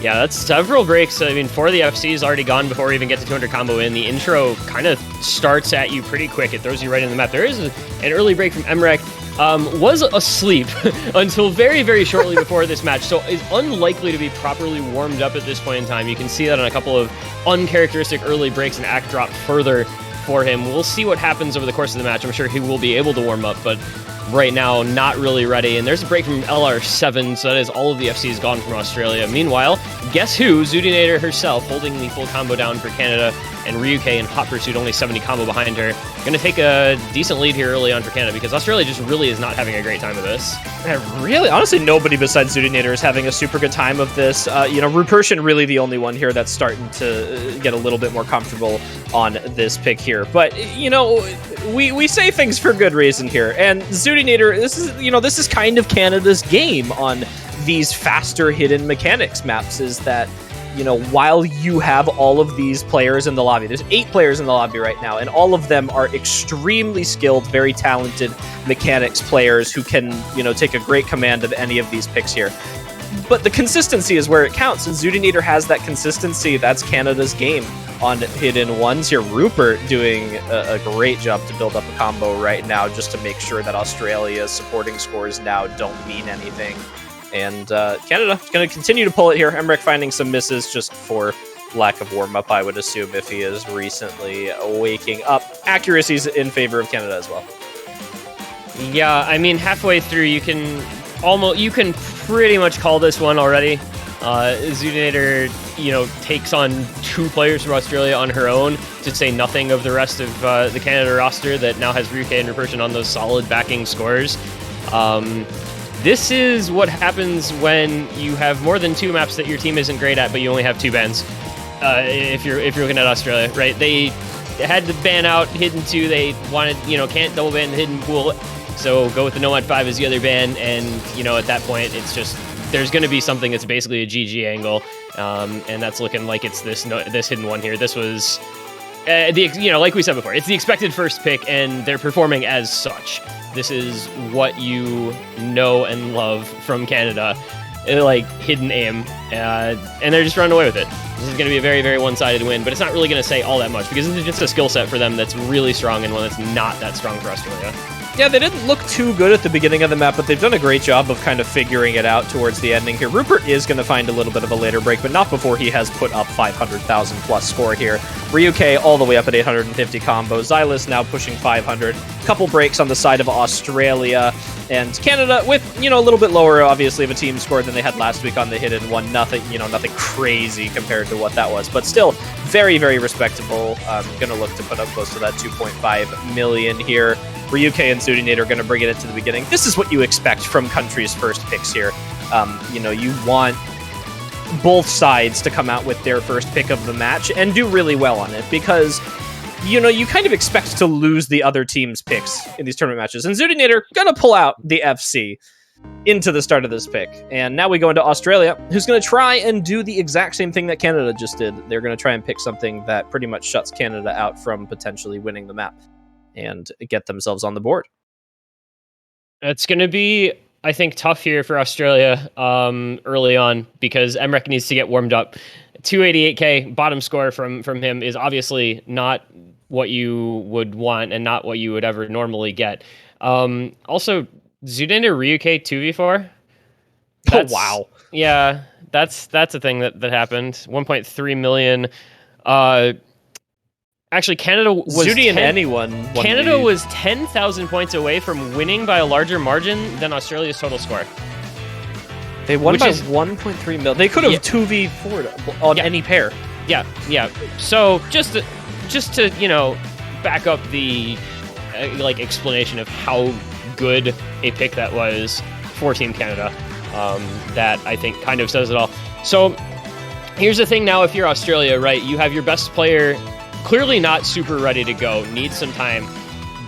Yeah, that's several breaks. I mean, 4 of the FC's already gone before we even get to 200 combo in. The intro kind of starts at you pretty quick. It throws you right in the map. There is an early break from Emrek. Was asleep until very, very shortly before this match, so is unlikely to be properly warmed up at this point in time. You can see that on a couple of uncharacteristic early breaks and act drop further for him. We'll see what happens over the course of the match. I'm sure he will be able to warm up, but right now, not really ready. And there's a break from LR7, so that is all of the FC's gone from Australia. Meanwhile, guess who? Zudinator herself holding the full combo down for Canada, and Ryuke in hot pursuit, only 70 combo behind her. Gonna take a decent lead here early on for Canada because Australia just really is not having a great time of this. Really, honestly, nobody besides Zudinator is having a super good time of this. Rupertian really the only one here that's starting to get a little bit more comfortable on this pick here. But, we say things for good reason here. And Zudinator, this is kind of Canada's game on these faster hidden mechanics maps, is that, while you have all of these players in the lobby, there's 8 players in the lobby right now, and all of them are extremely skilled, very talented mechanics players who can, take a great command of any of these picks here. But the consistency is where it counts, and Zudinator has that consistency. That's Canada's game on hidden ones here. Rupert doing a great job to build up a combo right now just to make sure that Australia's supporting scores now don't mean anything. And Canada is going to continue to pull it here. Emrek finding some misses just for lack of warm-up, I would assume, if he is recently waking up. Accuracy's in favor of Canada as well. Yeah, I mean, halfway through, you can pretty much call this one already. Zudinator, takes on 2 players from Australia on her own, to say nothing of the rest of the Canada roster that now has Ryuke and Rupertian on those solid backing scores. This is what happens when you have more than 2 maps that your team isn't great at, but you only have 2 bans. If you're looking at Australia, right? They had to ban out Hidden 2. They wanted, can't double ban the Hidden Pool, so go with the Nomad 5 as the other ban. And at that point, it's just there's going to be something that's basically a GG angle, and that's looking like it's this Hidden one here. This was like we said before, it's the expected first pick, and they're performing as such. This is what you know and love from Canada, like hidden aim, and they're just running away with it. This is going to be a very, very one-sided win, but it's not really going to say all that much because it's just a skill set for them that's really strong and one that's not that strong for Australia. Yeah, they didn't look too good at the beginning of the map, but they've done a great job of kind of figuring it out towards the ending here. Rupert is going to find a little bit of a later break, but not before he has put up 500,000 plus score here. Ryuke all the way up at 850 combo. Xylus now pushing 500. Couple breaks on the side of Australia. And Canada with, a little bit lower, obviously, of a team score than they had last week on the hidden one. Nothing crazy compared to what that was, but still very, very respectable. Going to look to put up close to that 2.5 million here. Ryuke and Zudinator are going to bring it into the beginning. This is what you expect from country's first picks here. You want both sides to come out with their first pick of the match and do really well on it because, you kind of expect to lose the other team's picks in these tournament matches. And Zudinator going to pull out the FC into the start of this pick. And now we go into Australia, who's going to try and do the exact same thing that Canada just did. They're going to try and pick something that pretty much shuts Canada out from potentially winning the map and get themselves on the board. It's going to be I think, tough here for Australia early on because Emrek needs to get warmed up. 288k bottom score from him is obviously not what you would want and not what you would ever normally get. Also, Zudender Ryuke 2v4. Oh, wow. Yeah, that's a thing that happened. 1.3 million. Actually, Canada was Zudi and anyone. Canada was 10,000 points away from winning by a larger margin than Australia's total score. They won Which by is- 1.3 mil. They could have Yeah. 2v4'd on any pair. Yeah. So just to back up the explanation of how good a pick that was for Team Canada, that I think kind of says it all. So here's the thing now: if you're Australia, right, you have your best player clearly not super ready to go, needs some time.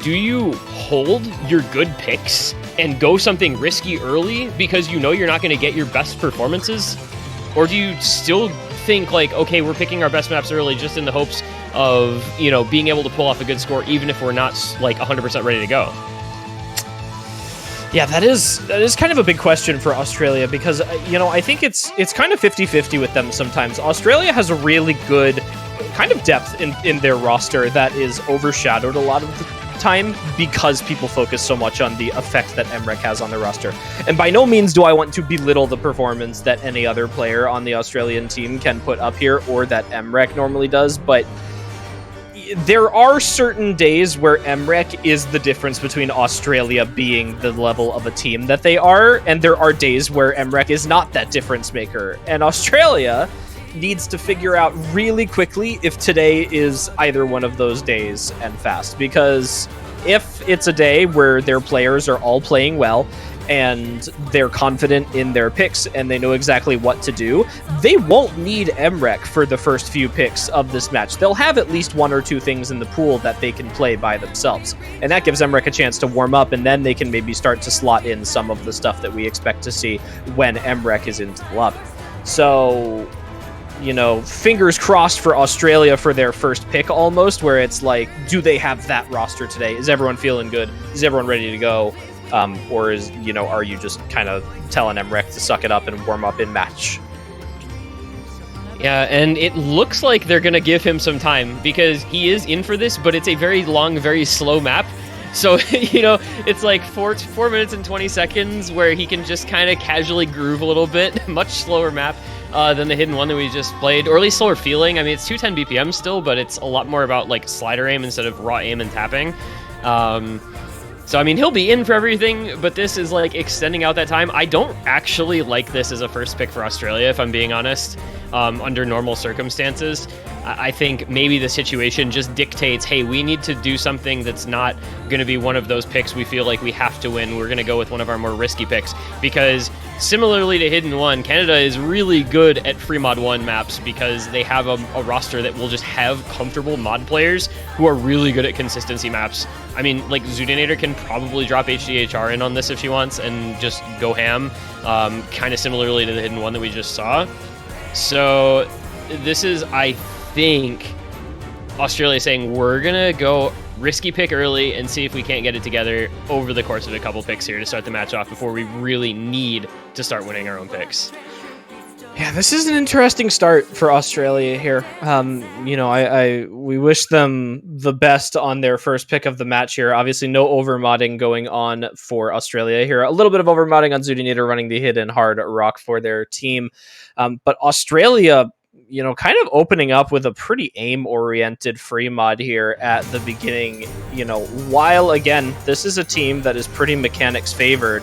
Do you hold your good picks and go something risky early because you know you're not going to get your best performances? Or do you still think okay, we're picking our best maps early just in the hopes of, being able to pull off a good score even if we're not 100% ready to go? Yeah, that is kind of a big question for Australia because, I think it's kind of 50-50 with them sometimes. Australia has a really good kind of depth in their roster that is overshadowed a lot of the time because people focus so much on the effect that Emrek has on their roster. And by no means do I want to belittle the performance that any other player on the Australian team can put up here or that Emrek normally does, but there are certain days where Emrek is the difference between Australia being the level of a team that they are, and there are days where Emrek is not that difference maker. And Australia needs to figure out really quickly if today is either one of those days and fast. Because if it's a day where their players are all playing well and they're confident in their picks and they know exactly what to do, they won't need Emrek for the first few picks of this match. They'll have at least one or two things in the pool that they can play by themselves. And that gives Emrek a chance to warm up, and then they can maybe start to slot in some of the stuff that we expect to see when Emrek is into the lobby. So, fingers crossed for Australia for their first pick almost, where it's do they have that roster today? Is everyone feeling good? Is everyone ready to go? Or is, are you just kind of telling Emrek to suck it up and warm up in match? Yeah, and it looks like they're going to give him some time because he is in for this, but it's a very long, very slow map. So, it's 4 minutes and 20 seconds where he can just kind of casually groove a little bit. Much slower map than the hidden one that we just played, or at least slower feeling. I mean, it's 210 BPM still, but it's a lot more about slider aim instead of raw aim and tapping. So, I mean, he'll be in for everything, but this is extending out that time. I don't actually like this as a first pick for Australia, if I'm being honest, under normal circumstances. I think maybe the situation just dictates, hey, we need to do something that's not going to be one of those picks we feel like we have to win. We're going to go with one of our more risky picks because similarly to Hidden 1, Canada is really good at free mod 1 maps because they have a roster that will just have comfortable mod players who are really good at consistency maps. I mean, Zudinator can probably drop HDHR in on this if she wants and just go ham, kind of similarly to the Hidden 1 that we just saw. So this is, I think, Australia saying we're going to go risky pick early and see if we can't get it together over the course of a couple picks here to start the match off before we really need to start winning our own picks. Yeah, this is an interesting start for Australia here. We wish them the best on their first pick of the match here. Obviously, no overmodding going on for Australia here. A little bit of overmodding on Zudinator running the hidden hard rock for their team. But Australia, kind of opening up with a pretty aim-oriented free mod here at the beginning. While, again, this is a team that is pretty mechanics favored,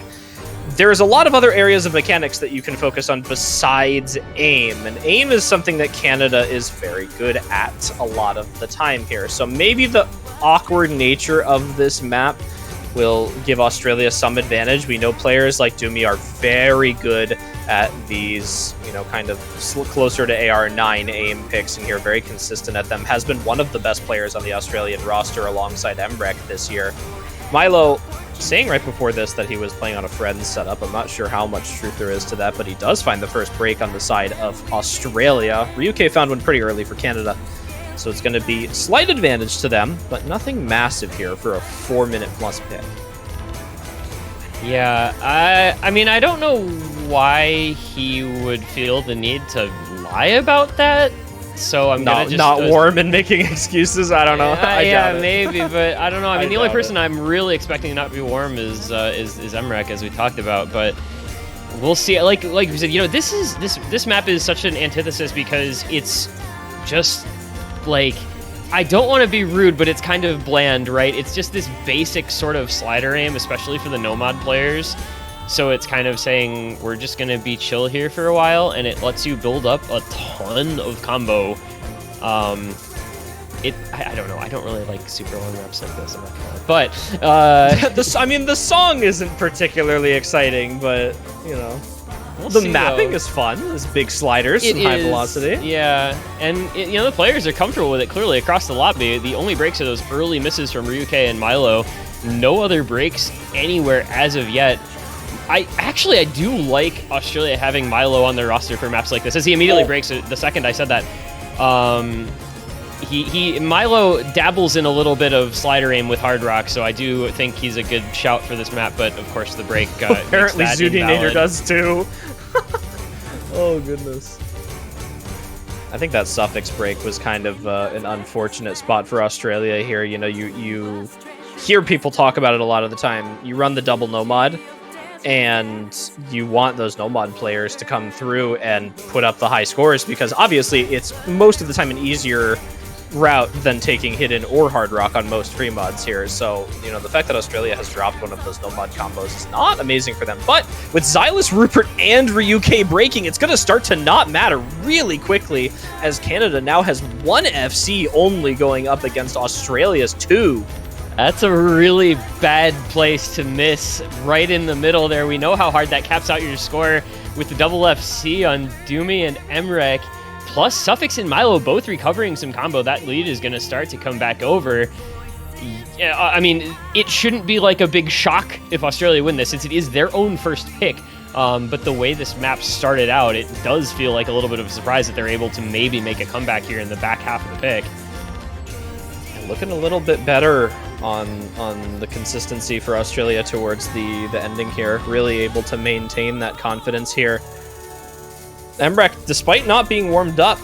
there's a lot of other areas of mechanics that you can focus on besides aim, and aim is something that Canada is very good at a lot of the time here. So maybe the awkward nature of this map will give Australia some advantage. We know players like Doomy are very good at these, kind of closer to AR9 aim picks, and here very consistent at them. Has been one of the best players on the Australian roster alongside Emrek this year. Milo saying right before this that he was playing on a friend's setup. I'm not sure how much truth there is to that, but he does find the first break on the side of Australia. Ryuke found one pretty early for Canada, so it's going to be slight advantage to them, but nothing massive here for a 4-minute plus pick. Yeah, I mean, I don't know why he would feel the need to lie about that. So I'm gonna just not warm and making excuses. I don't know. I doubt it. maybe, but I don't know. I mean, the only doubt person I'm really expecting to not be warm is Emrek, as we talked about. But we'll see. Like you said, this map is such an antithesis because it's just like, I don't want to be rude, but it's kind of bland, right? It's just this basic sort of slider aim, especially for the Nomad players. So it's kind of saying, we're just going to be chill here for a while, and it lets you build up a ton of combo. I don't know. I don't really like super long maps like this, I'm not gonna lie. But, I mean, the song isn't particularly exciting, but, we'll the see, mapping though. is fun. There's big sliders, some high velocity. Yeah, and the players are comfortable with it clearly across the lobby. The only breaks are those early misses from Ryuke and Milo. No other breaks anywhere as of yet. I do like Australia having Milo on their roster for maps like this, as he immediately breaks it the second I said that. Milo dabbles in a little bit of slider aim with Hard Rock, so I do think he's a good shout for this map, but of course the break Apparently makes that Zudinator invalid. does too. Oh goodness. I think that suffix break was kind of an unfortunate spot for Australia here. You hear people talk about it a lot of the time. You run the double Nomad, and you want those Nomad players to come through and put up the high scores, because obviously it's most of the time an easier route than taking Hidden or Hard Rock on most free mods here. So, the fact that Australia has dropped one of those Nomad combos is not amazing for them. But with Xylus, Rupert, and Ryuke breaking, it's going to start to not matter really quickly, as Canada now has one FC only going up against Australia's 2. That's a really bad place to miss, right in the middle there. We know how hard that caps out your score with the double FC on Doomy and Emrek, plus Suffix and Milo both recovering some combo. That lead is going to start to come back over. Yeah, I mean, it shouldn't be like a big shock if Australia win this, since it is their own first pick. But the way this map started out, it does feel like a little bit of a surprise that they're able to maybe make a comeback here in the back half of the pick. Looking a little bit better on the consistency for Australia towards the ending here. Really able to maintain that confidence here. Emrek, despite not being warmed up,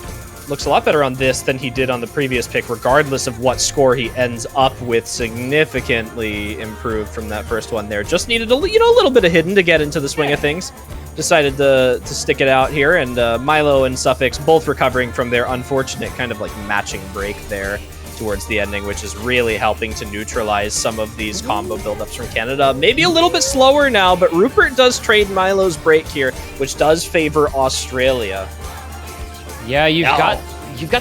looks a lot better on this than he did on the previous pick, regardless of what score he ends up with. Significantly improved from that first one there. Just needed a little bit of Hidden to get into the swing of things. Decided to stick it out here, and Milo and Suffix both recovering from their unfortunate kind of like matching break there towards the ending, which is really helping to neutralize some of these combo buildups from Canada. Maybe a little bit slower now, but Rupert does trade Milo's break here, which does favor Australia. Yeah, you've got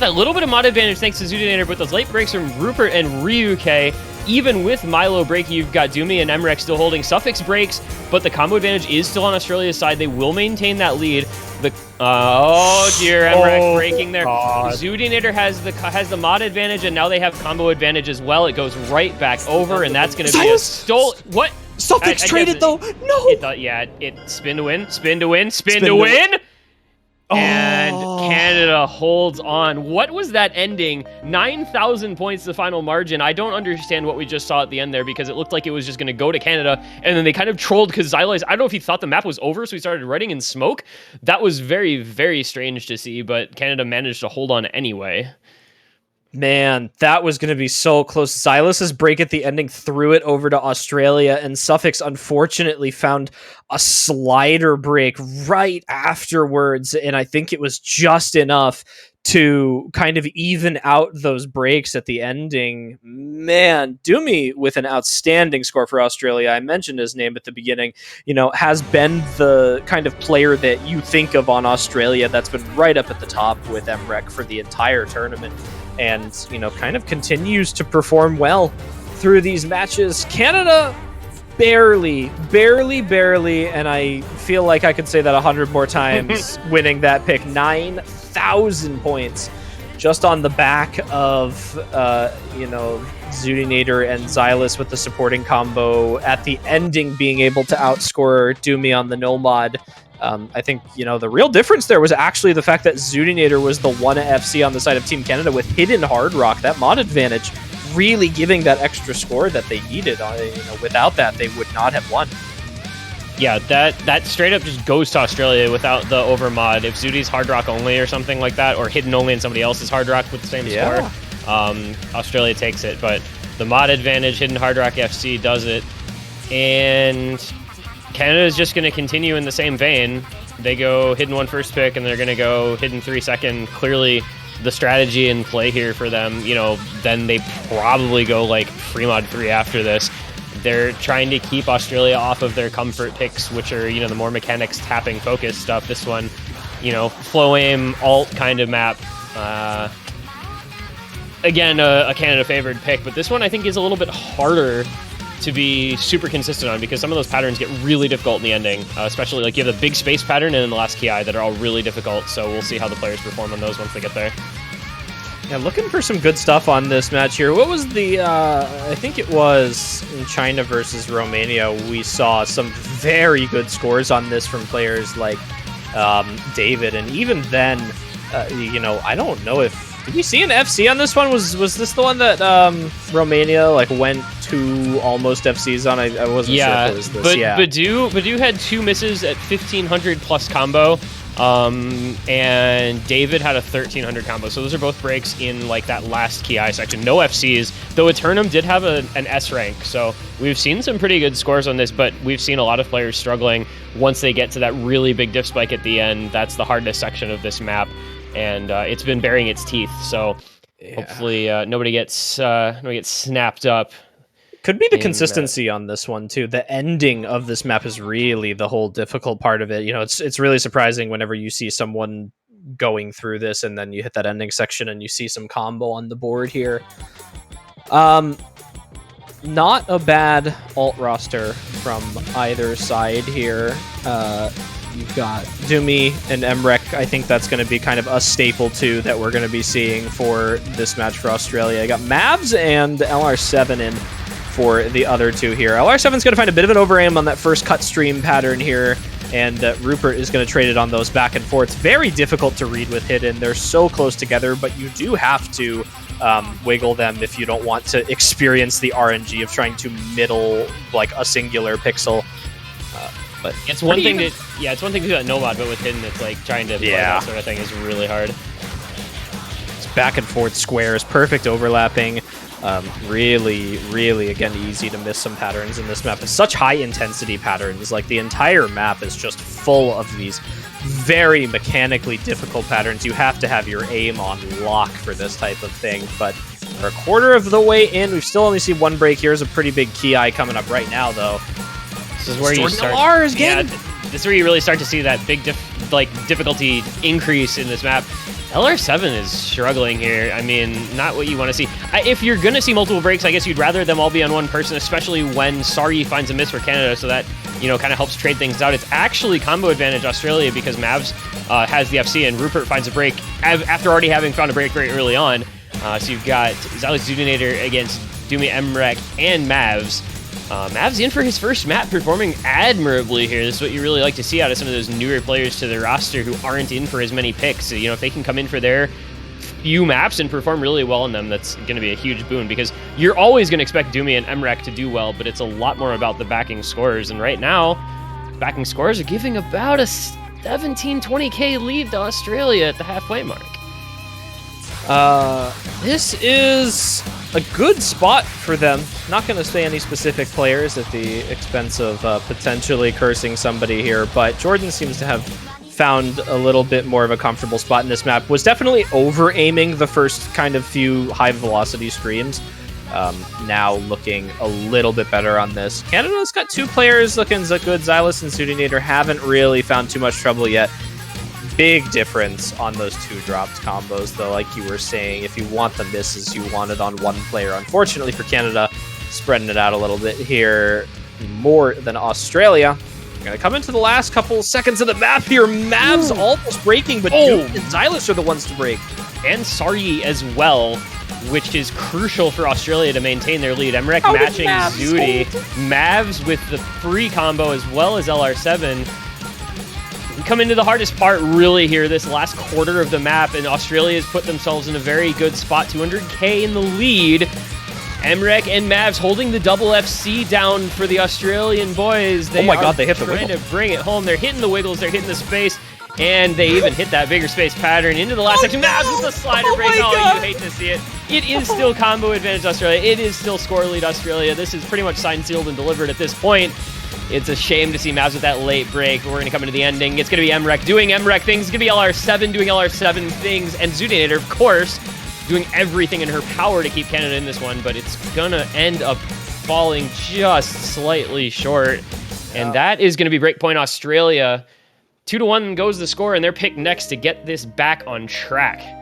that little bit of mod advantage thanks to Zudinator, but those late breaks from Rupert and Ryuke. Even with Milo breaking, you've got Doomy and Emrek still holding Suffix breaks, but the combo advantage is still on Australia's side. They will maintain that lead. Oh dear, Emrek breaking there. Zudinator has the mod advantage, and now they have combo advantage as well. It goes right back over, and that's going to be a stole. What? Suffix traded though. No. It spin to win, spin to win, spin to win. And Canada holds on. What was that ending? 9,000 points the final margin. I don't understand what we just saw at the end there, because it looked like it was just going to go to Canada, and then they kind of trolled because Xylus, I don't know if he thought the map was over, so he started running in smoke. That was very, very strange to see, but Canada managed to hold on anyway. Man, that was going to be so close. Xylus's break at the ending threw it over to Australia, and Suffix unfortunately found a slider break right afterwards, and I think it was just enough to kind of even out those breaks at the ending. Man, Doomy with an outstanding score for Australia. I mentioned his name at the beginning, has been the kind of player that you think of on Australia that's been right up at the top with Emrek for the entire tournament. And, kind of continues to perform well through these matches. Canada, barely, and I feel like I could say that 100 more times, winning that pick. 9,000 points just on the back of, Zudinator and Xylus with the supporting combo. At the ending, being able to outscore Doomy on the Nomad. I think, the real difference there was actually the fact that Zudinator was the one FC on the side of Team Canada with Hidden Hard Rock, that mod advantage, really giving that extra score that they needed. Without that, they would not have won. Yeah, that straight up just goes to Australia without the overmod. If Zudi's hard rock only or something like that, or hidden only in somebody else's hard rock with the same score, Australia takes it. But the mod advantage, hidden hard rock FC does it. And Canada is just going to continue in the same vein. They go hidden 1 first pick, and they're going to go hidden 3 second. Clearly, the strategy in play here for them, then they probably go like free mod 3 after this. They're trying to keep Australia off of their comfort picks, which are, the more mechanics tapping focus stuff. This one, flow aim, alt kind of map. Again, a Canada favored pick, but this one I think is a little bit harder to be super consistent on because some of those patterns get really difficult in the ending, especially like you have the big space pattern and then the last KI that are all really difficult. So we'll see how the players perform on those once they get there. Yeah, looking for some good stuff on this match here. What was the, I think it was in China versus Romania, we saw some very good scores on this from players like David. And even then, I don't know if, did we see an FC on this one? Was this the one that Romania went to almost FCs on? I wasn't sure if it was this. Badu had 2 misses at 1500 plus combo. And David had a 1300 combo. So those are both breaks in that last KI section. No FCs, though Eternum did have an S rank. So we've seen some pretty good scores on this, but we've seen a lot of players struggling once they get to that really big diff spike at the end. That's the hardest section of this map. And it's been baring its teeth. So hopefully nobody gets snapped up. Could be the consistency on this one too. The ending of this map is really the whole difficult part of it. It's really surprising whenever you see someone going through this and then you hit that ending section and you see some combo on the board here. Not a bad alt roster from either side here. You've got Dumi and Emrek. I think that's going to be kind of a staple too that we're going to be seeing for this match for Australia. I got Mavs and LR7 in for the other two here. LR7's going to find a bit of an over-aim on that first cut stream pattern here, and Rupert is going to trade it on those back and forths. Very difficult to read with hidden. They're so close together, but you do have to wiggle them if you don't want to experience the RNG of trying to middle a singular pixel. But it's one thing it's one thing to do that no mod, but with hidden, it's trying to play that sort of thing is really hard. It's back and forth squares, perfect overlapping. Really, really, again, easy to miss some patterns in this map. It's such high intensity patterns. The entire map is just full of these very mechanically difficult patterns. You have to have your aim on lock for this type of thing. But we're a quarter of the way in. We've still only seen 1 break. Here's a pretty big KI coming up right now, though. This is where you start. This is where you really start to see that big difficulty increase in this map. LR7 is struggling here. I mean, not what you want to see. If you're going to see multiple breaks, I guess you'd rather them all be on one person, especially when Sari finds a miss for Canada, so that, kind of helps trade things out. It's actually combo advantage Australia because Mavs has the FC and Rupert finds a break after already having found a break very early on. So you've got Xylis Zudinator against Dumi Emrek and Mavs. Mavs in for his first map, performing admirably here. This is what you really like to see out of some of those newer players to the roster who aren't in for as many picks. So, if they can come in for their few maps and perform really well in them, that's going to be a huge boon because you're always going to expect Dumi and Emrek to do well, but it's a lot more about the backing scores. And right now, backing scores are giving about a 17-20k lead to Australia at the halfway mark. This is a good spot for them. Not going to say any specific players at the expense of potentially cursing somebody here, but Jordan seems to have found a little bit more of a comfortable spot in this map. Was definitely over-aiming the first kind of few high-velocity streams. Now looking a little bit better on this. Canada's got 2 players looking good. Xylis and Sudinator haven't really found too much trouble yet. Big difference on those 2 dropped combos, though, like you were saying. If you want the misses, you want it on one player. Unfortunately for Canada, spreading it out a little bit here more than Australia. We're going to come into the last couple seconds of the map here. Mavs almost breaking, but Duke and Xylis are the ones to break. And Sari as well, which is crucial for Australia to maintain their lead. Emrek matching Zudi. Mavs with the free combo as well as LR7. We come into the hardest part really here, this last quarter of the map, and Australia's put themselves in a very good spot. 200k in the lead. Emrek and Mavs holding the double FC down for the Australian boys. They Oh my God, they hit the trying wiggle. to bring it home. They're hitting the wiggles, they're hitting the space, and they even hit that bigger space pattern into the last section. Mavs with the slider break. my Oh, God. you hate to see it. It is still combo advantage Australia. It is still score lead Australia. This is pretty much signed, sealed, and delivered at this point. It's a shame to see Mavs with that late break. We're going to come into the ending. It's going to be Emrek doing Emrek things. It's going to be LR7 doing LR7 things. And Zudinator, of course, doing everything in her power to keep Canada in this one. But it's going to end up falling just slightly short. And that is going to be breakpoint Australia. 2-1 goes the score, and they're picked next to get this back on track.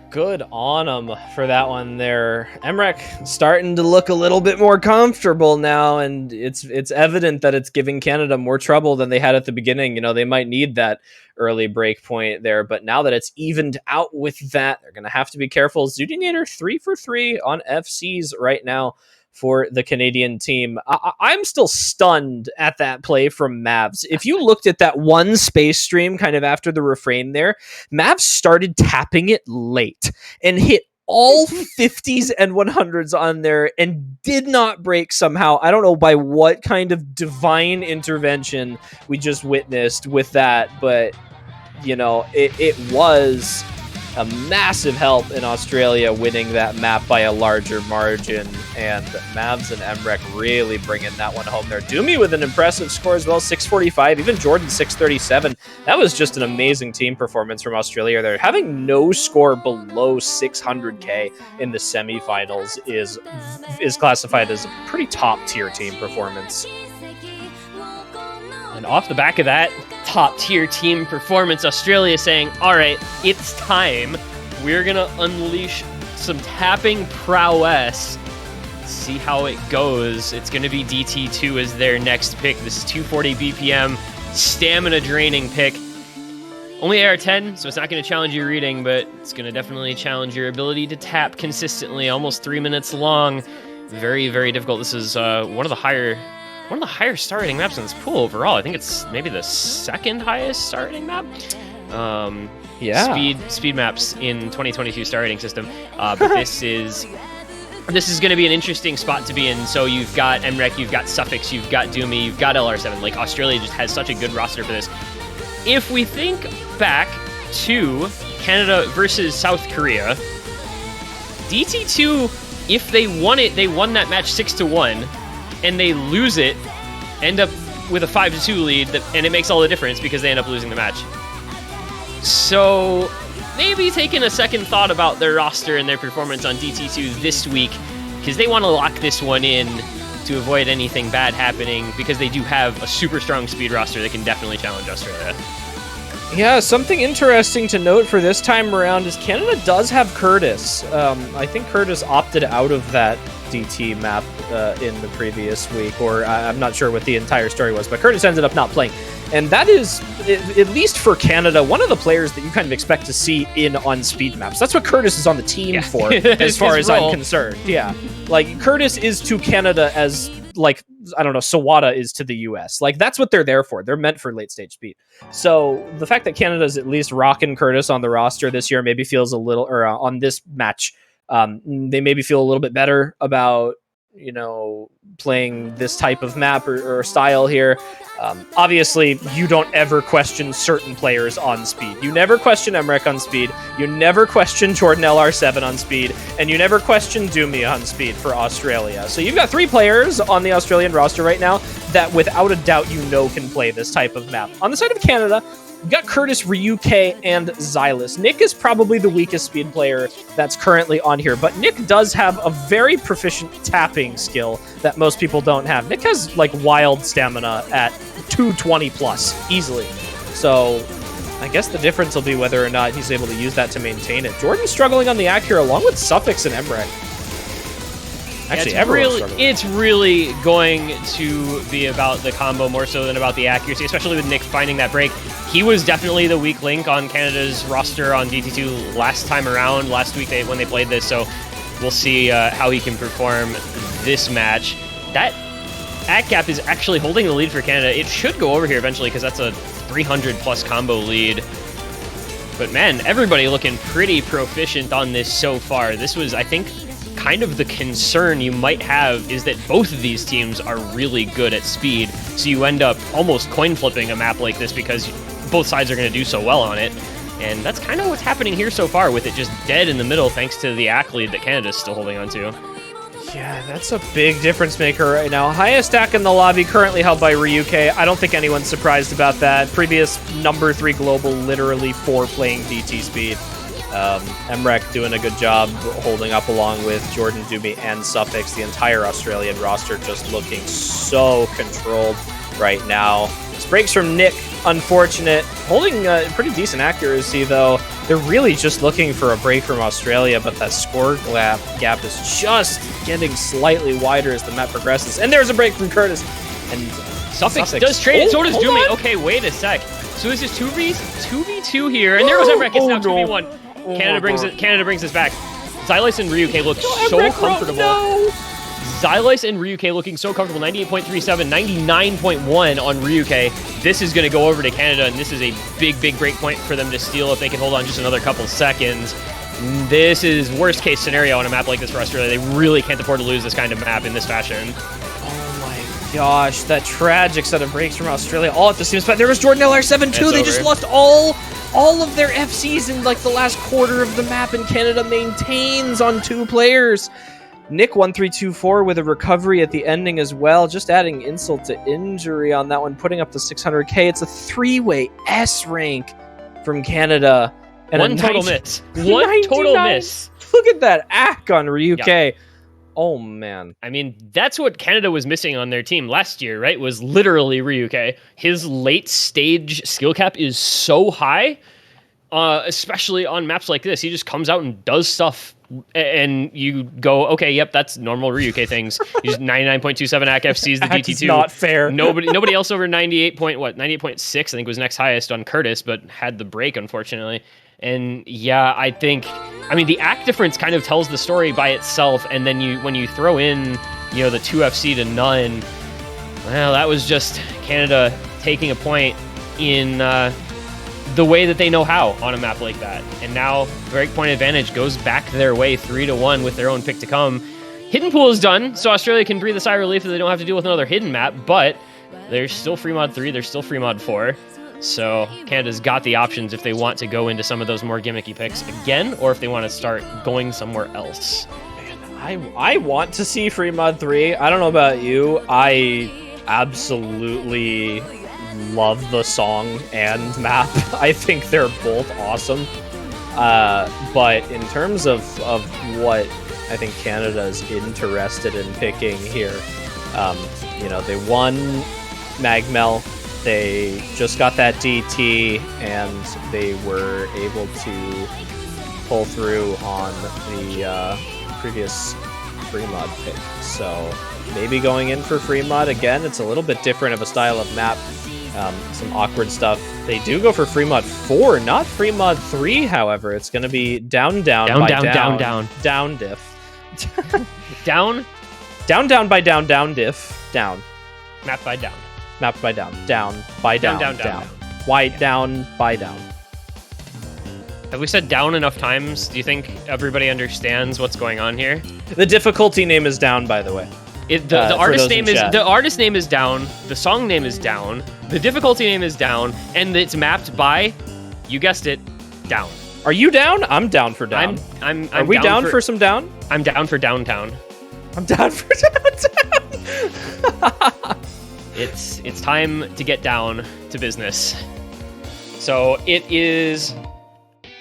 Good on them for that one there. Emrek starting to look a little bit more comfortable now, and it's evident that it's giving Canada more trouble than they had at the beginning. You know, they might need that early break point there, but now that it's evened out with that, they're going to have to be careful. Zudinator 3 for 3 on FCs right now for the Canadian team. I'm still stunned at that play from Mavs. If you looked at that one space stream kind of after the refrain there, Mavs started tapping it late and hit all 50s and 100s on there and did not break somehow. I don't know by what kind of divine intervention we just witnessed with that, but you know, it was a massive help in Australia winning that map by a larger margin, and Mavs and Emrek really bringing that one home there. Doomy with an impressive score as well, 645, even Jordan 637. That was just an amazing team performance from Australia there. Having no score below 600k in the semifinals is classified as a pretty top tier team performance. And off the back of that top tier team performance, Australia saying, all right, it's time. We're going to unleash some tapping prowess. See how it goes. It's going to be DT2 as their next pick. This is 240 BPM, stamina draining pick. Only AR10, so it's not going to challenge your reading, but it's going to definitely challenge your ability to tap consistently. Almost 3 minutes long. Very, very difficult. This is one of the higher starting maps in this pool overall. I think it's maybe the second highest starting map. Speed maps in 2022 starting system. But this is going to be an interesting spot to be in. So you've got Emrek, you've got Suffix, you've got Doomy, you've got LR7. Like, Australia just has such a good roster for this. If we think back to Canada versus South Korea, DT2, if they won it, they won that match 6-1. And they lose it, end up with a 5-2 lead, and it makes all the difference because they end up losing the match. So maybe taking a second thought about their roster and their performance on DT2 this week, because they want to lock this one in to avoid anything bad happening, because they do have a super strong speed roster that can definitely challenge Australia. Yeah, something interesting to note for this time around is Canada does have Curtis. I think Curtis opted out of that DT map in the previous week, or I'm not sure what the entire story was, but Curtis ended up not playing. And that is, at least for Canada, one of the players that you kind of expect to see in on speed maps. That's what Curtis is on the team for, as far as I'm concerned. Yeah, like Curtis is to Canada as, like, I don't know, Sawada is to the US. Like, that's what they're there for. They're meant for late stage speed. So the fact that Canada's at least rocking Curtis on the roster this year maybe feels a little, or on this match, they maybe feel a little bit better about, you know, playing this type of map or style here. Obviously, you don't ever question certain players on speed. You never question Emrek on speed. You never question Jordan LR7 on speed. And you never question Doomy on speed for Australia. So you've got 3 players on the Australian roster right now that without a doubt you know can play this type of map. On the side of Canada, we've got Curtis, Ryuke, and Xylus. Nick is probably the weakest speed player that's currently on here, but Nick does have a very proficient tapping skill that most people don't have. Nick has, like, wild stamina at 220 plus, easily. So I guess the difference will be whether or not he's able to use that to maintain it. Jordan's struggling on the Acura, along with Suffix and Emrek. Actually, it's really going to be about the combo more so than about the accuracy, especially with Nick finding that break. He was definitely the weak link on Canada's roster on DT2 last time around, last week when they played this, so we'll see how he can perform this match. That Act Gap is actually holding the lead for Canada. It should go over here eventually because that's a 300-plus combo lead. But man, everybody looking pretty proficient on this so far. This was, I think, kind of the concern you might have is that both of these teams are really good at speed, so you end up almost coin flipping a map like this because both sides are going to do so well on it. And that's kind of what's happening here so far, with it just dead in the middle thanks to the ACK lead that Canada's still holding on to. Yeah, that's a big difference maker right now. Highest stack in the lobby, currently held by Ryuke. I don't think anyone's surprised about that. Previous number 3 global, literally 4 playing DT speed. Emrek doing a good job holding up along with Jordan, Doomy, and Suffix. The entire Australian roster just looking so controlled right now. This breaks from Nick, unfortunate. Holding pretty decent accuracy, though. They're really just looking for a break from Australia, but that score gap is just getting slightly wider as the map progresses. And there's a break from Curtis. And Suffix does trade it, so does Doomy. Okay, wait a sec. So this is 2v2 here, and there goes Emrek. It's now 2v1. Canada brings this back. Xylis and Ryuke look so comfortable. Xylis and Ryuke looking so comfortable. 98.37, 99.1 on Ryuke. This is going to go over to Canada, and this is a big, big break point for them to steal if they can hold on just another couple seconds. This is worst case scenario on a map like this for Australia. They really can't afford to lose this kind of map in this fashion. Oh my gosh, that tragic set of breaks from Australia all at the same spot. There was Jordan LR7 too. They just lost all of their FCs in like the last quarter of the map, and Canada maintains on 2 players. Nick 1324 with a recovery at the ending as well, just adding insult to injury on that one, putting up the 600k. It's a 3-way S rank from Canada. And One total miss. One total miss. Look at that ACK on Ryuke. Yeah. Oh, man. I mean, that's what Canada was missing on their team last year, right? Was literally Ryuke. His late stage skill cap is so high, especially on maps like this. He just comes out and does stuff, and you go, okay, yep, that's normal Ryuke things. He's 99.27 ACK FCs, the DT2. Not fair. Nobody else over 98.6, I think was next highest on Curtis, but had the break, unfortunately. And yeah, I mean, the ACK difference kind of tells the story by itself, and then when you throw in, the 2 FC to none, well, that was just Canada taking a point in the way that they know how on a map like that. And now breakpoint advantage goes back their way 3-1 with their own pick to come. Hidden pool is done, so Australia can breathe a sigh of relief that they don't have to deal with another hidden map, but there's still free mod 3, there's still free mod 4. So Canada's got the options if they want to go into some of those more gimmicky picks again, or if they want to start going somewhere else. Man, I want to see free mod 3. I don't know about you. I absolutely love the song and map. I think they're both awesome. But in terms of what I think Canada's interested in picking here, they won Magmel. They just got that DT, and they were able to pull through on the previous free mod pick. So maybe going in for free mod again. It's a little bit different of a style of map. Some awkward stuff. They do go for free mod 4, not free mod 3. However, it's going to be down diff. Down. Diff. Down. Map by down. Map by down. Down by down. Down. White down by down. Have we said down enough times? Do you think everybody understands what's going on here? The difficulty name is down, by the way. The artist name is down. The song name is down. The difficulty name is down, and it's mapped by, you guessed it, down. Are you down? I'm down for down. Are we down for some down? I'm down for downtown. I'm down for downtown. It's time to get down to business. So it is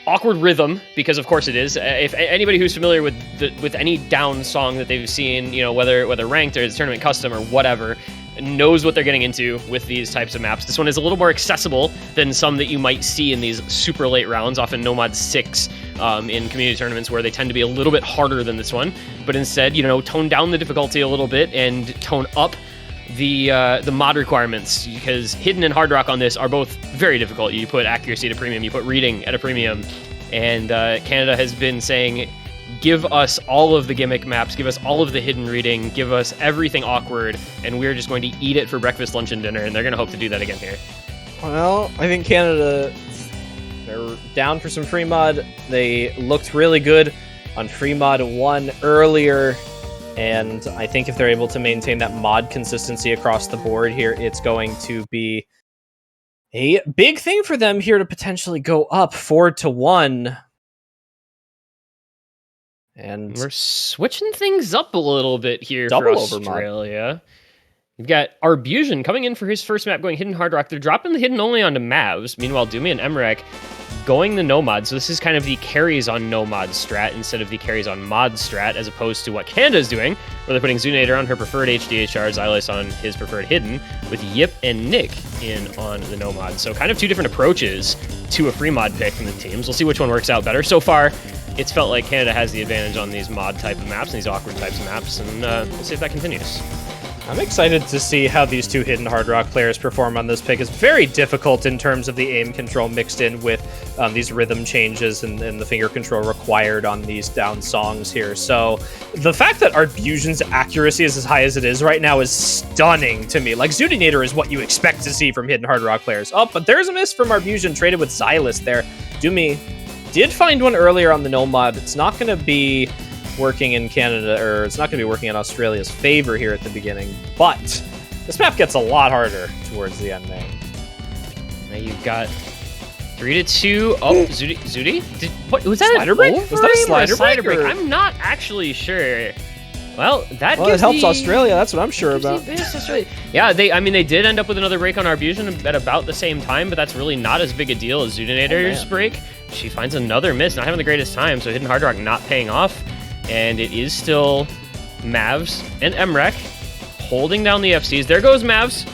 awkward rhythm, because of course it is. If anybody who's familiar with any down song that they've seen, whether ranked or it's tournament custom or whatever, knows what they're getting into with these types of maps. This one is a little more accessible than some that you might see in these super late rounds, often no mod 6 in community tournaments, where they tend to be a little bit harder than this one. But instead, tone down the difficulty a little bit and tone up the mod requirements, because hidden and hard rock on this are both very difficult. You put accuracy at a premium, you put reading at a premium, and Canada has been saying, give us all of the gimmick maps, give us all of the hidden reading, give us everything awkward, and we're just going to eat it for breakfast, lunch, and dinner, and they're going to hope to do that again here. Well, I think Canada, they're down for some free mod. They looked really good on free mod 1 earlier. And I think if they're able to maintain that mod consistency across the board here, it's going to be a big thing for them here to potentially go up 4-1. And we're switching things up a little bit here Double for over mod. Australia. You've got Arbusion coming in for his first map, going Hidden Hard Rock. They're dropping the Hidden only onto Mavs. Meanwhile, Doomy and Emrek going the no-mod. So this is kind of the carries on no-mod strat instead of the carries on mod strat, as opposed to what Canada's doing, where they're putting Zunator on her preferred HDHR, Xylus on his preferred Hidden, with Yip and Nick in on the no-mod. So kind of two different approaches to a free mod pick from the teams. We'll see which one works out better. So far, it's felt like Canada has the advantage on these mod type of maps and these awkward types of maps, and we'll see if that continues. I'm excited to see how these two Hidden Hard Rock players perform on this pick. It's very difficult in terms of the aim control mixed in with these rhythm changes and the finger control required on these down songs here. So the fact that Arbusion's accuracy is as high as it is right now is stunning to me. Like, Zudinator is what you expect to see from Hidden Hard Rock players. Oh, but there's a miss from Arbusion, traded with Xylus there. Doomy did find one earlier on the no mod. It's not going to be working in Canada, or it's not going to be working in Australia's favor here at the beginning, but this map gets a lot harder towards the end there. Now you've got 3-2. Oh, Zudi? What was that? Slider break? Was that a slider break, or- I'm not actually sure. Well, that Well, gives it helps the- Australia. That's what I'm sure gives the about. advantage to Australia. Yeah, they did end up with another break on Arbusion at about the same time, but that's really not as big a deal as Zudinator's break. She finds another miss, not having the greatest time, so Hidden Hard Rock not paying off. And it is still Mavs and Emrek holding down the FCs. There goes Mavs.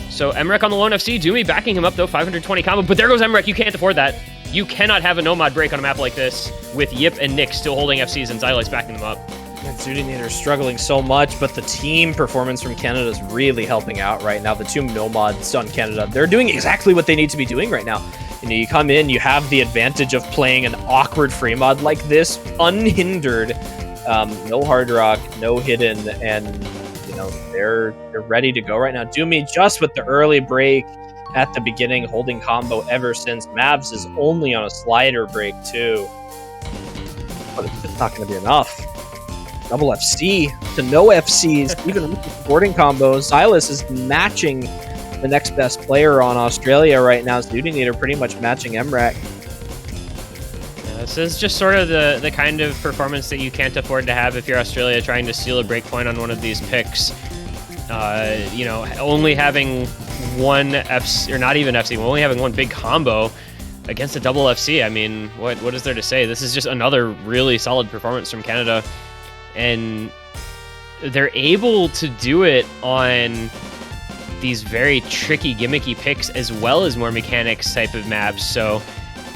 So Emrek on the lone FC. Doomy backing him up, though. 520 combo. But there goes Emrek. You can't afford that. You cannot have a no-mod break on a map like this with Yip and Nick still holding FCs and Xylus backing them up. And Zudinator is struggling so much, but the team performance from Canada is really helping out right now. The two no-mods on Canada, they're doing exactly what they need to be doing right now. You know, you come in, you have the advantage of playing an awkward free mod like this, unhindered. No hard rock, no hidden, and you know they're ready to go right now. Doomy just with the early break at the beginning, holding combo ever since. Mavs is only on a slider break too, but it's not going to be enough. Double FC to no FCs, even with the supporting combos. Xylus is matching the next best player on Australia right now. Zudinator pretty much matching Emrek. This is just sort of the kind of performance that you can't afford to have if you're Australia trying to steal a breakpoint on one of these picks. You know, only having one FC, or not even FC, only having one big combo against a double FC. I mean, what is there to say? This is just another really solid performance from Canada. And they're able to do it on these very tricky, gimmicky picks as well as more mechanics type of maps. So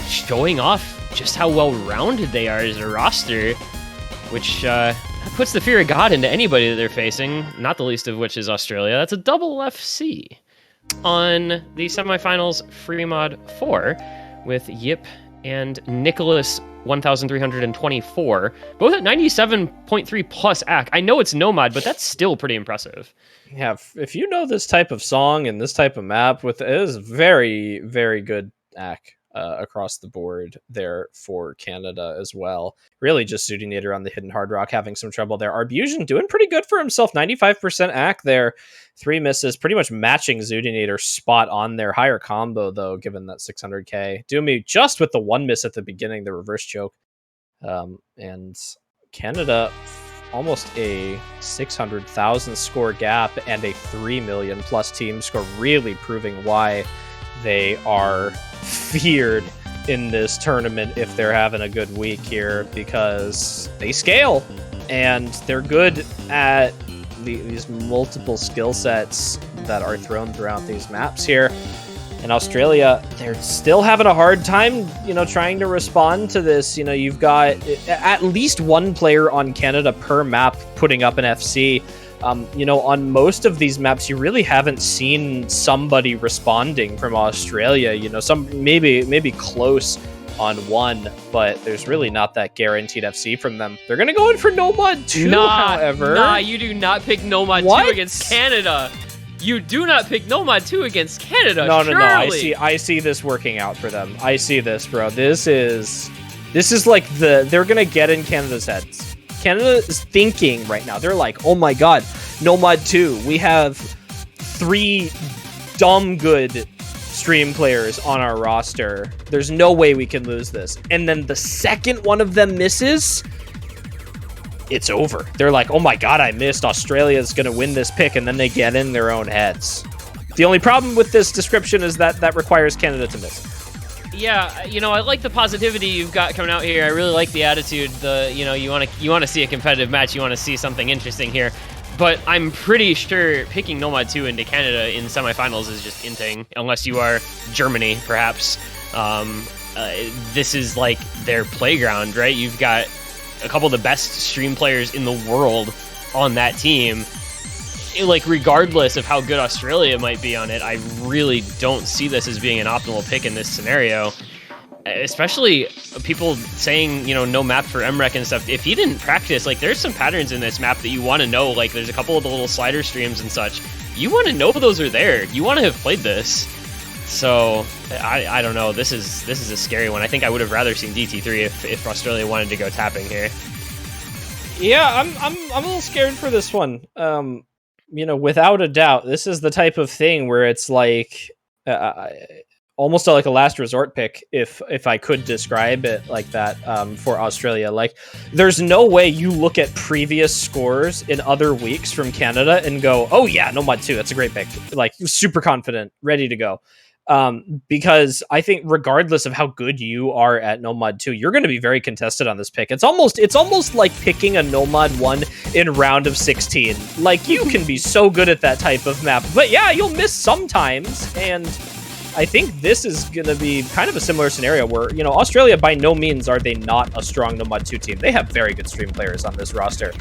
showing off just how well-rounded they are as a roster, which puts the fear of God into anybody that they're facing, not the least of which is Australia. That's a double FC on the semifinals free mod 4 with Yip and Nicholas 1324, both at 97.3 plus AC. I know it's no mod, but that's still pretty impressive. Yeah, if you know this type of song and this type of map, it is very, very good AC. Across the board there for Canada as well. Really just Zudinator on the Hidden Hard Rock having some trouble there. Arbusion doing pretty good for himself. 95% AC there. 3 misses, pretty much matching Zudinator spot on their higher combo though, given that 600k. Doomy just with the 1 miss at the beginning, the reverse choke. And Canada almost a 600,000 score gap and a 3 million plus team score, really proving why they are feared in this tournament if they're having a good week here, because they scale and they're good at these multiple skill sets that are thrown throughout these maps here. In Australia, they're still having a hard time, you know, trying to respond to this. You know, you've got at least one player on Canada per map putting up an FC. You know, on most of these maps, you really haven't seen somebody responding from Australia. You know, some maybe close on one, but there's really not that guaranteed FC from them. They're gonna go in for Nomad 2, however. Nah, you do not pick Nomad 2 against Canada. You do not pick Nomad 2 against Canada. No. Surely. I see this working out for them. I see this, bro. This is This is like they're gonna get in Canada's heads. Canada is thinking right now. They're like, oh my god, Nomad 2. We have 3 dumb good stream players on our roster. There's no way we can lose this. And then the second one of them misses, it's over. They're like, oh my god, I missed. Australia's gonna win this pick, and then they get in their own heads. The only problem with this description is that requires Canada to miss. Yeah, I like the positivity you've got coming out here. I really like the attitude. You want to see a competitive match. You want to see something interesting here. But I'm pretty sure picking Nomad 2 into Canada in semifinals is just inting, unless you are Germany, perhaps. This is like their playground, right? You've got a couple of the best stream players in the world on that team. Like, regardless of how good Australia might be on it, I really don't see this as being an optimal pick in this scenario. Especially people saying, no map for MREC and stuff. If he didn't practice, like, there's some patterns in this map that you want to know. Like, there's a couple of the little slider streams and such. You want to know those are there. You want to have played this. So, I don't know. This is a scary one. I think I would have rather seen DT3 if Australia wanted to go tapping here. Yeah, I'm a little scared for this one. Without a doubt, this is the type of thing where it's like almost like a last resort pick, if I could describe it like that, for Australia. Like, there's no way you look at previous scores in other weeks from Canada and go, oh yeah, Nomad 2, that's a great pick. Like, super confident, ready to go. Because I think regardless of how good you are at Nomad 2, you're going to be very contested on this pick. It's almost like picking a Nomad 1 in round of 16. Like, you can be so good at that type of map, but yeah, you'll miss sometimes. And I think this is going to be kind of a similar scenario where, Australia, by no means are they not a strong Nomad 2 team. They have very good stream players on this roster.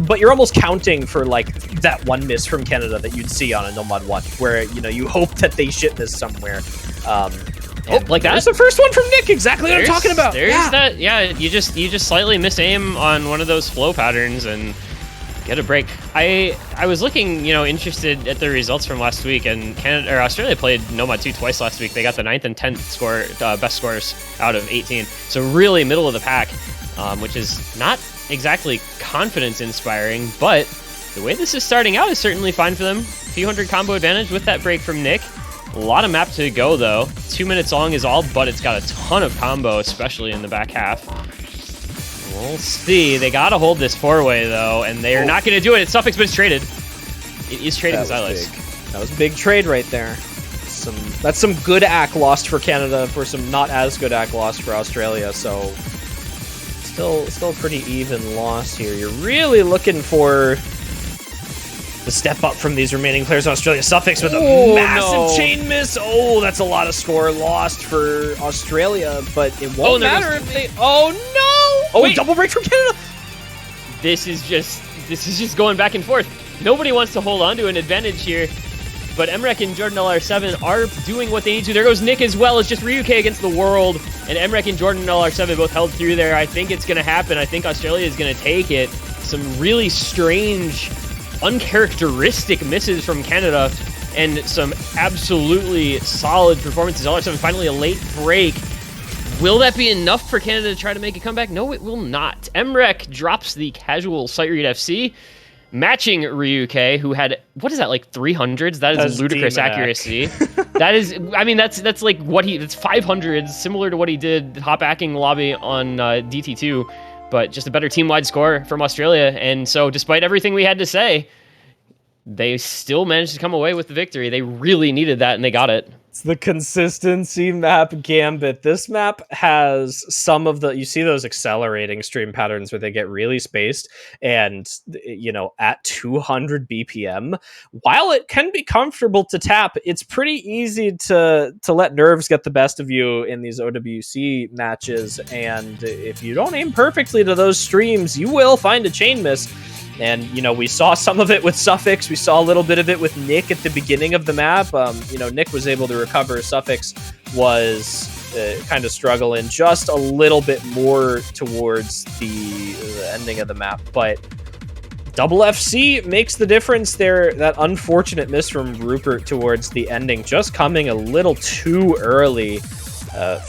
But you're almost counting for, like, that one miss from Canada that you'd see on a Nomad 1, where, you hope that they shit this somewhere. Like that? That's the first one from Nick, exactly what I'm talking about. There's that, yeah, you just slightly miss aim on one of those flow patterns and get a break. I was looking, interested at the results from last week, and Australia played Nomad 2 twice last week. They got the 9th and 10th best scores out of 18. So really middle of the pack, which is not exactly confidence inspiring, but the way this is starting out is certainly fine for them. A few hundred combo advantage with that break from Nick. A lot of map to go though. 2 minutes long is all, but it's got a ton of combo, especially in the back half. We'll see. They gotta hold this 4-way though, and they're not gonna do it. It's Suffix, but it's traded. It is traded with Xylis. That was a big trade right there. That's some good act lost for Canada for some not as good act lost for Australia. So still pretty even loss here. You're really looking for the step up from these remaining players in Australia. Suffix with a massive chain miss. Oh, that's a lot of score lost for Australia, but it won't matter if they... Oh, no! Oh, wait. Double break from Canada! This is just going back and forth. Nobody wants to hold on to an advantage here, but Emrek and Jordan LR7 are doing what they need to. There goes Nick as well. It's just Ryuke against the world, and Emrek and Jordan LR7 both held through there. I think it's going to happen. I think Australia is going to take it. Some really strange, uncharacteristic misses from Canada, and some absolutely solid performances. LR7 finally a late break. Will that be enough for Canada to try to make a comeback? No, it will not. Emrek drops the casual sight read FC, matching Ryuke, who had, what is that, like 300s? That is ludicrous accuracy. That is, I mean, that's like what it's 500s, similar to what he did hop hacking lobby on DT2, but just a better team-wide score from Australia. And so despite everything we had to say, they still managed to come away with the victory. They really needed that, and they got it. It's the consistency map gambit. This map has some of the, you see those accelerating stream patterns where they get really spaced and, at 200 BPM, while it can be comfortable to tap, it's pretty easy to let nerves get the best of you in these OWC matches. And if you don't aim perfectly to those streams, you will find a chain miss. And, we saw some of it with Suffix. We saw a little bit of it with Nick at the beginning of the map. Nick was able to recover. Suffix was kind of struggling just a little bit more towards the ending of the map. But double FC makes the difference there. That unfortunate miss from Rupert towards the ending, just coming a little too early.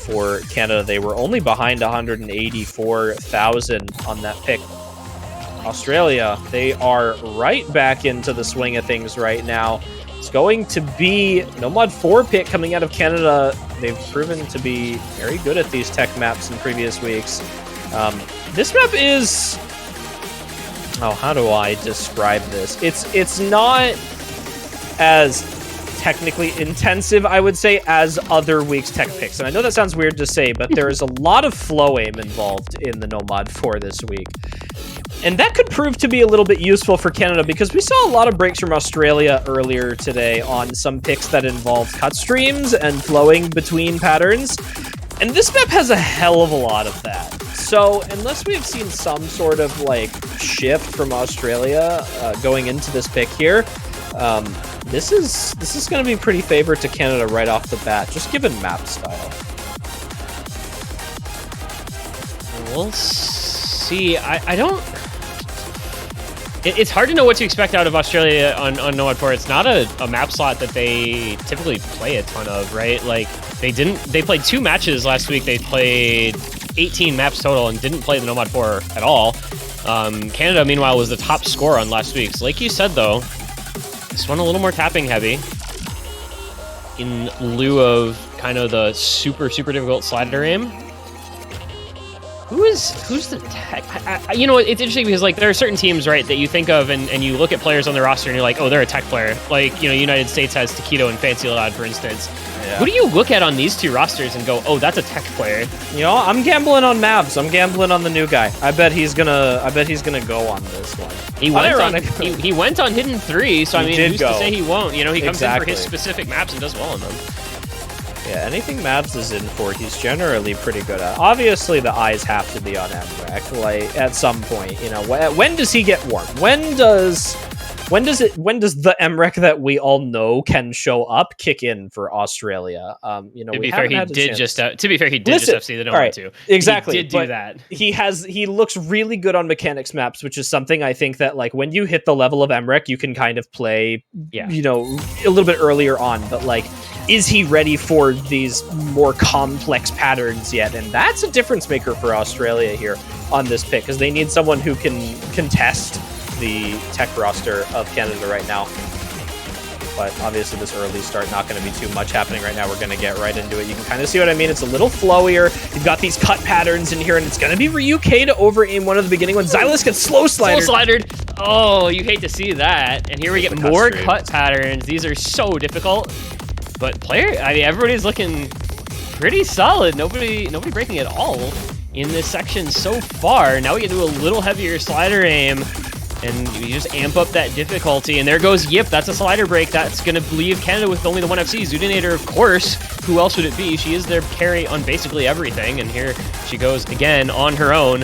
for Canada. They were only behind 184,000 on that pick. Australia, they are right back into the swing of things right now. It's going to be Nomad 4 pick coming out of Canada. They've proven to be very good at these tech maps in previous weeks. This map is... Oh, how do I describe this? It's not as technically intensive, I would say, as other week's tech picks. And I know that sounds weird to say, but there is a lot of flow aim involved in the Nomad 4 this week. And that could prove to be a little bit useful for Canada because we saw a lot of breaks from Australia earlier today on some picks that involved cut streams and flowing between patterns. And this map has a hell of a lot of that. So unless we've seen some sort of like shift from Australia going into this pick here, this is going to be pretty favored to Canada right off the bat, just given map style. We'll see. I don't... It's hard to know what to expect out of Australia on Nomad 4. It's not a map slot that they typically play a ton of, right? Like, they played 2 matches last week. They played 18 maps total and didn't play the Nomad 4 at all. Canada, meanwhile, was the top scorer on last week's. Like you said, though, this one a little more tapping heavy in lieu of kind of the super, super difficult slider aim. Who's the tech? You know, it's interesting because like there are certain teams, right, that you think of and you look at players on the roster and you're like, oh, they're a tech player. Like, you know, United States has Taquito and Fancy Lad, for instance. Yeah. Who do you look at on these 2 rosters and go, oh, that's a tech player? You know, I'm gambling on Mavs. I'm gambling on the new guy. I bet he's gonna go on this one. He went on Hidden 3, so I mean, who's to say he won't? You know, he comes in for his specific maps and does well on them. Yeah, anything Mavs is in for, he's generally pretty good at. Obviously, the eyes have to be on MREC, like, at some point. You know, when does he get warm? When does the MREC that we all know can show up kick in for Australia? You know, to be fair, he did just FC the Nomad 2. Exactly. He did do that. He looks really good on mechanics maps, which is something I think that like when you hit the level of MREC, you can kind of play, you know, a little bit earlier on, but like, is he ready for these more complex patterns yet? And that's a difference maker for Australia here on this pick, because they need someone who can contest the tech roster of Canada right now. But obviously this early start, not going to be too much happening right now. We're going to get right into it. You can kind of see what I mean. It's a little flowier. You've got these cut patterns in here, and it's going to be Ryuke to over-aim one of the beginning when Xylus gets slow slidered. Oh, you hate to see that. And here we get more cut patterns. These are so difficult. But everybody's looking pretty solid. Nobody breaking at all in this section so far. Now we can do a little heavier slider aim, and you just amp up that difficulty. And there goes Yip. That's a slider break. That's going to leave Canada with only the 1 FC. Zudinator, of course. Who else would it be? She is their carry on basically everything. And here she goes again on her own.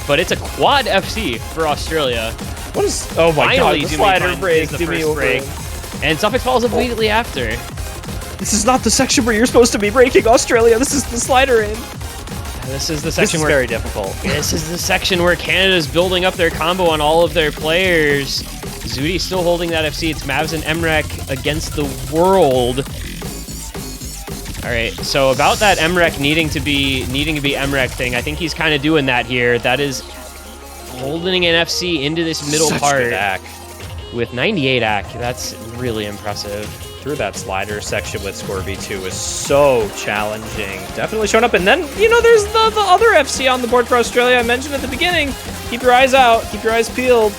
But it's a quad FC for Australia. What is... Oh my god, the slider break. The first break. And Suffix falls immediately after. This is not the section where you're supposed to be breaking, Australia. This is the slider aim. This is the section where very difficult. This is the section where Canada's building up their combo on all of their players. Zudi still holding that FC. It's Mavs and MREC against the world. All right, so about that MREC needing to be MREC thing, I think he's kind of doing that here. That is holding an FC into this middle part with 98 AC. That's really impressive. Through that slider section with Scorby 2 is so challenging. Definitely showing up. And then, you know, there's the other FC on the board for Australia I mentioned at the beginning. Keep your eyes out. Keep your eyes peeled.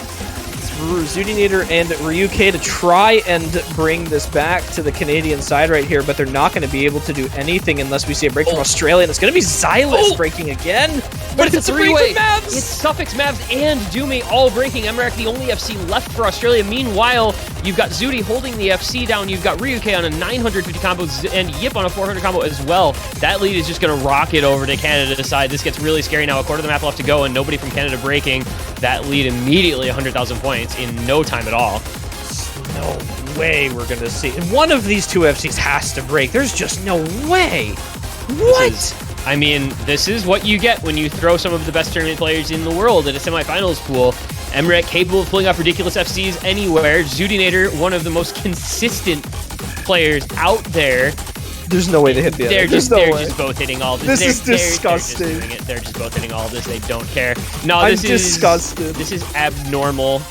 It's Zudinator and Ryuke to try and bring this back to the Canadian side right here, but they're not going to be able to do anything unless we see a break from Australia. And it's going to be Xylus breaking again. But it's a three-way. It's Suffix, Mavs, and Doomy all breaking MREC, the only FC left for Australia. Meanwhile, you've got Zudi holding the FC down. You've got Ryuke on a 950 combo and Yip on a 400 combo as well. That lead is just going to rocket over to Canada's side. This gets really scary now. A quarter of the map left to go and nobody from Canada breaking. That lead immediately 100,000 points in no time at all. No way we're going to see. One of these 2 FCs has to break. There's just no way. What? This is what you get when you throw some of the best tournament players in the world in a semifinals pool. MREC capable of pulling off ridiculous FCs anywhere. Zudinator, one of the most consistent players out there. There's no way they hit the other. They're There's just no they're way. just both hitting all this. This They're- is they're- disgusting. They're just doing it. They're just both hitting all this. They don't care. No, I'm this is disgusted. This is abnormal.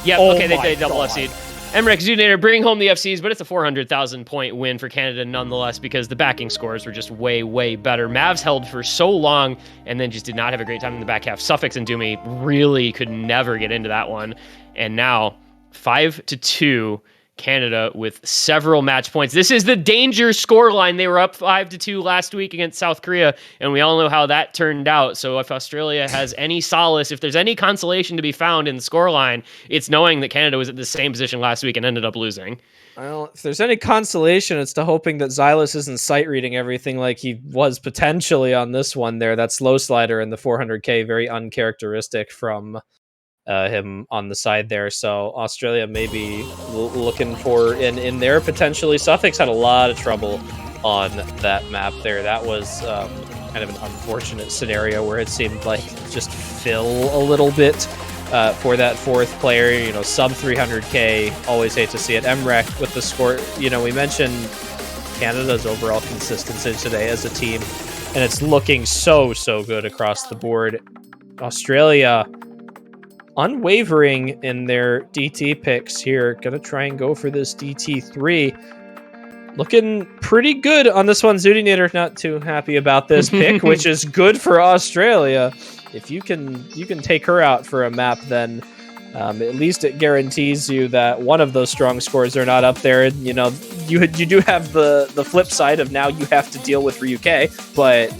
Yep. Oh Okay, my they double God. FC'd. Emmerich Zoonator bringing home the FCs, but it's a 400,000 point win for Canada nonetheless because the backing scores were just way, way better. Mavs held for so long and then just did not have a great time in the back half. Suffix and Doomy really could never get into that one. And now 5-2, Canada with several match points. This is the danger scoreline. They were up 5-2 last week against South Korea, and we all know how that turned out. So if Australia has any solace, if there's any consolation to be found in the scoreline, it's knowing that Canada was at the same position last week and ended up losing. Well, if there's any consolation, it's to hoping that Xylus isn't sight reading everything like he was potentially on this one there. That slow slider in the 400K, very uncharacteristic from him on the side there. So Australia may be looking for in there potentially. Suffix had a lot of trouble on that map there. That was kind of an unfortunate scenario where it seemed like just fill a little bit for that fourth player. You know, sub 300K. Always hate to see it. MREC with the score. You know, we mentioned Canada's overall consistency today as a team, and it's looking so good across the board. Australia unwavering in their DT picks here. Gonna try and go for this DT3. Looking pretty good on this one. Zudinator not too happy about this pick, which is good for Australia. If you can take her out for a map, then at least it guarantees you that one of those strong scores are not up there. You know, you do have the flip side of now you have to deal with Ryuke, but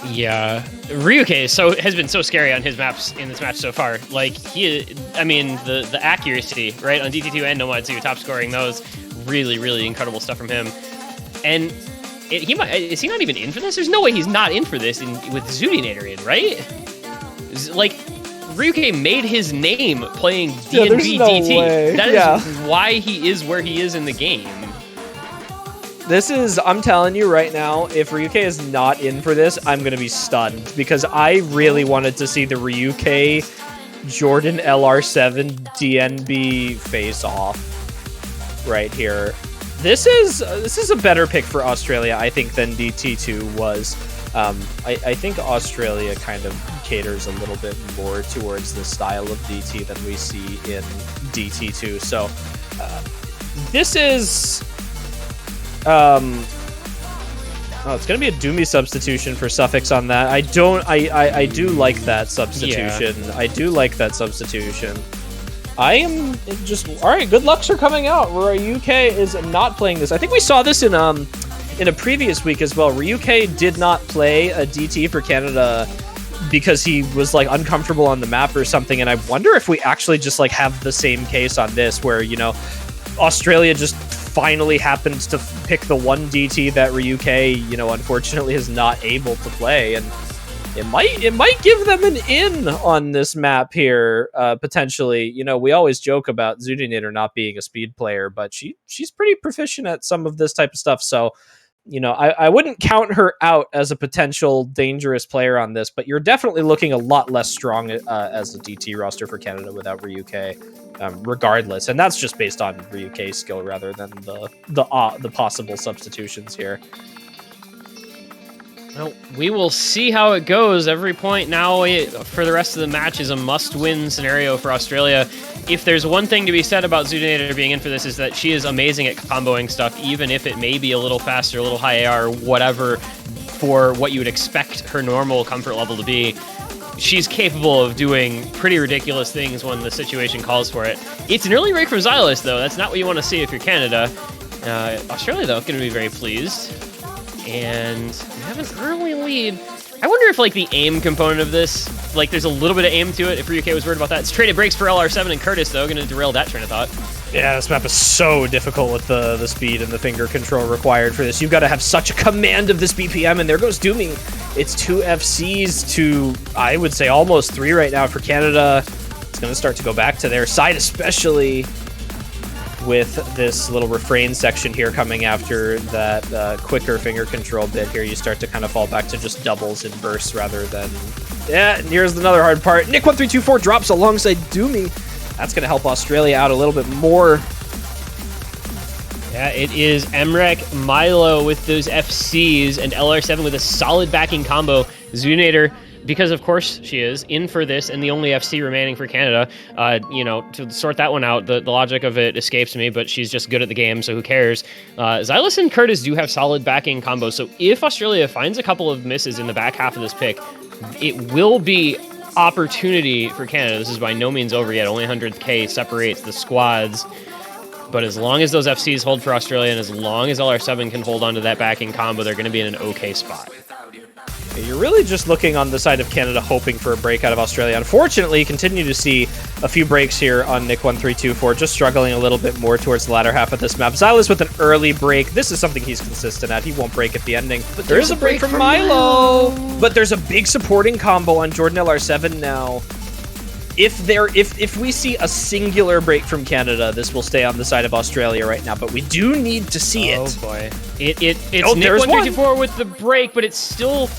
Yeah, Ryuke has been so scary on his maps in this match so far. Like the accuracy right on DT2 and Nomadzu, top scoring those, really incredible stuff from him. And is he not even in for this? There's no way he's not in for this with Zudinator in, right? Like Ryuke made his name playing DNB there's no DT. way. That is Yeah. why he is where he is in the game. I'm telling you right now, if Ryuke is not in for this, I'm going to be stunned because I really wanted to see the Ryuke Jordan LR7 DNB face off right here. This is a better pick for Australia, I think, than DT2 was. I think Australia kind of caters a little bit more towards the style of DT than we see in DT2. So this is... it's gonna be a Doomy substitution for Suffix on that. I do like that substitution. Yeah. I do like that substitution. I am just alright. Good lucks are coming out. Ryuke is not playing this. I think we saw this in a previous week as well. Ryuke did not play a DT for Canada because he was like uncomfortable on the map or something. And I wonder if we actually just like have the same case on this, where Australia just finally happens to pick the one DT that Ryuke, unfortunately is not able to play, and it might give them an in on this map here, potentially. We always joke about Zudinator not being a speed player, but she's pretty proficient at some of this type of stuff. So, I wouldn't count her out as a potential dangerous player on this, but you're definitely looking a lot less strong as a DT roster for Canada without Ryuke, regardless. And that's just based on Ryuke's skill rather than the possible substitutions here. Well, we will see how it goes. Every point now for the rest of the match is a must-win scenario for Australia. If there's one thing to be said about Zudinator being in for this, is that she is amazing at comboing stuff, even if it may be a little faster, a little high AR, or whatever, for what you would expect her normal comfort level to be. She's capable of doing pretty ridiculous things when the situation calls for it. It's an early break for Xylus, though. That's not what you want to see if you're Canada. Australia, though, going to be very pleased. And we have an early lead. I wonder if, the aim component of this, there's a little bit of aim to it, if Ryuke was worried about that. It's traded breaks for LR7 and Curtis, though. Going to derail that train of thought. Yeah, this map is so difficult with the speed and the finger control required for this. You've got to have such a command of this BPM, and there goes Doomy. It's 2 FCs to, I would say, almost 3 right now for Canada. It's going to start to go back to their side, especially with this little refrain section here coming after that quicker finger control bit here. You start to kind of fall back to just doubles and bursts rather than... Yeah, and here's another hard part. Nick1324 drops alongside Doomy. That's going to help Australia out a little bit more. Yeah, it is Emrek, Milo with those FCs, and LR7 with a solid backing combo. Zunator, because of course she is, in for this, and the only FC remaining for Canada. To sort that one out, the logic of it escapes me, but she's just good at the game, so who cares? Xylus and Curtis do have solid backing combos, so if Australia finds a couple of misses in the back half of this pick, it will be opportunity for Canada. This is by no means over yet. Only 100k separates the squads. But as long as those FCs hold for Australia, and as long as LR7 can hold onto that backing combo, they're going to be in an okay spot. You're really just looking on the side of Canada, hoping for a break out of Australia. Unfortunately, continue to see a few breaks here on Nick1324, just struggling a little bit more towards the latter half of this map. Xylus with an early break. This is something he's consistent at. He won't break at the ending. But there is a break from Milo. But there's a big supporting combo on Jordan LR7 now. If we see a singular break from Canada, this will stay on the side of Australia right now, but we do need to see it. Oh boy. It's Nick154 with the break, but it's still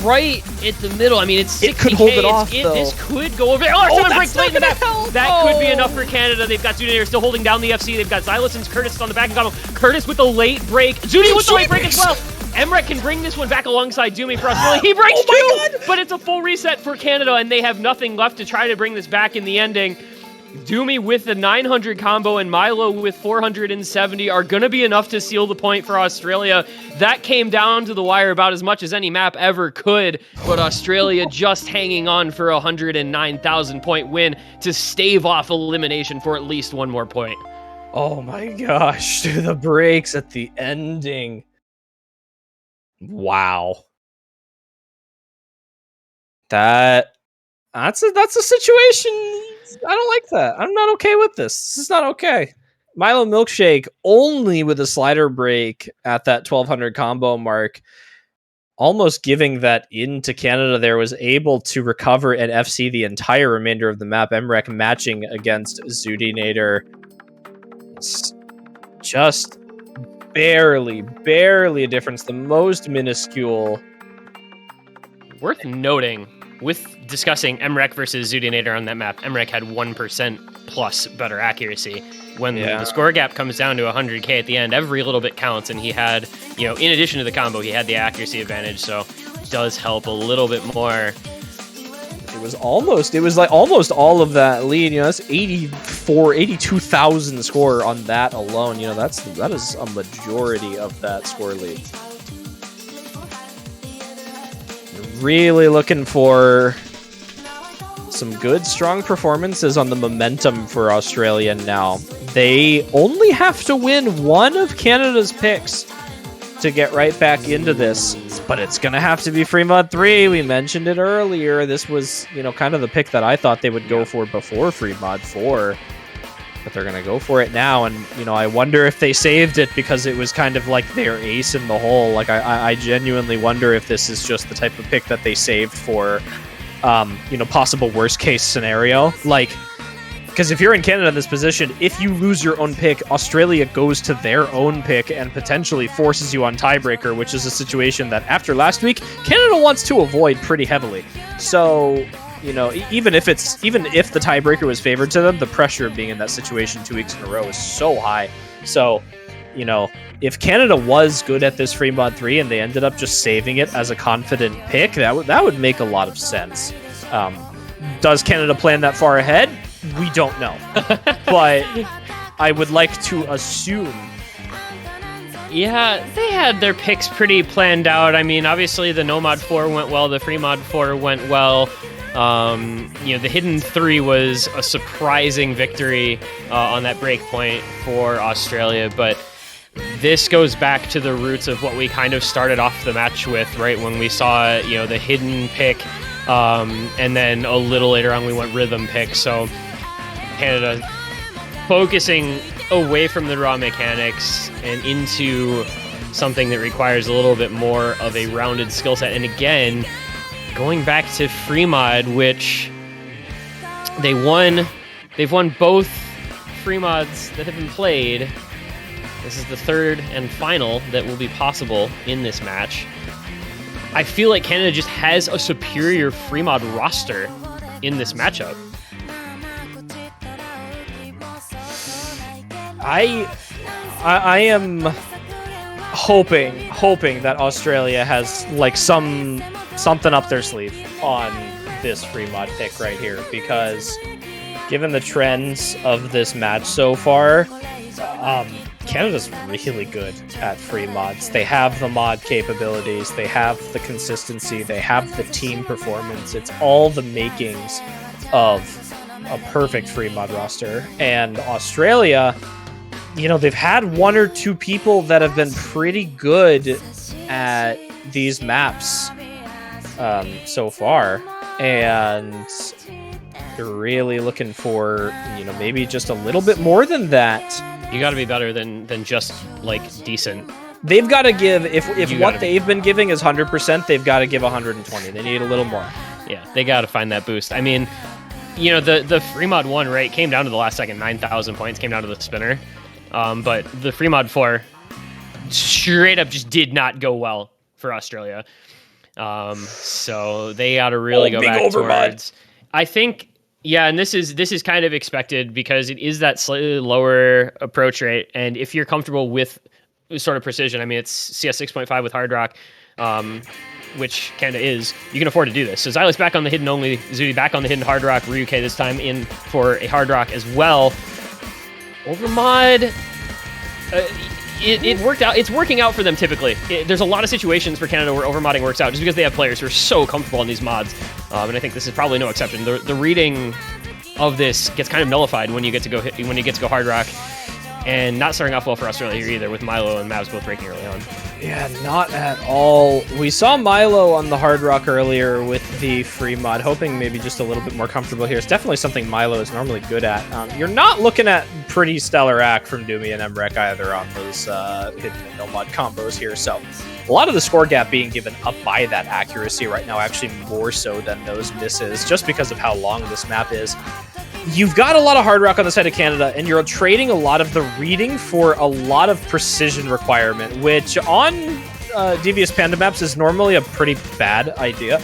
right at the middle. I mean, it's 60K. It could hold it off, though. This could go over there. LR7 breaks late in the back. That could be enough for Canada. They've got Zunator still holding down the FC. They've got Xylus and Curtis on the back combo. Curtis with the late break. Zuni with the late break as well. Emrek can bring this one back alongside Doomy for Australia. He breaks too, but it's a full reset for Canada, and they have nothing left to try to bring this back in the ending. Doomy with the 900 combo and Milo with 470 are going to be enough to seal the point for Australia. That came down to the wire about as much as any map ever could, but Australia just hanging on for a 109,000 point win to stave off elimination for at least one more point. Oh my gosh, the breaks at the ending. Wow. That's a situation. I don't like that. I'm not okay with this. This is not okay. Milo Milkshake only with a slider break at that 1200 combo mark, almost giving that into Canada there, was able to recover and FC the entire remainder of the map. Emrek matching against Zudinator. It's just barely a difference. The most minuscule. Worth noting, with discussing Emrek versus Zudinator on that map, Emrek had 1% plus better accuracy. When the score gap comes down to 100k at the end, every little bit counts, and he had, in addition to the combo, he had the accuracy advantage, so it does help a little bit more. It was like almost all of that lead. That's 82,000 score on that alone. That is a majority of that score lead. Really looking for some good, strong performances on the momentum for Australia now. They only have to win one of Canada's picks to get right back into this, but it's gonna have to be Fremod 3. We mentioned it earlier. This was, kind of the pick that I thought they would go for before Fremod 4, but they're gonna go for it now. And I wonder if they saved it because it was kind of like their ace in the hole. Like I genuinely wonder if this is just the type of pick that they saved for, possible worst case scenario. Like, because if you're in Canada in this position, if you lose your own pick, Australia goes to their own pick and potentially forces you on tiebreaker, which is a situation that after last week, Canada wants to avoid pretty heavily. So, even if the tiebreaker was favored to them, the pressure of being in that situation 2 weeks in a row is so high. So, if Canada was good at this Fremod 3 and they ended up just saving it as a confident pick, that would make a lot of sense. Does Canada plan that far ahead? We don't know. But I would like to assume. Yeah, they had their picks pretty planned out. I mean, obviously the Nomad 4 went well, the Fremod 4 went well. The Hidden 3 was a surprising victory on that break point for Australia, but this goes back to the roots of what we kind of started off the match with, right? When we saw, the Hidden pick, and then a little later on we went Rhythm pick. So Canada focusing away from the raw mechanics and into something that requires a little bit more of a rounded skill set. And again, going back to Fremod, which they've won both Fremods that have been played. This is the third and final that will be possible in this match. I feel like Canada just has a superior Fremod roster in this matchup. I am hoping that Australia has like something up their sleeve on this free mod pick right here, because given the trends of this match so far, Canada's really good at free mods. They have the mod capabilities, they have the consistency, they have the team performance. It's all the makings of a perfect free mod roster. And Australia, you know, they've had one or two people that have been pretty good at these maps so far, and they're really looking for, you know, maybe just a little bit more than that. You got to be better than just like decent. They've got to give, if what they've been giving is 100%, they've got to give 120. They need a little more. Yeah, they got to find that boost. I mean, you know, the free mod 1, right, came down to the last second. 9,000 points came down to the spinner. But the free mod 4 straight up just did not go well for Australia. So they got to really go back towards. I think, yeah, and this is kind of expected because it is that slightly lower approach rate, and if you're comfortable with sort of precision, I mean, it's CS 6.5 with Hard Rock, which Canada is, you can afford to do this. So Xylas back on the hidden only, Zudi back on the hidden Hard Rock, Ryuke this time in for a Hard Rock as well. Overmod, it worked out. It's working out for them typically. There's a lot of situations for Canada where overmodding works out just because they have players who are so comfortable on these mods, and I think this is probably no exception. The reading of this gets kind of nullified when you get to go Hard Rock, and not starting off well for Australia here either, with Milo and Mavs both breaking early on. Yeah, not at all. We saw Milo on the Hard Rock earlier with the free mod, hoping maybe just a little bit more comfortable here. It's definitely something Milo is normally good at. You're not looking at pretty stellar act from Doomy and Emrek either on those hidden no mod combos here, so a lot of the score gap being given up by that accuracy right now, actually more so than those misses, just because of how long this map is. You've got a lot of Hard Rock on the side of Canada, and you're trading a lot of the reading for a lot of precision requirement, which on Devious Panda maps is normally a pretty bad idea.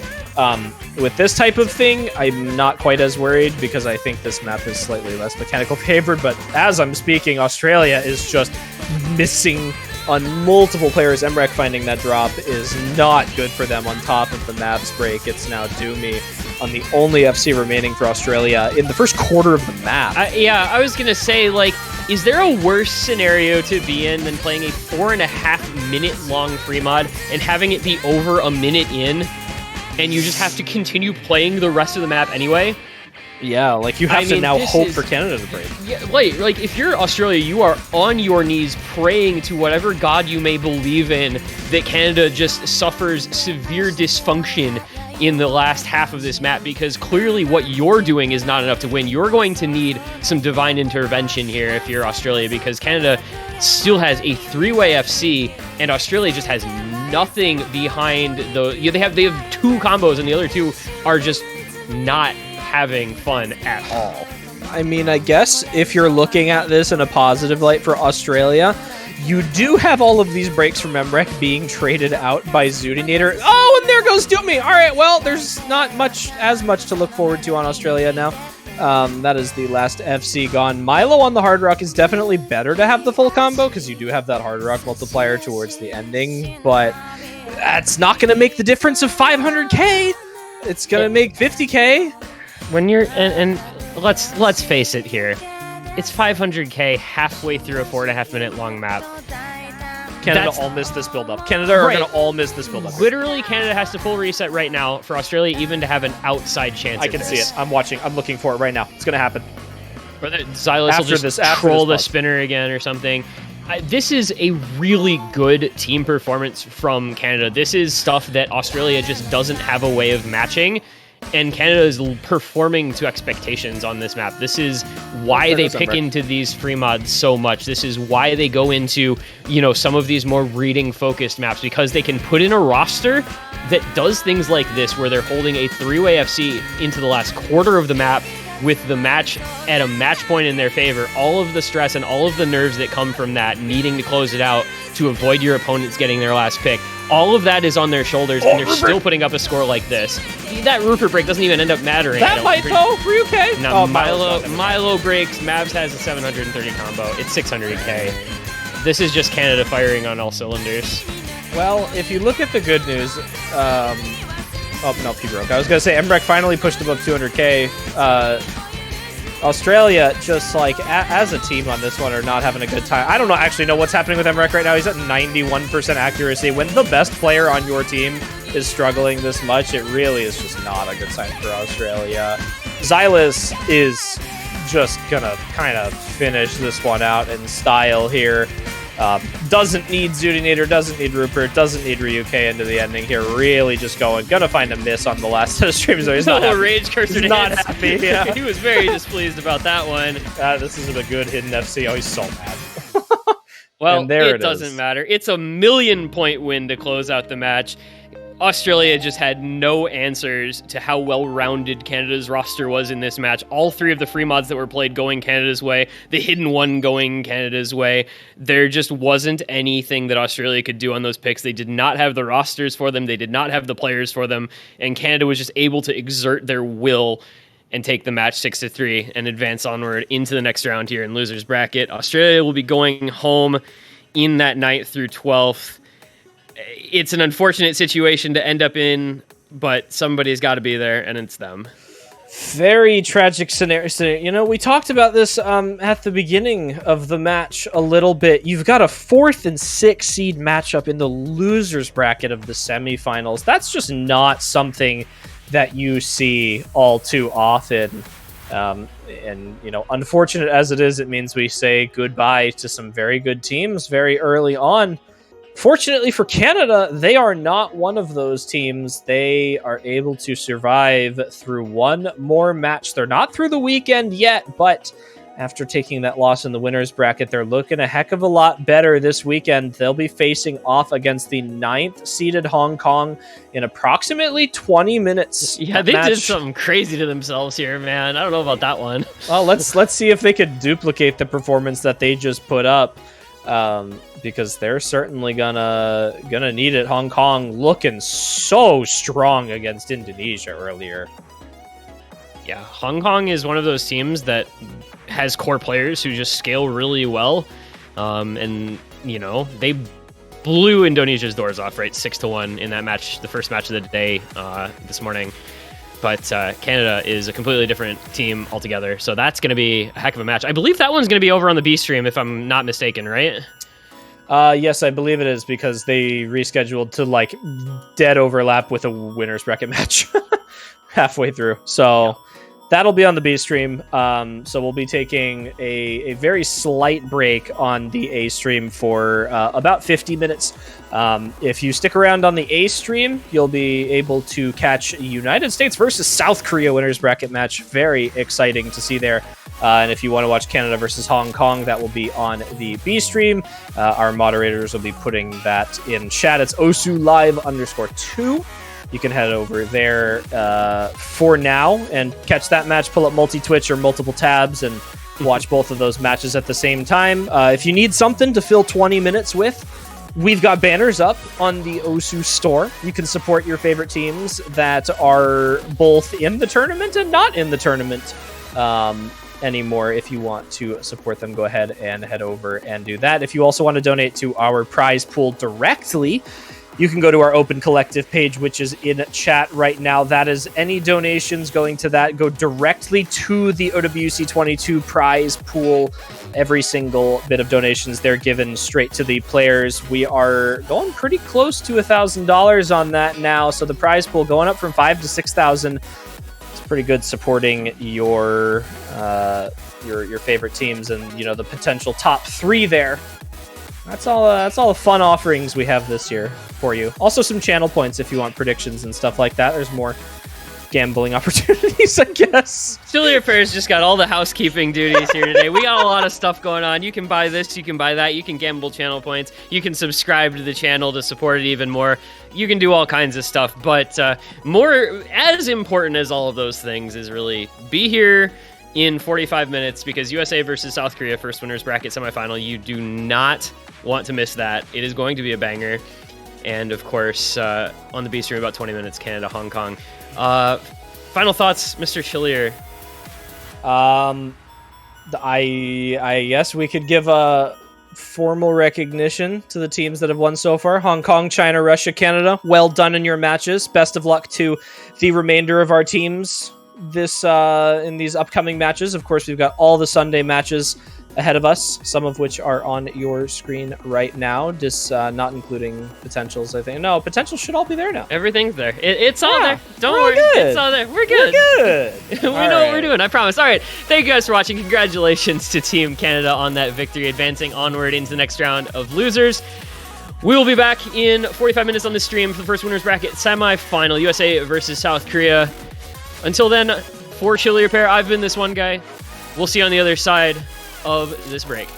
With this type of thing, I'm not quite as worried because I think this map is slightly less mechanical favored, but as I'm speaking, Australia is just missing on multiple players. Emrek finding that drop is not good for them on top of the Mavs break. It's now Doomy on the only FC remaining for Australia in the first quarter of the map. Yeah, I was going to say, like, is there a worse scenario to be in than playing a 4.5 minute long free mod and having it be over a minute in, and you just have to continue playing the rest of the map anyway? Yeah, like you have to now hope for Canada to break. Yeah, like if you're Australia, you are on your knees praying to whatever god you may believe in that Canada just suffers severe dysfunction in the last half of this map, because clearly what you're doing is not enough to win. You're going to need some divine intervention here if you're Australia, because Canada still has a 3-way FC and Australia just has nothing behind the. They have 2 combos and the other 2 are just not having fun at all. I mean, I guess if you're looking at this in a positive light for Australia, you do have all of these breaks from Emrek being traded out by Zudinator. Oh, and there goes Doomy. All right, well, there's not as much to look forward to on Australia now. That is the last FC gone. Milo on the Hard Rock is definitely better to have the full combo because you do have that Hard Rock multiplier towards the ending, but that's not going to make the difference of 500k. It's going to make 50k. When you're and let's face it here, it's 500k halfway through a 4.5 minute long map. Canada all missed this build up. Canada are going to all miss this build up. Literally, Canada has to full reset right now for Australia even to have an outside chance. I can see it. I'm watching. I'm looking for it right now. It's going to happen. Or Xylas will just troll the spinner again or something. This is a really good team performance from Canada. This is stuff that Australia just doesn't have a way of matching. And Canada is performing to expectations on this map. This is why they pick into these free mods so much. This is why they go into, some of these more reading-focused maps, because they can put in a roster that does things like this, where they're holding a 3-way FC into the last quarter of the map with the match at a match point in their favor. All of the stress and all of the nerves that come from that, needing to close it out to avoid your opponents getting their last pick. All of that is on their shoulders, and they're still putting up a score like this. That Rupert break doesn't even end up mattering. That might though, Ryuke. No, Milo breaks. Mavs has a 730 combo. It's 600k. this is just Canada firing on all cylinders. Well, if you look at the good news, oh no, he broke. I was gonna say Embrek finally pushed above 200k. Australia, just like as a team on this one, are not having a good time. I don't actually know what's happening with Emrek right now. He's at 91% accuracy. When the best player on your team is struggling this much, it really is just not a good sign for Australia. Xylus is just gonna kind of finish this one out in style here. Doesn't need Zudinator, doesn't need Rupert, doesn't need Ryuke into the ending here. Really just gonna find a miss on the last set of streams. So he's not happy. Rage cursor. He's not happy. Yeah. He was very displeased about that one. This isn't a good hidden FC. Oh, he's so mad. Well, and there it doesn't matter. It's a 1,000,000-point win to close out the match. Australia just had no answers to how well-rounded Canada's roster was in this match. All three of the free mods that were played going Canada's way, the hidden one going Canada's way. There just wasn't anything that Australia could do on those picks. They did not have the rosters for them. They did not have the players for them. And Canada was just able to exert their will and take the match 6-3 and advance onward into the next round here in losers bracket. Australia will be going home in that 9th through 12th. It's an unfortunate situation to end up in, but somebody's got to be there, and it's them. Very tragic scenario. You know, we talked about this at the beginning of the match a little bit. You've got a 4th and 6th seed matchup in the losers bracket of the semifinals. That's just not something that you see all too often. And, you know, unfortunate as it is, it means we say goodbye to some very good teams very early on. Fortunately for Canada, they are not one of those teams. They are able to survive through one more match. They're not through the weekend yet, but after taking that loss in the winners bracket, they're looking a heck of a lot better this weekend. They'll be facing off against the 9th seeded Hong Kong in approximately 20 minutes. Yeah, they did something crazy to themselves here, man. I don't know about that one. Well, let's see if they could duplicate the performance that they just put up. Because they're certainly gonna need it. Hong Kong looking so strong against Indonesia earlier. Yeah, Hong Kong is one of those teams that has core players who just scale really well. And, you know, they blew Indonesia's doors off, right? 6-1 in that match, the first match of the day this morning. But Canada is a completely different team altogether. So that's going to be a heck of a match. I believe that one's going to be over on the B stream, if I'm not mistaken, right? Yes, I believe it is, because they rescheduled to, like, dead overlap with a winner's bracket match halfway through. So that'll be on the B stream. So we'll be taking a very slight break on the A stream for about 50 minutes. If you stick around on the A stream, you'll be able to catch United States versus South Korea winners bracket match. Very exciting to see there. And if you want to watch Canada versus Hong Kong, that will be on the B stream. Our moderators will be putting that in chat. It's osu_live_2. You can head over there for now and catch that match. Pull up multi-Twitch or multiple tabs and watch both of those matches at the same time. If you need something to fill 20 minutes with, we've got banners up on the OSU store. You can support your favorite teams that are both in the tournament and not in the tournament anymore. If you want to support them, go ahead and head over and do that. If you also want to donate to our prize pool directly, you can go to our Open Collective page, which is in chat right now. That is any donations going to that go directly to the OWC 22 prize pool. Every single bit of donations, they're given straight to the players. We are going pretty close to $1,000 on that now. So the prize pool going up from $5,000 to $6,000. It's pretty good, supporting your favorite teams and, you know, the potential top 3 there. That's all the fun offerings we have this year for you. Also some channel points if you want predictions and stuff like that. There's more gambling opportunities, I guess. Chili Affairs just got all the housekeeping duties here today. We got a lot of stuff going on. You can buy this, you can buy that, you can gamble channel points, you can subscribe to the channel to support it even more. You can do all kinds of stuff, but more as important as all of those things is really be here in 45 minutes, because USA versus South Korea, first winners bracket semifinal. You do not want to miss that. It is going to be a banger. And of course, on the B stream, about 20 minutes, Canada, Hong Kong. Final thoughts, Mr. Chillier? I guess we could give a formal recognition to the teams that have won so far. Hong Kong, China, Russia, Canada. Well done in your matches. Best of luck to the remainder of our teams this in these upcoming matches. Of course, we've got all the Sunday matches ahead of us, some of which are on your screen right now, just not including potentials, I think. No, potentials should all be there now. Everything's there. It's all there. Don't we're worry. good. It's all there. We're good. We're good. We know what we're doing, I promise. All right. Thank you guys for watching. Congratulations to Team Canada on that victory, advancing onward into the next round of losers. We will be back in 45 minutes on the stream for the first winners bracket semi-final, USA versus South Korea. Until then, for Chili Repair, I've been this one guy. We'll see you on the other side of this break.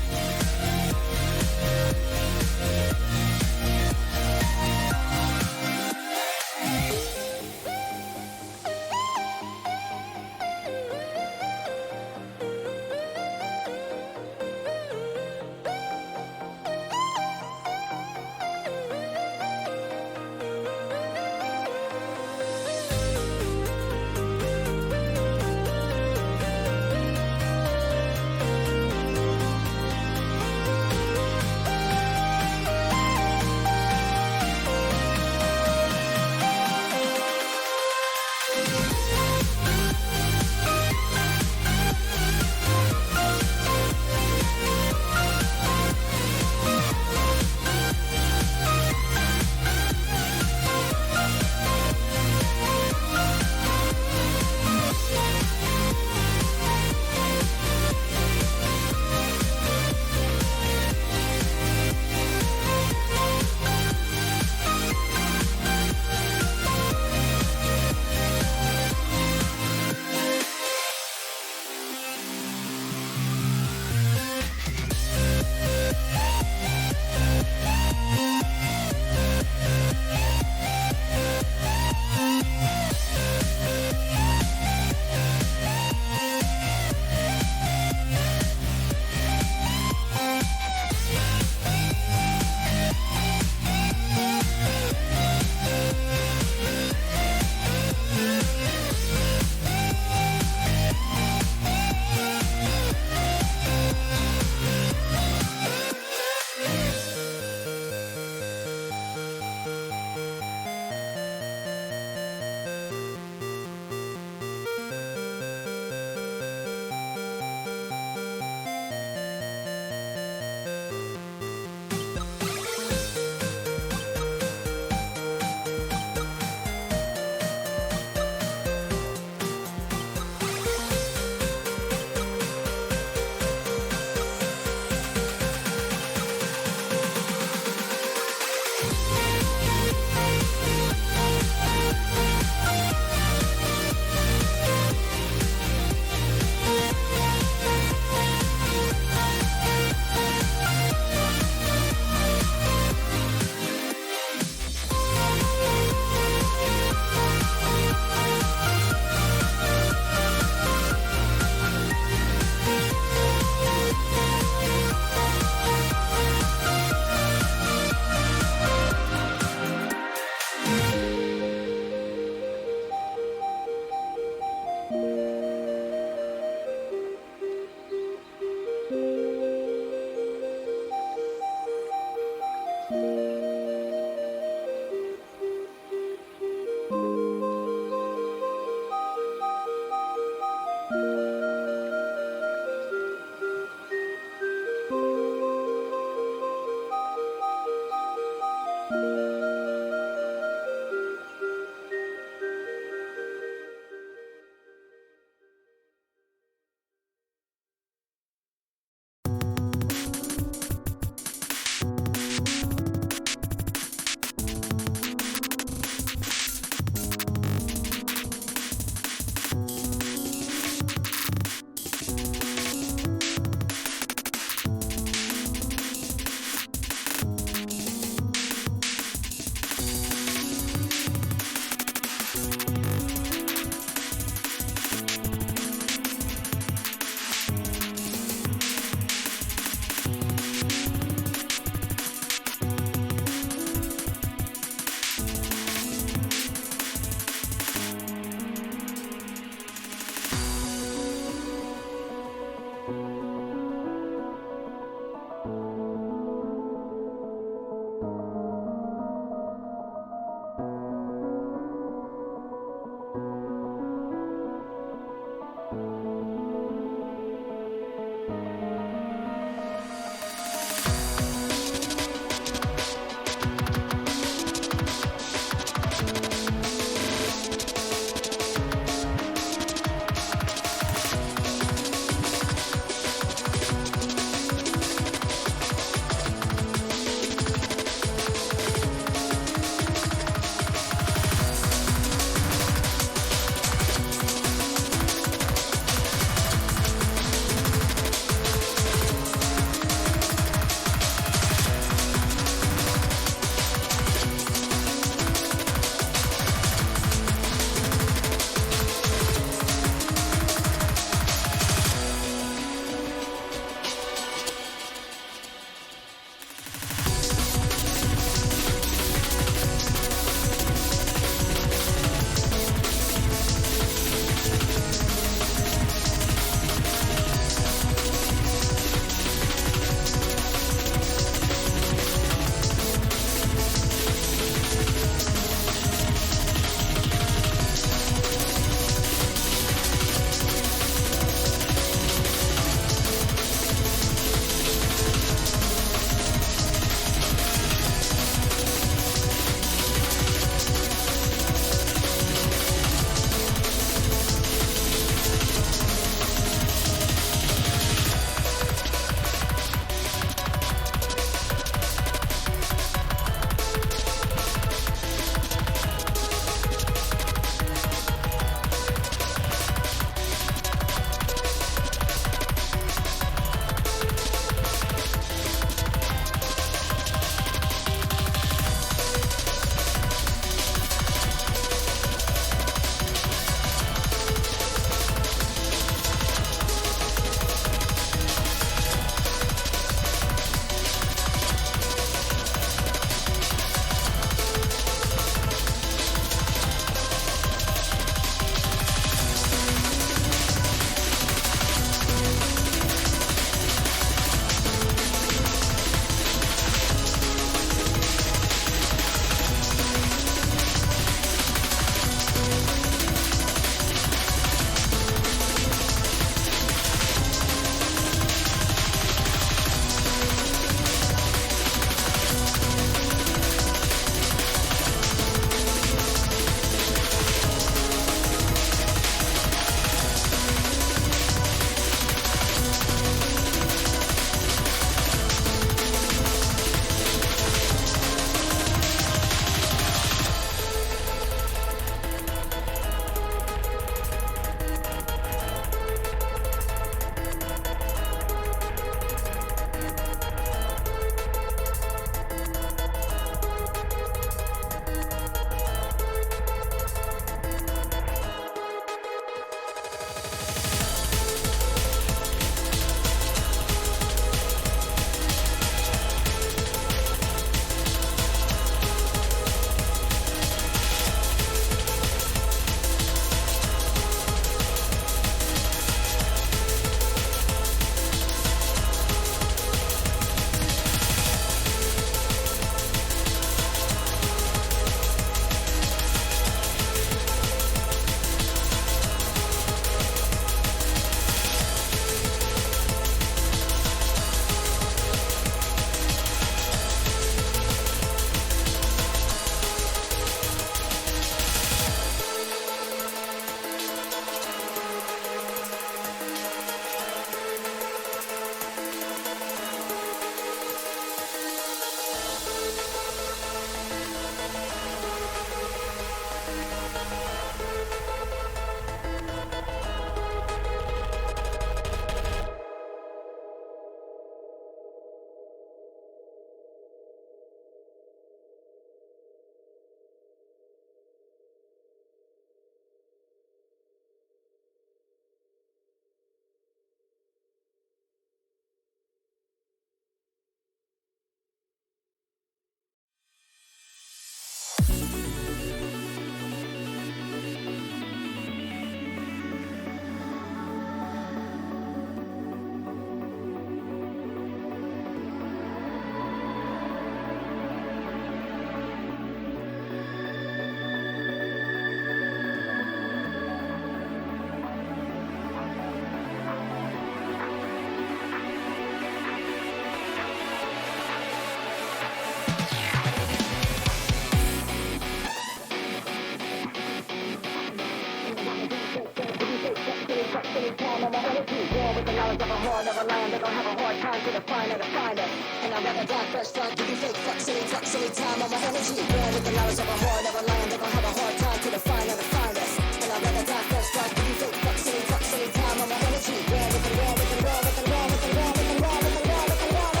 hard, never land. They're gonna have a hard time to define it, to find it. And I'd rather die first, start giving fake fuck, silly time on my energy. Born with the knowledge of a hard, never land. They're gonna have a hard time to define it, to find it. And I'd rather die first, start giving fake fuck, silly time on my energy. Born with the raw, with the raw, with the raw, with the raw, with the raw, with the raw, with the raw, with the raw,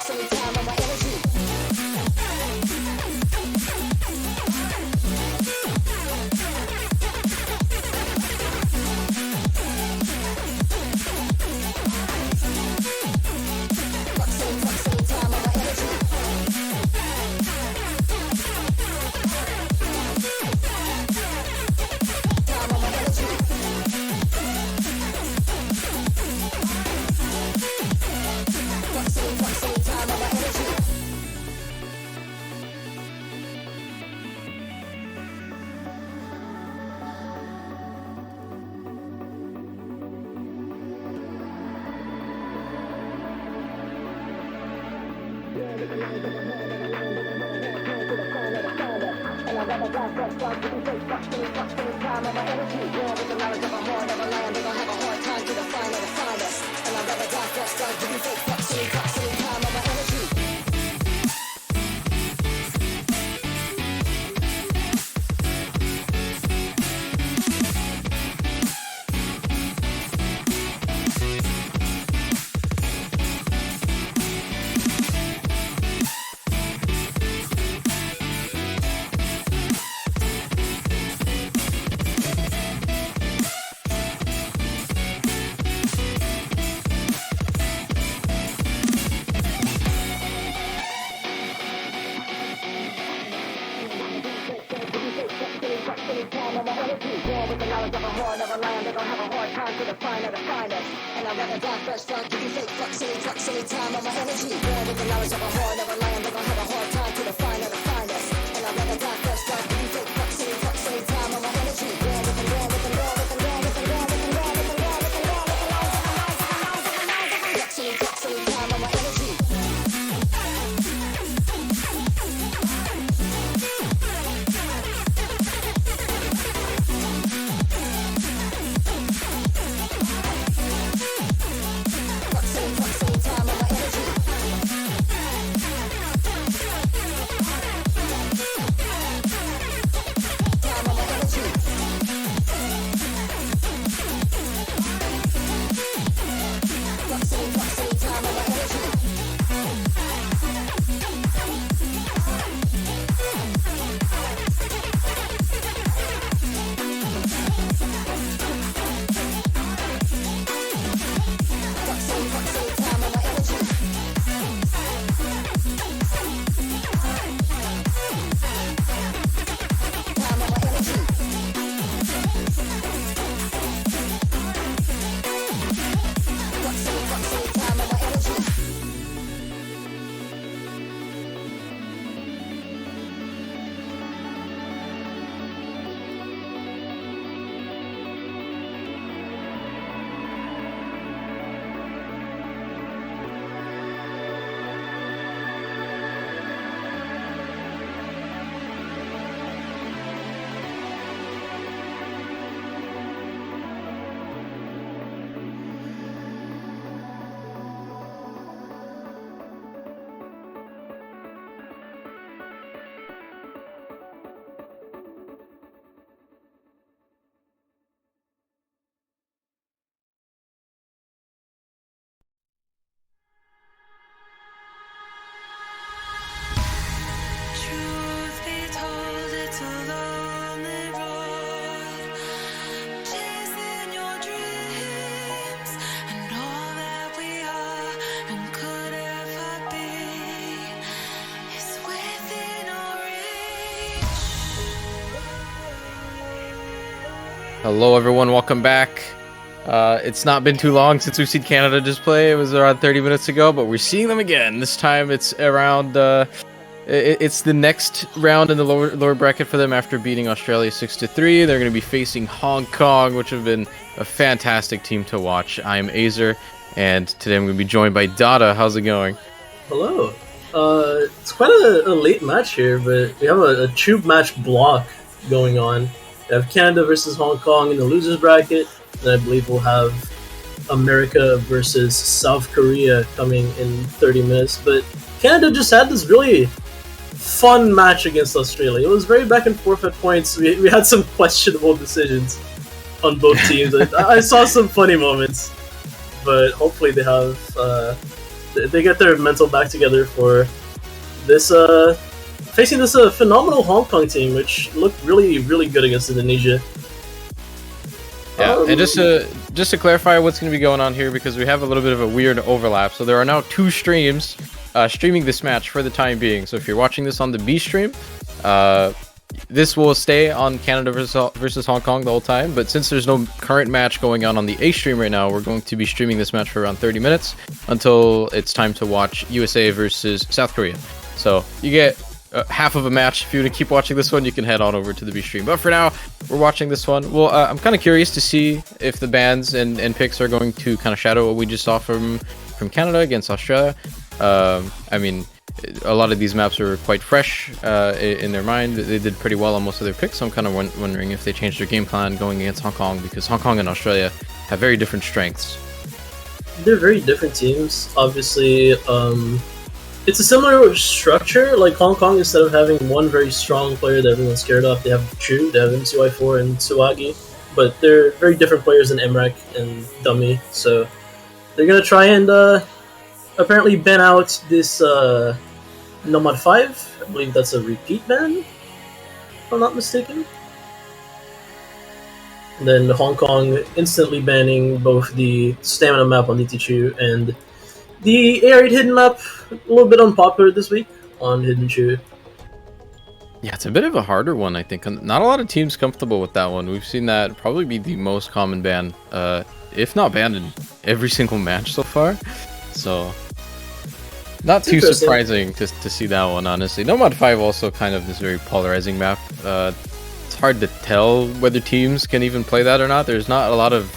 silly time on my energy. Truth be told, it's a lonely road, chasing your dreams, and all that we are and could ever be is within our reach. Hello, everyone. Welcome back. It's not been too long since we've seen Canada just play. It was around 30 minutes ago, but we're seeing them again. This time it's around... it's the next round in the lower bracket for them after beating Australia 6-3. They're going to be facing Hong Kong, which have been a fantastic team to watch. I'm Azer, and today I'm going to be joined by Dada. How's it going? Hello. It's quite a late match here, but we have a tube match block going on. We have Canada versus Hong Kong in the losers bracket, and I believe we'll have America versus South Korea coming in 30 minutes. But Canada just had this really fun match against Australia. It was very back and forth at points. We had some questionable decisions on both teams. I saw some funny moments, but hopefully they have they get their mental back together for this facing this phenomenal Hong Kong team, which looked really good against Indonesia. Yeah, and just to clarify what's going to be going on here, because we have a little bit of a weird overlap. So there are now 2 streams streaming this match for the time being. So if you're watching this on the B stream, this will stay on Canada versus Hong Kong the whole time. But since there's no current match going on the A stream right now, we're going to be streaming this match for around 30 minutes until it's time to watch USA versus South Korea. So you get half of a match. If you want to keep watching this one, you can head on over to the B stream. But for now, we're watching this one. Well, I'm kind of curious to see if the bans and picks are going to kind of shadow what we just saw from Canada against Australia. I mean, a lot of these maps are quite fresh in their mind. They did pretty well on most of their picks, so I'm kind of wondering if they changed their game plan going against Hong Kong, because Hong Kong and Australia have very different strengths. They're very different teams. Obviously, it's a similar structure. Like Hong Kong, instead of having one very strong player that everyone's scared of, they have Chu, they have M2I4 and Suwagi, but they're very different players than Emrak and Dummy, so they're going to try and apparently ban out this Nomad 5. I believe that's a repeat ban, if I'm not mistaken. And then Hong Kong instantly banning both the Stamina map on DT2 and the Arid Hidden map, a little bit unpopular this week on Hidden Chu. Yeah, it's a bit of a harder one, I think. Not a lot of teams comfortable with that one. We've seen that probably be the most common ban, if not banned in every single match so far. So, not too surprising to see that one, honestly. Nomad 5 also kind of this very polarizing map. It's hard to tell whether teams can even play that or not. There's not a lot of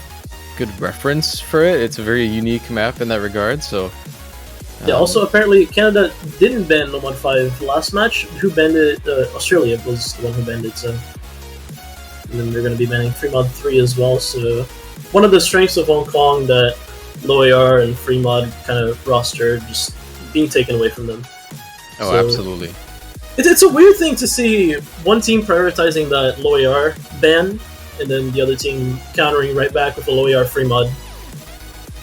good reference for it. It's a very unique map in that regard, so... Yeah, also apparently Canada didn't ban Nomad 5 last match. Who banned it? Australia was the one who banned it, so... And then they're going to be banning Fremod 3 as well, so... One of the strengths of Hong Kong that LoAR and Fremod kind of roster just being taken away from them. Oh, so, absolutely. It's a weird thing to see one team prioritizing that LoAR ban, and then the other team countering right back with a LoAR Fremod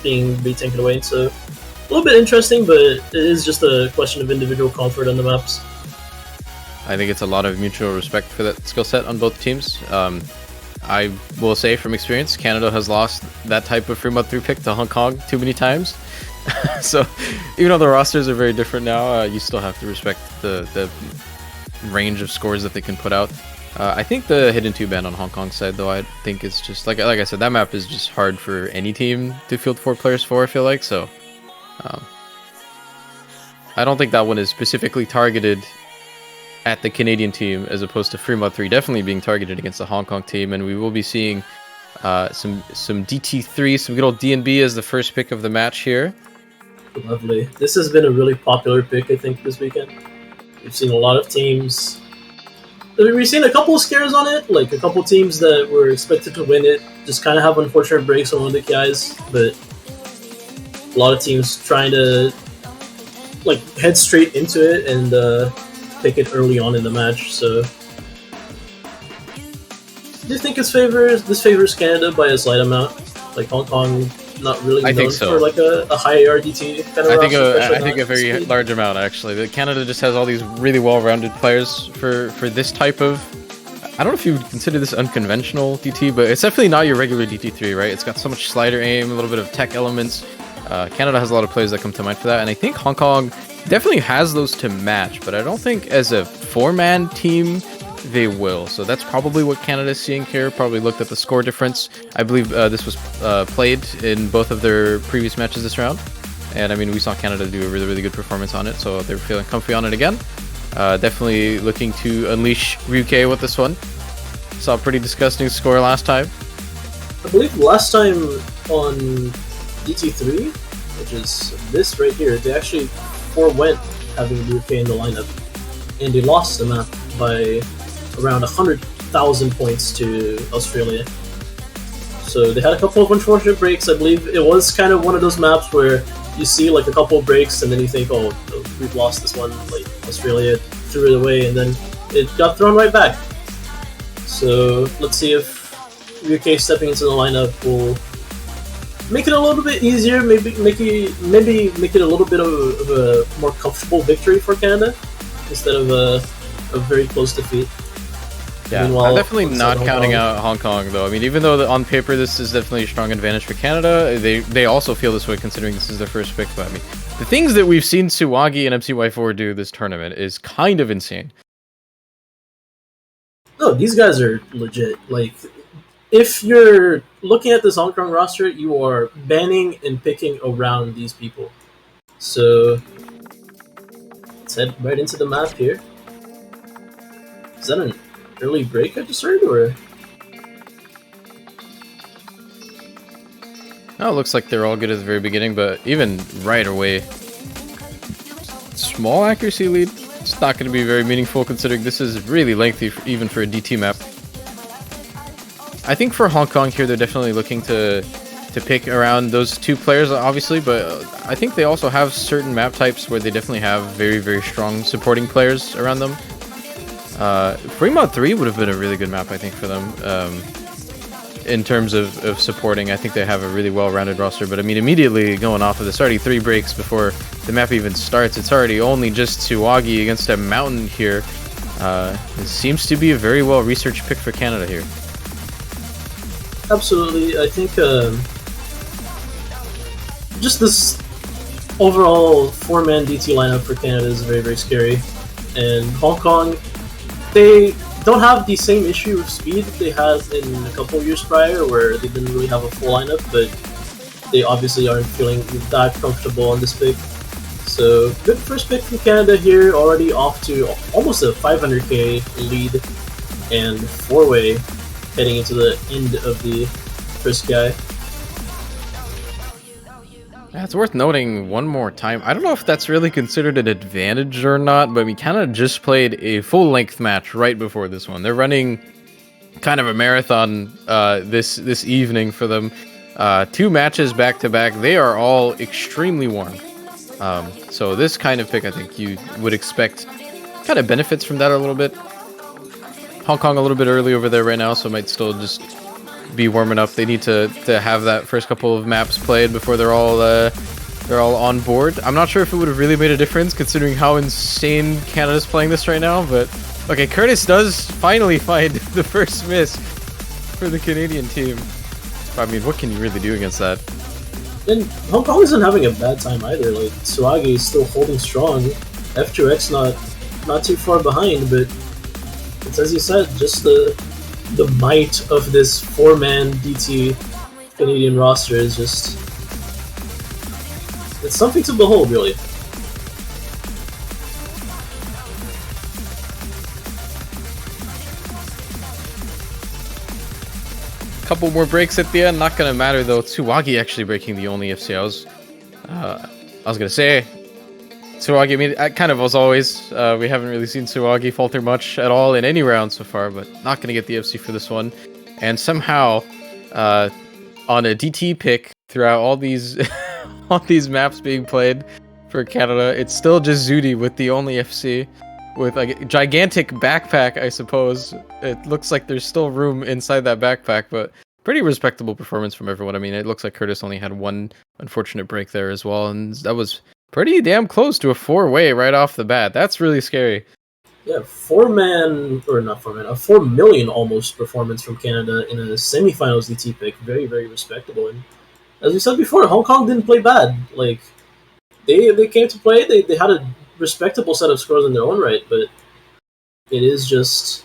being taken away. So a little bit interesting, but it is just a question of individual comfort on the maps. I think it's a lot of mutual respect for that skill set on both teams. I will say from experience, Canada has lost that type of Fremod 3 pick to Hong Kong too many times. So even though the rosters are very different now, you still have to respect the range of scores that they can put out. I think the Hidden 2 ban on Hong Kong side, though, I think it's just, like I said, that map is just hard for any team to field 4 players for, I feel like, so... I don't think that one is specifically targeted at the Canadian team, as opposed to Fremod 3 definitely being targeted against the Hong Kong team, and we will be seeing some DT3, some good old DNB as the first pick of the match here. Lovely. This has been a really popular pick, I think, this weekend. We've seen a lot of teams... We've seen a couple of scares on it, like a couple teams that were expected to win it, just kind of have unfortunate breaks on one of the KIs, but a lot of teams trying to like head straight into it and pick it early on in the match. So, do you think this favors Canada by a slight amount? Like Hong Kong, not really known for like a high RDT kind of. I think a very large amount actually. Canada just has all these really well-rounded players for this type of. I don't know if you would consider this unconventional DT, but it's definitely not your regular DT3, right? It's got so much slider aim, a little bit of tech elements. Canada has a lot of players that come to mind for that, and I think Hong Kong definitely has those to match, but I don't think as a 4-man team they will. So that's probably what Canada's seeing here. Probably looked at the score difference. I believe this was played in both of their previous matches this round, and I mean we saw Canada do a really good performance on it, so they're feeling comfy on it again. Definitely looking to unleash Ryuke with this one. Saw a pretty disgusting score last time. I believe last time on DT3, which is this right here, they actually forewent having Ryuke in the lineup, and they lost the map by around 100,000 points to Australia. So they had a couple of unfortunate breaks. I believe it was kind of one of those maps where you see like a couple of breaks and then you think, oh, we've lost this one. Like Australia threw it away and then it got thrown right back. So let's see if UK stepping into the lineup will make it a little bit easier. Maybe make it a little bit of a more comfortable victory for Canada instead of a very close defeat. Yeah, Meanwhile, I'm definitely on not Hong counting Kong- out Hong Kong, though. I mean, even though on paper this is definitely a strong advantage for Canada, they also feel this way considering this is their first pick. But I mean, the things that we've seen Suwagi and MCY4 do this tournament is kind of insane. No, these guys are legit. Like, if you're looking at this Hong Kong roster, you are banning and picking around these people. So let's head right into the map here. Is that an early break I just heard, or? Oh, it looks like they're all good at the very beginning, but even right away, small accuracy lead. It's not going to be very meaningful considering this is really lengthy even for a DT map. I think for Hong Kong here, they're definitely looking to pick around those two players, obviously, but I think they also have certain map types where they definitely have very, very strong supporting players around them. Fremont 3 would have been a really good map, I think, for them. In terms of supporting, I think they have a really well-rounded roster, but I mean, immediately going off of this, already 3 breaks before the map even starts. It's already only just Suwagi against a mountain here. It seems to be a very well-researched pick for Canada here. Absolutely, I think just this overall 4-man DT lineup for Canada is very, very scary. And Hong Kong, they don't have the same issue of speed that they had in a couple years prior, where they didn't really have a full lineup, but they obviously aren't feeling that comfortable on this pick. So, good first pick from Canada here, already off to almost a 500k lead, and 4-way heading into the end of the first guy. Yeah, it's worth noting one more time. I don't know if that's really considered an advantage or not, but we kind of just played a full-length match right before this one. They're running kind of a marathon this evening for them. 2 matches back-to-back. They are all extremely warm. So this kind of pick, I think you would expect kind of benefits from that a little bit. Hong Kong a little bit early over there right now, so might still just be warming up. They need to have that first couple of maps played before they're all on board. I'm not sure if it would have really made a difference considering how insane Canada's playing this right now, but okay, Curtis does finally find the first miss for the Canadian team. I mean, what can you really do against that? And Hong Kong isn't having a bad time either. Like, Suwagi is still holding strong. F2X not too far behind, but it's, as you said, just the might of this 4-man DT Canadian roster is just... it's something to behold, really. Couple more breaks at the end, not gonna matter though. Suwagi actually breaking the only FC. I was gonna say, Suwagi, I mean, kind of as always, we haven't really seen Suwagi falter much at all in any round so far, but not gonna get the FC for this one. And somehow, on a DT pick throughout all these all these maps being played for Canada, it's still just Zudi with the only FC. With like a gigantic backpack, I suppose. It looks like there's still room inside that backpack, but pretty respectable performance from everyone. I mean, it looks like Curtis only had one unfortunate break there as well, and that was pretty damn close to a 4-way right off the bat. That's really scary. Yeah, 4-man, or not 4-man, a 4 million almost performance from Canada in a semifinals DT pick. Very, very respectable. And as we said before, Hong Kong didn't play bad. Like, they came to play, they had a respectable set of scores in their own right, but it is just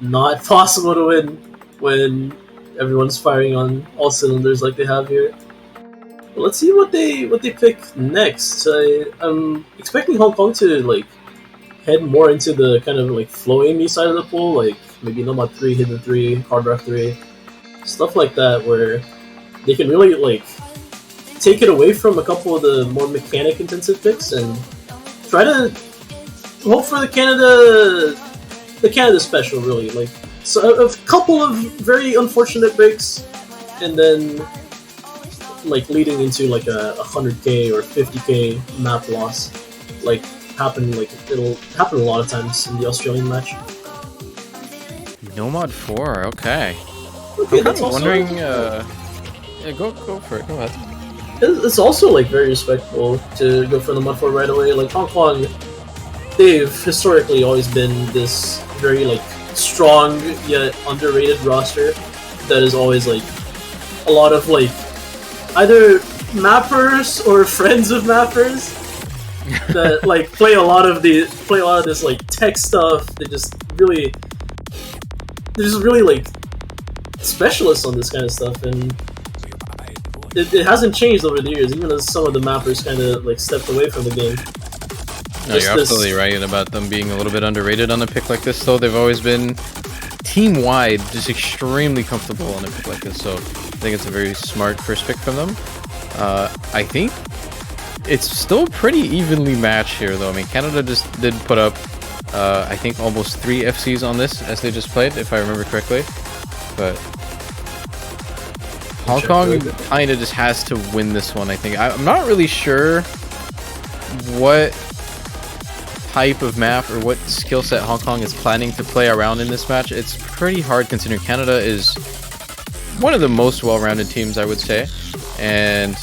not possible to win when everyone's firing on all cylinders like they have here. But let's see what they pick next. I'm expecting Hong Kong to like head more into the kind of like flow Amy side of the pool, like maybe Nomad 3, Hidden 3, Hard Rock 3, stuff like that, where they can really like take it away from a couple of the more mechanic intensive picks and try to hope for the Canada special, really. Like, So a couple of very unfortunate breaks, and then like leading into like a 100k or 50k map loss, like it'll happen a lot of times in the Australian match. Nomad 4, okay. Okay, I'm that's kind of also wondering. Yeah, go for it. Go ahead. it's also like very respectable to go for the mud 4 right away. Like Hong Kong, they've historically always been this very like strong yet underrated roster that is always like a lot of like either mappers or friends of mappers that like play a lot of this like tech stuff. They're just really like specialists on this kind of stuff, and it hasn't changed over the years, even as some of the mappers kind of like stepped away from the game. No, you're absolutely right about them being a little bit underrated on a pick like this, though. They've always been team-wide just extremely comfortable on a pick like this, so I think it's a very smart first pick from them. I think it's still pretty evenly matched here, though. I mean, Canada just did put up, I think, almost 3 FCs on this as they just played, if I remember correctly. But Hong Kong kind of just has to win this one, I think. I'm not really sure what type of map or what skill set Hong Kong is planning to play around in this match. It's pretty hard considering Canada is one of the most well-rounded teams, I would say. And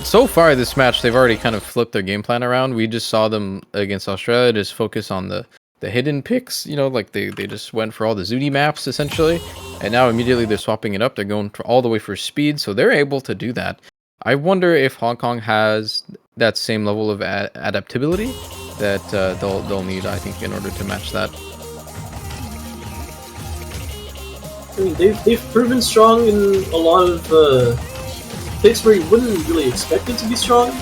so far this match, they've already kind of flipped their game plan around. We just saw them against Australia just focus on the hidden picks, you know, like they just went for all the Zuni maps essentially, and now immediately they're swapping it up. They're going for all the way for speed, so they're able to do that. I wonder if Hong Kong has that same level of adaptability that they'll need, I think, in order to match that. I mean, they've proven strong in a lot of picks where you wouldn't really expect it to be strong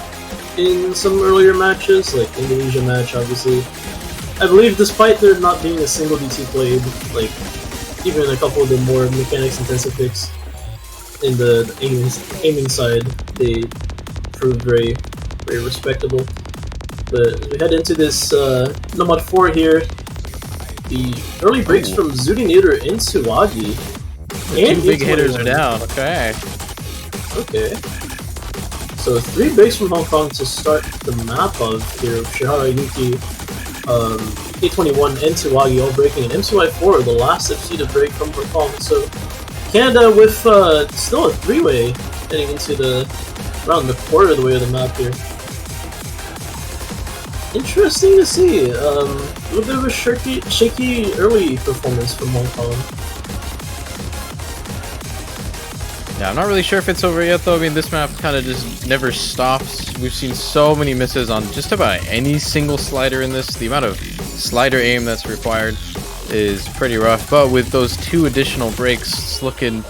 in some earlier matches, like the Indonesia match, obviously. I believe, despite there not being a single DT played, like even a couple of the more mechanics-intensive picks in the aiming side, they proved very, very respectable. But as we head into this Nomad 4 here, the early breaks from Zudinator and Suwagi. And 2 big hitters are down, okay. Okay. So 3 breaks from Hong Kong to start the map of here. Shihara Yuki, A21 and Suwagi all breaking, and MCY4, the last FC to break from Hong Kong. So Canada with still a 3-way heading into around the quarter of the way of the map here. Interesting to see. A little bit of a shaky early performance from Hong Kong. Yeah, I'm not really sure if it's over yet, though. I mean, this map kind of just never stops. We've seen so many misses on just about any single slider in this. The amount of slider aim that's required is pretty rough. But with those 2 additional breaks, it's looking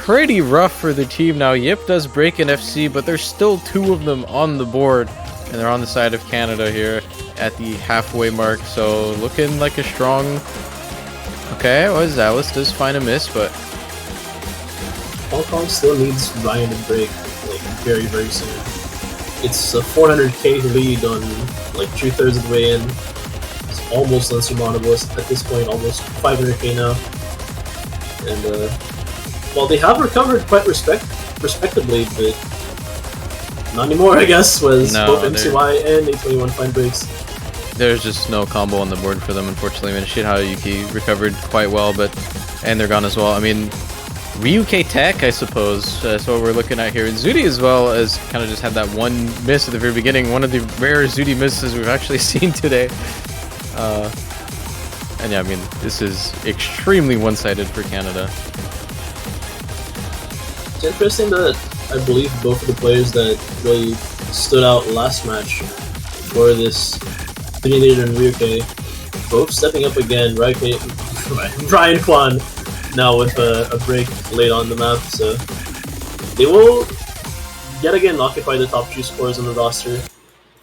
pretty rough for the team now. Yip does break an FC, but there's still 2 of them on the board. And they're on the side of Canada here at the halfway mark. So looking like a strong... Okay, well, Zalis does find a miss, but... Hong Kong still needs Ryan to break like very, very soon. It's a 400k lead on like 2/3 of the way in. It's almost unsurmountable at this point, almost 500k now. And while they have recovered quite respectably, but not anymore, I guess, was both MCY and A21 find breaks. There's just no combo on the board for them, unfortunately. I mean, Shihara Yuki recovered quite well, and they're gone as well. I mean, Ryuk Tech, I suppose, that's what we're looking at here. And Zudi as well as kind of just had that one miss at the very beginning, one of the rare Zudi misses we've actually seen today. And yeah, I mean, this is extremely one-sided for Canada. It's interesting that I believe both of the players that really stood out last match for this Zudinator and Ryuk, both stepping up again. Ryan Kwan now with a break late on the map, so they will yet again occupy the top 2 scores on the roster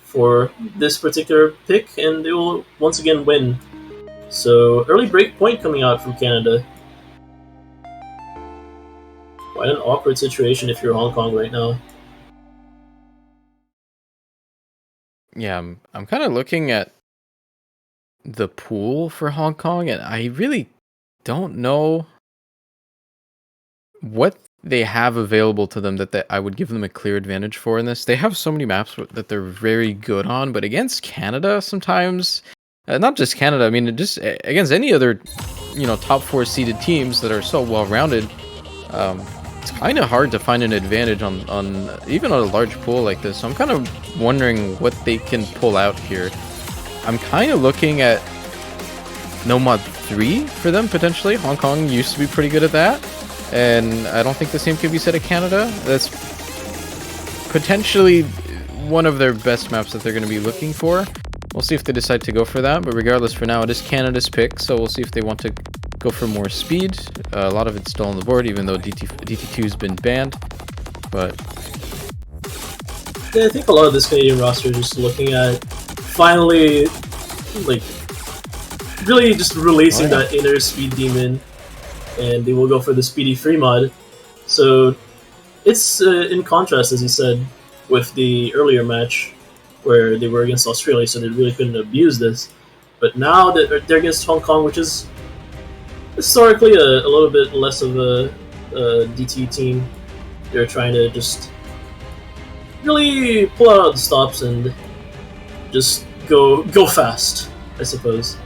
for this particular pick, and they will once again win. So early break point coming out from Canada. Quite an awkward situation if you're Hong Kong right now. Yeah, I'm kind of looking at the pool for Hong Kong, and I really don't know what they have available to them that I would give them a clear advantage for in this. They have so many maps that they're very good on, but against Canada sometimes, not just Canada, I mean, just against any other, top 4 seeded teams that are so well-rounded, it's kind of hard to find an advantage on even on a large pool like this. So I'm kind of wondering what they can pull out here. I'm kind of looking at no mod 3 for them, potentially. Hong Kong used to be pretty good at that, and I don't think the same could be said of Canada. That's potentially one of their best maps that they're going to be looking for. We'll see if they decide to go for that, but regardless, for now, it is Canada's pick, so we'll see if they want to go for more speed. A lot of it's still on the board, even though DT2 has been banned, but... Yeah, I think a lot of this Canadian roster is just looking at finally, like, really just releasing that inner speed demon, and they will go for the speedy free mod. So it's in contrast, as you said, with the earlier match where they were against Australia, so they really couldn't abuse this. But now that they're against Hong Kong, which is historically a little bit less of a DT team, they're trying to just really pull out the stops and just go fast, I suppose.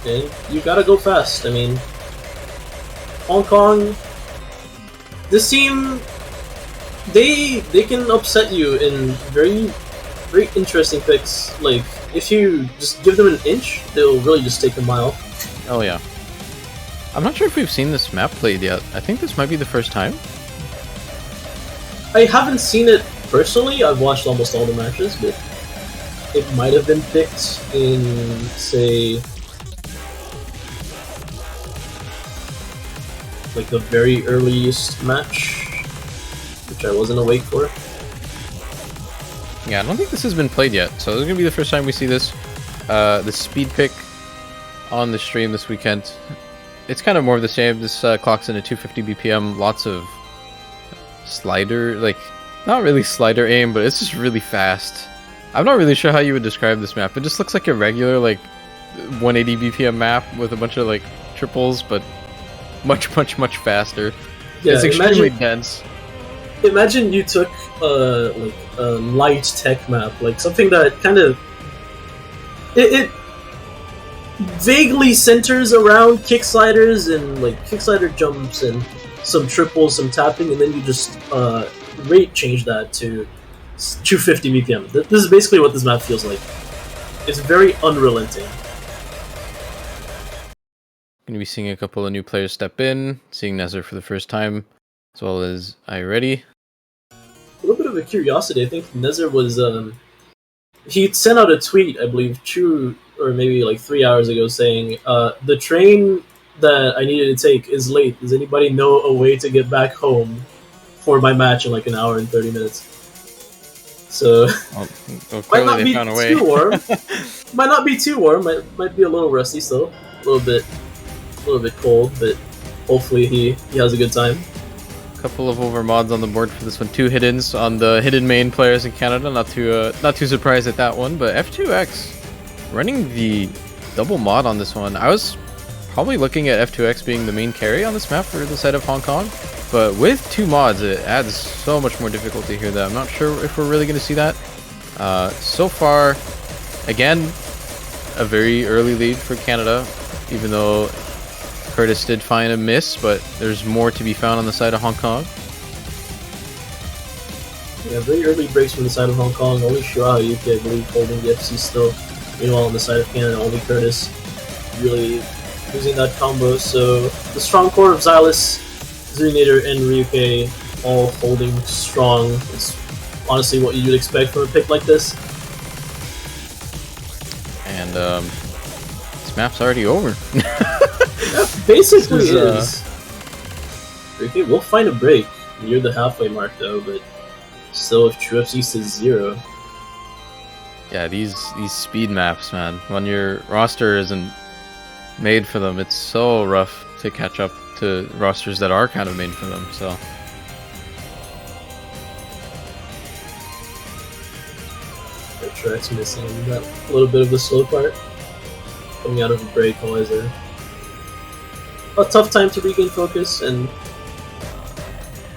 And you gotta go fast. I mean, Hong Kong, this team, they can upset you in very interesting picks. Like, if you just give them an inch, they'll really just take a mile. Oh yeah. I'm not sure if we've seen this map played yet. I think this might be the first time. I haven't seen it personally. I've watched almost all the matches, but it might have been picked in, say, like the very earliest match, which I wasn't awake for. Yeah, I don't think this has been played yet, so this is gonna be the first time we see this. The speed pick on the stream this weekend. It's kind of more of the same. This clocks in at 250 BPM. Lots of slider, like, not really slider aim, but it's just really fast. I'm not really sure how you would describe this map. It just looks like a regular, like, 180 BPM map with a bunch of, like, triples, but much faster. Yeah, it's extremely dense. Imagine you took like a light tech map, like something that kind of it vaguely centers around kick sliders and like kick slider jumps and some triples, some tapping, and then you just rate change that to 250 BPM. This is basically what this map feels like. It's very unrelenting. Going to be seeing a couple of new players step in, seeing Nezzer for the first time, as well as iReady. A little bit of a curiosity, I think Nezzer was, he sent out a tweet, I believe, 2 or maybe like 3 hours ago saying, the train that I needed to take is late. Does anybody know a way to get back home for my match in like an hour and 30 minutes? So, might not be too warm. Might not be too warm. Might be a little rusty still. A little bit cold, but hopefully he has a good time. Couple of over mods on the board for this one. 2 hiddens on the hidden main players in Canada. Not too surprised at that one. But F2X running the double mod on this one. I was probably looking at F2X being the main carry on this map for the side of Hong Kong. But with 2 mods, it adds so much more difficulty here that I'm not sure if we're really going to see that. So far, again, a very early lead for Canada, even though Curtis did find a miss, but there's more to be found on the side of Hong Kong. Yeah, very early breaks from the side of Hong Kong. Only Shura Yuki, I believe, holding the FC still. Meanwhile, on the side of Canada, only Curtis really using that combo. So the strong core of Xylus, Zuninator, and Ryuke all holding strong. It's honestly what you'd expect from a pick like this. And this map's already over. Yeah, basically is. Okay, we'll find a break near the halfway mark though, but still, if True FC says 0. Yeah, these speed maps, man. When your roster isn't made for them, it's so rough to catch up to rosters that are kind of made for them. So. tracks missing. That little bit of the slow part. Coming out of a break always a tough time to regain focus, and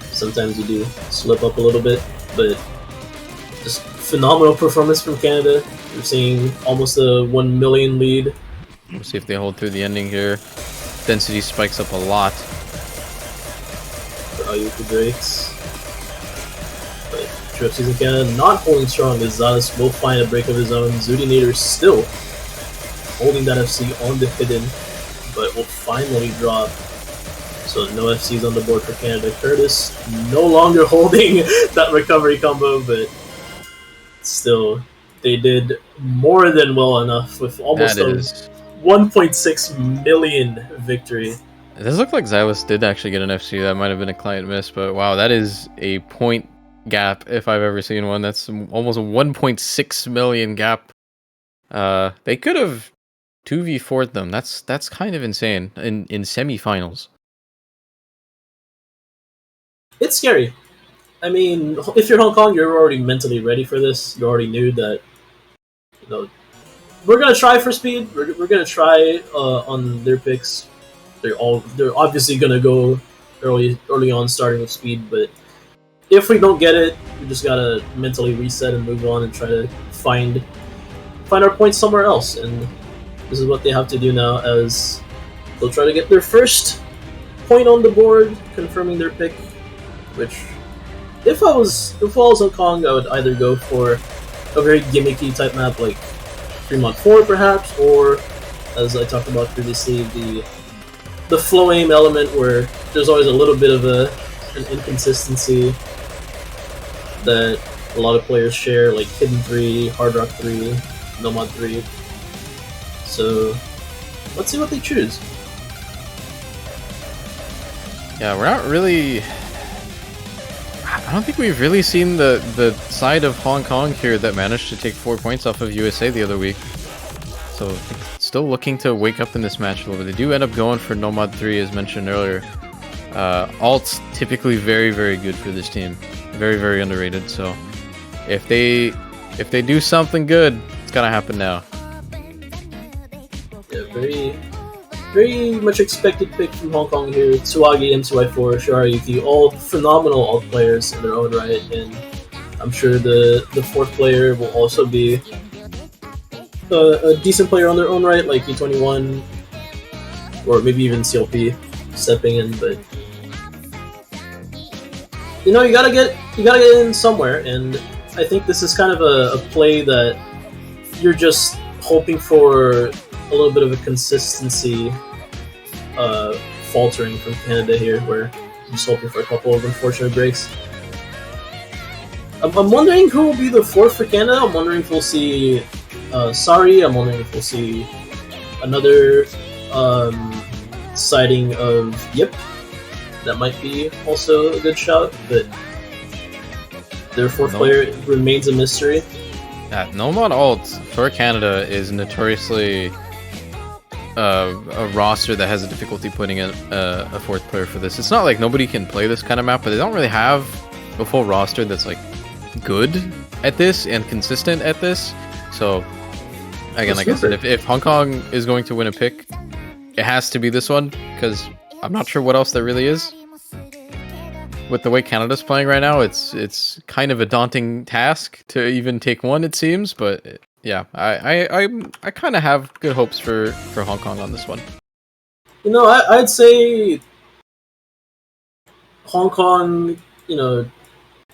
sometimes you do slip up a little bit, but just phenomenal performance from Canada. We're seeing almost a 1 million lead. We'll see if they hold through the ending here. Density spikes up a lot. For Ayuka breaks. But Trip Season Canada not holding strong as Zalis will find a break of his own. Zudinator still holding that FC on the hidden, but will finally drop. So no FCs on the board for Canada. Curtis no longer holding that recovery combo, but still, they did more than well enough with almost That a is. 1.6 million victory. It does look like Xylus did actually get an FC. That might have been a client miss, but wow, that is a point gap if I've ever seen one. That's almost a 1.6 million gap. They could have 2v4'd them. That's kind of insane in semifinals. It's scary. I mean, if you're Hong Kong, you're already mentally ready for this. You already knew that, you know, we're gonna try for speed. We're gonna try on their picks. They're obviously gonna go early on, starting with speed. But if we don't get it, we just gotta mentally reset and move on and try to find our points somewhere else. And this is what they have to do now, as they'll try to get their first point on the board, confirming their pick. Which, if I was Hong Kong, I would either go for a very gimmicky type map like Fremont 4 perhaps, or, as I talked about previously, the flow aim element where there's always a little bit of an inconsistency that a lot of players share, like Hidden 3, Hard Rock 3, Nomad 3. So let's see what they choose. Yeah, we're not really... I don't think we've really seen the side of Hong Kong here that managed to take 4 points off of USA the other week. So still looking to wake up in this match a little bit. They do end up going for Nomad 3 as mentioned earlier. Alt's typically very, very good for this team. Very, very underrated. So if they do something good, it's gonna happen now. Yeah, very much expected pick from Hong Kong here. Tsuagi, M2I4, Shirayuki, all phenomenal alt players in their own right, and I'm sure the fourth player will also be a decent player on their own right, like E21, or maybe even CLP stepping in. But you know, you gotta get in somewhere, and I think this is kind of a play that you're just hoping for a little bit of a consistency faltering from Canada here, where I'm just hoping for a couple of unfortunate breaks. I'm wondering who will be the fourth for Canada. I'm wondering if we'll see Sari. I'm wondering if we'll see another sighting of Yip. That might be also a good shout, but their fourth player remains a mystery. Yeah, Nomad Alt for Canada is notoriously a roster that has a difficulty putting in a fourth player for this. It's not like nobody can play this kind of map, but they don't really have a full roster that's like good at this and consistent at this. So again, like I said, if Hong Kong is going to win a pick, it has to be this one, because I'm not sure what else there really is. With the way Canada's playing right now, it's kind of a daunting task to even take one, it seems. But yeah, I kind of have good hopes for Hong Kong on this one. You know, I'd say Hong Kong, you know,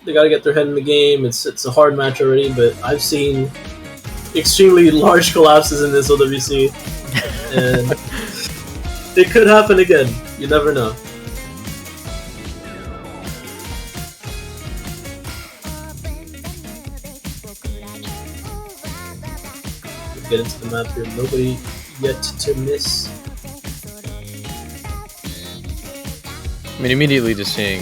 they got to get their head in the game. It's a hard match already, but I've seen extremely large collapses in this OWC, and it could happen again. You never know. Get into the map here. Nobody yet to miss. I mean, immediately just seeing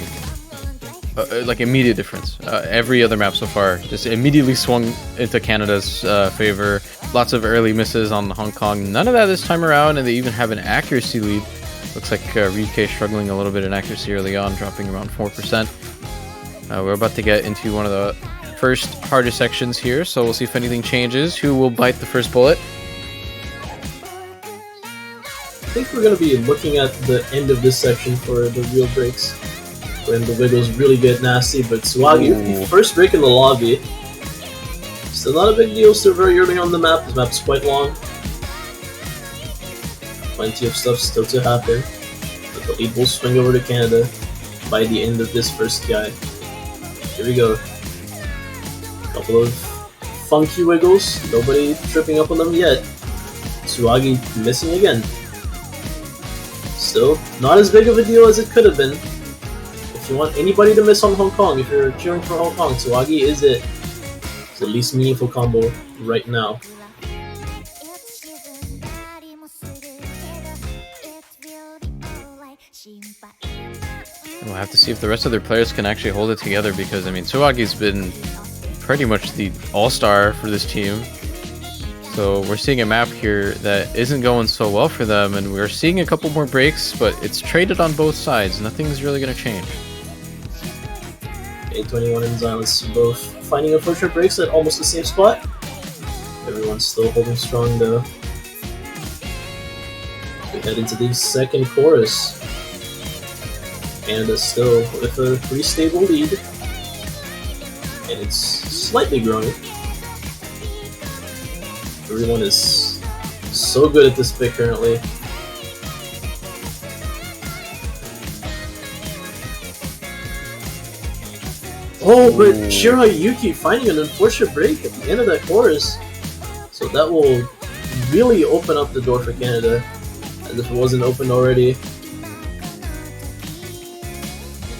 like immediate difference. Every other map so far just immediately swung into Canada's favor. Lots of early misses on Hong Kong. None of that this time around, and they even have an accuracy lead. Looks like Ryuke struggling a little bit in accuracy early on, dropping around 4%. We're about to get into one of the first harder sections here, so we'll see if anything changes. Who will bite the first bullet? I think we're going to be looking at the end of this section for the real breaks, when the wiggles really get nasty. But Tsuwagi, first break in the lobby. Still not a big deal, still very early on the map. The map's quite long. Plenty of stuff still to happen. But the lead will swing over to Canada by the end of this first guy. Here we go. Couple of funky wiggles. Nobody tripping up on them yet. Tsuwagi missing again. Still, not as big of a deal as it could have been. If you want anybody to miss on Hong Kong, if you're cheering for Hong Kong, Tsuwagi is it. It's the least meaningful combo right now. We'll have to see if the rest of their players can actually hold it together, because, I mean, Tsuwagi's been pretty much the all-star for this team. So we're seeing a map here that isn't going so well for them, and we're seeing a couple more breaks, but it's traded on both sides. Nothing's really going to change. A21 and Xylus both finding unfortunate breaks at almost the same spot. Everyone's still holding strong though. We head into the second chorus. Canada still with a pretty stable lead. And it's slightly growing. Everyone is so good at this pick currently. Oh, but Shirayuki finding an unfortunate break at the end of that chorus. So that will really open up the door for Canada, as if it wasn't open already.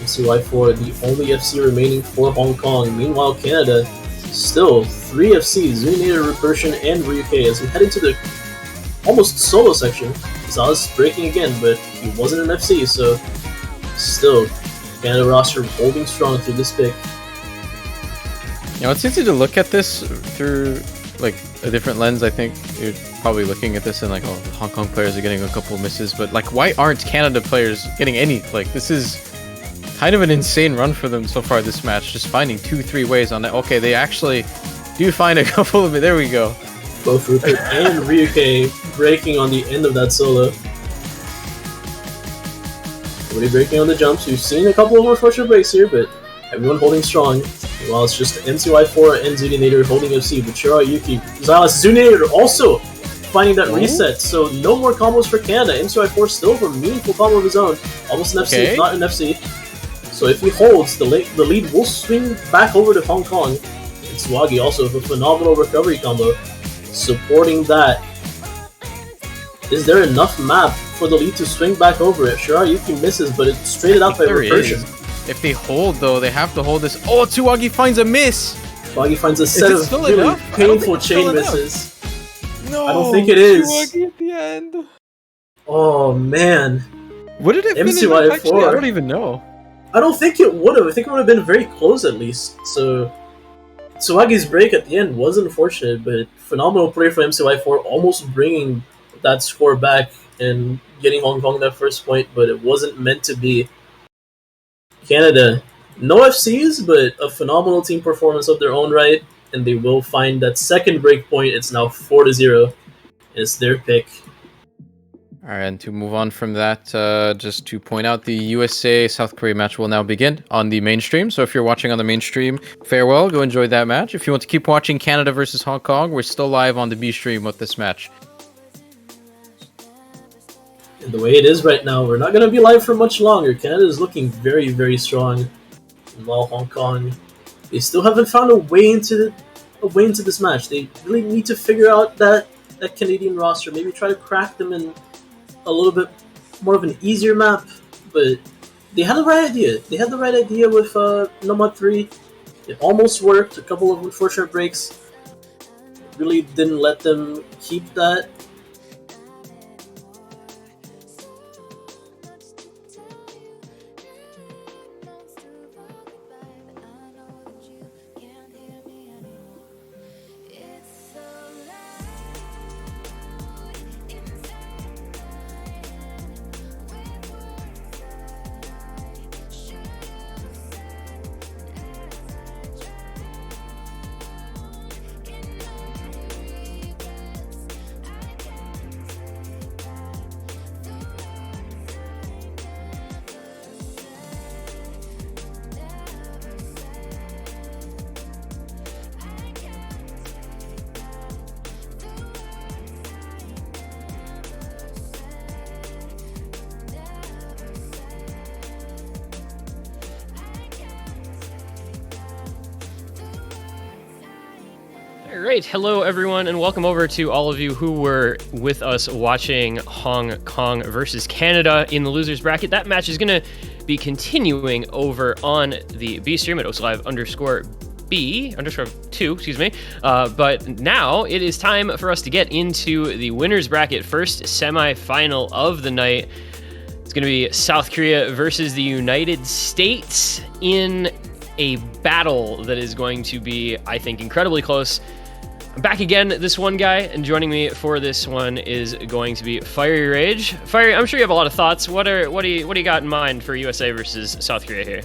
MCY4, the only FC remaining for Hong Kong. Meanwhile, Canada, still 3 FCs, Zuninator, Repertion, and Ryuke, as we head into the almost solo section. Zaz breaking again, but he wasn't an FC, so still, Canada roster holding strong through this pick. You know, it's easy to look at this through, like, a different lens. I think you're probably looking at this and like, oh, Hong Kong players are getting a couple misses, but like, why aren't Canada players getting any? Like, this is kind of an insane run for them so far this match, just finding 2-3 ways on that. Okay, they actually do find a couple of it. There we go. Both Rupert and Ryuke breaking on the end of that solo. Nobody breaking on the jumps. We've seen a couple of unfortunate breaks here, but everyone holding strong. While it's just MCY4 and Zuninator holding FC, but Shirayuki, Xylus, Zuninator also finding that reset, so no more combos for Canada. MCY4 still with a meaningful combo of his own. Almost an FC, if not an FC. So if he holds, the lead will swing back over to Hong Kong. And Tsuwagi also with a phenomenal recovery combo, supporting that. Is there enough map for the lead to swing back over it? Shirayuki misses, but it's straighted out by Recursion. If they hold, though, they have to hold this. Oh, Tsuwagi finds a miss! Tsuwagi finds a set of really enough? painful chain misses. No, I don't think it is. Tsuwagi at the end. Oh, man. What did it finish MCY4. actually? I don't even know. I don't think it would have. I think it would have been very close at least. So, Tsuwagi's break at the end was unfortunate, but phenomenal play for MCY4, almost bringing that score back and getting Hong Kong that first point, but it wasn't meant to be. Canada, no FCs, but a phenomenal team performance of their own right, and they will find that second break point. It's now 4-0, and it's their pick. All right, and to move on from that, just to point out, the USA-South Korea match will now begin on the main stream. So if you're watching on the main stream, farewell, go enjoy that match. If you want to keep watching Canada versus Hong Kong, we're still live on the B stream with this match. And the way it is right now, we're not going to be live for much longer. Canada is looking very, very strong. And while Hong Kong, they still haven't found a way into this match. They really need to figure out that Canadian roster. Maybe try to crack them in a little bit more of an easier map. But they had the right idea. They had the right idea with Nomad 3. It almost worked. A couple of unfortunate breaks really didn't let them keep that. All right, hello everyone, and welcome over to all of you who were with us watching Hong Kong versus Canada in the losers bracket. That match is going to be continuing over on the B stream at oslive_B_2, excuse me. But now it is time for us to get into the winners bracket. First semi-final of the night. It's going to be South Korea versus the United States in a battle that is going to be, I think, incredibly close. I'm back again, this one guy, and joining me for this one is going to be Fiery Rage. Fiery, I'm sure you have a lot of thoughts. What do you got in mind for USA versus South Korea here?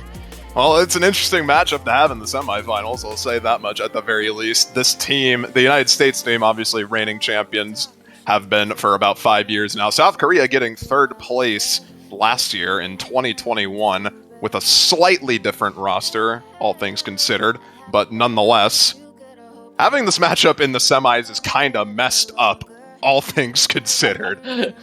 Well, it's an interesting matchup to have in the semifinals, I'll say that much at the very least. This team, the United States team, obviously reigning champions, have been for about 5 years now. South Korea getting third place last year in 2021 with a slightly different roster, all things considered, but nonetheless, having this matchup in the semis is kind of messed up, all things considered.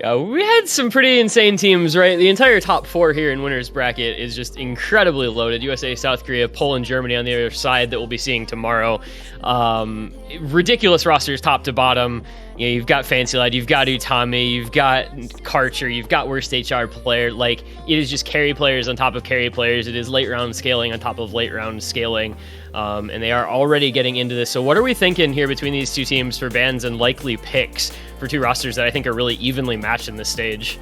Yeah, we had some pretty insane teams, right? The entire top 4 here in winners bracket is just incredibly loaded. USA, South Korea, Poland, Germany on the other side that we'll be seeing tomorrow. Ridiculous rosters top to bottom. You know, you've got Fancy Lad, you've got Utami, you've got Karcher, you've got worst HR player. Like, it is just carry players on top of carry players. It is late round scaling on top of late round scaling. And they are already getting into this. So what are we thinking here between these two teams for bans and likely picks for two rosters that I think are really evenly matched in this stage?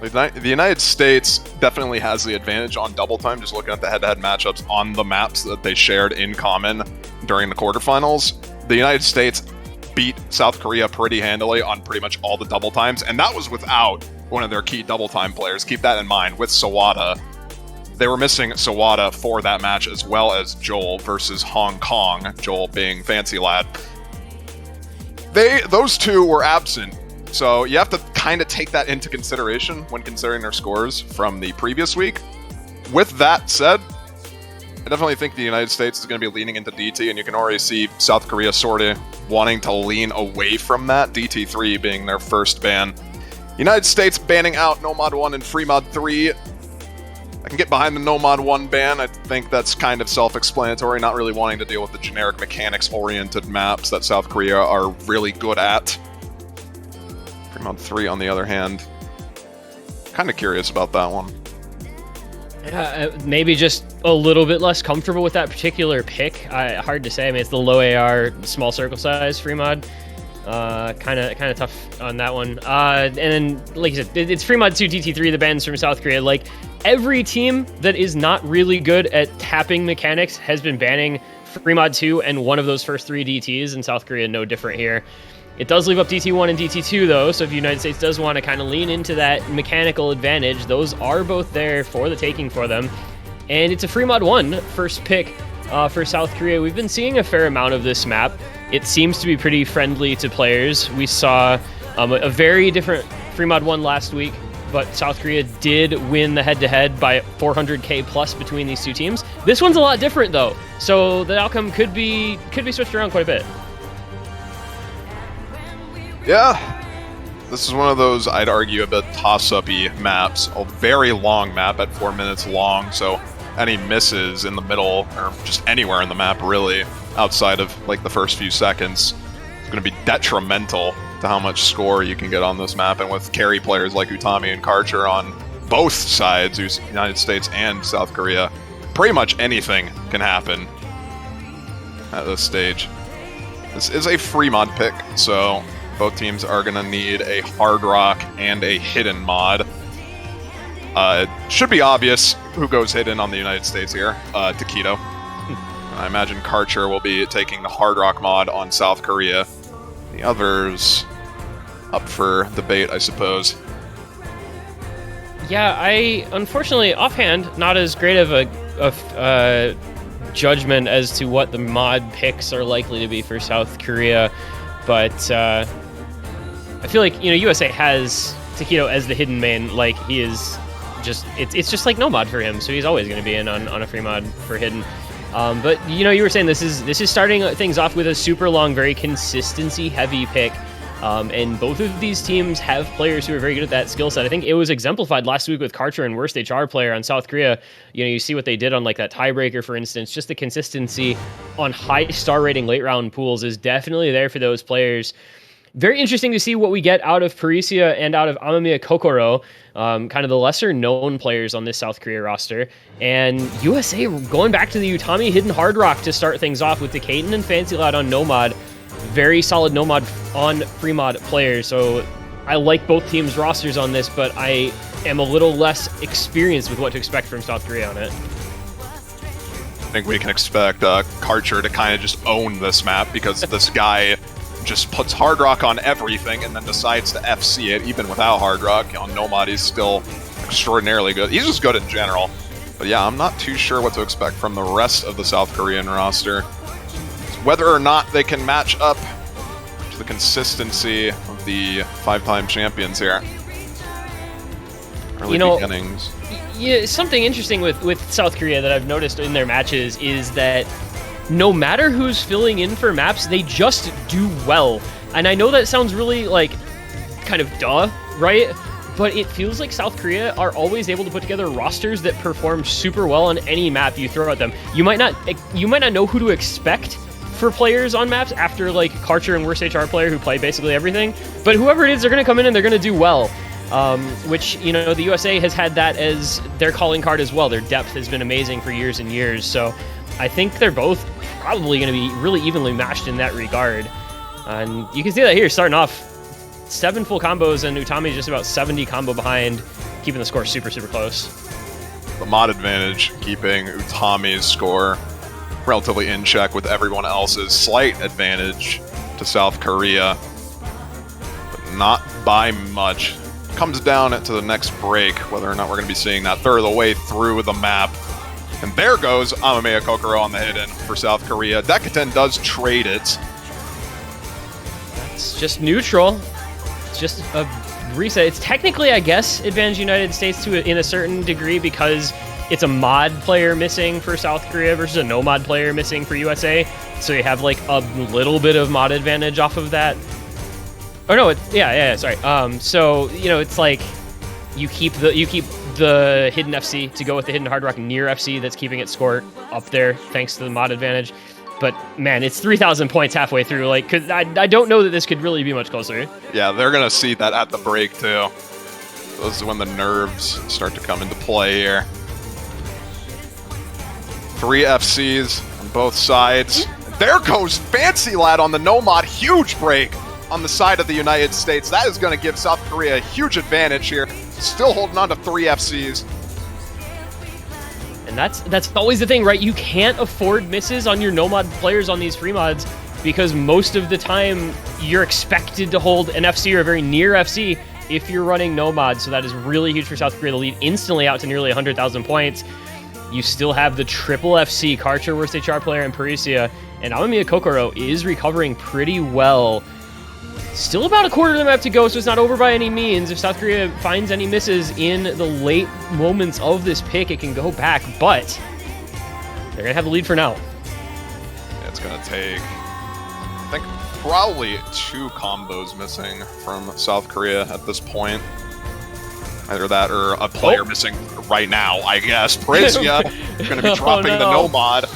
The United States definitely has the advantage on double time, just looking at the head-to-head matchups on the maps that they shared in common during the quarterfinals. The United States beat South Korea pretty handily on pretty much all the double times, and that was without one of their key double time players. Keep that in mind. With Sawada, they were missing Sawada for that match, as well as Joel versus Hong Kong, Joel being Fancy Lad. Those two were absent, so you have to kind of take that into consideration when considering their scores from the previous week. With that said, I definitely think the United States is going to be leaning into DT, and you can already see South Korea sort of wanting to lean away from that, DT3 being their first ban. United States banning out No Mod 1 and Free Mod 3. I can get behind the No Mod 1 ban. I think that's kind of self-explanatory, not really wanting to deal with the generic mechanics-oriented maps that South Korea are really good at. Free Mod 3, on the other hand, kind of curious about that one. Maybe just a little bit less comfortable with that particular pick. Hard to say. I mean, it's the low AR, small circle size free mod. Kind of tough on that one. And then, like you said, it's free mod 2 DT3, the bans from South Korea. Like, every team that is not really good at tapping mechanics has been banning free mod 2 and one of those first 3 DTs, and South Korea no different here. It does leave up DT1 and DT2, though, so if the United States does want to kind of lean into that mechanical advantage, those are both there for the taking for them. And it's a free mod 1 first pick for South Korea. We've been seeing a fair amount of this map. It seems to be pretty friendly to players. We saw a very different free mod 1 last week, but South Korea did win the head-to-head by 400k plus between these two teams. This one's a lot different, though, so the outcome could be switched around quite a bit. Yeah, this is one of those, I'd argue, a bit toss-up-y maps. A very long map at 4 minutes long, so any misses in the middle, or just anywhere in the map, really, outside of like the first few seconds, is going to be detrimental to how much score you can get on this map. And with carry players like Utami and Karcher on both sides, United States and South Korea, pretty much anything can happen at this stage. This is a free mod pick, so both teams are going to need a hard rock and a hidden mod. It should be obvious who goes hidden on the United States here. Taquito. I imagine Karcher will be taking the hard rock mod on South Korea. The others up for debate, I suppose. Yeah, I unfortunately, offhand, not as great of a judgment as to what the mod picks are likely to be for South Korea, but I feel like, USA has Taquito as the hidden main. Like, he is just, it's just like no mod for him, so he's always going to be in on a free mod for hidden. But you were saying this is starting things off with a super long, very consistency heavy pick And both of these teams have players who are very good at that skill set. I think it was exemplified last week with Karcher and worst HR player on South Korea. You see what they did on like that tiebreaker, for instance. Just the consistency on high star rating late round pools is definitely there for those players. Very interesting to see what we get out of Parisia and out of Amamiya Kokoro, kind of the lesser known players on this South Korea roster. And USA going back to the Utami Hidden Hard Rock to start things off with Decaden and Fancy Lad on Nomad. Very solid Nomad on free mod players. So I like both teams' rosters on this, but I am a little less experienced with what to expect from South Korea on it. I think we can expect Karcher to kind of just own this map because this guy just puts Hard Rock on everything and then decides to FC it even without Hard Rock. On Nomad, he's still extraordinarily good. He's just good in general. But yeah, I'm not too sure what to expect from the rest of the South Korean roster. Whether or not they can match up to the consistency of the 5-time champions here. Early beginnings. Yeah, something interesting with South Korea that I've noticed in their matches is that no matter who's filling in for maps, they just do well. And I know that sounds really, like, kind of duh, right? But it feels like South Korea are always able to put together rosters that perform super well on any map you throw at them. You might not know who to expect for players on maps after, like, Karcher and worst HR player who play basically everything. But whoever it is, they're going to come in and they're going to do well. Which, the USA has had that as their calling card as well. Their depth has been amazing for years and years. So I think they're both probably going to be really evenly matched in that regard. And you can see that here, starting off 7 full combos, and Utami's just about 70 combo behind, keeping the score super, super close. The mod advantage keeping Utami's score relatively in check with everyone else's. Slight advantage to South Korea, but not by much. Comes down to the next break, whether or not we're going to be seeing that third of the way through the map. And there goes Amamiya Kokoro on the hidden for South Korea. Decatan does trade it. It's just neutral. It's just a reset. It's technically, I guess, advantage United States in a certain degree because it's a mod player missing for South Korea versus a no mod player missing for USA. So you have like a little bit of mod advantage off of that. Oh no, sorry. So it's like you keep the hidden FC to go with the hidden Hard Rock near FC that's keeping its score up there thanks to the mod advantage. But man, it's 3,000 points halfway through. Like, cause I don't know that this could really be much closer. Yeah, they're gonna see that at the break too. This is when the nerves start to come into play here. 3 FCs on both sides. There goes Fancy Lad on the no mod. Huge break on the side of the United States. That is going to give South Korea a huge advantage here. Still holding on to 3 FCs. And that's always the thing, right? You can't afford misses on your no mod players on these free mods because most of the time you're expected to hold an FC or a very near FC if you're running no mod. So that is really huge for South Korea to lead instantly out to nearly 100,000 points. You still have the triple FC, Karcher, worst HR player, and Parisia. And Amamiya Kokoro is recovering pretty well. Still about a quarter of the map to go, so it's not over by any means. If South Korea finds any misses in the late moments of this pick, it can go back, but they're going to have the lead for now. Yeah, it's going to take, I think, probably 2 combos missing from South Korea at this point. Either that or a player missing right now, I guess. Parisia going to be dropping the no mod.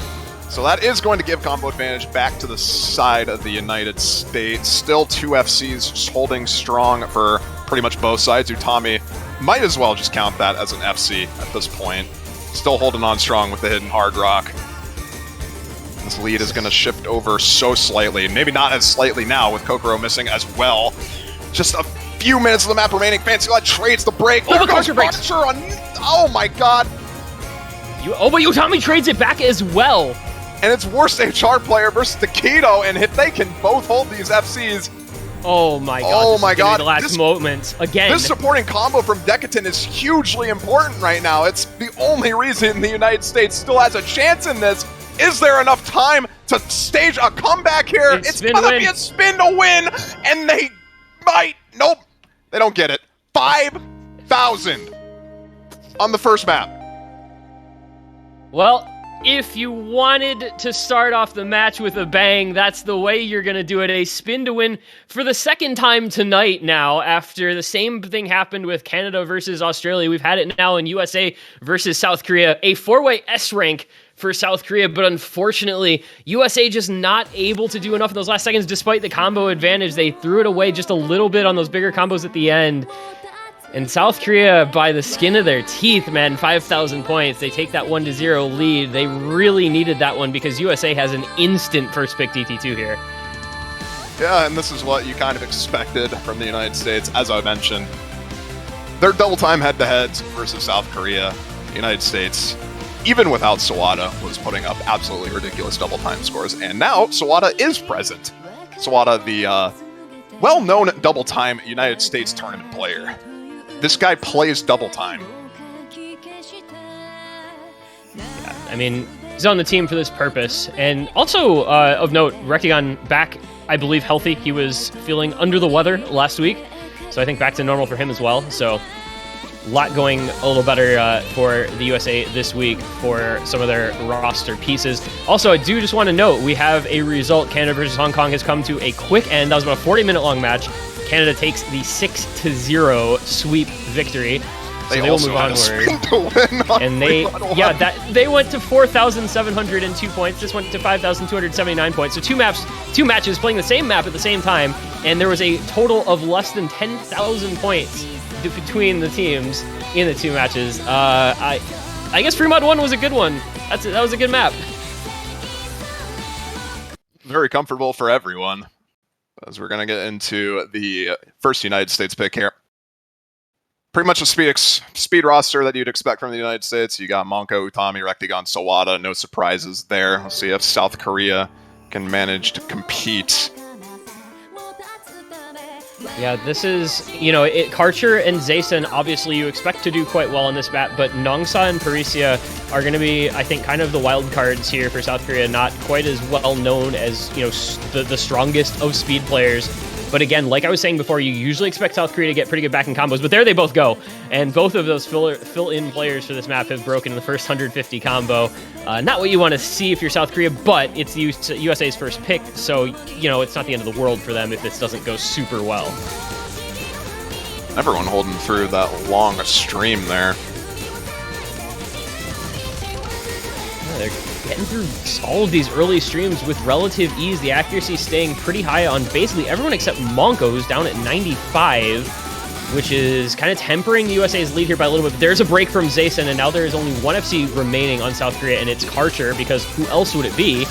So that is going to give combo advantage back to the side of the United States. Still 2 FCs just holding strong for pretty much both sides. Utami might as well just count that as an FC at this point. Still holding on strong with the hidden Hard Rock. This lead is going to shift over so slightly. Maybe not as slightly now with Kokoro missing as well. Just a few minutes of the map remaining. Fancy Lad trades the break. There goes Karcher on... Oh my god. But Utami trades it back as well. And it's worst HR player versus Takedo, and if they can both hold these FCs... Oh my god, oh my god. The last moment. Again. This supporting combo from Decatan is hugely important right now. It's the only reason the United States still has a chance in this. Is there enough time to stage a comeback here? It's gonna be a spin to win, and they might... Nope, they don't get it. 5,000 on the first map. Well, if you wanted to start off the match with a bang, that's the way you're going to do it. A spin to win for the second time tonight now, after the same thing happened with Canada versus Australia. We've had it now in USA versus South Korea. A 4-way S rank for South Korea, but unfortunately, USA just not able to do enough in those last seconds despite the combo advantage. They threw it away just a little bit on those bigger combos at the end. And South Korea, by the skin of their teeth, man, 5,000 points. They take that 1-0 lead. They really needed that one because USA has an instant first pick DT2 here. Yeah, and this is what you kind of expected from the United States, as I mentioned. Their double time head-to-heads versus South Korea. The United States, even without Sawada, was putting up absolutely ridiculous double time scores. And now Sawada is present. Sawada, the well-known double time United States tournament player. This guy plays double time. I mean, he's on the team for this purpose. And also, of note, Rectagon back, I believe, healthy. He was feeling under the weather last week, so I think back to normal for him as well. So a lot going a little better for the USA this week for some of their roster pieces. Also, I do just want to note, we have a result. Canada versus Hong Kong has come to a quick end. That was about a 40-minute long match. Canada takes the 6-0 sweep victory. So they will move onward. And they went to 4,702 points. This went to 5,279 points. So two matches playing the same map at the same time, and there was a total of less than 10,000 points between the teams in the two matches. I guess Fremont 1 was a good one. That was a good map. Very comfortable for everyone. As we're going to get into the first United States pick here. Pretty much a speed roster that you'd expect from the United States. You got Monko, Utami, Rectagon, Sawada. No surprises there. We'll see if South Korea can manage to compete. Yeah, this is, Karcher and Zayson, obviously you expect to do quite well in this map, but Nongsa and Parisia are going to be, I think, kind of the wild cards here for South Korea, not quite as well known as, the strongest of speed players. But again, like I was saying before, you usually expect South Korea to get pretty good back in combos, but there they both go. And both of those fill-in players for this map have broken in the first 150 combo. Not what you want to see if you're South Korea, but it's USA's first pick, so, it's not the end of the world for them if this doesn't go super well. Everyone holding through that long stream there. Yeah, they're getting through all of these early streams with relative ease. The accuracy staying pretty high on basically everyone except Monko, who's down at 95, which is kind of tempering USA's lead here by a little bit. But there's a break from Zayson, and now there is only one FC remaining on South Korea, and it's Karcher, because who else would it be?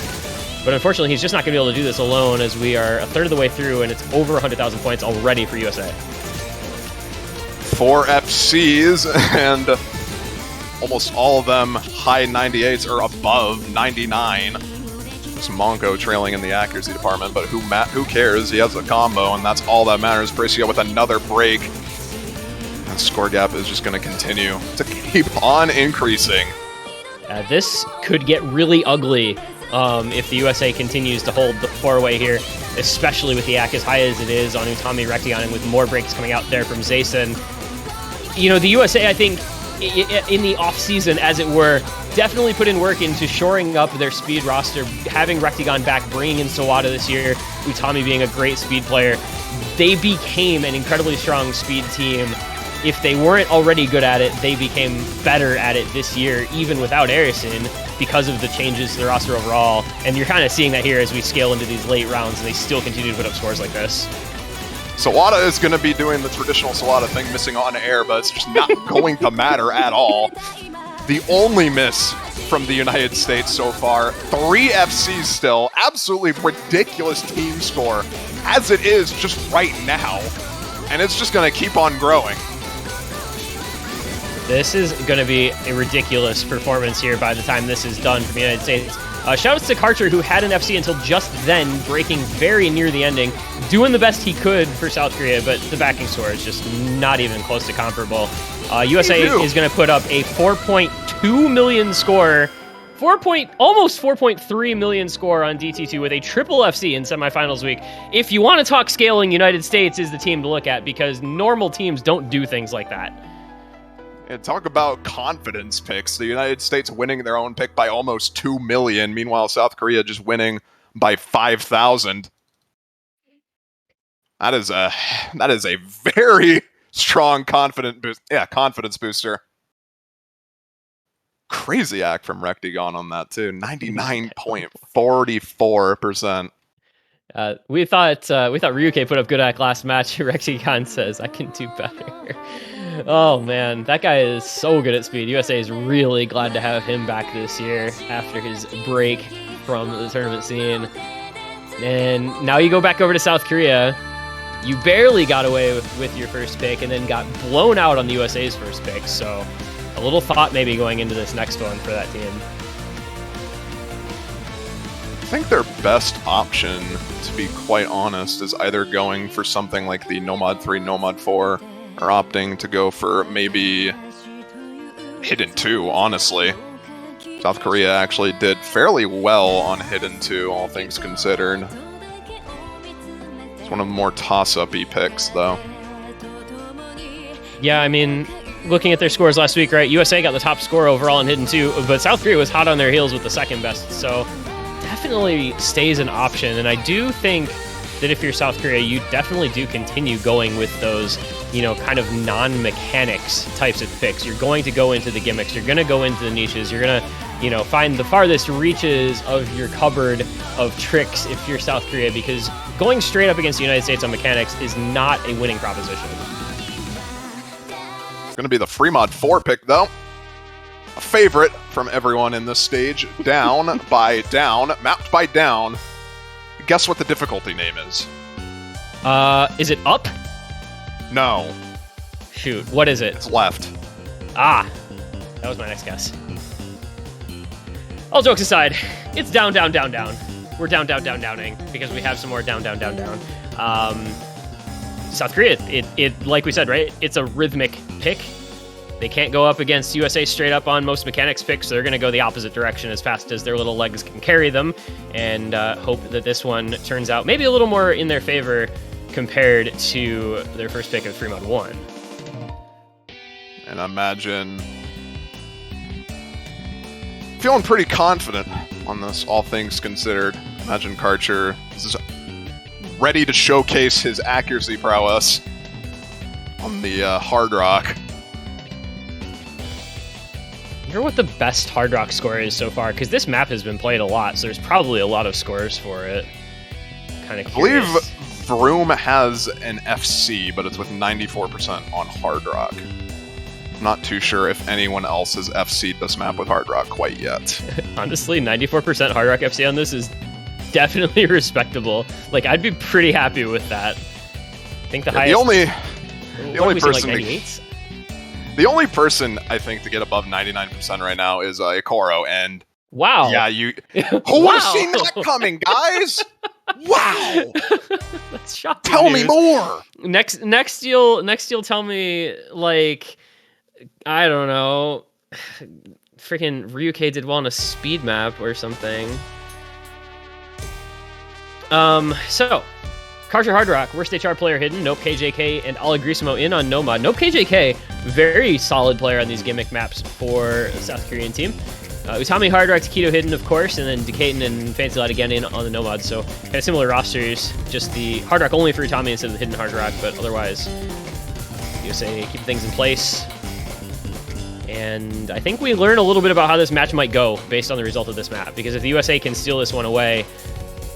But unfortunately, he's just not going to be able to do this alone, as we are a third of the way through, and it's over 100,000 points already for USA. 4 FCs, and almost all of them high 98s or above 99. Just Monko trailing in the accuracy department, but who cares? He has a combo, and that's all that matters. Parisia with another break. And score gap is just going to continue to keep on increasing. This could get really ugly if the USA continues to hold the 4-way here, especially with the AC as high as it is on Utami Rectagon, and with more breaks coming out there from Zayson. The USA, I think, in the off-season, as it were, definitely put in work into shoring up their speed roster, having Rectagon back, bringing in Sawada this year, Utami being a great speed player. They became an incredibly strong speed team. If they weren't already good at it, they became better at it this year, even without Arison, because of the changes to the roster overall. And you're kind of seeing that here as we scale into these late rounds, and they still continue to put up scores like this. Sawada is going to be doing the traditional Sawada thing, missing on air, but it's just not going to matter at all. The only miss from the United States so far, 3 FCs still, absolutely ridiculous team score, as it is just right now. And it's just going to keep on growing. This is going to be a ridiculous performance here by the time this is done from the United States. Shoutouts to Karcher, who had an FC until just then, breaking very near the ending, doing the best he could for South Korea, but the backing score is just not even close to comparable. USA is going to put up a 4.2 million score, almost 4.3 million score on DT2 with a triple FC in semifinals week. If you want to talk scaling, United States is the team to look at, because normal teams don't do things like that. And talk about confidence picks. The United States winning their own pick by almost 2 million. Meanwhile, South Korea just winning by 5,000. That is a very strong confidence booster. Crazy act from Rectagon on that too. 99.44%. We thought Ryuke put up good act last match. Rexigon says, I can do better. Oh man, that guy is so good at speed. USA is really glad to have him back this year after his break from the tournament scene. And now you go back over to South Korea. You barely got away with your first pick and then got blown out on the USA's first pick. So a little thought maybe going into this next one for that team. I think their best option, to be quite honest, is either going for something like the Nomad 3, Nomad 4, or opting to go for maybe Hidden 2, honestly. South Korea actually did fairly well on Hidden 2, all things considered. It's one of the more toss-up-y picks, though. Yeah, I mean, looking at their scores last week, right, USA got the top score overall in Hidden 2, but South Korea was hot on their heels with the second best, so definitely stays an option. And I do think that if you're South Korea, you definitely do continue going with those, kind of non-mechanics types of picks. You're going to go into the gimmicks, you're going to go into the niches, you're going to, find the farthest reaches of your cupboard of tricks if you're South Korea, because going straight up against the United States on mechanics is not a winning proposition. It's going to be the Fremod 4 pick, though. A favorite from everyone in this stage. Mapped by down. Guess what the difficulty name is? Is it up? No. Shoot, what is it? It's left. Ah, that was my next guess. All jokes aside, it's down, down, down, down. We're down, down, down, downing, because we have some more down, down, down, down. South Korea, it like we said, right? It's a rhythmic pick. They can't go up against USA straight up on most mechanics picks, so they're going to go the opposite direction as fast as their little legs can carry them, and hope that this one turns out maybe a little more in their favor compared to their first pick of Fremont 1. And imagine feeling pretty confident on this, all things considered. Imagine Karcher is ready to showcase his accuracy prowess on the Hard Rock. I wonder what the best Hard Rock score is so far, because this map has been played a lot, so there's probably a lot of scores for it. Kind of curious. I believe Vroom has an FC, but it's with 94% on Hard Rock. I'm not too sure if anyone else has FC'd this map with Hard Rock quite yet. Honestly, 94% Hard Rock FC on this is definitely respectable. Like, I'd be pretty happy with that. I think the highest... The only person... The only person, I think, to get above 99% right now is Ikoro, and... Wow. Yeah, you... Who would have seen that coming, guys? Wow! That's shocking. Tell me more! Next you'll tell me, like... I don't know. Freaking Ryuke did well on a speed map or something. So... Karcher Hard Rock, worst HR player hidden, Nope KJK, and Allegrisimo in on Nomad. Nope KJK, very solid player on these gimmick maps for the South Korean team. Utami Hard Rock, Takedo hidden, of course, and then Decaton and Fancy Lad again in on the Nomad. So kind of similar rosters, just the Hard Rock only for Utami instead of the hidden Hard Rock, but otherwise, USA keep things in place. And I think we learn a little bit about how this match might go based on the result of this map, because if the USA can steal this one away,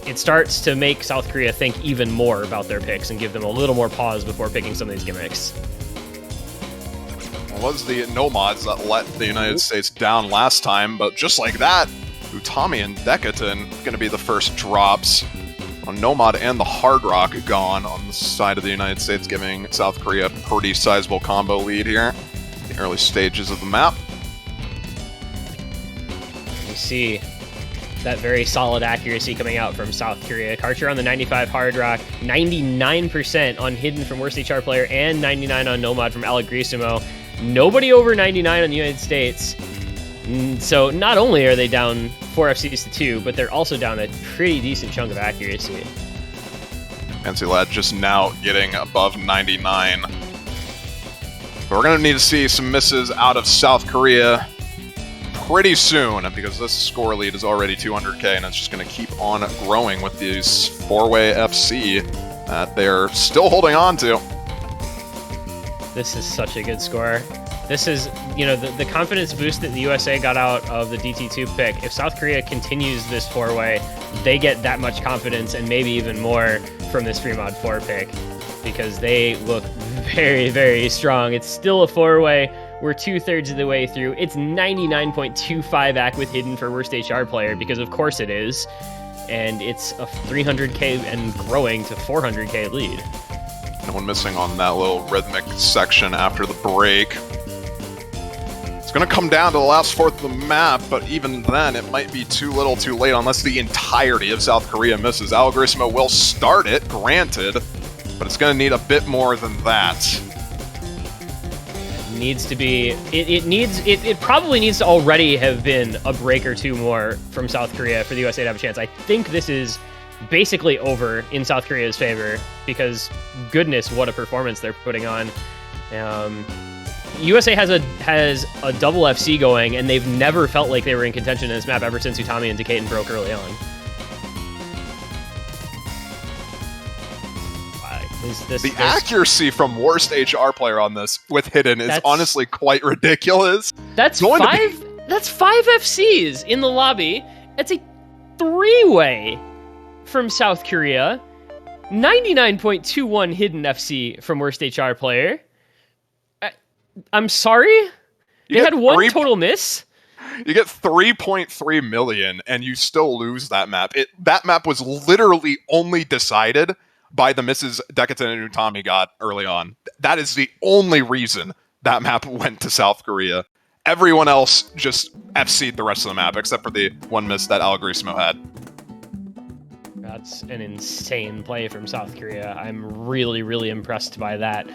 it starts to make South Korea think even more about their picks and give them a little more pause before picking some of these gimmicks. It was the Nomads that let the United States down last time, but just like that, Utami and Decaton going to be the first drops on Nomad and the Hard Rock gone on the side of the United States, giving South Korea a pretty sizable combo lead here in the early stages of the map. You see that very solid accuracy coming out from South Korea. Karcher on the 95 Hard Rock, 99% on Hidden from Worst HR Player, and 99 on Nomad from Allegrisimo. Nobody over 99 on the United States. So not only are they down 4 FCs to 2, but they're also down a pretty decent chunk of accuracy. Fancy Lad just now getting above 99. But we're going to need to see some misses out of South Korea pretty soon, because this score lead is already 200k, and it's just going to keep on growing with these 4-way FC that they're still holding on to. This is such a good score. This is, you know, the confidence boost that the USA got out of the DT2 pick. If South Korea continues this 4-way, they get that much confidence and maybe even more from this free mod 4 pick, because they look very, very strong. It's still a 4-way. We're 2/3 of the way through. It's 99.25 AC with hidden for worst HR player, because of course it is. And it's a 300k and growing to 400k lead. No one missing on that little rhythmic section after the break. It's going to come down to the last fourth of the map, but even then, it might be too little too late unless the entirety of South Korea misses. Algoritmo will start it, granted, but it's going to need a bit more than that. Needs to be, it probably needs to already have been a break or two more from South Korea for the USA to have a chance. I think this is basically over in South Korea's favor, because goodness, what a performance they're putting on. USA has a double FC going, and they've never felt like they were in contention in this map ever since Utami and Decatur broke early on. The accuracy from worst HR player on this with hidden is honestly quite ridiculous. That's five FCs in the lobby. It's a 3-way from South Korea. 99.21 hidden FC from worst HR player. I'm sorry? They had one total miss? You get 3.3 million and you still lose that map. That map was literally only decided by the misses Decatan and Utami got early on. That is the only reason that map went to South Korea. Everyone else just FC'd the rest of the map, except for the one miss that Algoritmo had. That's an insane play from South Korea. I'm really, really impressed by that.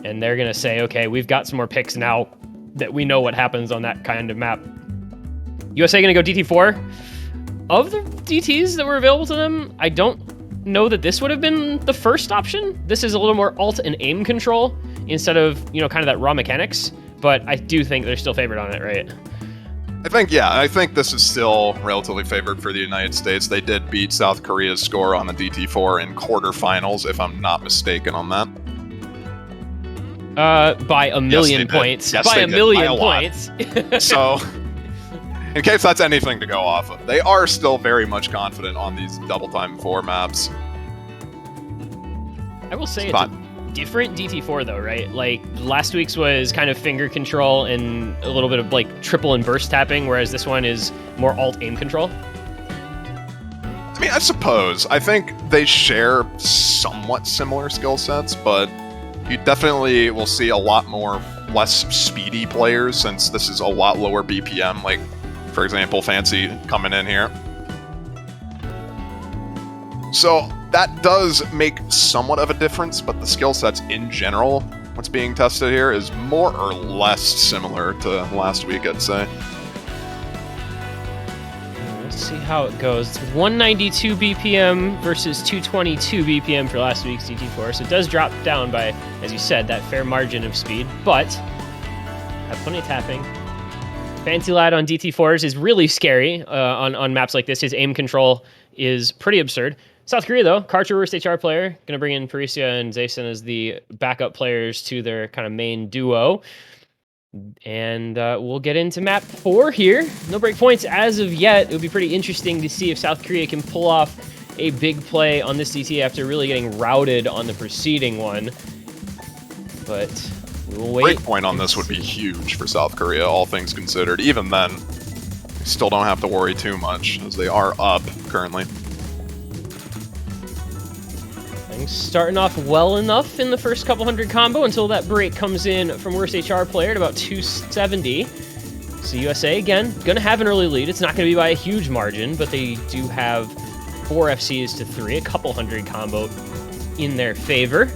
And they're going to say, okay, we've got some more picks now that we know what happens on that kind of map. USA going to go DT4. Of the DTs that were available to them, I don't know that this would have been the first option. This is a little more alt and aim control instead of, kind of that raw mechanics. But I do think they're still favored on it, right? I think this is still relatively favored for the United States. They did beat South Korea's score on the DT4 in quarterfinals, if I'm not mistaken on that. By a million points. Yes, by a million points. So, in case that's anything to go off of, they are still very much confident on these double time 4 maps. I will say it's a different DT4 though, right? Like last week's was kind of finger control and a little bit of like triple and burst tapping, whereas this one is more alt aim control. I mean, I suppose. I think they share somewhat similar skill sets, but you definitely will see a lot more less speedy players since this is a lot lower BPM. Like, for example, Fancy coming in here. So that does make somewhat of a difference, but the skill sets in general, what's being tested here, is more or less similar to last week, I'd say. Let's see how it goes. It's 192 BPM versus 222 BPM for last week's DT4, so it does drop down by, as you said, that fair margin of speed, but have plenty of tapping. Fancy Lad on DT4s is really scary on maps like this. His aim control is pretty absurd. South Korea, though, Karcher worst HR player, going to bring in Parisia and Zayson as the backup players to their kind of main duo. And we'll get into map 4 here. No break points as of yet. It would be pretty interesting to see if South Korea can pull off a big play on this DT after really getting routed on the preceding one. But we'll wait. Breakpoint on this would be huge for South Korea, all things considered. Even then, they still don't have to worry too much, as they are up currently. Things starting off well enough in the first couple hundred combo until that break comes in from worst HR player at about 270. So USA, again, going to have an early lead. It's not going to be by a huge margin, but they do have 4 FCs to 3, a couple hundred combo in their favor.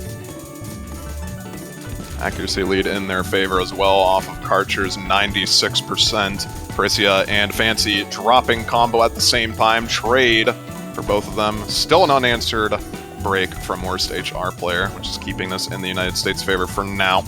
Accuracy lead in their favor as well, off of Karcher's 96%. Parisia and Fancy dropping combo at the same time. Trade for both of them. Still an unanswered break from worst HR player, which is keeping this in the United States' favor for now.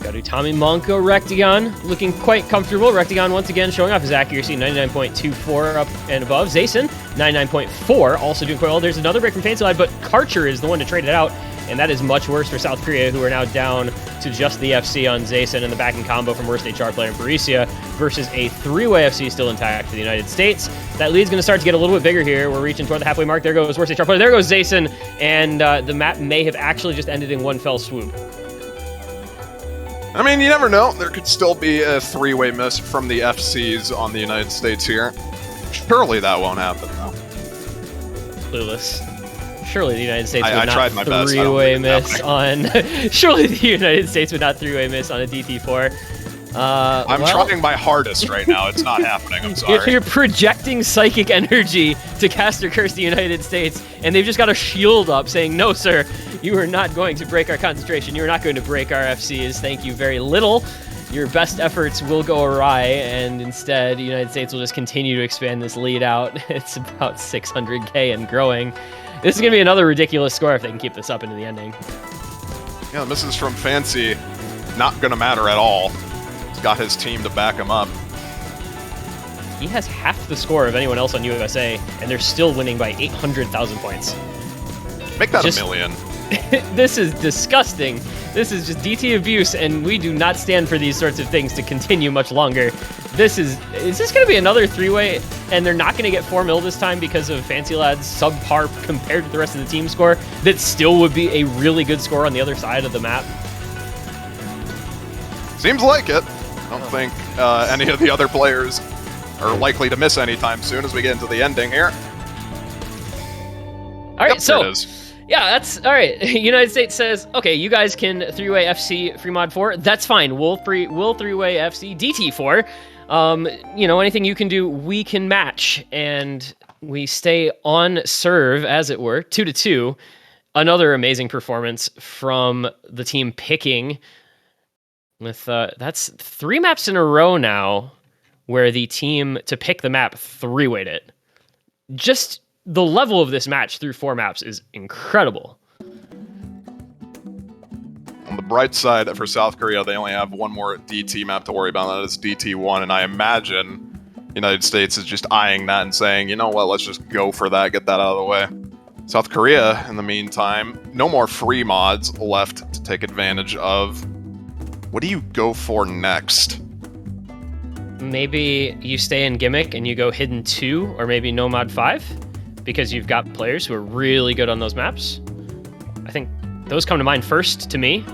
Got Utami Monko Rectagon looking quite comfortable. Rectagon once again showing off his accuracy, 99.24 up and above. Zason, 99.4, also doing quite well. There's another break from Fancy Lad, but Karcher is the one to trade it out, and that is much worse for South Korea, who are now down to just the FC on Zason and the backing combo from worst HR player in Parisia versus a three-way FC still intact for the United States. That lead's going to start to get a little bit bigger here. We're reaching toward the halfway mark. There goes worst HR player. There goes Zason, and the map may have actually just ended in one fell swoop. I mean, you never know. There could still be a three-way miss from the FCs on the United States here. Surely that won't happen, though. Clueless. Surely the United States would I not tried my best. three-way miss on... Surely the United States would not three-way miss on a DT4. I'm trying my hardest right now. It's not happening. I'm sorry. You're projecting psychic energy to cast or curse the United States, and they've just got a shield up saying, no, sir, you are not going to break our concentration. You are not going to break our FCs. Thank you very little. Your best efforts will go awry, and instead, the United States will just continue to expand this lead out. It's about 600k and growing. This is going to be another ridiculous score if they can keep this up into the ending. Yeah, the misses from Fancy, not going to matter at all. He's got his team to back him up. He has half the score of anyone else on USA, and they're still winning by 800,000 points. Make that a million. This is disgusting. This is just DT abuse, and we do not stand for these sorts of things to continue much longer. Is this going to be another three-way, and they're not going to get 4 mil this time because of Fancy Lad's subpar compared to the rest of the team score? That still would be a really good score on the other side of the map. Seems like it. I don't think any of the other players are likely to miss anytime soon as we get into the ending here. All right, yep, so... Yeah, that's all right. United States says, okay, you guys can three-way FC free mod 4. That's fine. We'll three-way FC DT 4. Anything you can do, we can match, and we stay on serve, as it were, 2-2. Another amazing performance from the team picking. With that's 3 maps in a row now, where the team to pick the map three-wayed it. Just the level of this match through 4 maps is incredible. On the bright side, for South Korea, they only have one more DT map to worry about, and that is DT1, and I imagine United States is just eyeing that and saying, you know what, let's just go for that, get that out of the way. South Korea, in the meantime, no more free mods left to take advantage of. What do you go for next? Maybe you stay in Gimmick and you go Hidden 2, or maybe No Mod 5? Because you've got players who are really good on those maps. I think those come to mind first to me.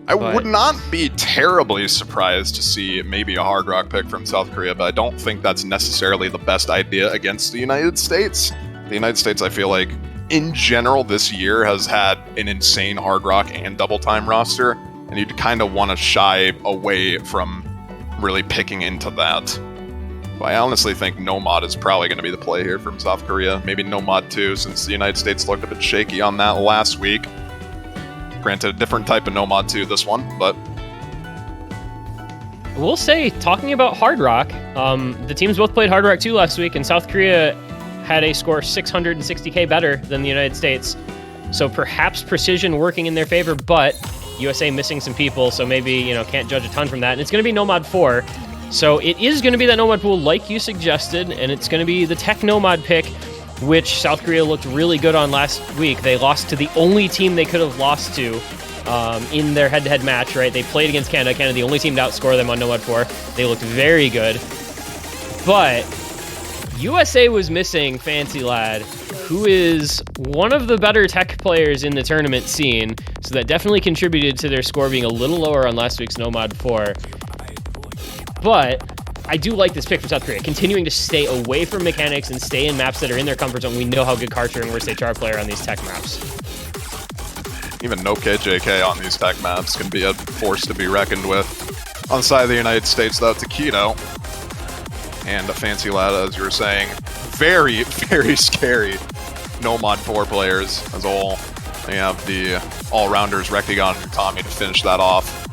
I would not be terribly surprised to see maybe a Hard Rock pick from South Korea, but I don't think that's necessarily the best idea against the United States. The United States, I feel like, in general, this year has had an insane Hard Rock and Double Time roster, and you'd kind of want to shy away from really picking into that. I honestly think No Mod is probably going to be the play here from South Korea. Maybe No Mod 2, since the United States looked a bit shaky on that last week. Granted, a different type of No Mod 2 this one, but... We'll say, talking about Hard Rock, the teams both played Hard Rock 2 last week, and South Korea had a score 660k better than the United States. So perhaps precision working in their favor, but USA missing some people, so maybe, can't judge a ton from that. And it's going to be No Mod 4. So it is going to be that Nomad pool like you suggested, and it's going to be the Tech Nomad pick, which South Korea looked really good on last week. They lost to the only team they could have lost to in their head-to-head match, right? They played against Canada. Canada, the only team to outscore them on Nomad 4. They looked very good. But USA was missing Fancy Lad, who is one of the better tech players in the tournament scene, so that definitely contributed to their score being a little lower on last week's Nomad 4. But I do like this pick for South Korea, continuing to stay away from mechanics and stay in maps that are in their comfort zone. We know how good Karcher and worst HR player on these tech maps. Even no KJK on these tech maps can be a force to be reckoned with. On the side of the United States, though, Taquito and a Fancy Lad, as you were saying, very, very scary No Mod 4 players as a whole. They have the all-rounders Rectagon and Utami to finish that off.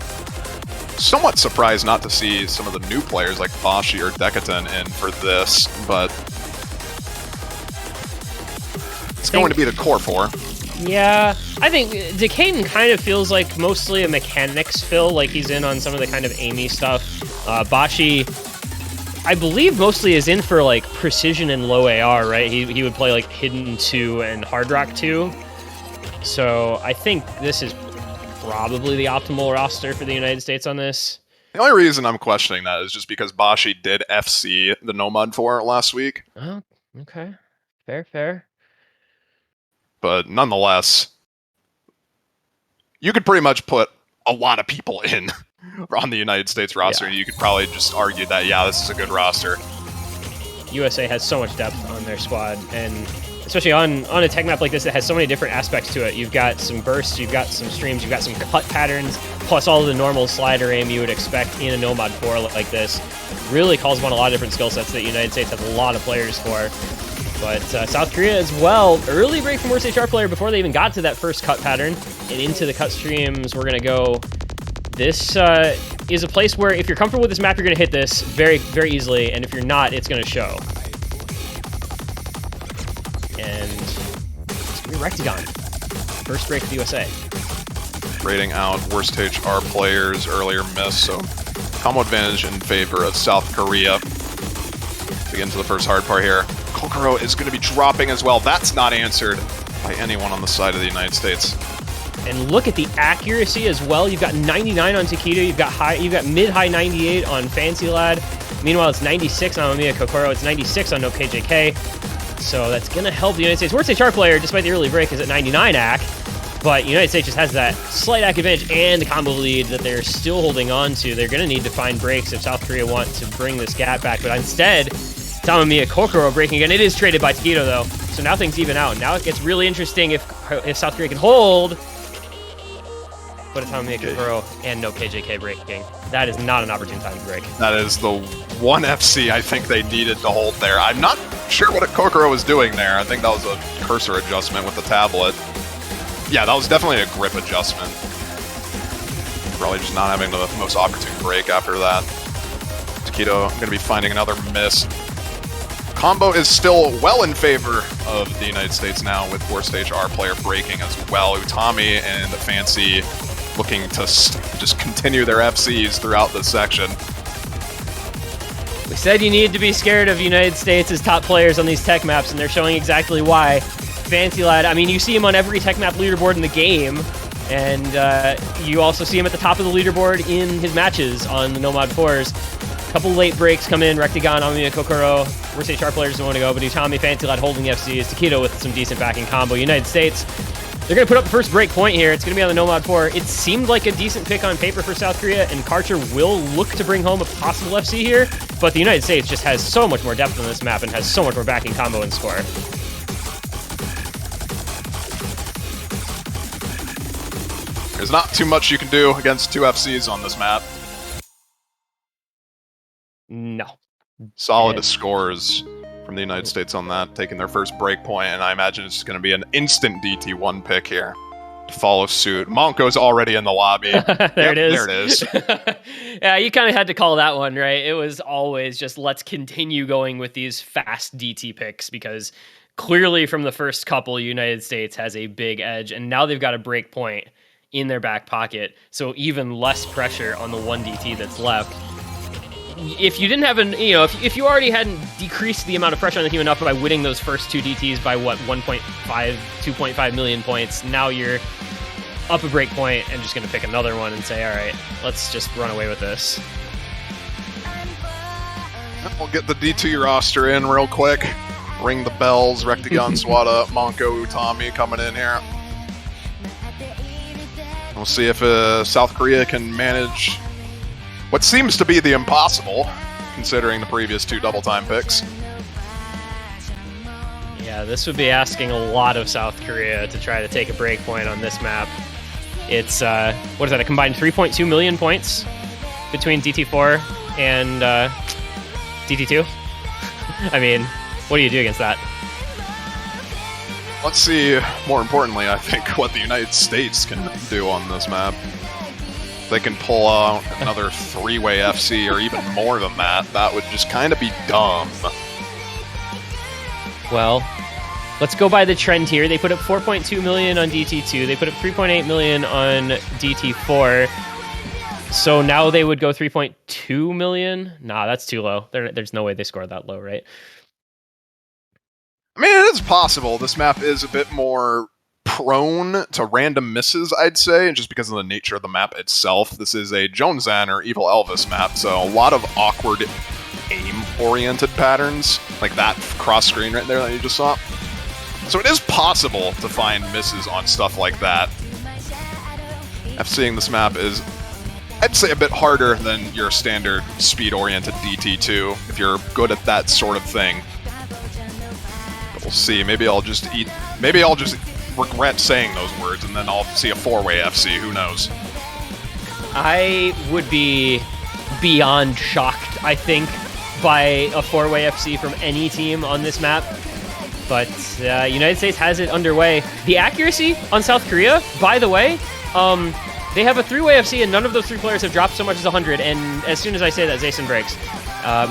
Somewhat surprised not to see some of the new players like Bashi or Decatan in for this, but it's going to be the core 4. Yeah, I think Decaden kind of feels like mostly a mechanics fill, like he's in on some of the kind of aimy stuff. Bashi, I believe mostly is in for like precision and low AR, right? He would play like Hidden 2 and Hard Rock 2. So I think this is probably the optimal roster for the United States on this. The only reason I'm questioning that is just because Bashi did FC the Nomad 4 last week. Oh, okay. Fair. But nonetheless, you could pretty much put a lot of people in on the United States roster. Yeah. You could probably just argue that, yeah, this is a good roster. USA has so much depth on their squad, and especially on a tech map like this that has so many different aspects to it. You've got some bursts, you've got some streams, you've got some cut patterns, plus all of the normal slider aim you would expect in a Nomad 4 like this. Really calls upon a lot of different skill sets that the United States has a lot of players for. But South Korea as well, early break from worst HR player before they even got to that first cut pattern, and into the cut streams we're going to go. This is a place where if you're comfortable with this map, you're going to hit this very, very easily, and if you're not, it's going to show. And it's going to be Rectagon. First break of the USA. Rating out worst HR players, earlier miss, so combo advantage in favor of South Korea. We get into the first hard part here. Kokoro is going to be dropping as well. That's not answered by anyone on the side of the United States. And look at the accuracy as well. You've got 99 on Takedo. You've got mid-high 98 on Fancy Lad. Meanwhile, it's 96 on Mamiya Kokoro. It's 96 on No KJK. So that's going to help the United States. Worst HR player, despite the early break, is at 99 AC. But United States just has that slight AC advantage and the combo lead that they're still holding on to. They're going to need to find breaks if South Korea want to bring this gap back. But instead, Tamamiya Kokoro breaking again. It is traded by Takedo, though. So now things even out. Now it gets really interesting if South Korea can hold. But it's Tamamiya Kokoro and No KJK breaking. That is not an opportune time to break. That is the one FC I think they needed to hold there. I'm not sure what Kokoro was doing there. I think that was a cursor adjustment with the tablet. Yeah, that was definitely a grip adjustment. Probably just not having the most opportune break after that. Takedo going to be finding another miss. Combo is still well in favor of the United States now with worst HR player breaking as well. Utami and Fancy looking to just continue their FCs throughout this section. We said you need to be scared of United States' top players on these tech maps, and they're showing exactly why. Fancy Lad, I mean, you see him on every tech map leaderboard in the game, and you also see him at the top of the leaderboard in his matches on the Nomad 4s. A couple late breaks come in. Rectagon, Amiya Kokoro. Worst HR players don't want to go, but Utami, Fancy Lad holding FCs. Takedo with some decent backing combo. United States, they're going to put up the first break point here. It's going to be on the Nomad 4. It seemed like a decent pick on paper for South Korea, and Karcher will look to bring home a possible FC here, but the United States just has so much more depth on this map and has so much more backing combo and score. There's not too much you can do against two FCs on this map. No. Solid scores from the United States on that, taking their first break point, and I imagine it's going to be an instant DT1 pick here to follow suit. Monko's already in the lobby. There it is. There it is. Yeah, you kind of had to call that one, right? It was always just let's continue going with these fast DT picks because clearly from the first couple, United States has a big edge, and now they've got a break point in their back pocket, so even less pressure on the one DT that's left. If you didn't have if you already hadn't decreased the amount of pressure on the team enough by winning those first two DTs by what 1.5, 2.5 million points, now you're up a break point and just going to pick another one and say, all right, let's just run away with this. We'll get the D2 roster in real quick. Ring the bells. Rectagon, Swada, Monko, Utami coming in here. We'll see if South Korea can manage what seems to be the impossible, considering the previous two double time picks. Yeah, this would be asking a lot of South Korea to try to take a break point on this map. It's, what is that, a combined 3.2 million points between DT4 and DT2? I mean, what do you do against that? Let's see, more importantly, I think, what the United States can do on this map. They can pull out another three-way FC or even more than that. That would just kind of be dumb. Well, let's go by the trend here. They put up 4.2 million on DT2. They put up 3.8 million on DT4. So now they would go 3.2 million. Nah, that's too low. There's no way they scored that low, right? I mean, it is possible. This map is a bit more prone to random misses, I'd say, just because of the nature of the map itself. This is a Jonesan or Evil Elvis map, so a lot of awkward aim-oriented patterns, like that cross-screen right there that you just saw. So it is possible to find misses on stuff like that. FCing this map is, I'd say, a bit harder than your standard speed-oriented DT2, if you're good at that sort of thing. But we'll see. Maybe I'll just regret saying those words, and then I'll see a 4-way FC. Who knows? I would be beyond shocked, I think, by a 4-way FC from any team on this map. But United States has it underway. The accuracy on South Korea, by the way, they have a 3-way FC, and none of those 3 players have dropped so much as 100, and as soon as I say that, Zason breaks.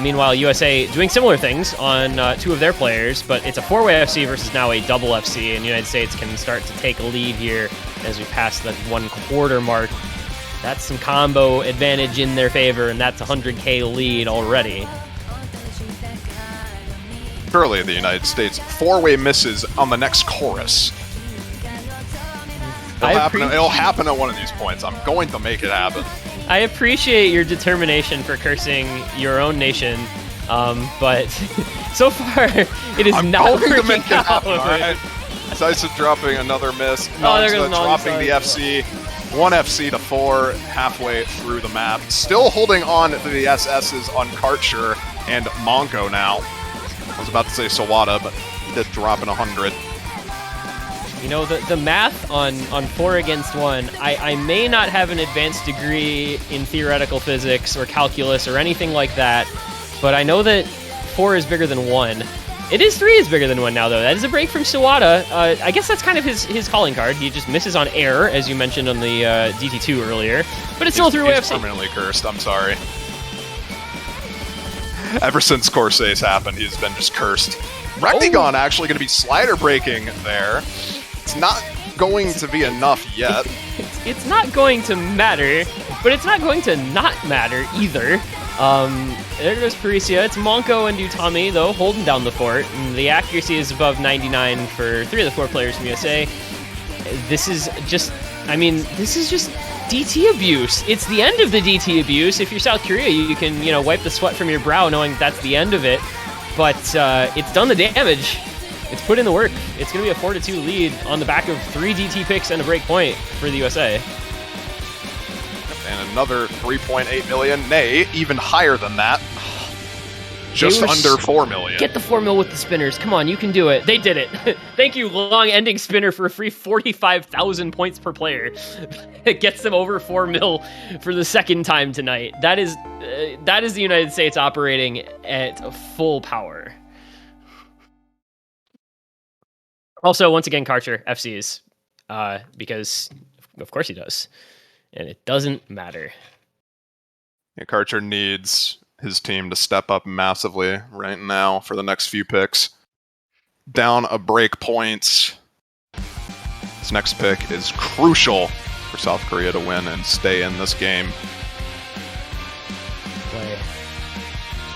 Meanwhile, USA doing similar things on 2 of their players, but it's a 4-way FC versus now a double FC, and United States can start to take a lead here as we pass the 1/4 mark. That's some combo advantage in their favor, and that's a 100k lead already. Surely the United States 4-way misses on the next chorus. It'll happen at one of these points. I'm going to make it happen. I appreciate your determination for cursing your own nation, but so far it is not working to make it happen, out. all right? Dyson dropping another miss. There goes dropping the FC. 1 FC to 4 halfway through the map. Still holding on to the SS's on Karcher and Monko now. I was about to say Sawada, but he did drop in 100. You know, the math on 4 against 1, I may not have an advanced degree in theoretical physics or calculus or anything like that, but I know that 4 is bigger than 1. It is 3 is bigger than 1 now, though. That is a break from Sawada. I guess that's kind of his calling card. He just misses on air, as you mentioned on the DT2 earlier, but it's still a 3-way FC. He's permanently cursed, I'm sorry. Ever since Corsace happened, he's been just cursed. Rectagon actually going to be slider breaking there. It's not going to be enough yet. It's not going to matter, but it's not going to not matter either. There goes Parisia. It's Monko and Utami, though, holding down the fort. And the accuracy is above 99 for 3 of the 4 players from USA. This is just DT abuse. It's the end of the DT abuse. If you're South Korea, you can, wipe the sweat from your brow knowing that's the end of it. But it's done the damage. It's put in the work. It's going to be a 4-2 lead on the back of 3 DT picks and a break point for the USA. And another 3.8 million, nay, even higher than that. Just under 4 million. Get the 4 mil with the spinners. Come on, you can do it. They did it. Thank you, Long Ending Spinner, for a free 45,000 points per player. It gets them over 4 mil for the second time tonight. That is the United States operating at full power. Also, once again, Karcher FCs, because of course he does, and it doesn't matter. Yeah, Karcher needs his team to step up massively right now for the next few picks. Down a break point. This next pick is crucial for South Korea to win and stay in this game.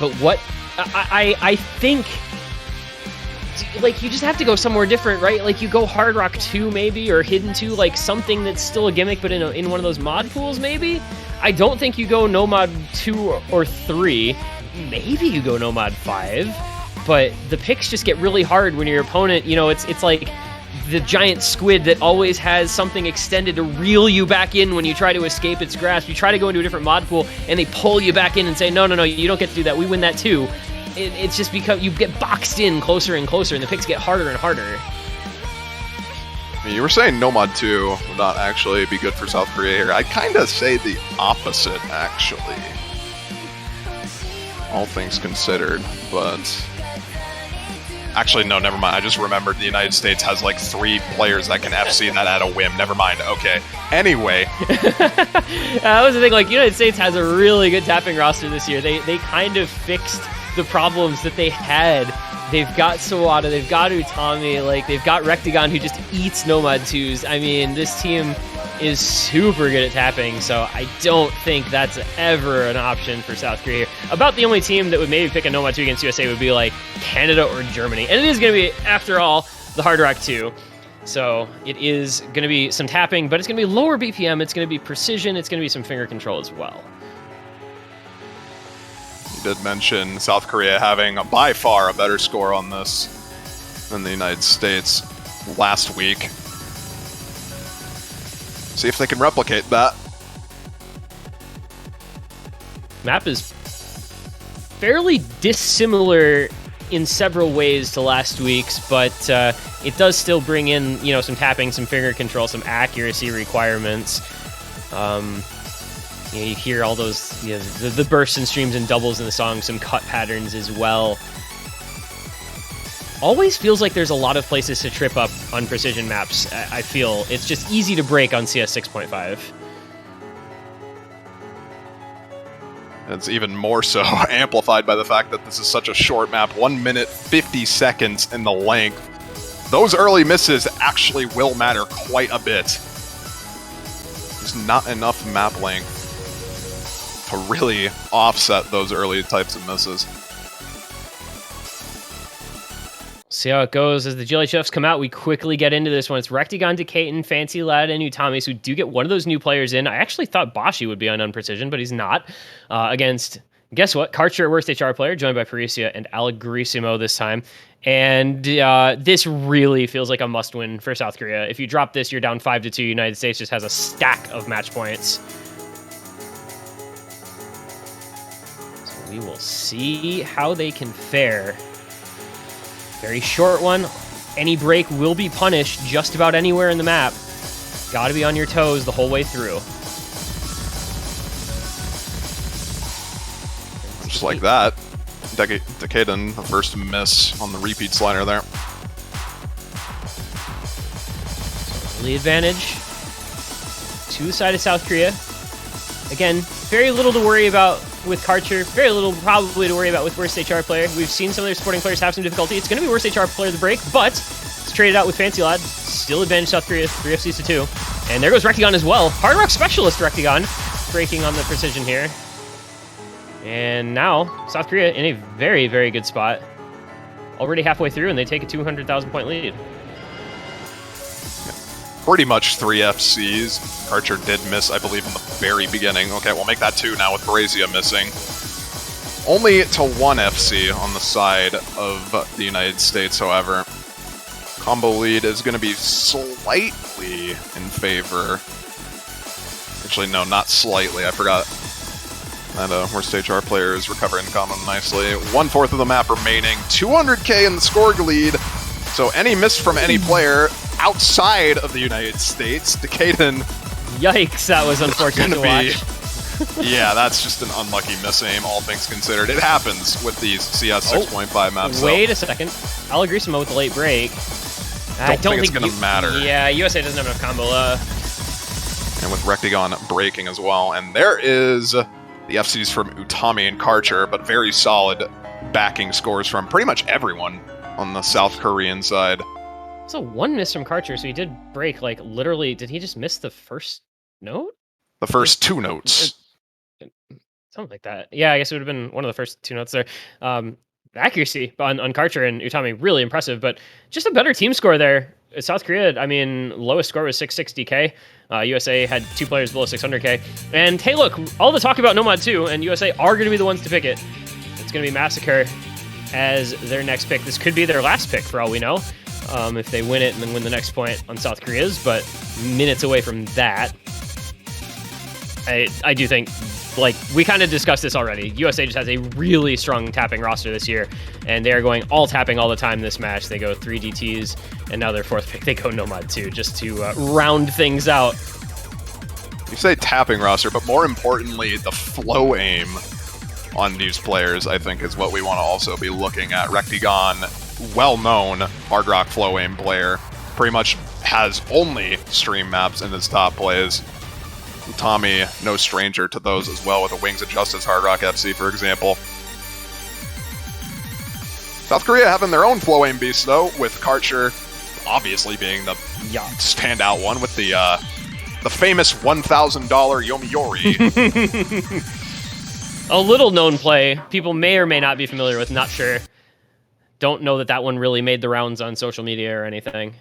But what I think, like, you just have to go somewhere different, right? Like, you go Hard Rock 2 maybe, or Hidden 2, like something that's still a gimmick but in one of those mod pools maybe. I don't think you go No Mod 2 or 3. Maybe you go No Mod 5. But the picks just get really hard when your opponent, it's like the giant squid that always has something extended to reel you back in when you try to escape its grasp. You try to go into a different mod pool, and they pull you back in and say, no, you don't get to do that. We win that too. It's just because you get boxed in closer and closer, and the picks get harder and harder. You were saying No Mod 2 would not actually be good for South Korea here. I'd kind of say the opposite, actually. All things considered, but... Actually, no, never mind. I just remembered the United States has like 3 players that can FC that at a whim. Never mind. Okay. Anyway. That was the thing. Like, United States has a really good tapping roster this year. They kind of fixed the problems that they had They've got Sawada, they've got Utami, like they've got Rectagon who just eats Nomad 2s. I mean, this team is super good at tapping, so I don't think that's ever an option for South Korea. About the only team that would maybe pick a Nomad 2 against USA would be like Canada or Germany. And it is going to be, after all, the Hard Rock 2. So it is going to be some tapping, but it's going to be lower BPM, it's going to be precision, it's going to be some finger control as well. You did mention South Korea having by far a better score on this than the United States last week. See if they can replicate that. Map is fairly dissimilar in several ways to last week's, but it does still bring in, you know, some tapping, some finger control, some accuracy requirements. You know, you hear all those, you know, the bursts and streams and doubles in the song, some cut patterns as well. Always feels like there's a lot of places to trip up on precision maps. I feel it's just easy to break on CS 6.5. It's even more so amplified by the fact that this is such a short map, 1 minute 50 seconds in the length. Those early misses actually will matter quite a bit. There's not enough map length to really offset those early types of misses. See how it goes as the GLHFs come out. We quickly get into this one. It's Rectagon, Decaton, Fancy Lad, and Utami. So we do get one of those new players in. I actually thought Bashi would be on Unprecision, but he's not. Against, guess what? Karcher, worst HR player, joined by Parisia and Allegrissimo this time. And this really feels like a must-win for South Korea. If you drop this, you're down 5-2. United States just has a stack of match points. So we will see how they can fare. Very short one. Any break will be punished just about anywhere in the map. Gotta be on your toes the whole way through. Just like that. Decaden, the first miss on the repeat slider there. Early advantage to the side of South Korea. Again, very little to worry about with Karcher, very little probably to worry about with worst HR player. We've seen some of their supporting players have some difficulty. It's going to be worst HR player the break, but it's traded out with Fancy Lad. Still advantage South Korea, 3 FCs to 2. And there goes Rectagon as well. Hard Rock Specialist Rectagon breaking on the precision here. And now South Korea in a very, very good spot. Already halfway through, and they take a 200,000 point lead. Pretty much 3 FCs. Karcher did miss, I believe, in the very beginning. Okay, we'll make that 2 now with Brazia missing. Only to 1 FC on the side of the United States, however. Combo lead is going to be slightly in favor. Actually, no, not slightly. I forgot that worst HR player is recovering combo nicely. 1/4 of the map remaining. 200k in the score lead. So any miss from any player outside of the United States, Decaden. Yikes, that was unfortunate to watch. Yeah, that's just an unlucky miss aim, all things considered. It happens with these CS 6.5 maps. Wait a second. Allegrissimo with the late break. I don't think it's going to matter. Yeah, USA doesn't have enough combo. And with Rectagon breaking as well. And there is the FCs from Utami and Karcher, but very solid backing scores from pretty much everyone on the South Korean side. So 1 miss from Karcher, so he did break, like, literally, did he just miss the first note? The first 2 notes. Something like that. Yeah, I guess it would have been one of the first 2 notes there. Accuracy on Karcher and Utami, really impressive, but just a better team score there. South Korea, I mean, lowest score was 660k. USA had 2 players below 600k. And hey, look, all the talk about Nomad 2, and USA are going to be the ones to pick it. It's going to be Massacre as their next pick. This could be their last pick, for all we know, if they win it and then win the next point on South Korea's, but minutes away from that. I do think, like, we kind of discussed this already. USA just has a really strong tapping roster this year, and they are going all tapping all the time this match. They go 3 DTs, and now their 4th pick, they go Nomad 2, just to round things out. You say tapping roster, but more importantly, the flow aim on these players, I think, is what we want to also be looking at. Rectagon, well-known hard rock flow aim player, pretty much has only stream maps in his top plays. Tommy, no stranger to those as well, with a Wings of Justice Hard Rock FC, for example. South Korea having their own Flow-Aim Beast, though, with Karcher obviously being the standout one with the famous $1,000 Yomiuri. A little known play. People may or may not be familiar with, not sure. Don't know that one really made the rounds on social media or anything.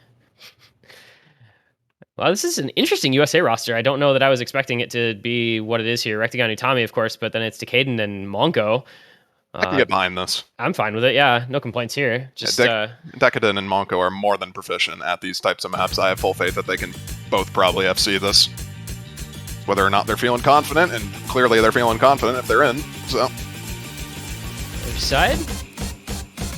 Well, this is an interesting USA roster. I don't know that I was expecting it to be what it is here. Rectagon Utami, of course, but then it's Decaden and Monko. I can get behind this. I'm fine with it, yeah. No complaints here. Just Decadent and Monko are more than proficient at these types of maps. I have full faith that they can both probably FC this. Whether or not they're feeling confident, and clearly they're feeling confident if they're in, so. Other side.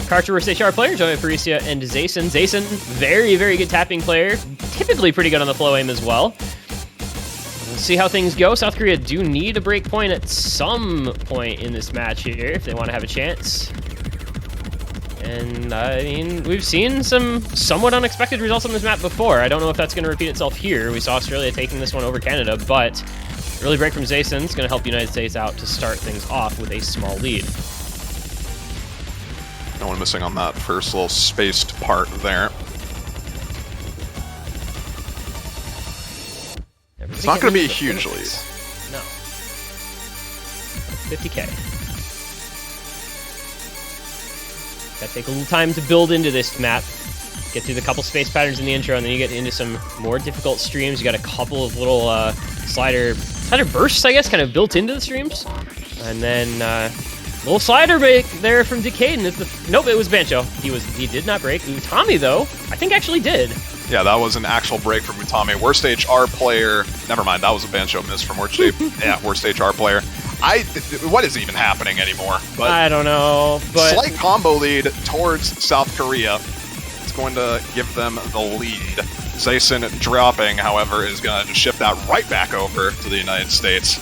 Karcher versus HR player, joined by Parisia and Zayson. Zayson, very, very good tapping player. Typically pretty good on the flow aim as well. We'll see how things go. South Korea do need a break point at some point in this match here if they want to have a chance. And, I mean, we've seen some somewhat unexpected results on this map before. I don't know if that's going to repeat itself here. We saw Australia taking this one over Canada, but early break from Zayson is going to help the United States out to start things off with a small lead. No one missing on that first little spaced part there. It's not going to be a huge lead. No. 50K. Gotta take a little time to build into this map. Get through the couple space patterns in the intro, and then you get into some more difficult streams. You got a couple of little slider bursts, I guess, kind of built into the streams. And then little slider break there from Decaden. Nope, it was Bancho. He did not break. Utami, though, I think actually did. Yeah, that was an actual break from Utami. Worst HR player. Never mind, that was a Bancho miss from worst HR player. What is even happening anymore? But I don't know. But slight combo lead towards South Korea. It's going to give them the lead. Zayson dropping, however, is going to just shift that right back over to the United States.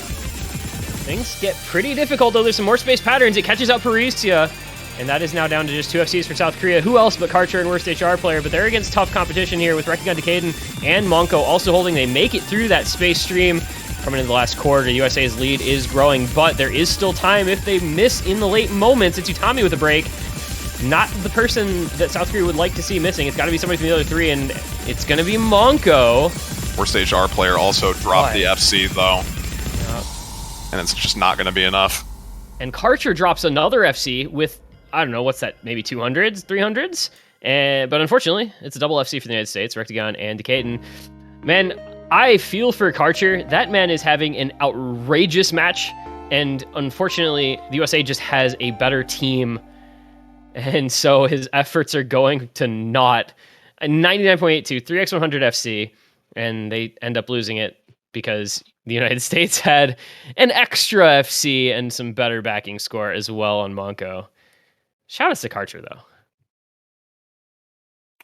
Things get pretty difficult, though. There's some more space patterns. It catches out Parisia. And that is now down to just 2 FCs for South Korea. Who else but Karcher and worst HR player? But they're against tough competition here with Rectagon Decaden and Monko also holding. They make it through that space stream. Coming into the last quarter, USA's lead is growing, but there is still time if they miss in the late moments. It's Utami with a break. Not the person that South Korea would like to see missing. It's got to be somebody from the other three, and it's going to be Monko. Worst HR player also dropped the FC, though. Yep. And it's just not going to be enough. And Karcher drops another FC with, I don't know, what's that, maybe 200s, 300s? But unfortunately, it's a double FC for the United States, Rectagon and Decaden. Man, I feel for Karcher. That man is having an outrageous match, and unfortunately, the USA just has a better team, and so his efforts are going to not. 99.82, 3x100 FC, and they end up losing it because the United States had an extra FC and some better backing score as well on Monko. Shout out to Karcher, though.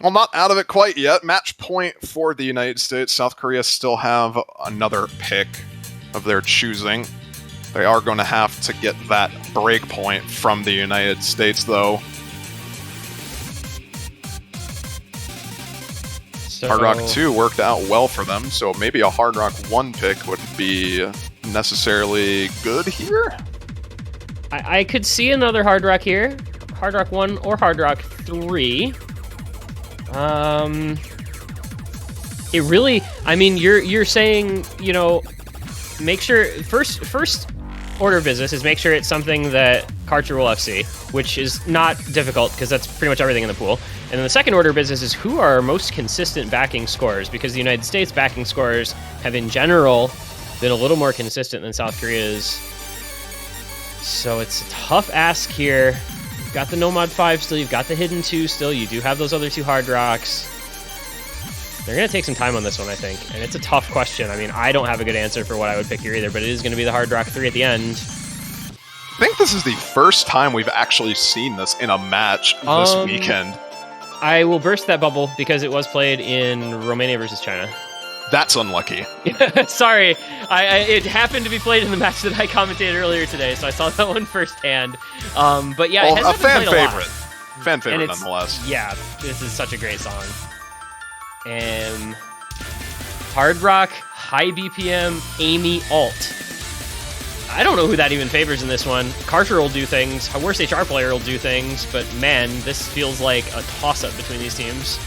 Well, not out of it quite yet. Match point for the United States. South Korea still have another pick of their choosing. They are going to have to get that break point from the United States, though. So, Hard Rock 2 worked out well for them, so maybe a Hard Rock 1 pick wouldn't be necessarily good here. I could see another Hard Rock here. Hard Rock 1 or Hard Rock 3. It really, I mean, you're saying, you know, make sure first order of business is make sure it's something that Karcher will FC, which is not difficult because that's pretty much everything in the pool. And then the second order of business is who are our most consistent backing scorers, because the United States backing scorers have in general been a little more consistent than South Korea's. So it's a tough ask here. You've got the Nomad 5 still, you've got the Hidden 2 still, you do have those other 2 Hard Rocks. They're going to take some time on this one, I think, and it's a tough question. I mean, I don't have a good answer for what I would pick here either, but it is going to be the Hard Rock 3 at the end. I think this is the first time we've actually seen this in a match this weekend. I will burst that bubble because it was played in Romania versus China. That's unlucky. Sorry, it happened to be played in the match that I commentated earlier today, so I saw that one firsthand. But yeah, well, it has a fan favorite. Fan favorite, nonetheless. Yeah, this is such a great song. Hard Rock, high BPM, Amy alt. I don't know who that even favors in this one. Karcher will do things, a worst HR player will do things, but man, this feels like a toss-up between these teams.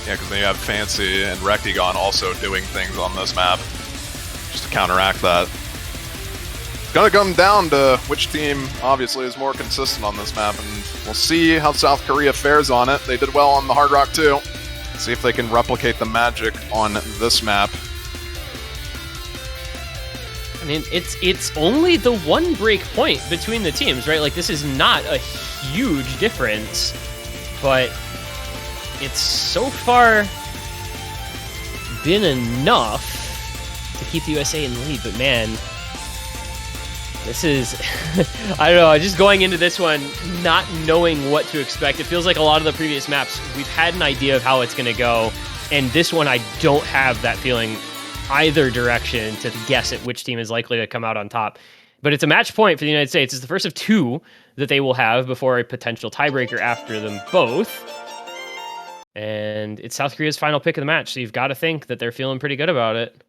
Yeah, because then you have Fancy and Rectigon also doing things on this map, just to counteract that. It's gonna come down to which team, obviously, is more consistent on this map, and we'll see how South Korea fares on it. They did well on the Hard Rock too. See if they can replicate the magic on this map. I mean, it's only the one break point between the teams, right? Like, this is not a huge difference, but it's so far been enough to keep the USA in the lead. But man, this is, I don't know, just going into this one, not knowing what to expect. It feels like a lot of the previous maps, we've had an idea of how it's going to go, and this one I don't have that feeling either direction to guess at which team is likely to come out on top. But it's a match point for the United States. It's the first of two that they will have before a potential tiebreaker after them both. And it's South Korea's final pick of the match, so you've got to think that they're feeling pretty good about it.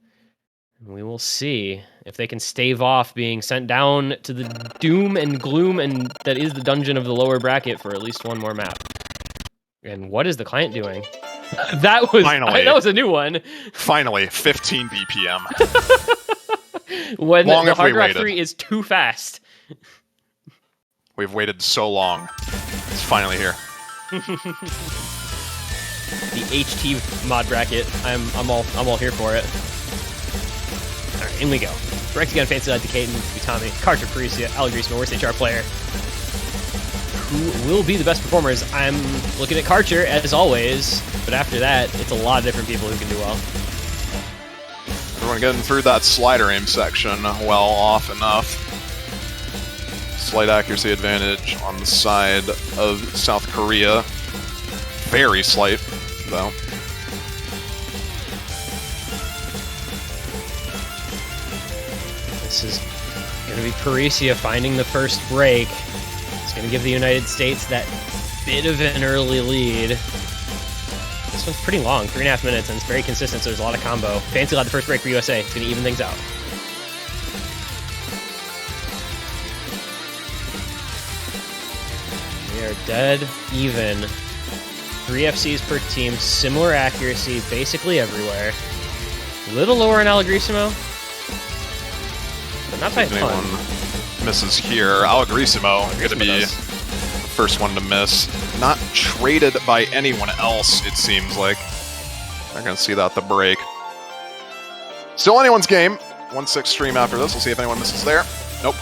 We will see if they can stave off being sent down to the doom and gloom and that is the dungeon of the lower bracket for at least one more map. And what is the client doing? That was a new one. Finally, 15 BPM. When long the have we Hard Rock waited? 3 is too fast. We've waited so long. It's finally here. The HT mod bracket. I'm all here for it. All right, in we go. Rectigun, Fancy Lad, Decaden, Utami, Karcher, Parisia, Alagrisma, worst HR player. Who will be the best performers? I'm looking at Karcher, as always, but after that, it's a lot of different people who can do well. Everyone getting through that slider aim section well off enough. Slight accuracy advantage on the side of South Korea. Very slight, though. This is going to be Parisia finding the first break. It's going to give the United States that bit of an early lead. This one's pretty long, 3.5 minutes, and it's very consistent, so there's a lot of combo. Fancy Lad the first break for USA. It's going to even things out. We are dead even. 3 FCs per team, similar accuracy basically everywhere. A little lower in Alagrisimo, but not by a ton. Anyone misses here. Alagrisimo going to be the first one to miss. Not traded by anyone else, it seems like. Not going to see that the break. Still anyone's game. 1-6 stream after this. We'll see if anyone misses there. Nope.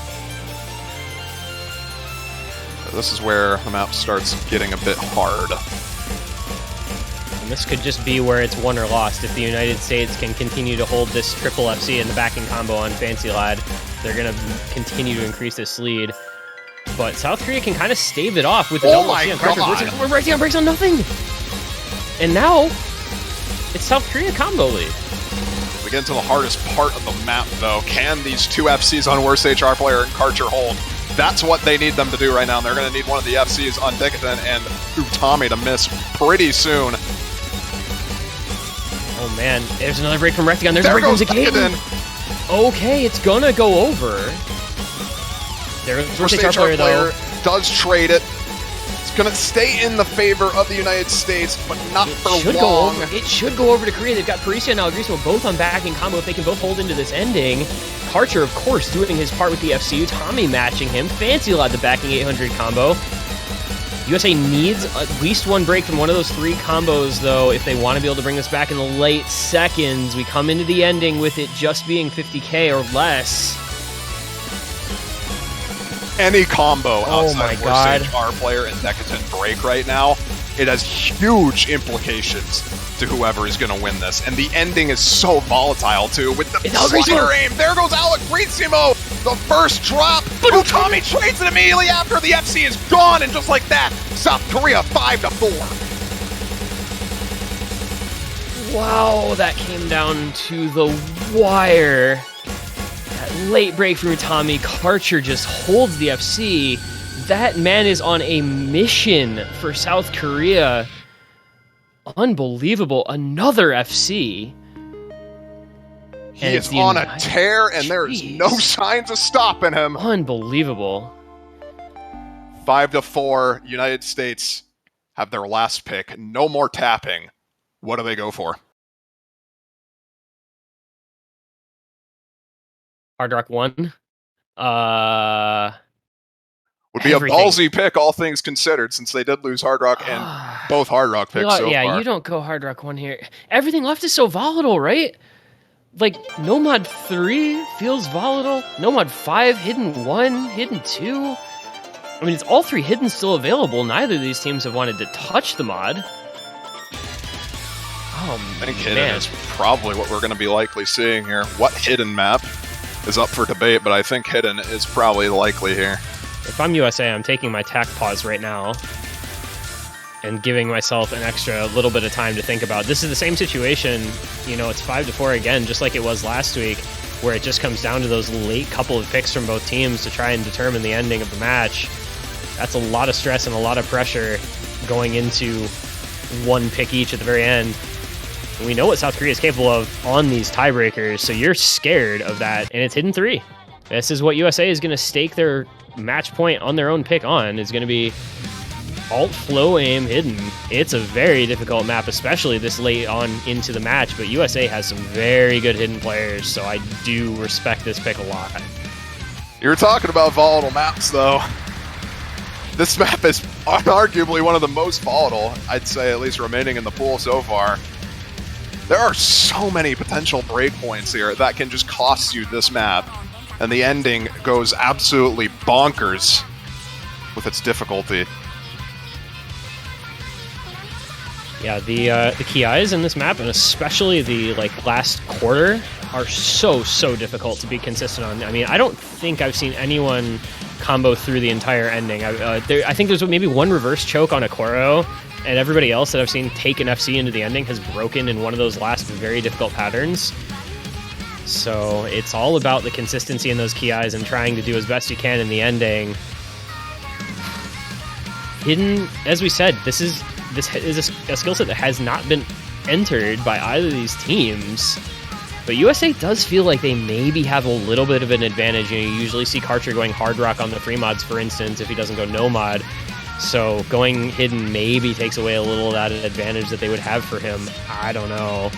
This is where the map starts getting a bit hard. And this could just be where it's won or lost. If the United States can continue to hold this triple FC in the backing combo on Fancy Lad, they're going to continue to increase this lead. But South Korea can kind of stave it off with the double FC on Karcher. We're breaking on breaks on nothing! And now, it's South Korea combo lead. We get into the hardest part of the map, though. Can these 2 FCs on worst HR player and Karcher hold? That's what they need them to do right now. And they're going to need one of the FCs on Decadent and Utami to miss pretty soon. Oh man, there's another break from Rectigun. There's a break from Decadent. Okay, it's gonna go over. There's Worst HR player though. Does trade it. It's going to stay in the favor of the United States, but not for long. It should go over to Korea. They've got Parisia and Alagrismo both on backing combo if they can both hold into this ending. Karcher, of course, doing his part with the FCU. Tommy matching him. Fancy Lad the backing 800 combo. USA needs at least one break from one of those 3 combos, though, if they want to be able to bring this back in the late seconds. We come into the ending with it just being 50k or less. Any combo Oh outside my of God. Worst HR player and Decadent break right now, it has huge implications to whoever is going to win this. And the ending is so volatile, too, with the slider aim. There goes Alagrisimo, the first drop. Utami trades it immediately after the FC is gone, and just like that, South Korea 5-4. Wow, that came down to the wire. That late break from Utami. Karcher just holds the FC. That man is on a mission for South Korea. Unbelievable. Another FC. He is on a tear, and there is no signs of stopping him. Unbelievable. 5-4, United States have their last pick. No more tapping. What do they go for? Hard Rock 1. Would be everything. a ballsy pick, all things considered, since they did lose Hard Rock and both Hard Rock picks so far. You don't go Hard Rock 1 here. Everything left is so volatile, right? Like, Nomad 3 feels volatile. Nomad 5, Hidden 1, Hidden 2. I mean, it's all 3 Hidden still available. Neither of these teams have wanted to touch the mod. Oh, I think Hidden is probably what we're going to be likely seeing here. What Hidden map is up for debate, but I think Hidden is probably likely here. If I'm USA, I'm taking my tack pause right now and giving myself an extra little bit of time to think about. This is the same situation, you know, it's 5-4 again, just like it was last week, where it just comes down to those late couple of picks from both teams to try and determine the ending of the match. That's a lot of stress and a lot of pressure going into one pick each at the very end. And we know what South Korea is capable of on these tiebreakers, so you're scared of that, and it's Hidden 3. This is what USA is going to stake their match point on their own pick on, is going to be alt, flow, aim, Hidden. It's a very difficult map, especially this late on into the match, but USA has some very good Hidden players, so I do respect this pick a lot. You were talking about volatile maps, though. This map is arguably one of the most volatile, I'd say, at least remaining in the pool so far. There are so many potential breakpoints here that can just cost you this map, and the ending goes absolutely bonkers with its difficulty. Yeah, the KIs in this map, and especially the last quarter, are so difficult to be consistent on. I mean, I don't think I've seen anyone combo through the entire ending. I think there's maybe one reverse choke on a Koro, and everybody else that I've seen take an FC into the ending has broken in one of those last very difficult patterns. So it's all about the consistency in those KIs and trying to do as best you can in the ending. Hidden, as we said, this is a skill set that has not been entered by either of these teams. But USA does feel like they maybe have a little bit of an advantage. You know, you usually see Karcher going Hard Rock on the free mods, for instance, if he doesn't go no mod. So going Hidden maybe takes away a little of that advantage that they would have for him. I don't know.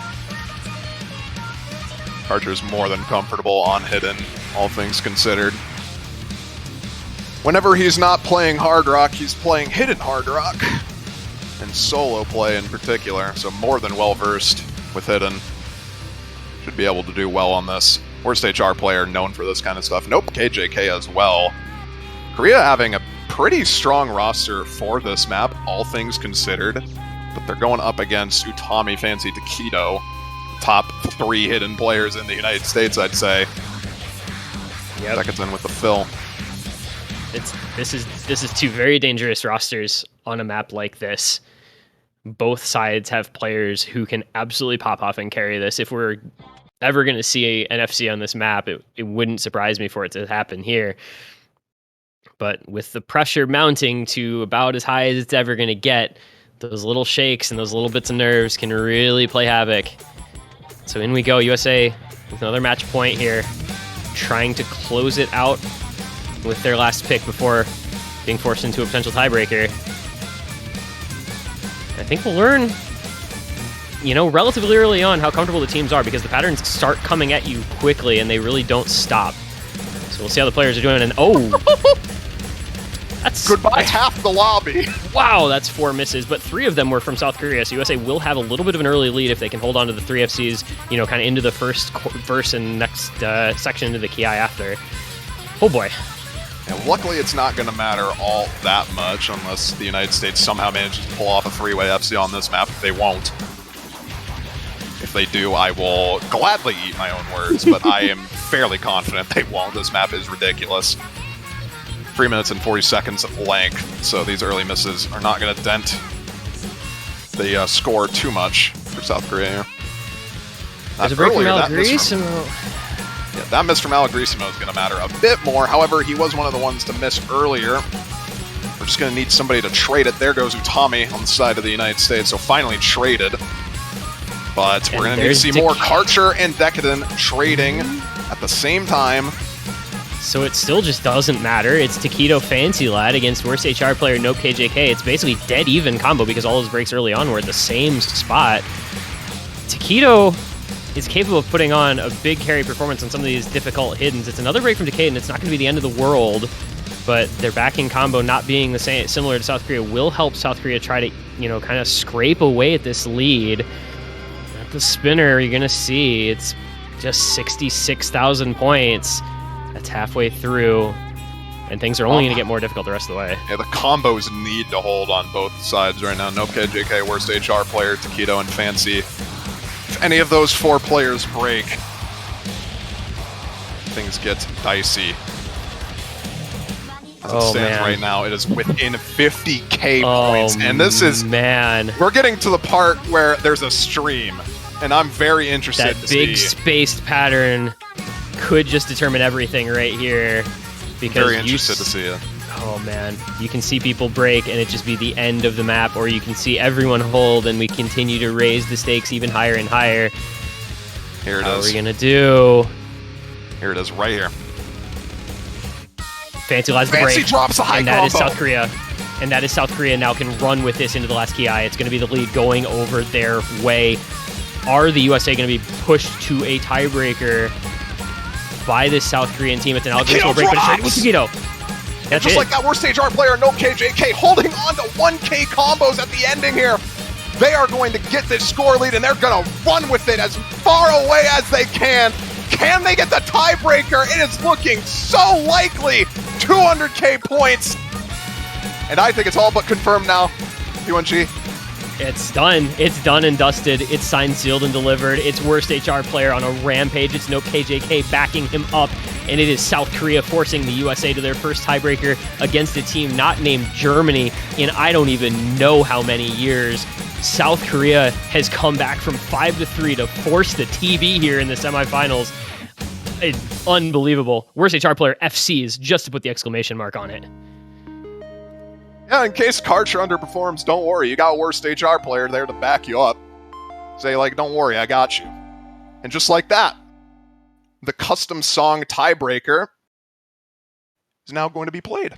Karcher's more than comfortable on Hidden, all things considered. Whenever he's not playing Hard Rock, he's playing Hidden Hard Rock. And solo play in particular, so more than well-versed with Hidden. Should be able to do well on this. Worst HR player known for this kind of stuff. Nope, KJK as well. Korea having a pretty strong roster for this map, all things considered. But they're going up against Utami, Fancy, Takedo. Top 3 Hidden players in the United States, I'd say. Yep. Seconds in with the fill. This is 2 very dangerous rosters on a map like this. Both sides have players who can absolutely pop off and carry this. If we're ever going to see an FC on this map, it wouldn't surprise me for it to happen here. But with the pressure mounting to about as high as it's ever going to get, those little shakes and those little bits of nerves can really play havoc. So in we go, USA with another match point here, trying to close it out with their last pick before being forced into a potential tiebreaker. I think we'll learn, you know, relatively early on how comfortable the teams are, because the patterns start coming at you quickly and they really don't stop. So we'll see how the players are doing. And that's goodbye half the lobby. Wow, that's 4 misses, but 3 of them were from South Korea. So USA will have a little bit of an early lead if they can hold on to the 3 FCs, you know, kind of into the first verse and next section into the KI after. Oh boy. And luckily, it's not going to matter all that much unless the United States somehow manages to pull off a 3-way FC on this map. They won't. If they do, I will gladly eat my own words, but I am fairly confident they won't. This map is ridiculous. 3 minutes and 40 seconds of length, so these early misses are not going to dent the score too much for South Korea here. There's a break from Malagrisimo. Yeah, that miss from Malagrisimo is going to matter a bit more. However, he was one of the ones to miss earlier. We're just going to need somebody to trade it. There goes Utami on the side of the United States, so finally traded. But we're And going to need to there's see more Karcher and Decadent trading at the same time. So it still just doesn't matter. It's Taquito Fancy Lad against worst HR player Nope KJK. It's basically dead even combo because all his breaks early on were at the same spot. Taquito is capable of putting on a big carry performance on some of these difficult hiddens. It's another break from Decade, and it's not going to be the end of the world. But their backing combo not being the same, similar to South Korea, will help South Korea try to, kind of scrape away at this lead. At the spinner, you're going to see it's just 66,000 points. That's halfway through, and things are only going to get more difficult the rest of the way. Yeah, the combos need to hold on both sides right now. Nope KJK, worst HR player, Taquito, and Fancy. If any of those 4 players break, things get dicey. As it stands right now, it is within 50k points, and this is we're getting to the part where there's a stream, and I'm very interested that to big see. spaced pattern could just determine everything right here. Because Very interested to see it. Oh man, you can see people break and it just be the end of the map, or you can see everyone hold and we continue to raise the stakes even higher and higher. Here it is. How are we gonna do? Here it is, right here. Fancy lies the Fancy break, drops a high and that is combo. South Korea. And that is South Korea now can run with this into the last KI. It's gonna be the lead going over their way. Are the USA gonna be pushed to a tiebreaker by this South Korean team? It's an algorithmic break, but it's right with Taquito. That's Just it. like that worst HR player, Nope KJK, holding on to 1k combos at the ending here. They are going to get this score lead, and they're going to run with it as far away as they can. Can they get the tiebreaker? It is looking so likely. 200k points. And I think it's all but confirmed now. P1G. It's done. It's done and dusted. It's signed, sealed, and delivered. It's worst HR player on a rampage. It's Nope KJK backing him up. And it is South Korea forcing the USA to their first tiebreaker against a team not named Germany in I don't even know how many years. South Korea has come back from 5-3 to force the TB here in the semifinals. It's unbelievable. Worst HR player FCs, just to put the exclamation mark on it. Yeah, in case Karcher underperforms, don't worry. You got a worst HR player there to back you up. Say, like, don't worry, I got you. And just like that, the custom song tiebreaker is now going to be played.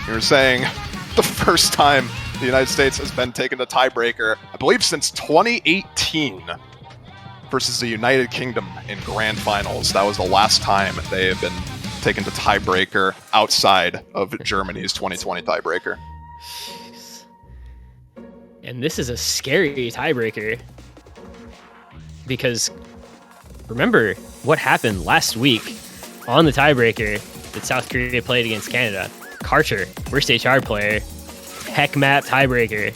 You're saying the first time the United States has been taken to tiebreaker, I believe since 2018, versus the United Kingdom in grand finals. That was the last time they have been taken to tiebreaker outside of Germany's 2020 tiebreaker. And this is a scary tiebreaker. Because remember what happened last week on the tiebreaker that South Korea played against Canada. Karcher, worst HR player, heck map tiebreaker,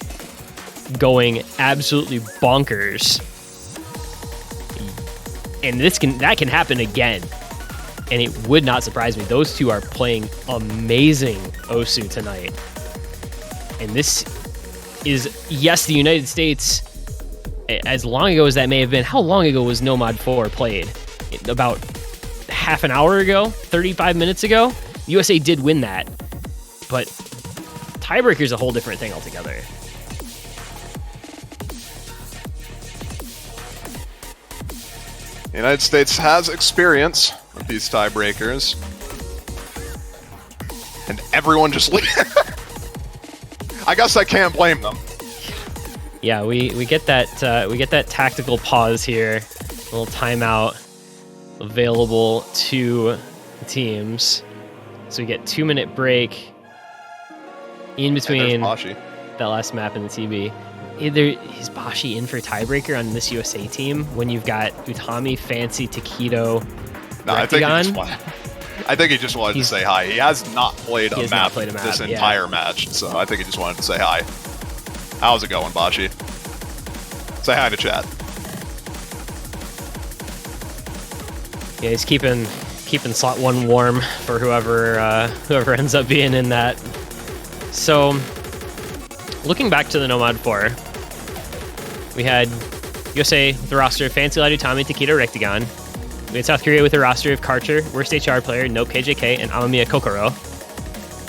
going absolutely bonkers. And that can happen again. And it would not surprise me. Those two are playing amazing Osu tonight. And this is, yes, the United States, as long ago as that may have been, how long ago was Nomad 4 played? About half an hour ago? 35 minutes ago? USA did win that. But tiebreaker is a whole different thing altogether. The United States has experience with these tiebreakers. And everyone just I guess I can't blame them. Yeah, we get that tactical pause here, a little timeout available to teams. So we get 2-minute break in between that last map and the TB. Is Bashi in for tiebreaker on this USA team when you've got Utami, Fancy, Taquito, No, I think he just wanted to say hi. He has not played a map this entire match, so I think he just wanted to say hi. How's it going, Bashi? Say hi to chat. Yeah, he's keeping slot 1 warm for whoever ends up being in that. So, looking back to the Nomad 4, we had USA with the roster of Fancy Ladu, Tommy, Taquito, Rectagon. We had South Korea with a roster of Karcher, worst HR player, Nope KJK, and Amamiya Kokoro.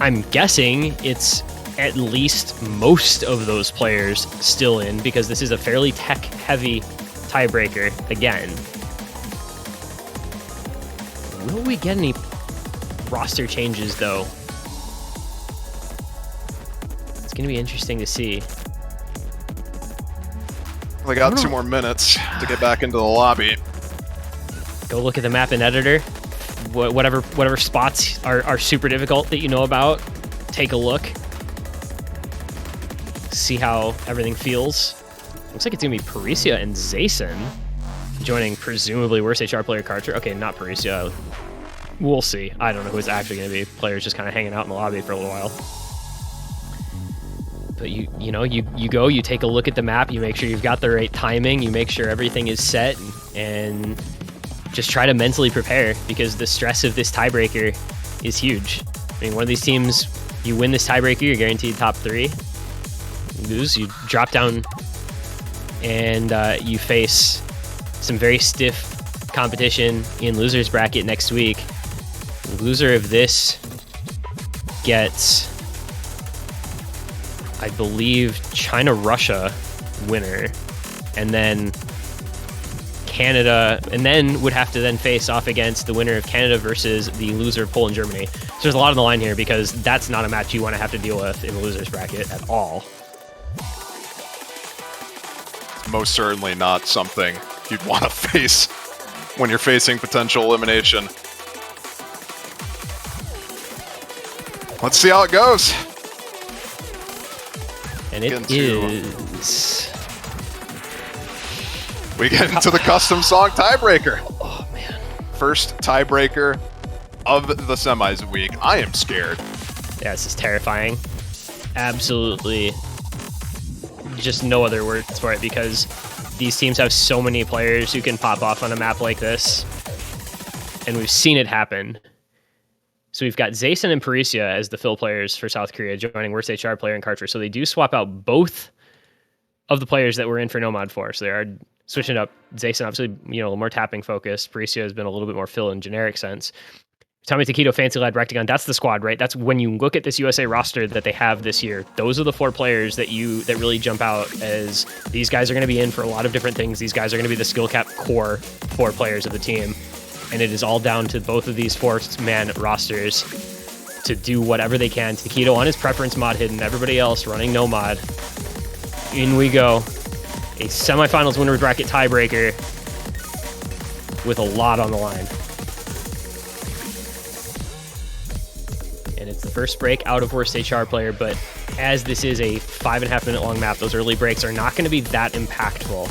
I'm guessing it's at least most of those players still in, because this is a fairly tech-heavy tiebreaker again. Will we get any roster changes, though? It's going to be interesting to see. We got 2 more minutes to get back into the lobby. Go look at the map in editor. Whatever spots are super difficult that you know about, take a look. See how everything feels. Looks like it's going to be Parisia and Zason joining presumably worst HR player Karcher. Okay, not Parisia. We'll see. I don't know who it's actually going to be. Players just kind of hanging out in the lobby for a little while. But you know, you go, you take a look at the map, you make sure you've got the right timing, you make sure everything is set, and just try to mentally prepare, because the stress of this tiebreaker is huge. I mean, one of these teams, you win this tiebreaker, you're guaranteed top 3. Lose, you drop down, and you face some very stiff competition in losers bracket next week. The loser of this gets, I believe, China-Russia winner, and then Canada, and then would have to then face off against the winner of Canada versus the loser of Poland, Germany. So there's a lot on the line here, because that's not a match you want to have to deal with in the losers bracket at all. Most certainly not something you'd want to face when you're facing potential elimination. Let's see how it goes. And it is... We get into the custom song tiebreaker. Oh, man. First tiebreaker of the semis week. I am scared. Yeah, this is terrifying. Absolutely. Just no other words for it, because these teams have so many players who can pop off on a map like this. And we've seen it happen. So we've got Zason and Parisia as the fill players for South Korea, joining worst HR player and Karcher. So they do swap out both of the players that were in for No Mod 4. So they are switching up. Zason, obviously, you know, a little more tapping focus. Parisia has been a little bit more fill in generic sense. Tommy Taquito, Fancy Lad, Rectagon, that's the squad, right? That's when you look at this USA roster that they have this year. Those are the 4 players that really jump out as these guys are going to be in for a lot of different things. These guys are going to be the skill cap core 4 players of the team. And it is all down to both of these 4-man rosters to do whatever they can. Taquito on his preference mod hidden, everybody else running no mod. In we go. A semifinals winner bracket tiebreaker with a lot on the line. And it's the first break out of worst HR player, but as this is a 5.5 minute long map, those early breaks are not going to be that impactful.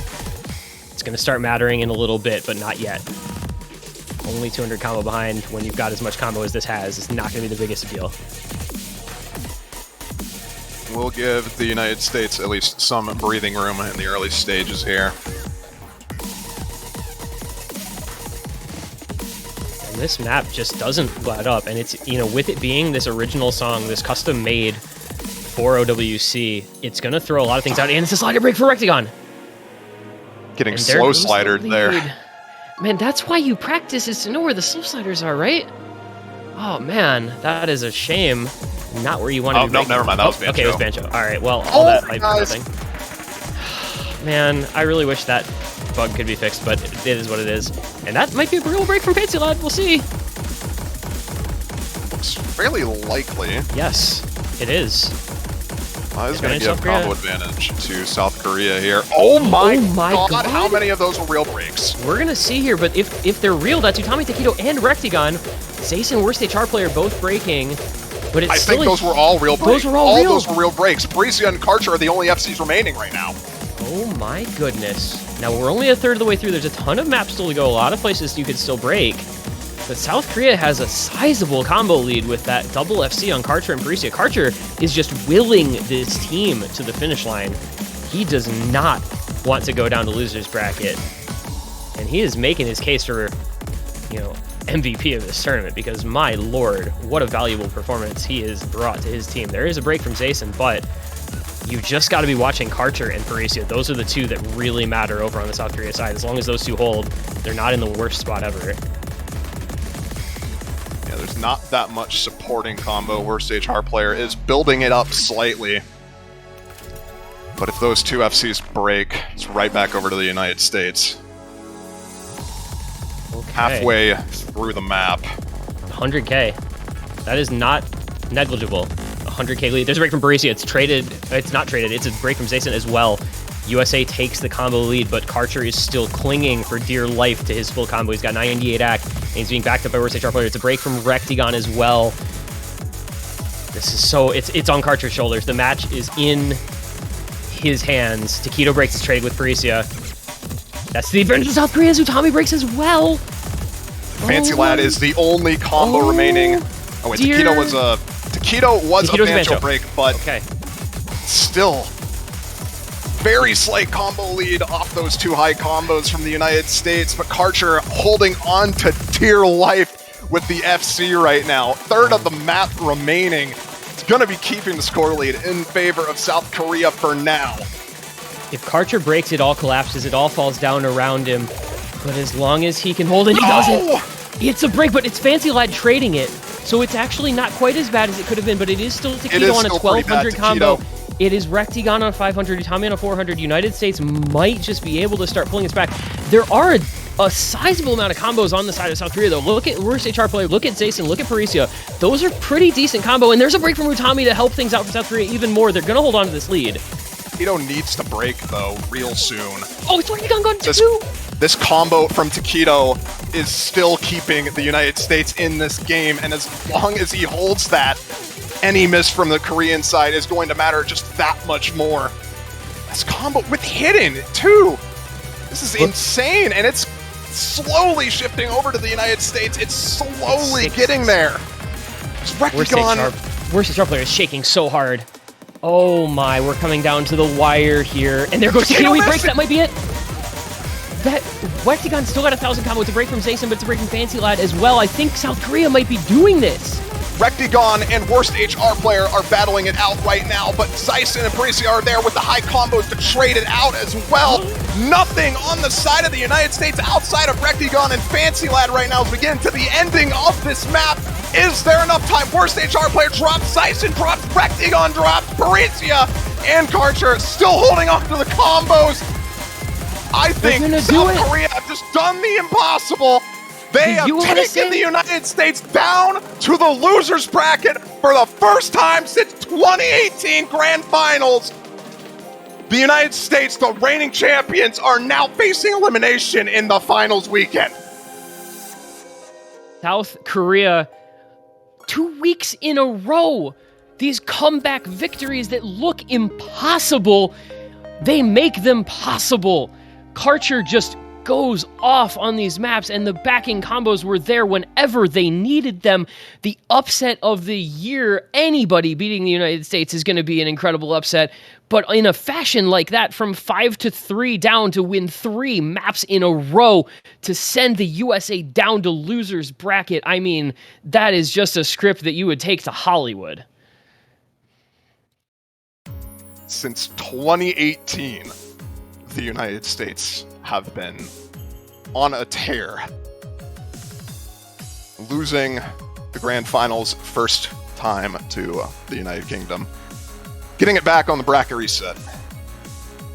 It's going to start mattering in a little bit, but not yet. Only 200 combo behind when you've got as much combo as this has. It's not going to be the biggest deal. We'll give the United States at least some breathing room in the early stages here. And this map just doesn't let up. And it's, you know, with it being this original song, this custom made for OWC, it's going to throw a lot of things out. And it's a slider break for Rectagon. Getting And slow slidered there. Man, that's why you practice, is to know where the slow sliders are, right? Oh, man, that is a shame. Not where you want to be. Oh, no, never mind. That was Bancho. Okay, it was Bancho. All right, well, all that might be nothing. Man, I really wish that bug could be fixed, but it is what it is. And that might be a real break from Fancy Lad. We'll see. Looks fairly likely. Yes, it is. This is going to give combo advantage to South Korea here. Oh my god, how many of those were real breaks? We're going to see here, but if they're real, that's Utami Taquito and Rectagon. Zason, worst HR player, both breaking. But it's I think those were all real breaks. Those were all real. Those were real breaks. Parisia and Karcher are the only FCs remaining right now. Oh my goodness. Now we're only a third of the way through. There's a ton of maps still to go. A lot of places you could still break. But South Korea has a sizable combo lead with that double FC on Karcher and Parisia. Karcher is just willing this team to the finish line. He does not want to go down to losers bracket. And he is making his case for, you know, MVP of this tournament, because my lord, what a valuable performance he has brought to his team. There is a break from Zason, but you just got to be watching Karcher and Parisia. Those are the two that really matter over on the South Korea side. As long as those two hold, they're not in the worst spot ever. Yeah, there's not that much supporting combo. Worst HR player is building it up slightly. But if those two FCs break, it's right back over to the United States. Okay. Halfway through the map. 100k. That is not negligible. 100k lead. There's a break from Barisia. It's traded. It's not traded. It's a break from Zayson as well. USA takes the combo lead, but Karcher is still clinging for dear life to his full combo. He's got 98 act, and he's being backed up by worst HR player. It's a break from Rectigon as well. This is so... It's on Karcher's shoulders. The match is in his hands. Takedo breaks his trade with Parisia. That's the advantage of South Korea. Utami breaks as well. Fancy Lad is the only combo remaining. Oh wait, dear. Takedo was a Bancho break, but okay. Still very slight combo lead off those two high combos from the United States, but Karcher holding on to dear life with the FC right now. Third of the map remaining. It's going to be keeping the score lead in favor of South Korea for now. If Karcher breaks, it all collapses. It all falls down around him. But as long as he can hold it, he doesn't. It's a break, but it's Fancy Lad trading it. So it's actually not quite as bad as it could have been, but it is still Takedo on a 1200 combo. It is Rectigon on a 500, Utami on a 400. United States might just be able to start pulling us back. There are a sizable amount of combos on the side of South Korea, though. Look at worst HR player, look at Zayson, look at Parisia. Those are pretty decent combo, and there's a break from Utami to help things out for South Korea even more. They're going to hold on to this lead. Takedo needs to break, though, real soon. Oh, it's Rectigon gone too! This combo from Takedo is still keeping the United States in this game, and as long as he holds that, any miss from the Korean side is going to matter just that much more. This combo with hidden, too! This is insane, and it's slowly shifting over to the United States. It's slowly getting there. It's Rectigon. Worst HR player is shaking so hard. Oh my, we're coming down to the wire here. And there goes Takedo, he breaks, that might be it. That Rectigon still got 1,000 combo. It's a break from Zayson, but it's a break from Fancy Lad as well. I think South Korea might be doing this. Rectigon and worst HR player are battling it out right now, but Zayson and Parisia are there with the high combos to trade it out as well. Nothing on the side of the United States outside of Rectigon and Fancy Lad right now as we get into the ending of this map. Is there enough time? Worst HR player drops, Zayson drops, Rectigon drops, Parisia and Karcher still holding on to the combos. I think South Korea have just done the impossible. They have taken the United States down to the losers bracket for the first time since 2018 Grand Finals. The United States, the reigning champions, are now facing elimination in the finals weekend. South Korea, 2 weeks in a row, these comeback victories that look impossible, they make them possible. Karcher just goes off on these maps, and the backing combos were there whenever they needed them. The upset of the year, anybody beating the United States is going to be an incredible upset, but in a fashion like that, from 5-3 down to win 3 maps in a row to send the USA down to losers bracket, I mean, that is just a script that you would take to Hollywood. Since 2018, the United States have been on a tear, losing the Grand Finals first time to the United Kingdom, getting it back on the bracket reset,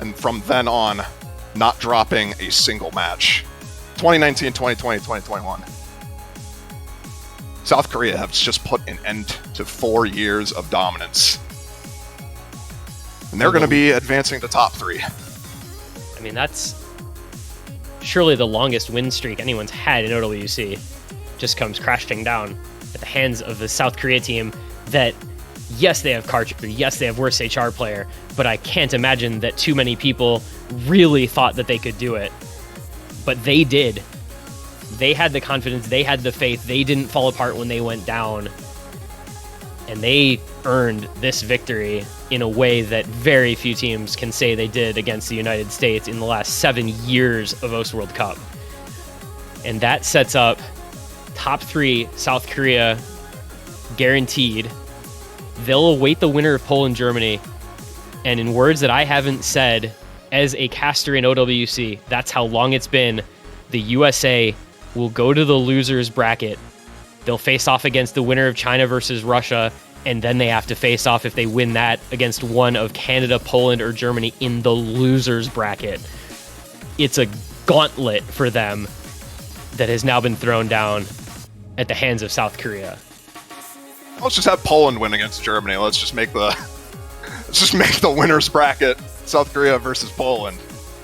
and from then on, not dropping a single match. 2019, 2020, 2021. South Korea have just put an end to 4 years of dominance. And they're going to be advancing to top 3. I mean, that's surely the longest win streak anyone's had in OWC. Just comes crashing down at the hands of the South Korea team that, yes, they have Karcher, yes, they have worst HR player, but I can't imagine that too many people really thought that they could do it. But they did. They had the confidence, they had the faith, they didn't fall apart when they went down. And they earned this victory in a way that very few teams can say they did against the United States in the last 7 years of OS World Cup. And that sets up top 3 South Korea guaranteed. They'll await the winner of Poland, Germany. And in words that I haven't said as a caster in OWC, that's how long it's been. The USA will go to the losers bracket They'll face off against the winner of China versus Russia, and then they have to face off, if they win that, against one of Canada, Poland, or Germany in the losers bracket. It's a gauntlet for them that has now been thrown down at the hands of South Korea. Let's just have Poland win against Germany. Let's just make the winners bracket South Korea versus Poland.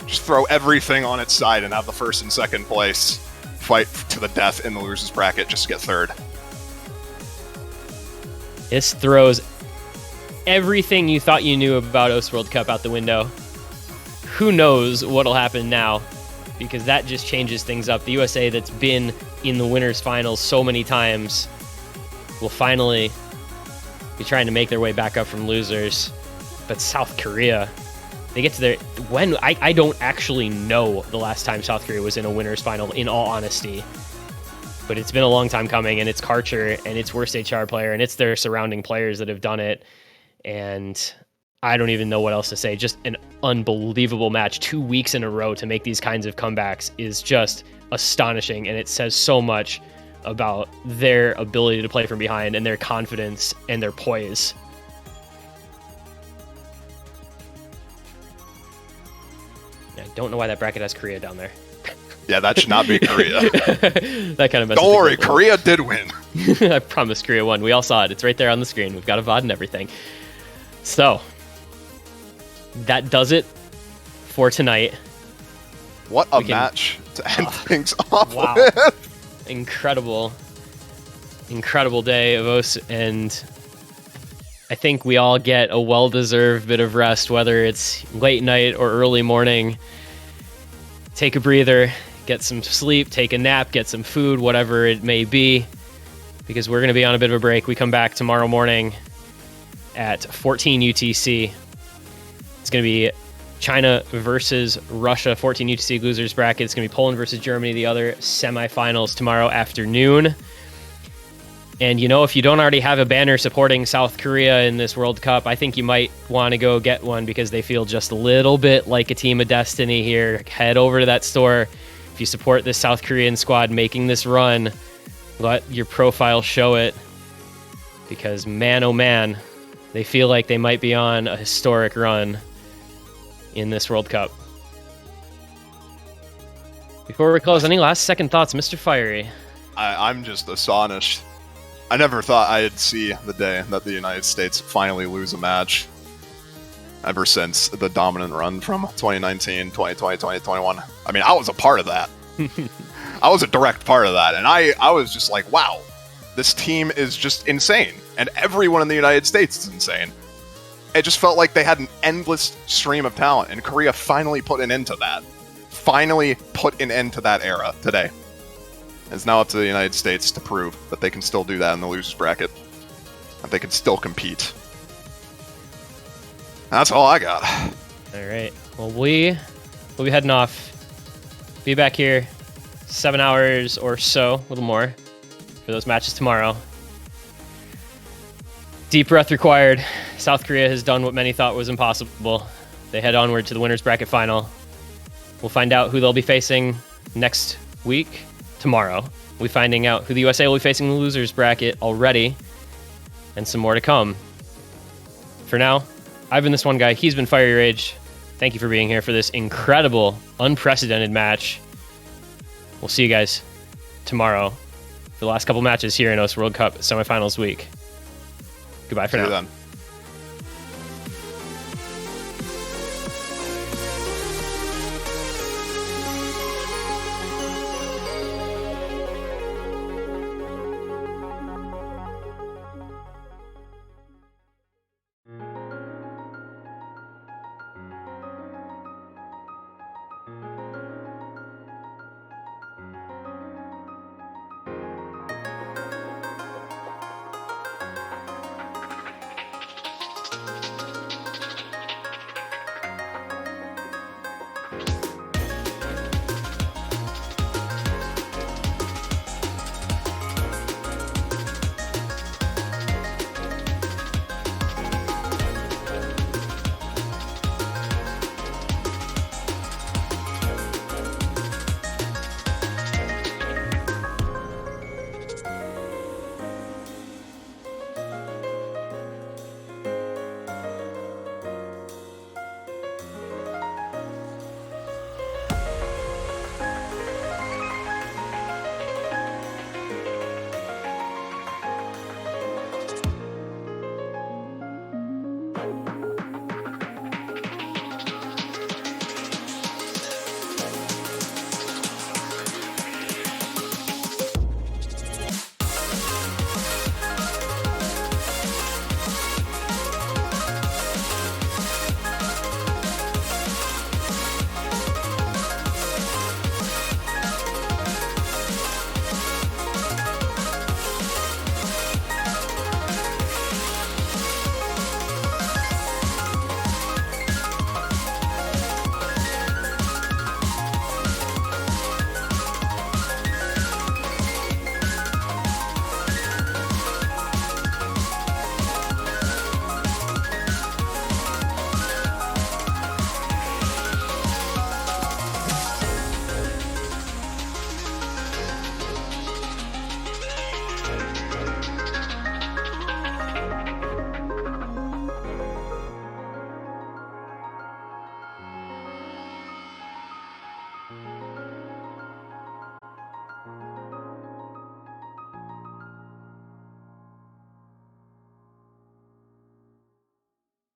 Just throw everything on its side and have the first and second place fight to the death in the losers bracket just to get third. This throws everything you thought you knew about OS World Cup out the window. Who knows what'll happen now, because that just changes things up. The USA that's been in the winners finals so many times will finally be trying to make their way back up from losers. But South Korea, they get to their... I don't actually know the last time South Korea was in a winners final, in all honesty. But it's been a long time coming, and it's Karcher, and it's Worst HR player, and it's their surrounding players that have done it. And I don't even know what else to say. Just an unbelievable match. 2 weeks in a row to make these kinds of comebacks is just astonishing, and it says so much about their ability to play from behind and their confidence and their poise. I don't know why that bracket has Korea down there. Yeah, that should not be Korea. That kind of messes Don't worry, things up. Korea did win. I promise Korea won. We all saw it. It's right there on the screen. We've got a VOD and everything. So, that does it for tonight. What a match to end things off Wow. with. Incredible day of OS, and I think we all get a well-deserved bit of rest, whether it's late night or early morning. Take a breather, get some sleep, take a nap, get some food, whatever it may be, because we're going to be on a bit of a break. We come back tomorrow morning at 14 UTC. It's going to be China versus Russia, 14 UTC losers bracket. It's going to be Poland versus Germany, the other semifinals tomorrow afternoon. And, you know, if you don't already have a banner supporting South Korea in this World Cup, I think you might want to go get one, because they feel just a little bit like a team of destiny here. Head over to that store. If you support this South Korean squad making this run, let your profile show it, because man, oh man, they feel like they might be on a historic run in this World Cup. Before we close, any last second thoughts, Mr. Fiery? I'm just astonished. I never thought I'd see the day that the United States finally lose a match ever since the dominant run from 2019, 2020, 2021. I mean, I was a part of that. I was a direct part of that, and I was just like, wow, this team is just insane, and everyone in the United States is insane. It just felt like they had an endless stream of talent, and Korea finally put an end to that. Finally put an end to that era today. It's now up to the United States to prove that they can still do that in the losers bracket. That they can still compete. That's all I got. All right. Well, we'll be heading off. Be back here 7 hours or so, a little more, for those matches tomorrow. Deep breath required. South Korea has done what many thought was impossible. They head onward to the winners bracket final. We'll find out who they'll be facing next week. Tomorrow, we'll be finding out who the USA will be facing in the losers bracket already, and some more to come. For now, I've been this one guy. He's been Fiery Rage. Thank you for being here for this incredible, unprecedented match. We'll see you guys tomorrow for the last couple matches here in OS World Cup semifinals week. Goodbye for See you now. then.